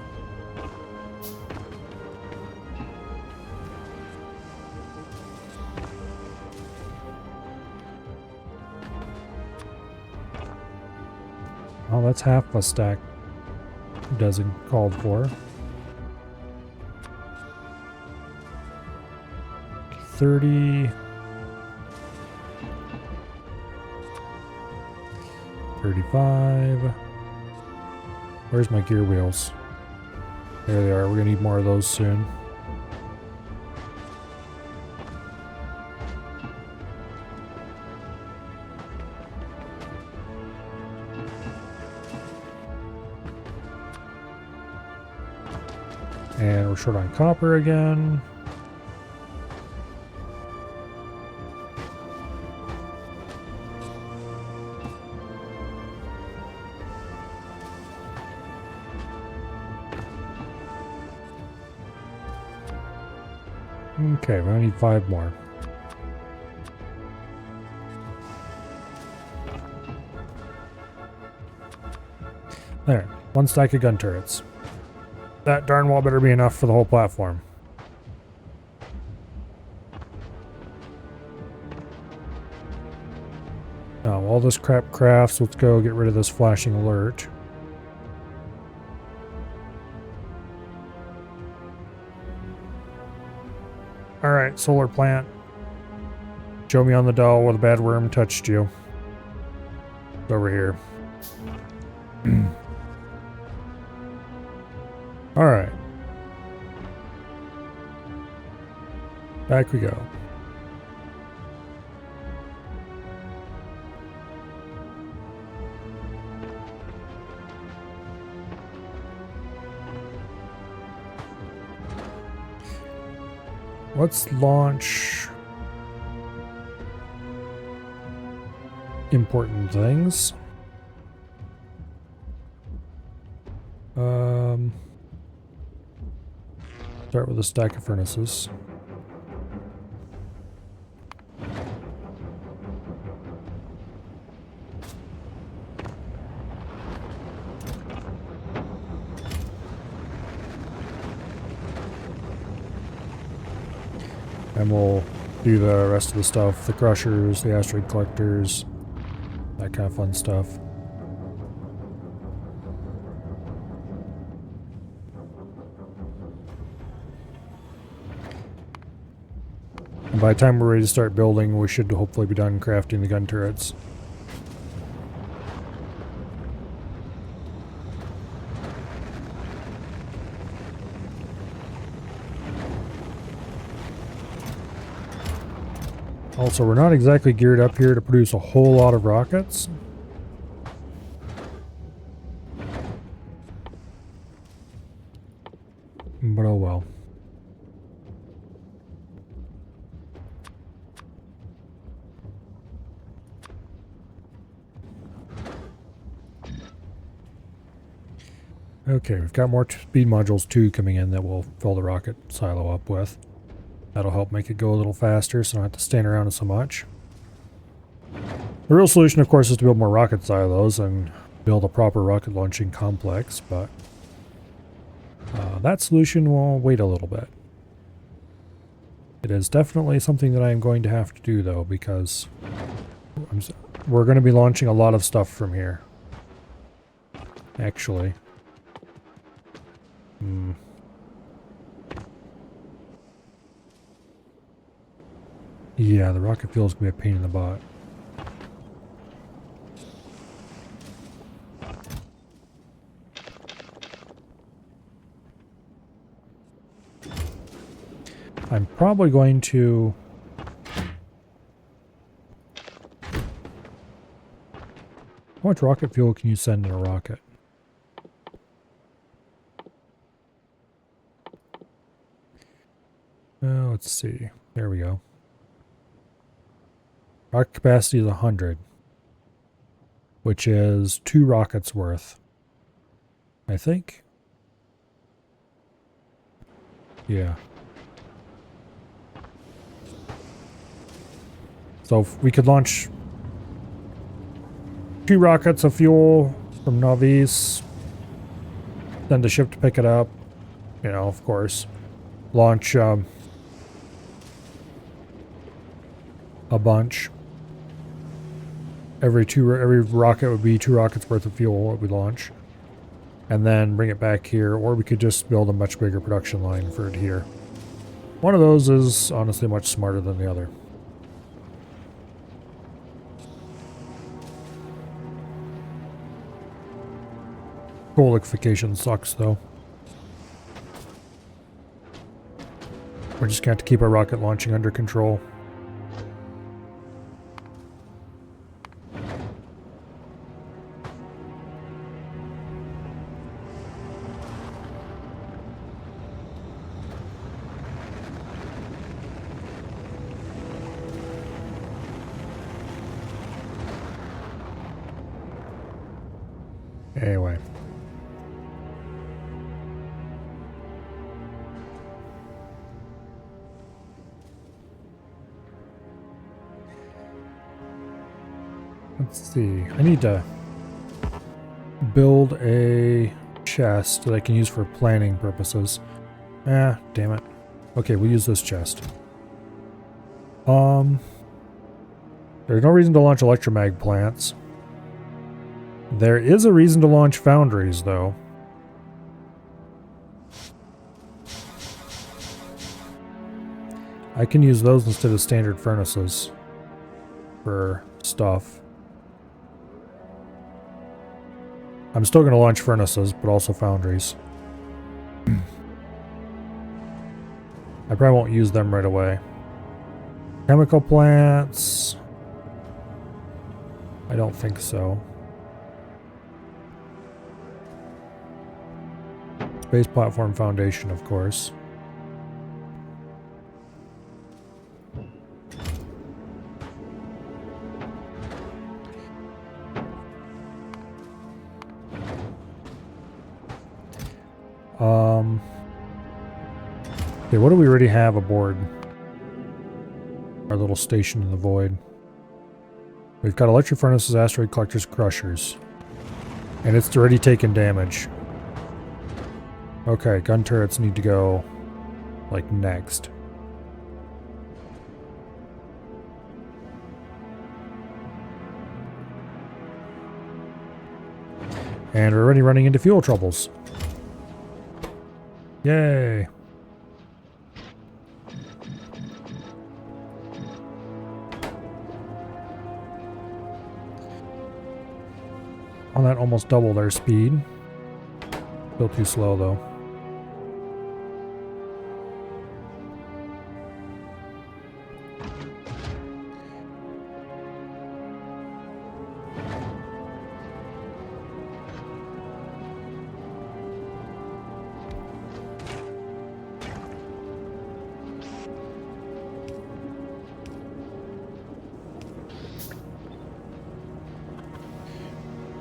Oh, that's half a stack. Doesn't called for. 30. 35. Where's my gear wheels? There they are. We're gonna need more of those soon. And we're short on copper again. Okay, we only need 5 more. There, 1 stack of gun turrets. That darn well better be enough for the whole platform. Now, all this crap crafts, let's go get rid of this flashing alert. Alright, solar plant. Show me on the doll where the bad worm touched you. It's over here. Alright. Back we go. Let's launch important things. Start with a stack of furnaces. And we'll do the rest of the stuff, the crushers, the asteroid collectors, that kind of fun stuff. And by the time we're ready to start building, we should hopefully be done crafting the gun turrets. Also, we're not exactly geared up here to produce a whole lot of rockets. But oh well. Okay, we've got more speed modules too coming in that we'll fill the rocket silo up with. That'll help make it go a little faster so I don't have to stand around so much. The real solution, of course, is to build more rocket silos and build a proper rocket launching complex, but that solution will wait a little bit. It is definitely something that I am going to have to do, though, because we're going to be launching a lot of stuff from here. Actually. Yeah, the rocket fuel is going to be a pain in the butt. I'm probably going to... How much rocket fuel can you send in a rocket? Let's see. There we go. Rocket capacity is 100, which is 2 rockets worth, I think. Yeah. So if we could launch 2 rockets of fuel from Navis, send the ship to pick it up, you know, of course. Launch a bunch. Every rocket would be 2 rockets worth of fuel that we launch. And then bring it back here, or we could just build a much bigger production line for it here. One of those is honestly much smarter than the other. Coal liquefaction sucks though. We're just gonna have to keep our rocket launching under control. Anyway. Let's see. I need to build a chest that I can use for planning purposes. Ah, damn it. Okay, we'll use this chest. There's no reason to launch electromag plants. There is a reason to launch foundries, though. I can use those instead of standard furnaces for stuff. I'm still going to launch furnaces, but also foundries. I probably won't use them right away. Chemical plants. I don't think so. Space platform foundation, of course. Okay, what do we already have aboard our little station in the void? We've got electric furnaces, asteroid collectors, crushers. And it's already taken damage. Okay, gun turrets need to go, like, next. And we're already running into fuel troubles. Yay! On that almost doubled our speed. Still too slow though.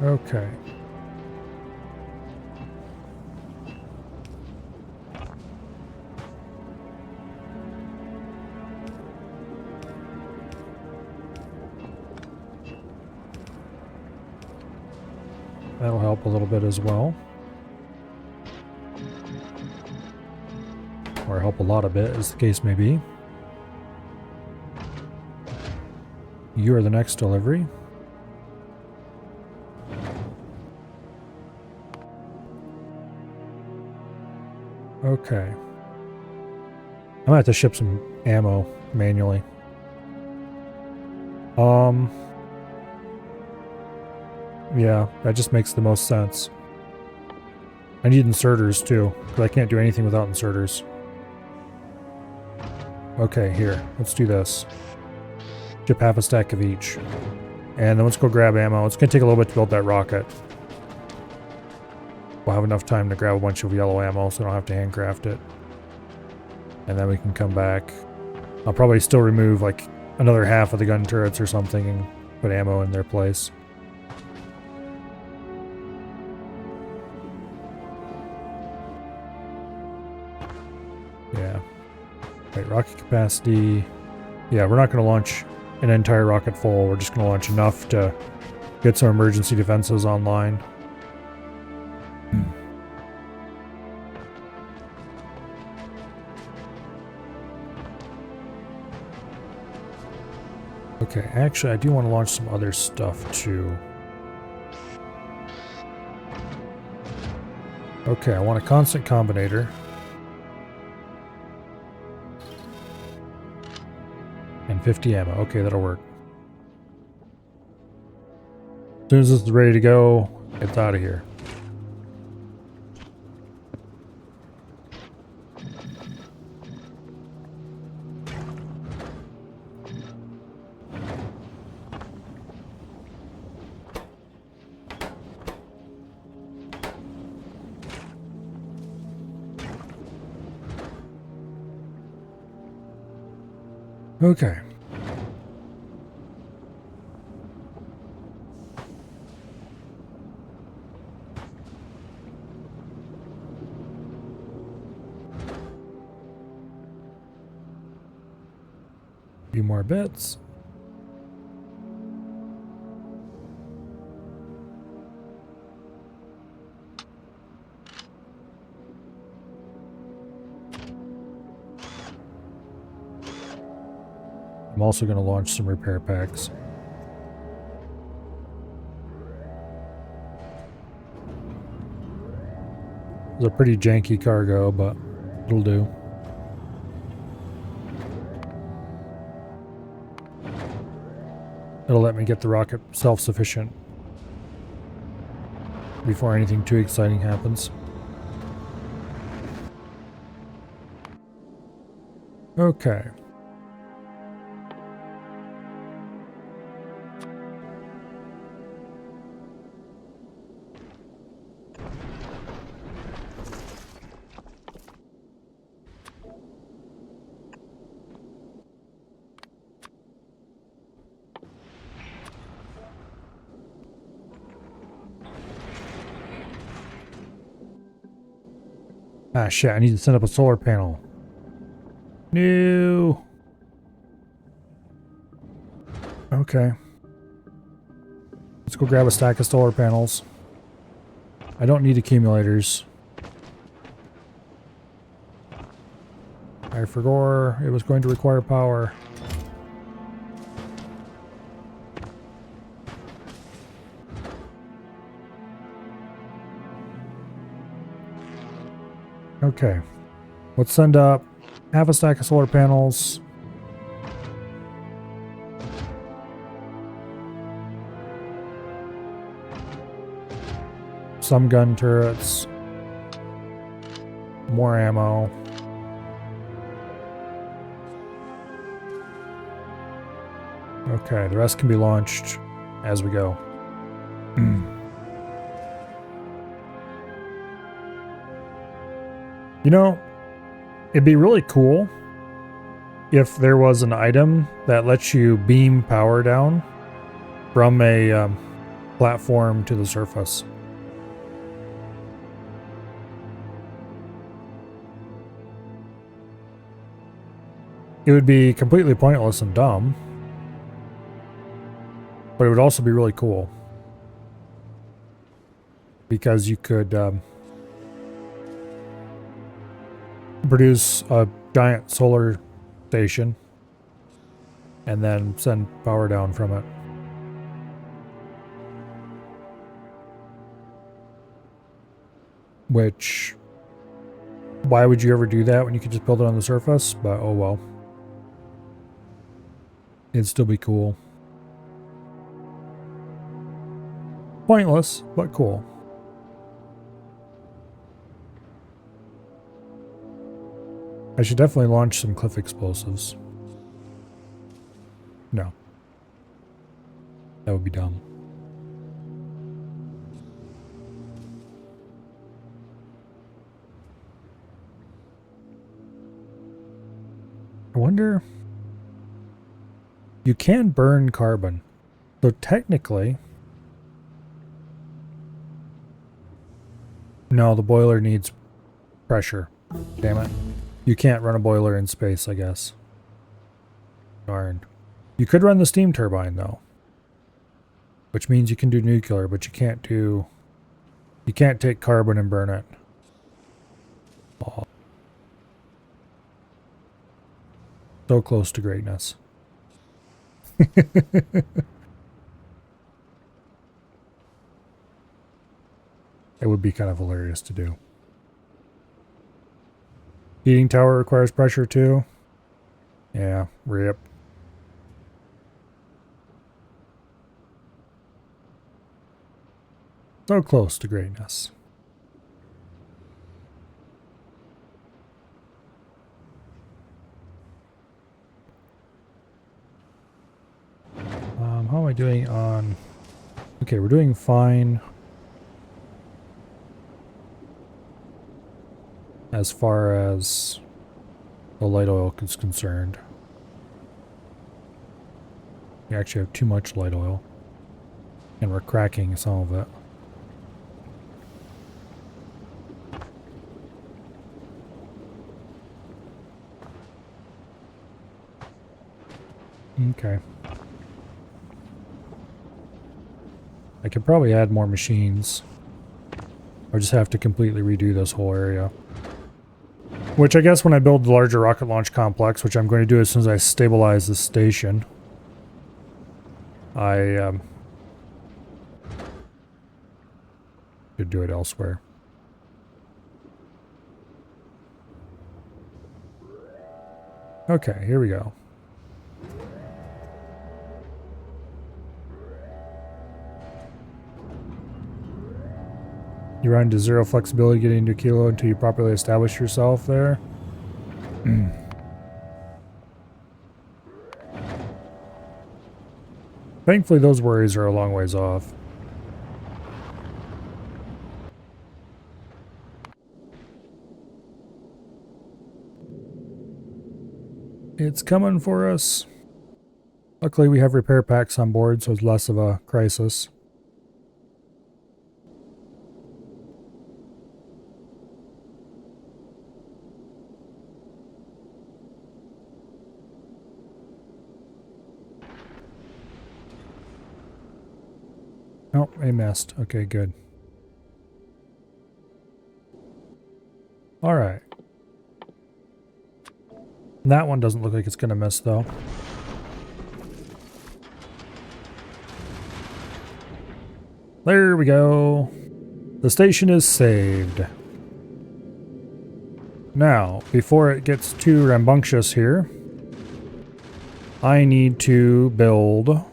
Okay. That'll help a little bit as well. Or help a lot a bit, as the case may be. You are the next delivery. Okay. I'm gonna have to ship some ammo manually. Yeah, that just makes the most sense. I need inserters too, because I can't do anything without inserters. Okay, here, let's do this. Ship half a stack of each. And then let's go grab ammo. It's gonna take a little bit to build that rocket. We'll have enough time to grab a bunch of yellow ammo so I don't have to handcraft it. And then we can come back. I'll probably still remove like another half of the gun turrets or something and put ammo in their place. Yeah. Right, rocket capacity. Yeah, we're not going to launch an entire rocket full. We're just going to launch enough to get some emergency defenses online. Okay, actually, I do want to launch some other stuff too. Okay, I want a constant combinator. And 50 ammo. Okay, that'll work. As soon as this is ready to go, it's out of here. Okay. Few more bits. I'm also going to launch some repair packs. It's a pretty janky cargo, but it'll do. It'll let me get the rocket self-sufficient before anything too exciting happens. Okay. Ah, shit, I need to set up a solar panel. No. Okay. Let's go grab a stack of solar panels. I don't need accumulators. I forgot it was going to require power. Okay. Let's send up half a stack of solar panels. Some gun turrets. More ammo. Okay, the rest can be launched as we go. You know, it'd be really cool if there was an item that lets you beam power down from a platform to the surface. It would be completely pointless and dumb, but it would also be really cool because you could produce a giant solar station and then send power down from it. Which, why would you ever do that when you could just build it on the surface? But oh well. It'd still be cool. Pointless, but cool. I should definitely launch some cliff explosives. No. That would be dumb. I wonder... You can burn carbon. So technically... No, the boiler needs pressure. Damn it. You can't run a boiler in space, I guess. Darn. You could run the steam turbine though, which means you can do nuclear, but you can't take carbon and burn it. Oh. So close to greatness. It would be kind of hilarious to do. Heating tower requires pressure too. Yeah, rip. So close to greatness. How am I doing on... Okay, we're doing fine as far as the light oil is concerned. We actually have too much light oil, and we're cracking some of it. Okay. I could probably add more machines. I just have to completely redo this whole area. Which I guess when I build the larger rocket launch complex, which I'm going to do as soon as I stabilize the station, I could do it elsewhere. Okay, here we go. You run into zero flexibility getting into kilo until you properly establish yourself there. Thankfully, those worries are a long ways off. It's coming for us. Luckily, we have repair packs on board, so it's less of a crisis. Oh, I missed. Okay, good. Alright. That one doesn't look like it's going to miss, though. There we go. The station is saved. Now, before it gets too rambunctious here, I need to build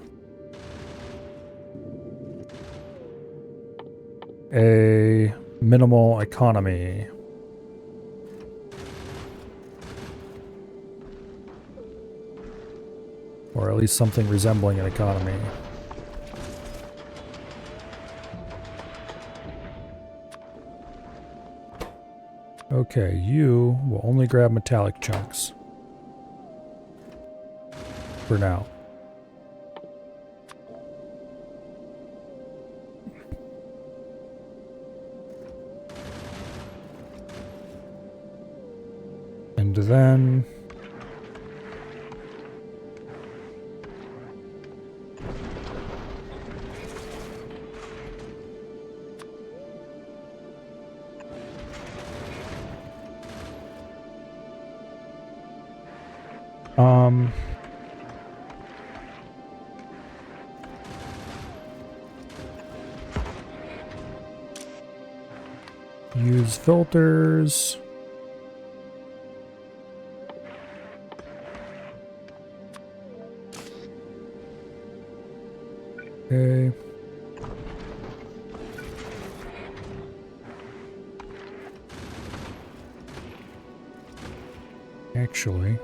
a minimal economy. Or at least something resembling an economy. Okay, you will only grab metallic chunks. For now. And then... use filters. Okay. Actually,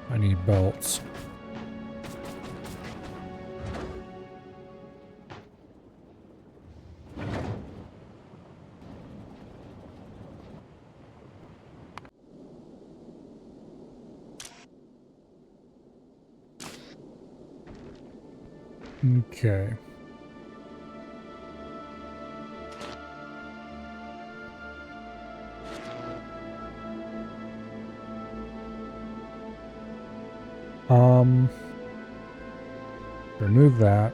I need belts. Okay. Remove that.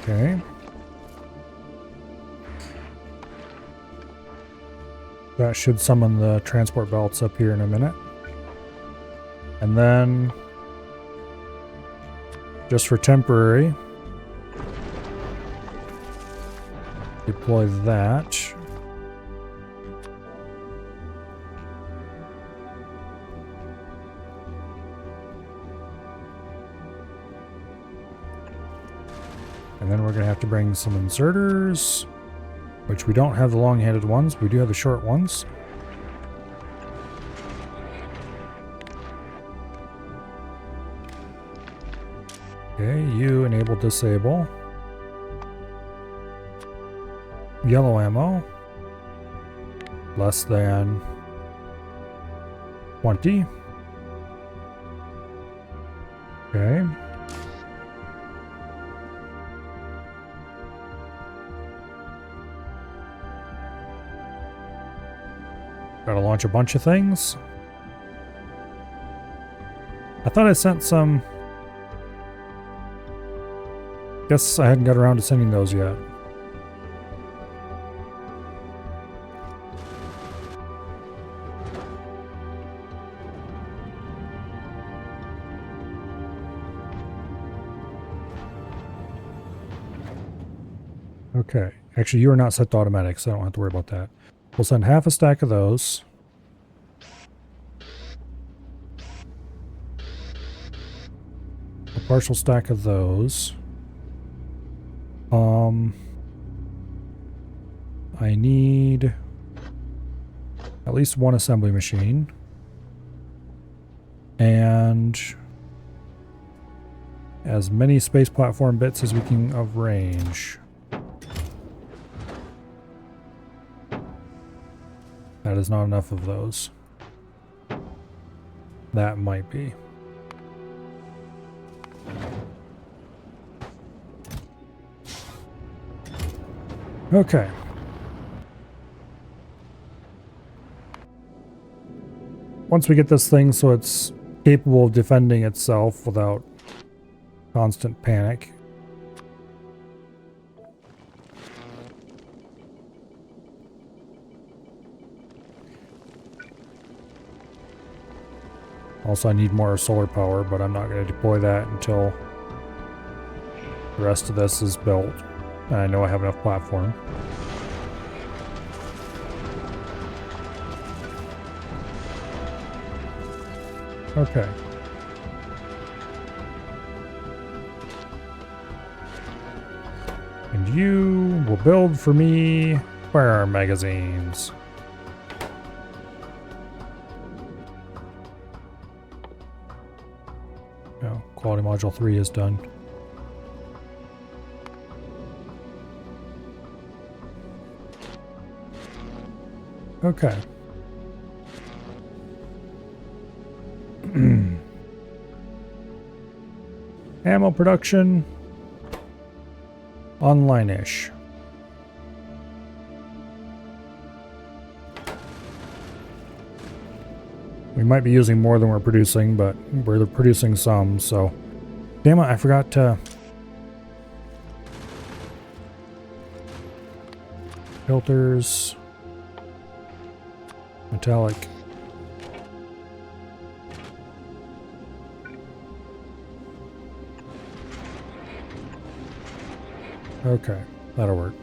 Okay. That should summon the transport belts up here in a minute. And then, just for temporary, deploy that. And then we're going to have to bring some inserters, which we don't have the long-handed ones. We do have the short ones. Okay, you enable disable. Yellow ammo. Less than 20. Okay. Gotta launch a bunch of things. I thought I sent some. Guess I hadn't got around to sending those yet. Okay. Actually, you are not set to automatic, so I don't have to worry about that. We'll send half a stack of those. A partial stack of those. I need at least one assembly machine. And as many space platform bits as we can of range. That is not enough of those. That might be. Okay. Once we get this thing so it's capable of defending itself without constant panic. Also, I need more solar power, but I'm not going to deploy that until the rest of this is built. And I know I have enough platform. Okay. And you will build for me firearm magazines. Oh, quality module 3 is done. Okay. Ammo production. Online-ish. We might be using more than we're producing, but we're producing some, so... Damn it, I forgot to... Filters... Metallic. Okay, that'll work.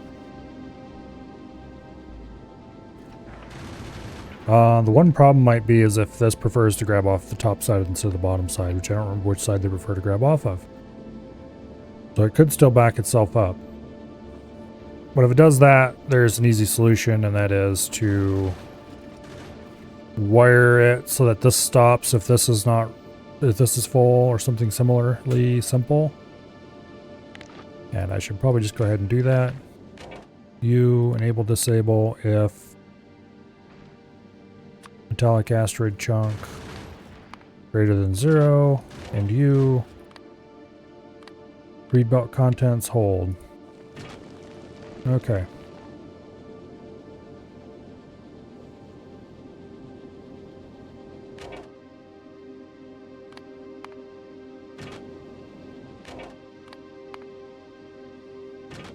The one problem might be is if this prefers to grab off the top side instead of the bottom side, which I don't remember which side they prefer to grab off of. So it could still back itself up. But if it does that, there's an easy solution, and that is to wire it so that this stops if this is not if this is full or something similarly simple. And I should probably just go ahead and do that. You enable disable if metallic asteroid chunk greater than 0, and you read belt contents hold. Okay.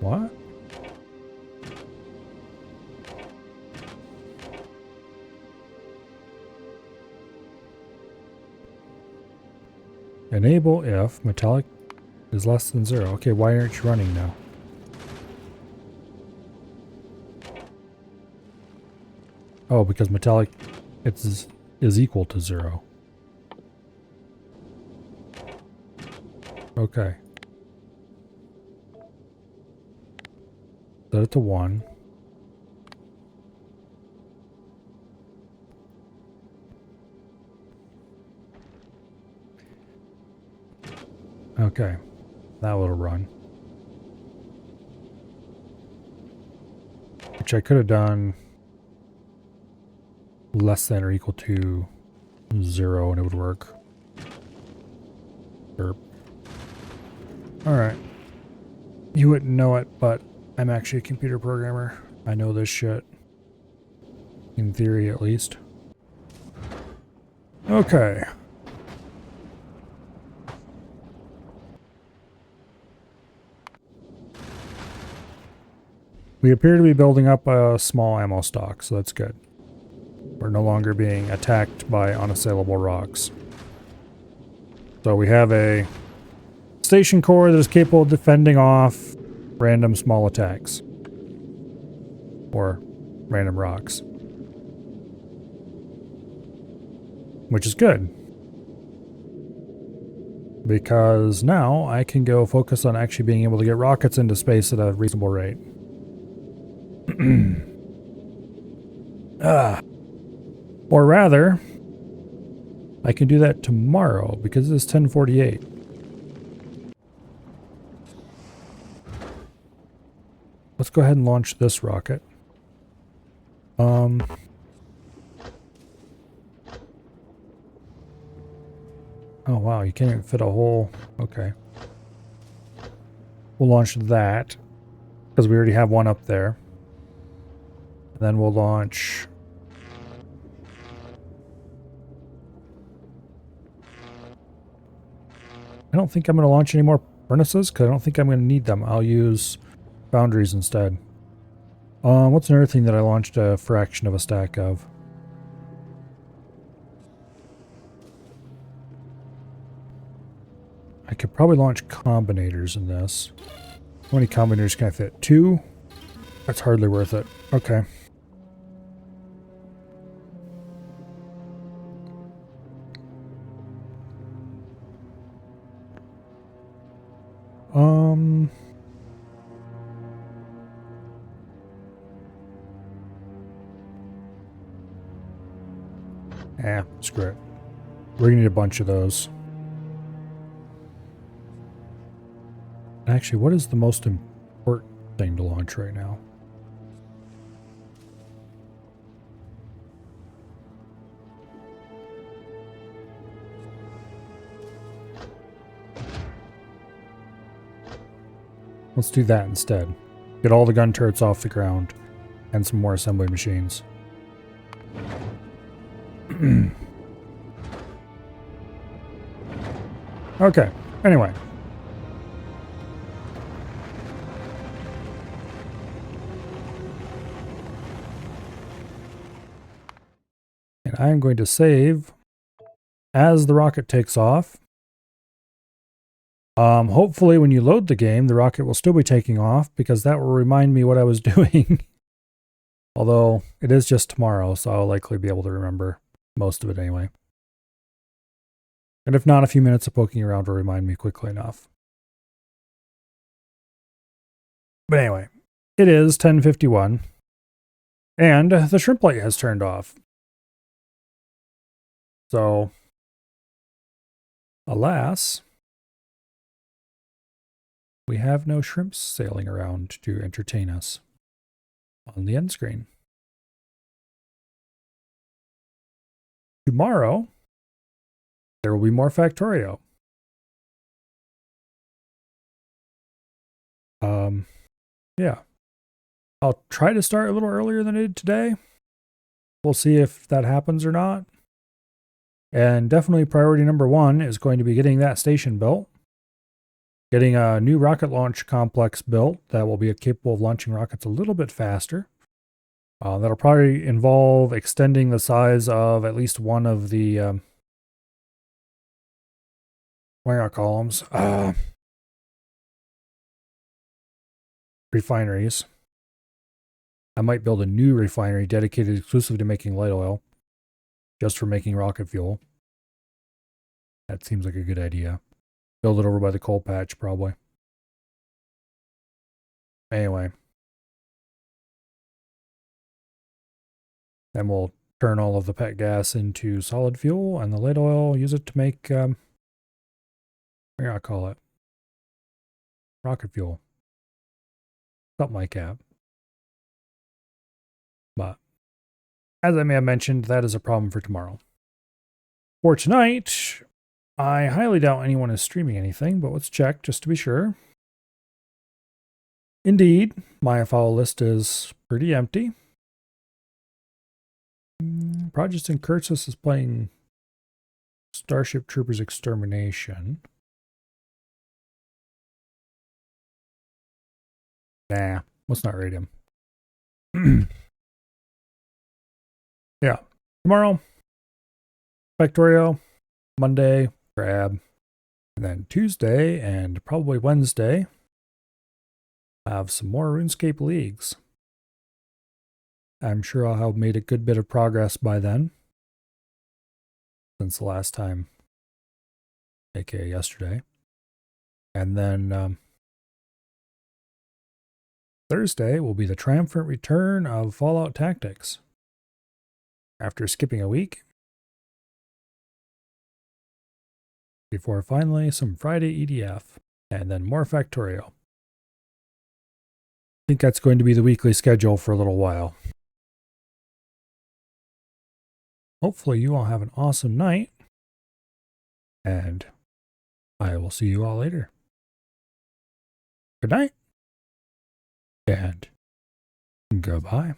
What? Enable if metallic is less than 0. Okay, why aren't you running now? Oh, because metallic is equal to 0. Okay. Set it to 1. Okay. That will run. Which I could have done less than or equal to 0 and it would work. Burp. Alright. You wouldn't know it, but I'm actually a computer programmer. I know this shit. In theory, at least. Okay. We appear to be building up a small ammo stock, so that's good. We're no longer being attacked by unassailable rocks. So we have a station core that is capable of defending off random small attacks. Or random rocks. Which is good. Because now I can go focus on actually being able to get rockets into space at a reasonable rate. Or rather, I can do that tomorrow because it's 10:48. Let's go ahead and launch this rocket. Oh wow, you can't even fit a whole... Okay. We'll launch that because we already have one up there. And then we'll launch... I don't think I'm going to launch any more furnaces because I don't think I'm going to need them. I'll use foundries instead. What's another thing that I launched a fraction of a stack of? I could probably launch combinators in this. How many combinators can I fit? 2? That's hardly worth it. Okay. Screw it. We're gonna need a bunch of those. Actually, what is the most important thing to launch right now? Let's do that instead. Get all the gun turrets off the ground and some more assembly machines. Okay, anyway. And I'm going to save as the rocket takes off. Hopefully when you load the game, the rocket will still be taking off because that will remind me what I was doing. Although it is just tomorrow, so I'll likely be able to remember most of it anyway. And if not, a few minutes of poking around will remind me quickly enough. But anyway, it is 10:51, and the shrimp light has turned off. So Alas, we have no shrimps sailing around to entertain us on the end screen. Tomorrow, there will be more Factorio. Yeah. I'll try to start a little earlier than I did today. We'll see if that happens or not. And definitely priority number 1 is going to be getting that station built. Getting a new rocket launch complex built that will be capable of launching rockets a little bit faster. That'll probably involve extending the size of at least one of the what do I call them? Refineries. I might build a new refinery dedicated exclusively to making light oil, just for making rocket fuel. That seems like a good idea. Build it over by the coal patch, probably. Anyway. Then we'll turn all of the pet gas into solid fuel, and the light oil, use it to make, what do I call it? Rocket fuel. Something like that. But, as I may have mentioned, that is a problem for tomorrow. For tonight, I highly doubt anyone is streaming anything, but let's check just to be sure. Indeed, my follow list is pretty empty. Project in Curtis is playing Starship Troopers Extermination. Nah, let's not rate him. Yeah. Tomorrow, Factorio. Monday, Crab. And then Tuesday and probably Wednesday, have some more RuneScape leagues. I'm sure I'll have made a good bit of progress by then. Since the last time, aka yesterday. And then Thursday will be the triumphant return of Fallout Tactics. After skipping a week. Before finally some Friday EDF. And then more Factorio. I think that's going to be the weekly schedule for a little while. Hopefully you all have an awesome night. And I will see you all later. Good night. And goodbye.